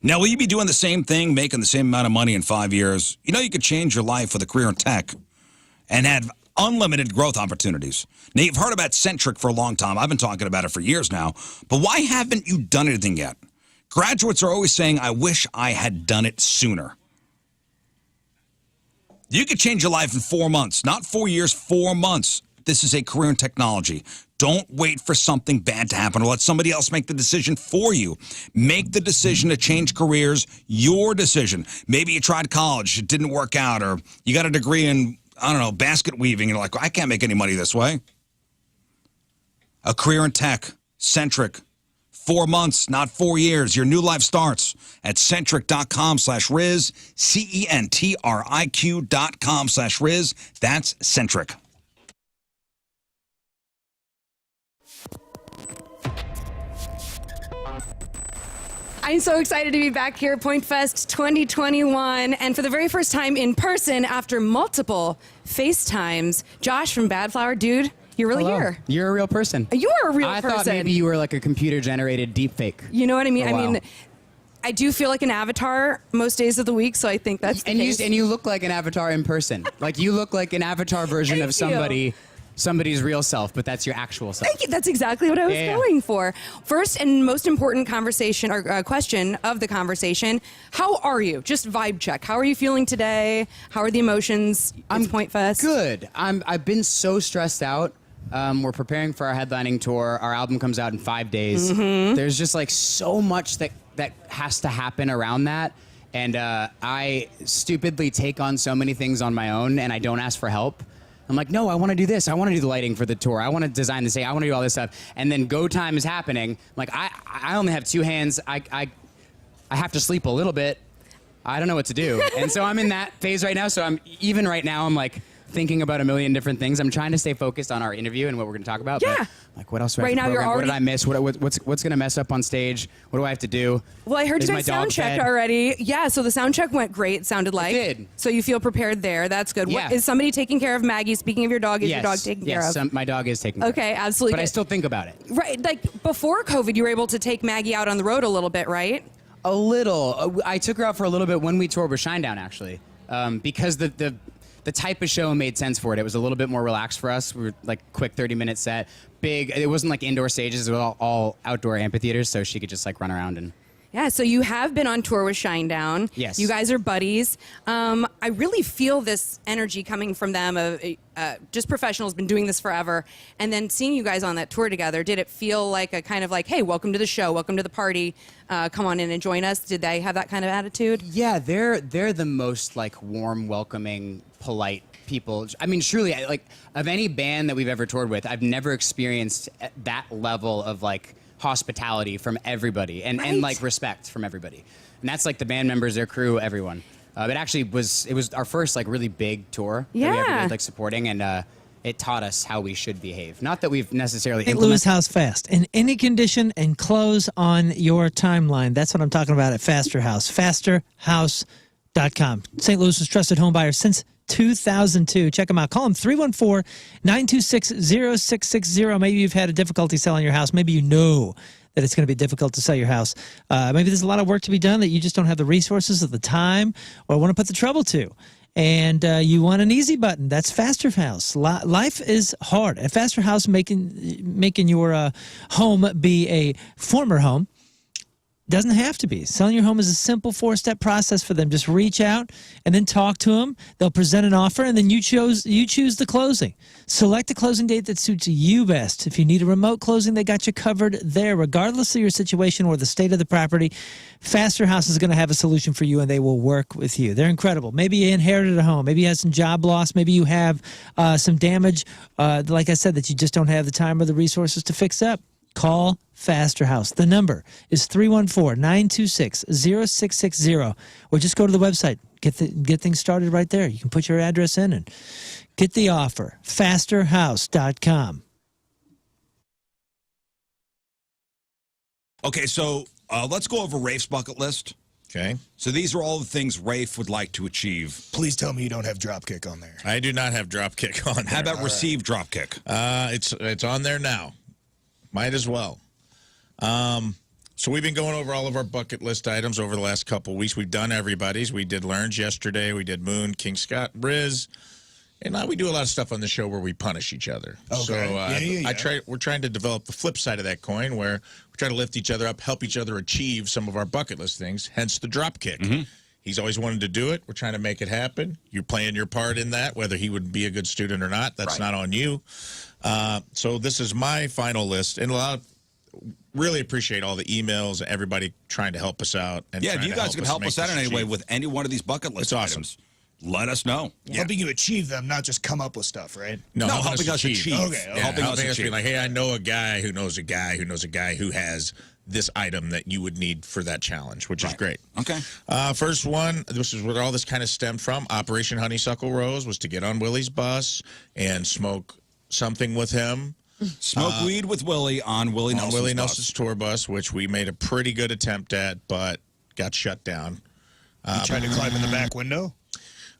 Now, will you be doing the same thing, making the same amount of money in 5 years? You know you could change your life with a career in tech and have unlimited growth opportunities. Now, you've heard about Centric for a long time. I've been talking about it for years now. But why haven't you done anything yet? Graduates are always saying, I wish I had done it sooner. You could change your life in 4 months. Not 4 years, 4 months. This is a career in technology. Don't wait for something bad to happen or let somebody else make the decision for you. Make the decision to change careers your decision. Maybe you tried college, it didn't work out, or you got a degree in, basket weaving, and you're like, I can't make any money this way. A career in tech, Centric. 4 months, not 4 years. Your new life starts at centric.com/Rizz, CENTRIQ.com/Rizz. That's Centric. I'm so excited to be back here at Point Fest 2021, and for the very first time in person after multiple FaceTimes. Josh from Bad Flower, dude, you're really Hello. here. You're a real person. You are a real I person. thought maybe you were like a computer-generated deepfake. You know what I mean? Oh, wow. I mean, I do feel like an avatar most days of the week, so I think that's the case. And you look like an avatar in person. Like you look like an avatar version of somebody's real self, but that's your actual self. Thank you. That's exactly what I was going for. First and most important conversation or question of the conversation: how are you? Just vibe check. How are you feeling today? How are the emotions? It's Point Fest. Good. I've been so stressed out. We're preparing for our headlining tour. Our album comes out in 5 days. There's just like so much that has to happen around that. And I stupidly take on so many things on my own, and I don't ask for help. I'm like, no, I want to do this. I want to do the lighting for the tour. I want to design the stage. I want to do all this stuff. And then go time is happening. Like, I only have 2 hands. I have to sleep a little bit. I don't know what to do. And so I'm in that phase right now. So right now, I'm like thinking about a million different things. I'm trying to stay focused on our interview and what we're going to talk about. Yeah. But, like, what else do I have Right to now, you're program? What did already- I miss? What's going to mess up on stage? What do I have to do? Well, I heard Is you my guys dog sound checked fed? already. Yeah, so the sound check went great, it sounded like. It did. So you feel prepared there. That's good. Yeah. Is somebody taking care of Maggie? Speaking of your dog, is your dog taken care of? My dog is taken care of. Okay, absolutely. But I still think about it. Right, like before COVID, you were able to take Maggie out on the road a little bit, right? A little. I took her out for a little bit when we toured with Shinedown, actually, because the type of show made sense for it. It was a little bit more relaxed for us. We were like quick 30-minute set, big. It wasn't like indoor stages. It was all outdoor amphitheaters, so she could just like run around and. Yeah, so you have been on tour with Shinedown. Yes. You guys are buddies. I really feel this energy coming from them of just professionals, been doing this forever. And then seeing you guys on that tour together, did it feel like a kind of like, hey, welcome to the show, welcome to the party, come on in and join us? Did they have that kind of attitude? Yeah, they're the most like warm, welcoming, polite people. I mean, truly, like of any band that we've ever toured with, I've never experienced that level of like hospitality from everybody and like respect from everybody. And that's like the band members, their crew, everyone. It was our first like really big tour that we ever did, like supporting, and it taught us how we should behave. Not that we've necessarily St. Louis House Fast in any condition and close on your timeline. That's what I'm talking about at Faster House. FasterHouse.com. St. Louis's trusted home buyer since 2002. Check them out. Call them 314-926-0660. Maybe you've had a difficulty selling your house. Maybe you know that it's going to be difficult to sell your house. Maybe there's a lot of work to be done that you just don't have the resources or the time or want to put the trouble to. And you want an easy button. That's Faster House. Life is hard. At Faster House, making your home be a former home doesn't have to be. Selling your home is a simple 4-step process for them. Just reach out and then talk to them. They'll present an offer, and then you choose the closing. Select a closing date that suits you best. If you need a remote closing, they got you covered there. Regardless of your situation or the state of the property, Faster House is going to have a solution for you, and they will work with you. They're incredible. Maybe you inherited a home. Maybe you had some job loss. Maybe you have some damage, like I said, that you just don't have the time or the resources to fix up. Call Faster House. The number is 314-926-0660, or just go to the website. Get things started right there. You can put your address in and get the offer. FasterHouse.com. Okay, so let's go over Rafe's bucket list. Okay. So these are all the things Rafe would like to achieve. Please tell me you don't have Dropkick on there. I do not have Dropkick on there. How about receive Dropkick? It's on there now. Might as well. So we've been going over all of our bucket list items over the last couple of weeks. We've done everybody's. We did Lern's yesterday. We did Moon, King Scott, Rizz. And now we do a lot of stuff on the show where we punish each other. Okay. So we're trying to develop the flip side of that coin where we try to lift each other up, help each other achieve some of our bucket list things, hence the Dropkick. He's always wanted to do it. We're trying to make it happen. You're playing your part in that, whether he would be a good student or not. That's not on you. So this is my final list. And really appreciate all the emails and everybody trying to help us out. And yeah, if you guys can help us out in any way with any one of these bucket list items, let us know. Yeah. Helping you achieve them, not just come up with stuff, right? No, helping us achieve. Okay. Yeah, helping us achieve. be like, hey, I know a guy who knows a guy who knows a guy who has this item that you would need for that challenge, which is great. Okay. First one, this is where all this kind of stemmed from. Operation Honeysuckle Rose was to get on Willie's bus and smoke something with him. Smoke weed with Willie on Willie Nelson's Nelson's tour bus, which we made a pretty good attempt at, but got shut down. You tried to climb in the back window?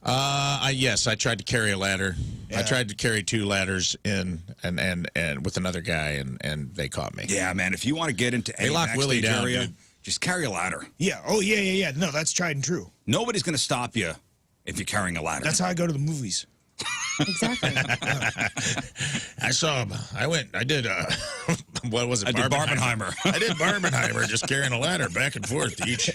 Yes, I tried to carry a ladder. Yeah. I tried to carry 2 ladders in and with another guy, and they caught me. Yeah, man. If you want to get into any lock Willie backstage down, area, dude. just carry a ladder. Yeah. Oh, yeah. No, that's tried and true. Nobody's going to stop you if you're carrying a ladder. That's how I go to the movies. Exactly. I did, what was it? I did Barbenheimer. I did Barbenheimer, just carrying a ladder back and forth to each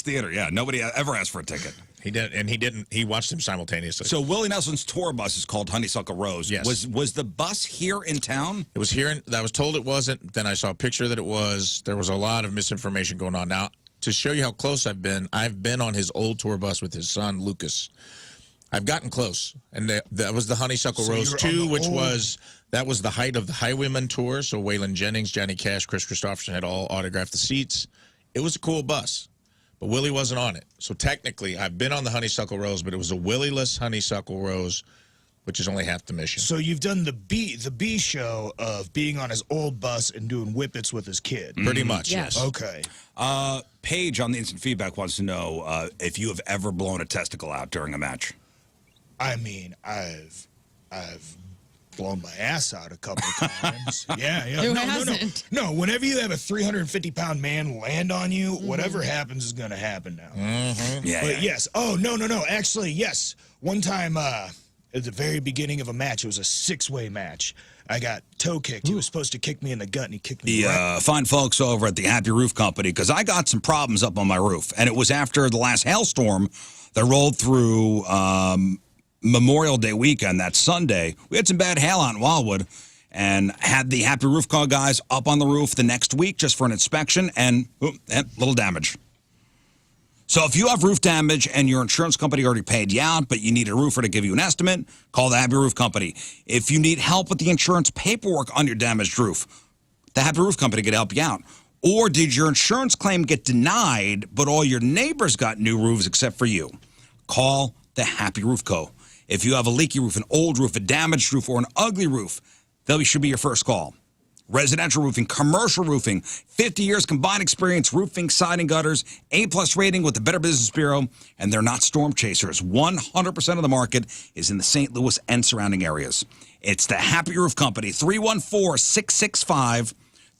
theater, yeah. Nobody ever asked for a ticket. He did, and he didn't. He watched them simultaneously. So Willie Nelson's tour bus is called Honeysuckle Rose. Yes. Was the bus here in town? It was here. I was told it wasn't. Then I saw a picture that it was. There was a lot of misinformation going on. Now, to show you how close I've been on his old tour bus with his son, Lucas. I've gotten close, and that was the Honeysuckle Rose 2, which was the height of the Highwayman tour. So Waylon Jennings, Johnny Cash, Chris Christopherson had all autographed the seats. It was a cool bus, but Willie wasn't on it. So technically, I've been on the Honeysuckle Rose, but it was a Willie-less Honeysuckle Rose, which is only half the mission. So you've done the B show of being on his old bus and doing whippets with his kid. Pretty much, yes. Okay. Paige on the instant feedback wants to know if you have ever blown a testicle out during a match. I mean, I've blown my ass out a couple of times. Yeah. Who hasn't? No, whenever you have a 350-pound man land on you, whatever happens is going to happen now. Yeah. But yes. Oh, no. Actually, yes. One time at the very beginning of a match, it was a 6-way match. I got toe kicked. He was supposed to kick me in the gut, and he kicked me right. Fine folks over at the Happy Roof Company, because I got some problems up on my roof, and it was after the last hailstorm that rolled through Memorial Day weekend, that Sunday. We had some bad hail out in Wildwood, and had the Happy Roof Car guys up on the roof the next week just for an inspection, and little damage. So if you have roof damage and your insurance company already paid you out, but you need a roofer to give you an estimate, call the Happy Roof Company. If you need help with the insurance paperwork on your damaged roof, the Happy Roof Company can help you out. Or did your insurance claim get denied, but all your neighbors got new roofs except for you? Call the Happy Roof Co. If you have a leaky roof, an old roof, a damaged roof, or an ugly roof, they should be your first call. Residential roofing, commercial roofing, 50 years combined experience, roofing, siding, gutters, A+ rating with the Better Business Bureau, and they're not storm chasers. 100% of the market is in the St. Louis and surrounding areas. It's the Happy Roof Company, 314-665-3001,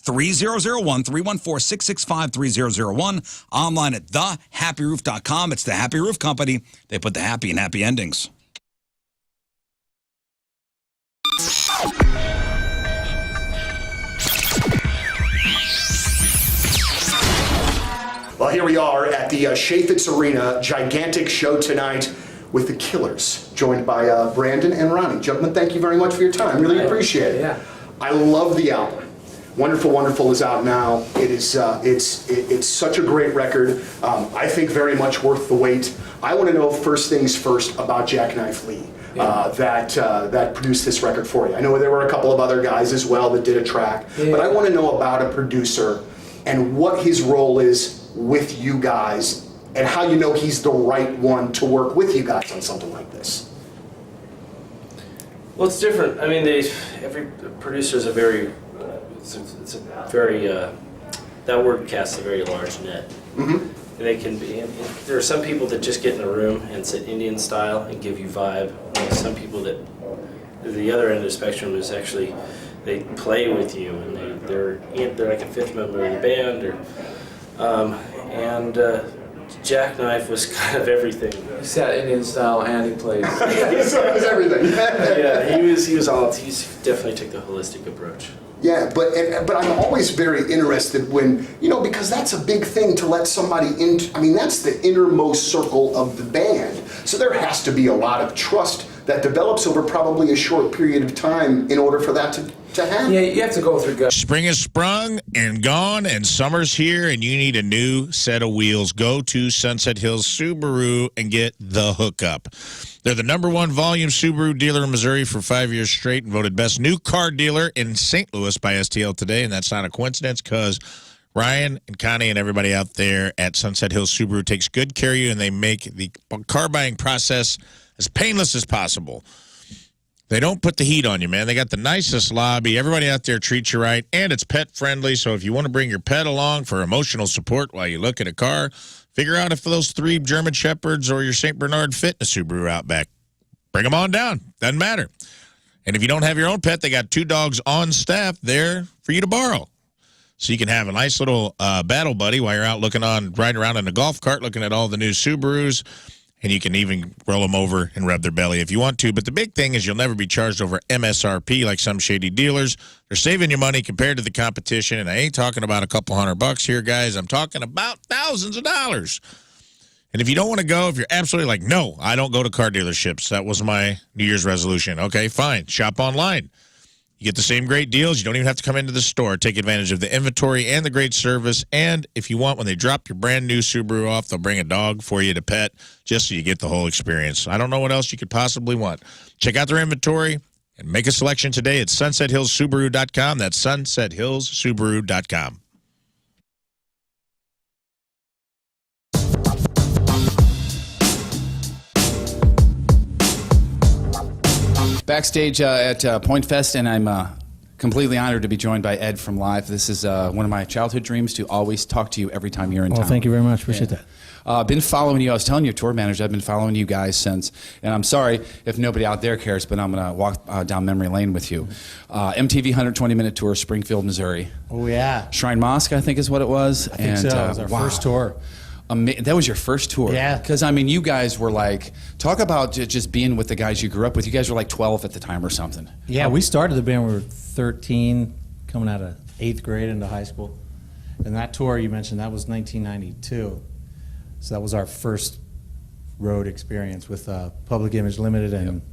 314-665-3001, online at thehappyroof.com. It's the Happy Roof Company. They put the happy in happy endings. Well, here we are at the Chaffetz Arena, gigantic show tonight with the Killers, joined by Brandon and Ronnie. Gentlemen, thank you very much for your time. Really appreciate it. Yeah. I love the album. Wonderful, Wonderful is out now. It is it's such a great record. I think very much worth the wait. I want to know first things first about Jackknife Lee. That produced this record for you. I know there were a couple of other guys as well that did a track, but I want to know about a producer and what his role is with you guys and how you know he's the right one to work with you guys on something like this. Well, it's different. I mean, every producer is a very, it's a very, that word casts a very large net. Mm-hmm. They can be, there are some people that just get in a room and sit Indian style and give you vibe. And some people that, the other end of the spectrum is actually, they play with you and they're like a fifth member of the band. Jackknife was kind of everything. He sat Indian style and he played. He was everything. Yeah, he definitely took the holistic approach. Yeah, but I'm always very interested when, because that's a big thing to let somebody in. I mean, that's the innermost circle of the band. So there has to be a lot of trust that develops over probably a short period of time in order for that to happen. Yeah, you have to go through gut. Spring is sprung and gone, and summer's here, and you need a new set of wheels. Go to Sunset Hills Subaru and get the hookup. They're the #1 volume Subaru dealer in Missouri for 5 years straight and voted best new car dealer in St. Louis by STL Today, and that's not a coincidence because Ryan and Connie and everybody out there at Sunset Hills Subaru takes good care of you, and they make the car buying process as painless as possible. They don't put the heat on you, man. They got the nicest lobby. Everybody out there treats you right, and it's pet friendly. So if you want to bring your pet along for emotional support while you look at a car, figure out if those 3 German Shepherds or your St. Bernard fit in a Subaru Outback. Bring them on down. Doesn't matter. And if you don't have your own pet, they got 2 dogs on staff there for you to borrow. So you can have a nice little battle buddy while you're out riding around in a golf cart looking at all the new Subarus. And you can even roll them over and rub their belly if you want to. But the big thing is you'll never be charged over MSRP like some shady dealers. They're saving you money compared to the competition. And I ain't talking about a couple $100 here, guys. I'm talking about thousands of dollars. And if you don't want to go, if you're absolutely like, no, I don't go to car dealerships. That was my New Year's resolution. Okay, fine. Shop online. You get the same great deals. You don't even have to come into the store. Take advantage of the inventory and the great service. And if you want, when they drop your brand new Subaru off, they'll bring a dog for you to pet just so you get the whole experience. I don't know what else you could possibly want. Check out their inventory and make a selection today at sunsethillssubaru.com. That's sunsethillssubaru.com. Backstage at Point Fest, and I'm completely honored to be joined by Ed from Live. This is one of my childhood dreams, to always talk to you every time you're in town. Well, thank you very much. Appreciate that. Been following you. I was telling your tour manager, I've been following you guys since, and I'm sorry if nobody out there cares, but I'm going to walk down memory lane with you. MTV 120-minute tour, Springfield, Missouri. Oh, yeah. Shrine Mosque, I think is what it was. I think so. It was our first tour. That was your first tour? Yeah. Because, I mean, you guys were like, talk about just being with the guys you grew up with. You guys were like 12 at the time or something. Yeah, we started the band when we were 13, coming out of 8th grade into high school. And that tour you mentioned, that was 1992. So that was our first road experience with Public Image Limited and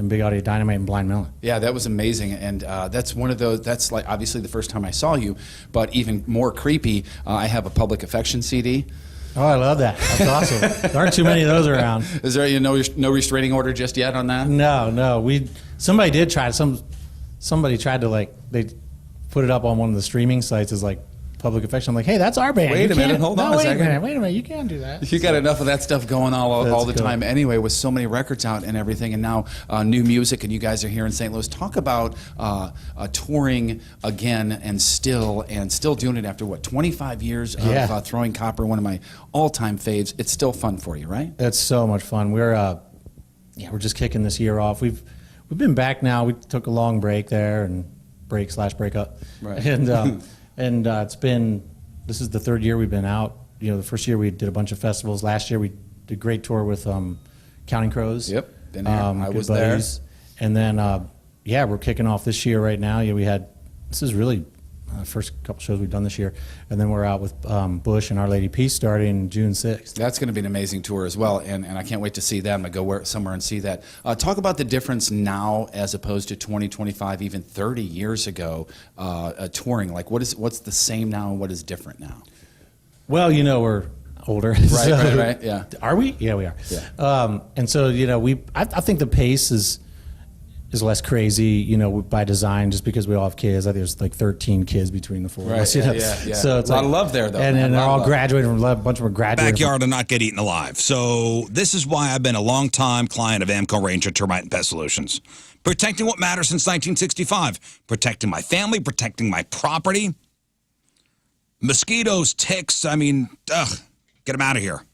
Big Audio Dynamite and Blind Melon. Yeah, that was amazing. And that's one of those, that's like obviously the first time I saw you, but even more creepy, I have a Public Affection CD. Oh, I love that. That's awesome. There aren't too many of those around. Is there no restraining order just yet on that? No. Somebody did try. Somebody tried to, they put it up on one of the streaming sites as Public Affection. I'm like, hey, that's our band. Wait a minute, hold on a second. Wait a minute, you can't do that. You got enough of that stuff going on all the time anyway, with so many records out and everything, and now new music, and you guys are here in St. Louis. Talk about touring again and still doing it after, 25 years of Throwing Copper, one of my all-time faves. It's still fun for you, right? It's so much fun. We're just kicking this year off. We've been back now. We took a long break there, and break/breakup. Right. And this is the 3rd year we've been out. The first year we did a bunch of festivals. Last year we did a great tour with Counting Crows. Yep, been here. I was buddies. There. And then, we're kicking off this year right now. This is really the first couple shows we've done this year. And then we're out with Bush and Our Lady Peace starting June 6th. That's going to be an amazing tour as well, and I can't wait to see that. I'm going to go somewhere and see that. Talk about the difference now as opposed to 20, 25, even 30 years ago touring. What's the same now and what is different now? Well, we're older. Right, yeah. Are we? Yeah, we are. Yeah. And so, I think the pace is less crazy, by design, just because we all have kids. I think there's 13 kids between the 4 of us. Yeah. So it's a lot of love there, though. And then they're all graduating from, a bunch of them are graduating. Backyard and not get eaten alive. So this is why I've been a long-time client of Amco Ranger Termite and Pest Solutions. Protecting what matters since 1965. Protecting my family, protecting my property. Mosquitoes, ticks, get them out of here.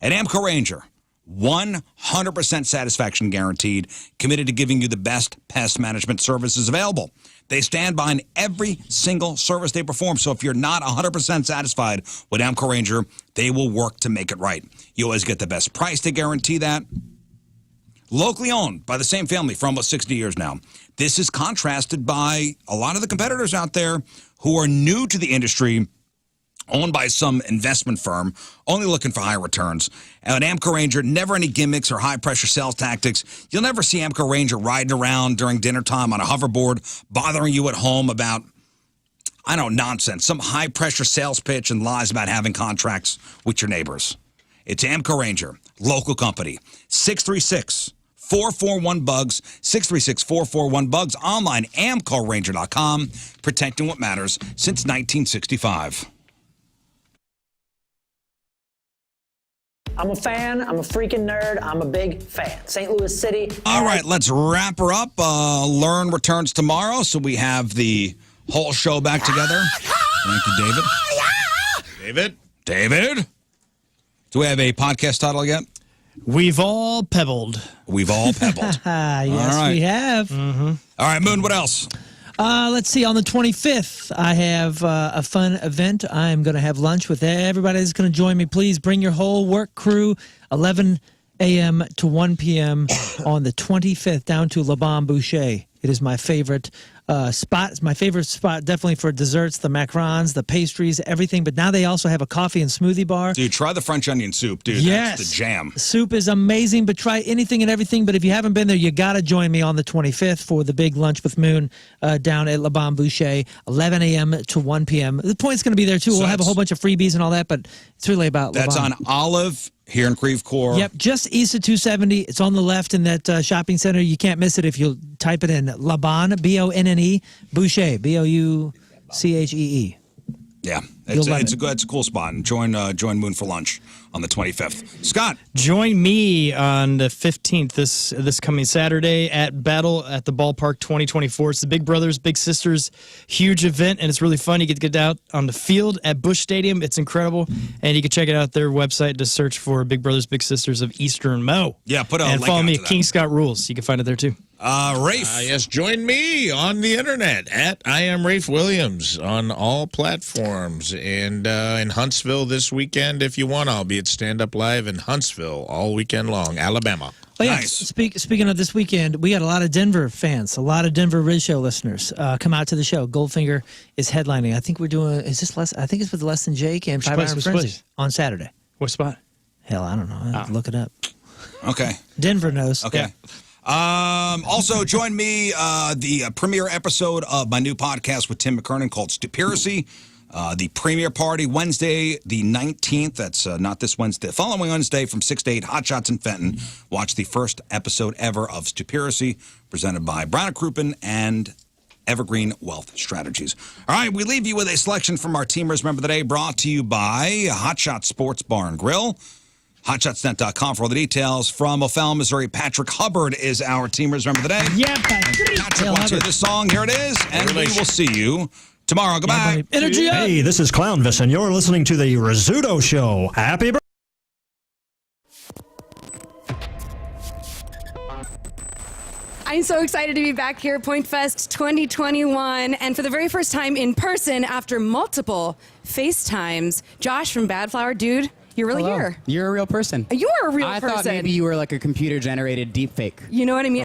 At Amco Ranger, 100% satisfaction guaranteed, committed to giving you the best pest management services available. They stand behind every single service they perform, so if you're not 100% satisfied with Amco Ranger, they will work to make it right. You always get the best price, they guarantee that. Locally owned by the same family for almost 60 years now. This is contrasted by a lot of the competitors out there who are new to the industry, owned by some investment firm, only looking for high returns. At Amco Ranger, never any gimmicks or high-pressure sales tactics. You'll never see Amco Ranger riding around during dinner time on a hoverboard, bothering you at home about, nonsense, some high-pressure sales pitch and lies about having contracts with your neighbors. It's Amco Ranger, local company, 636-441-BUGS, 636-441-BUGS, online, AmcoRanger.com, protecting what matters since 1965. I'm a fan. I'm a freaking nerd. I'm a big fan. St. Louis City. All right, let's wrap her up. Lern returns tomorrow, so we have the whole show back together. Thank you, David. David? Do we have a podcast title yet? We've all pebbled. We've all pebbled. Yes, we have. All right, Moon, what else? Let's see. On the 25th, I have a fun event. I'm going to have lunch with everybody that's going to join me. Please bring your whole work crew. 11 a.m. to 1 p.m. on the 25th down to ball-bustin. It is my favorite spot. It's my favorite spot, definitely for desserts, the macarons, the pastries, everything. But now they also have a coffee and smoothie bar. Dude, try the French onion soup, dude. Yes. That's the jam. Soup is amazing, but try anything and everything. But if you haven't been there, you got to join me on the 25th for the big lunch with Moon down at ball-bustin, 11 a.m. to 1 p.m. The point's going to be there, too. So we'll have a whole bunch of freebies and all that, but it's really about That's Le on Bon. Olive here in Creve Coeur. Yep, just east of 270. It's on the left in that shopping center. You can't miss it if you type it in. Le Bon, B-O-N-N-E, Boucher, B-O-U-C-H-E-E. Yeah, it's a cool spot. And join Moon for lunch on the 25th. Scott. Join me on the 15th, this coming Saturday at Battle at the Ballpark 2024. It's the Big Brothers, Big Sisters huge event, and it's really fun. You get out on the field at Busch Stadium. It's incredible, and you can check it out their website to search for Big Brothers, Big Sisters of Eastern Mo. Yeah, put a and link follow out me to at that. King Scott Rules. You can find it there too. Rafe. Yes, join me on the internet at I am Rafe Williams on all platforms. And in Huntsville this weekend, if you want, I'll be at Stand Up Live in Huntsville all weekend long, Alabama. Oh, yeah. Nice. Speaking of this weekend, we got a lot of Denver fans, a lot of Denver RizzShow listeners. Come out to the show. Goldfinger is headlining. I think we're doing. Is this less? I think it's with Less Than Jake and 5 Iron Frenzy on Saturday. What spot? Hell, I don't know. I have to look it up. Okay. Denver knows. Okay. Yeah. Also, join me the premiere episode of my new podcast with Tim McKernan called Stupiracy. The premiere party Wednesday, the 19th. That's not this Wednesday. The following Wednesday from 6 to 8, Hot Shots in Fenton. Watch the first episode ever of Stupiracy, presented by Brown & Crouppen and Evergreen Wealth Strategies. All right, we leave you with a selection from our Teamers Member of the Day, brought to you by Hot Shot Sports Bar and Grill. HotShotsNet.com for all the details. From O'Fallon, Missouri, Patrick Hubbard is our Teamers Member of the Day. Yeah, Patrick wants to hear this song. Here it is, and we will see you tomorrow. Goodbye. Energy up. Hey, this is Clownvis, and you're listening to the Rizzuto Show. Happy birthday. I'm so excited to be back here at Point Fest 2021, and for the very first time in person after multiple FaceTimes. Josh from Bad Flower, dude, you're really Hello. here. You're a real person. You are a real I person. thought maybe you were like a computer-generated deep fake. You know what I mean?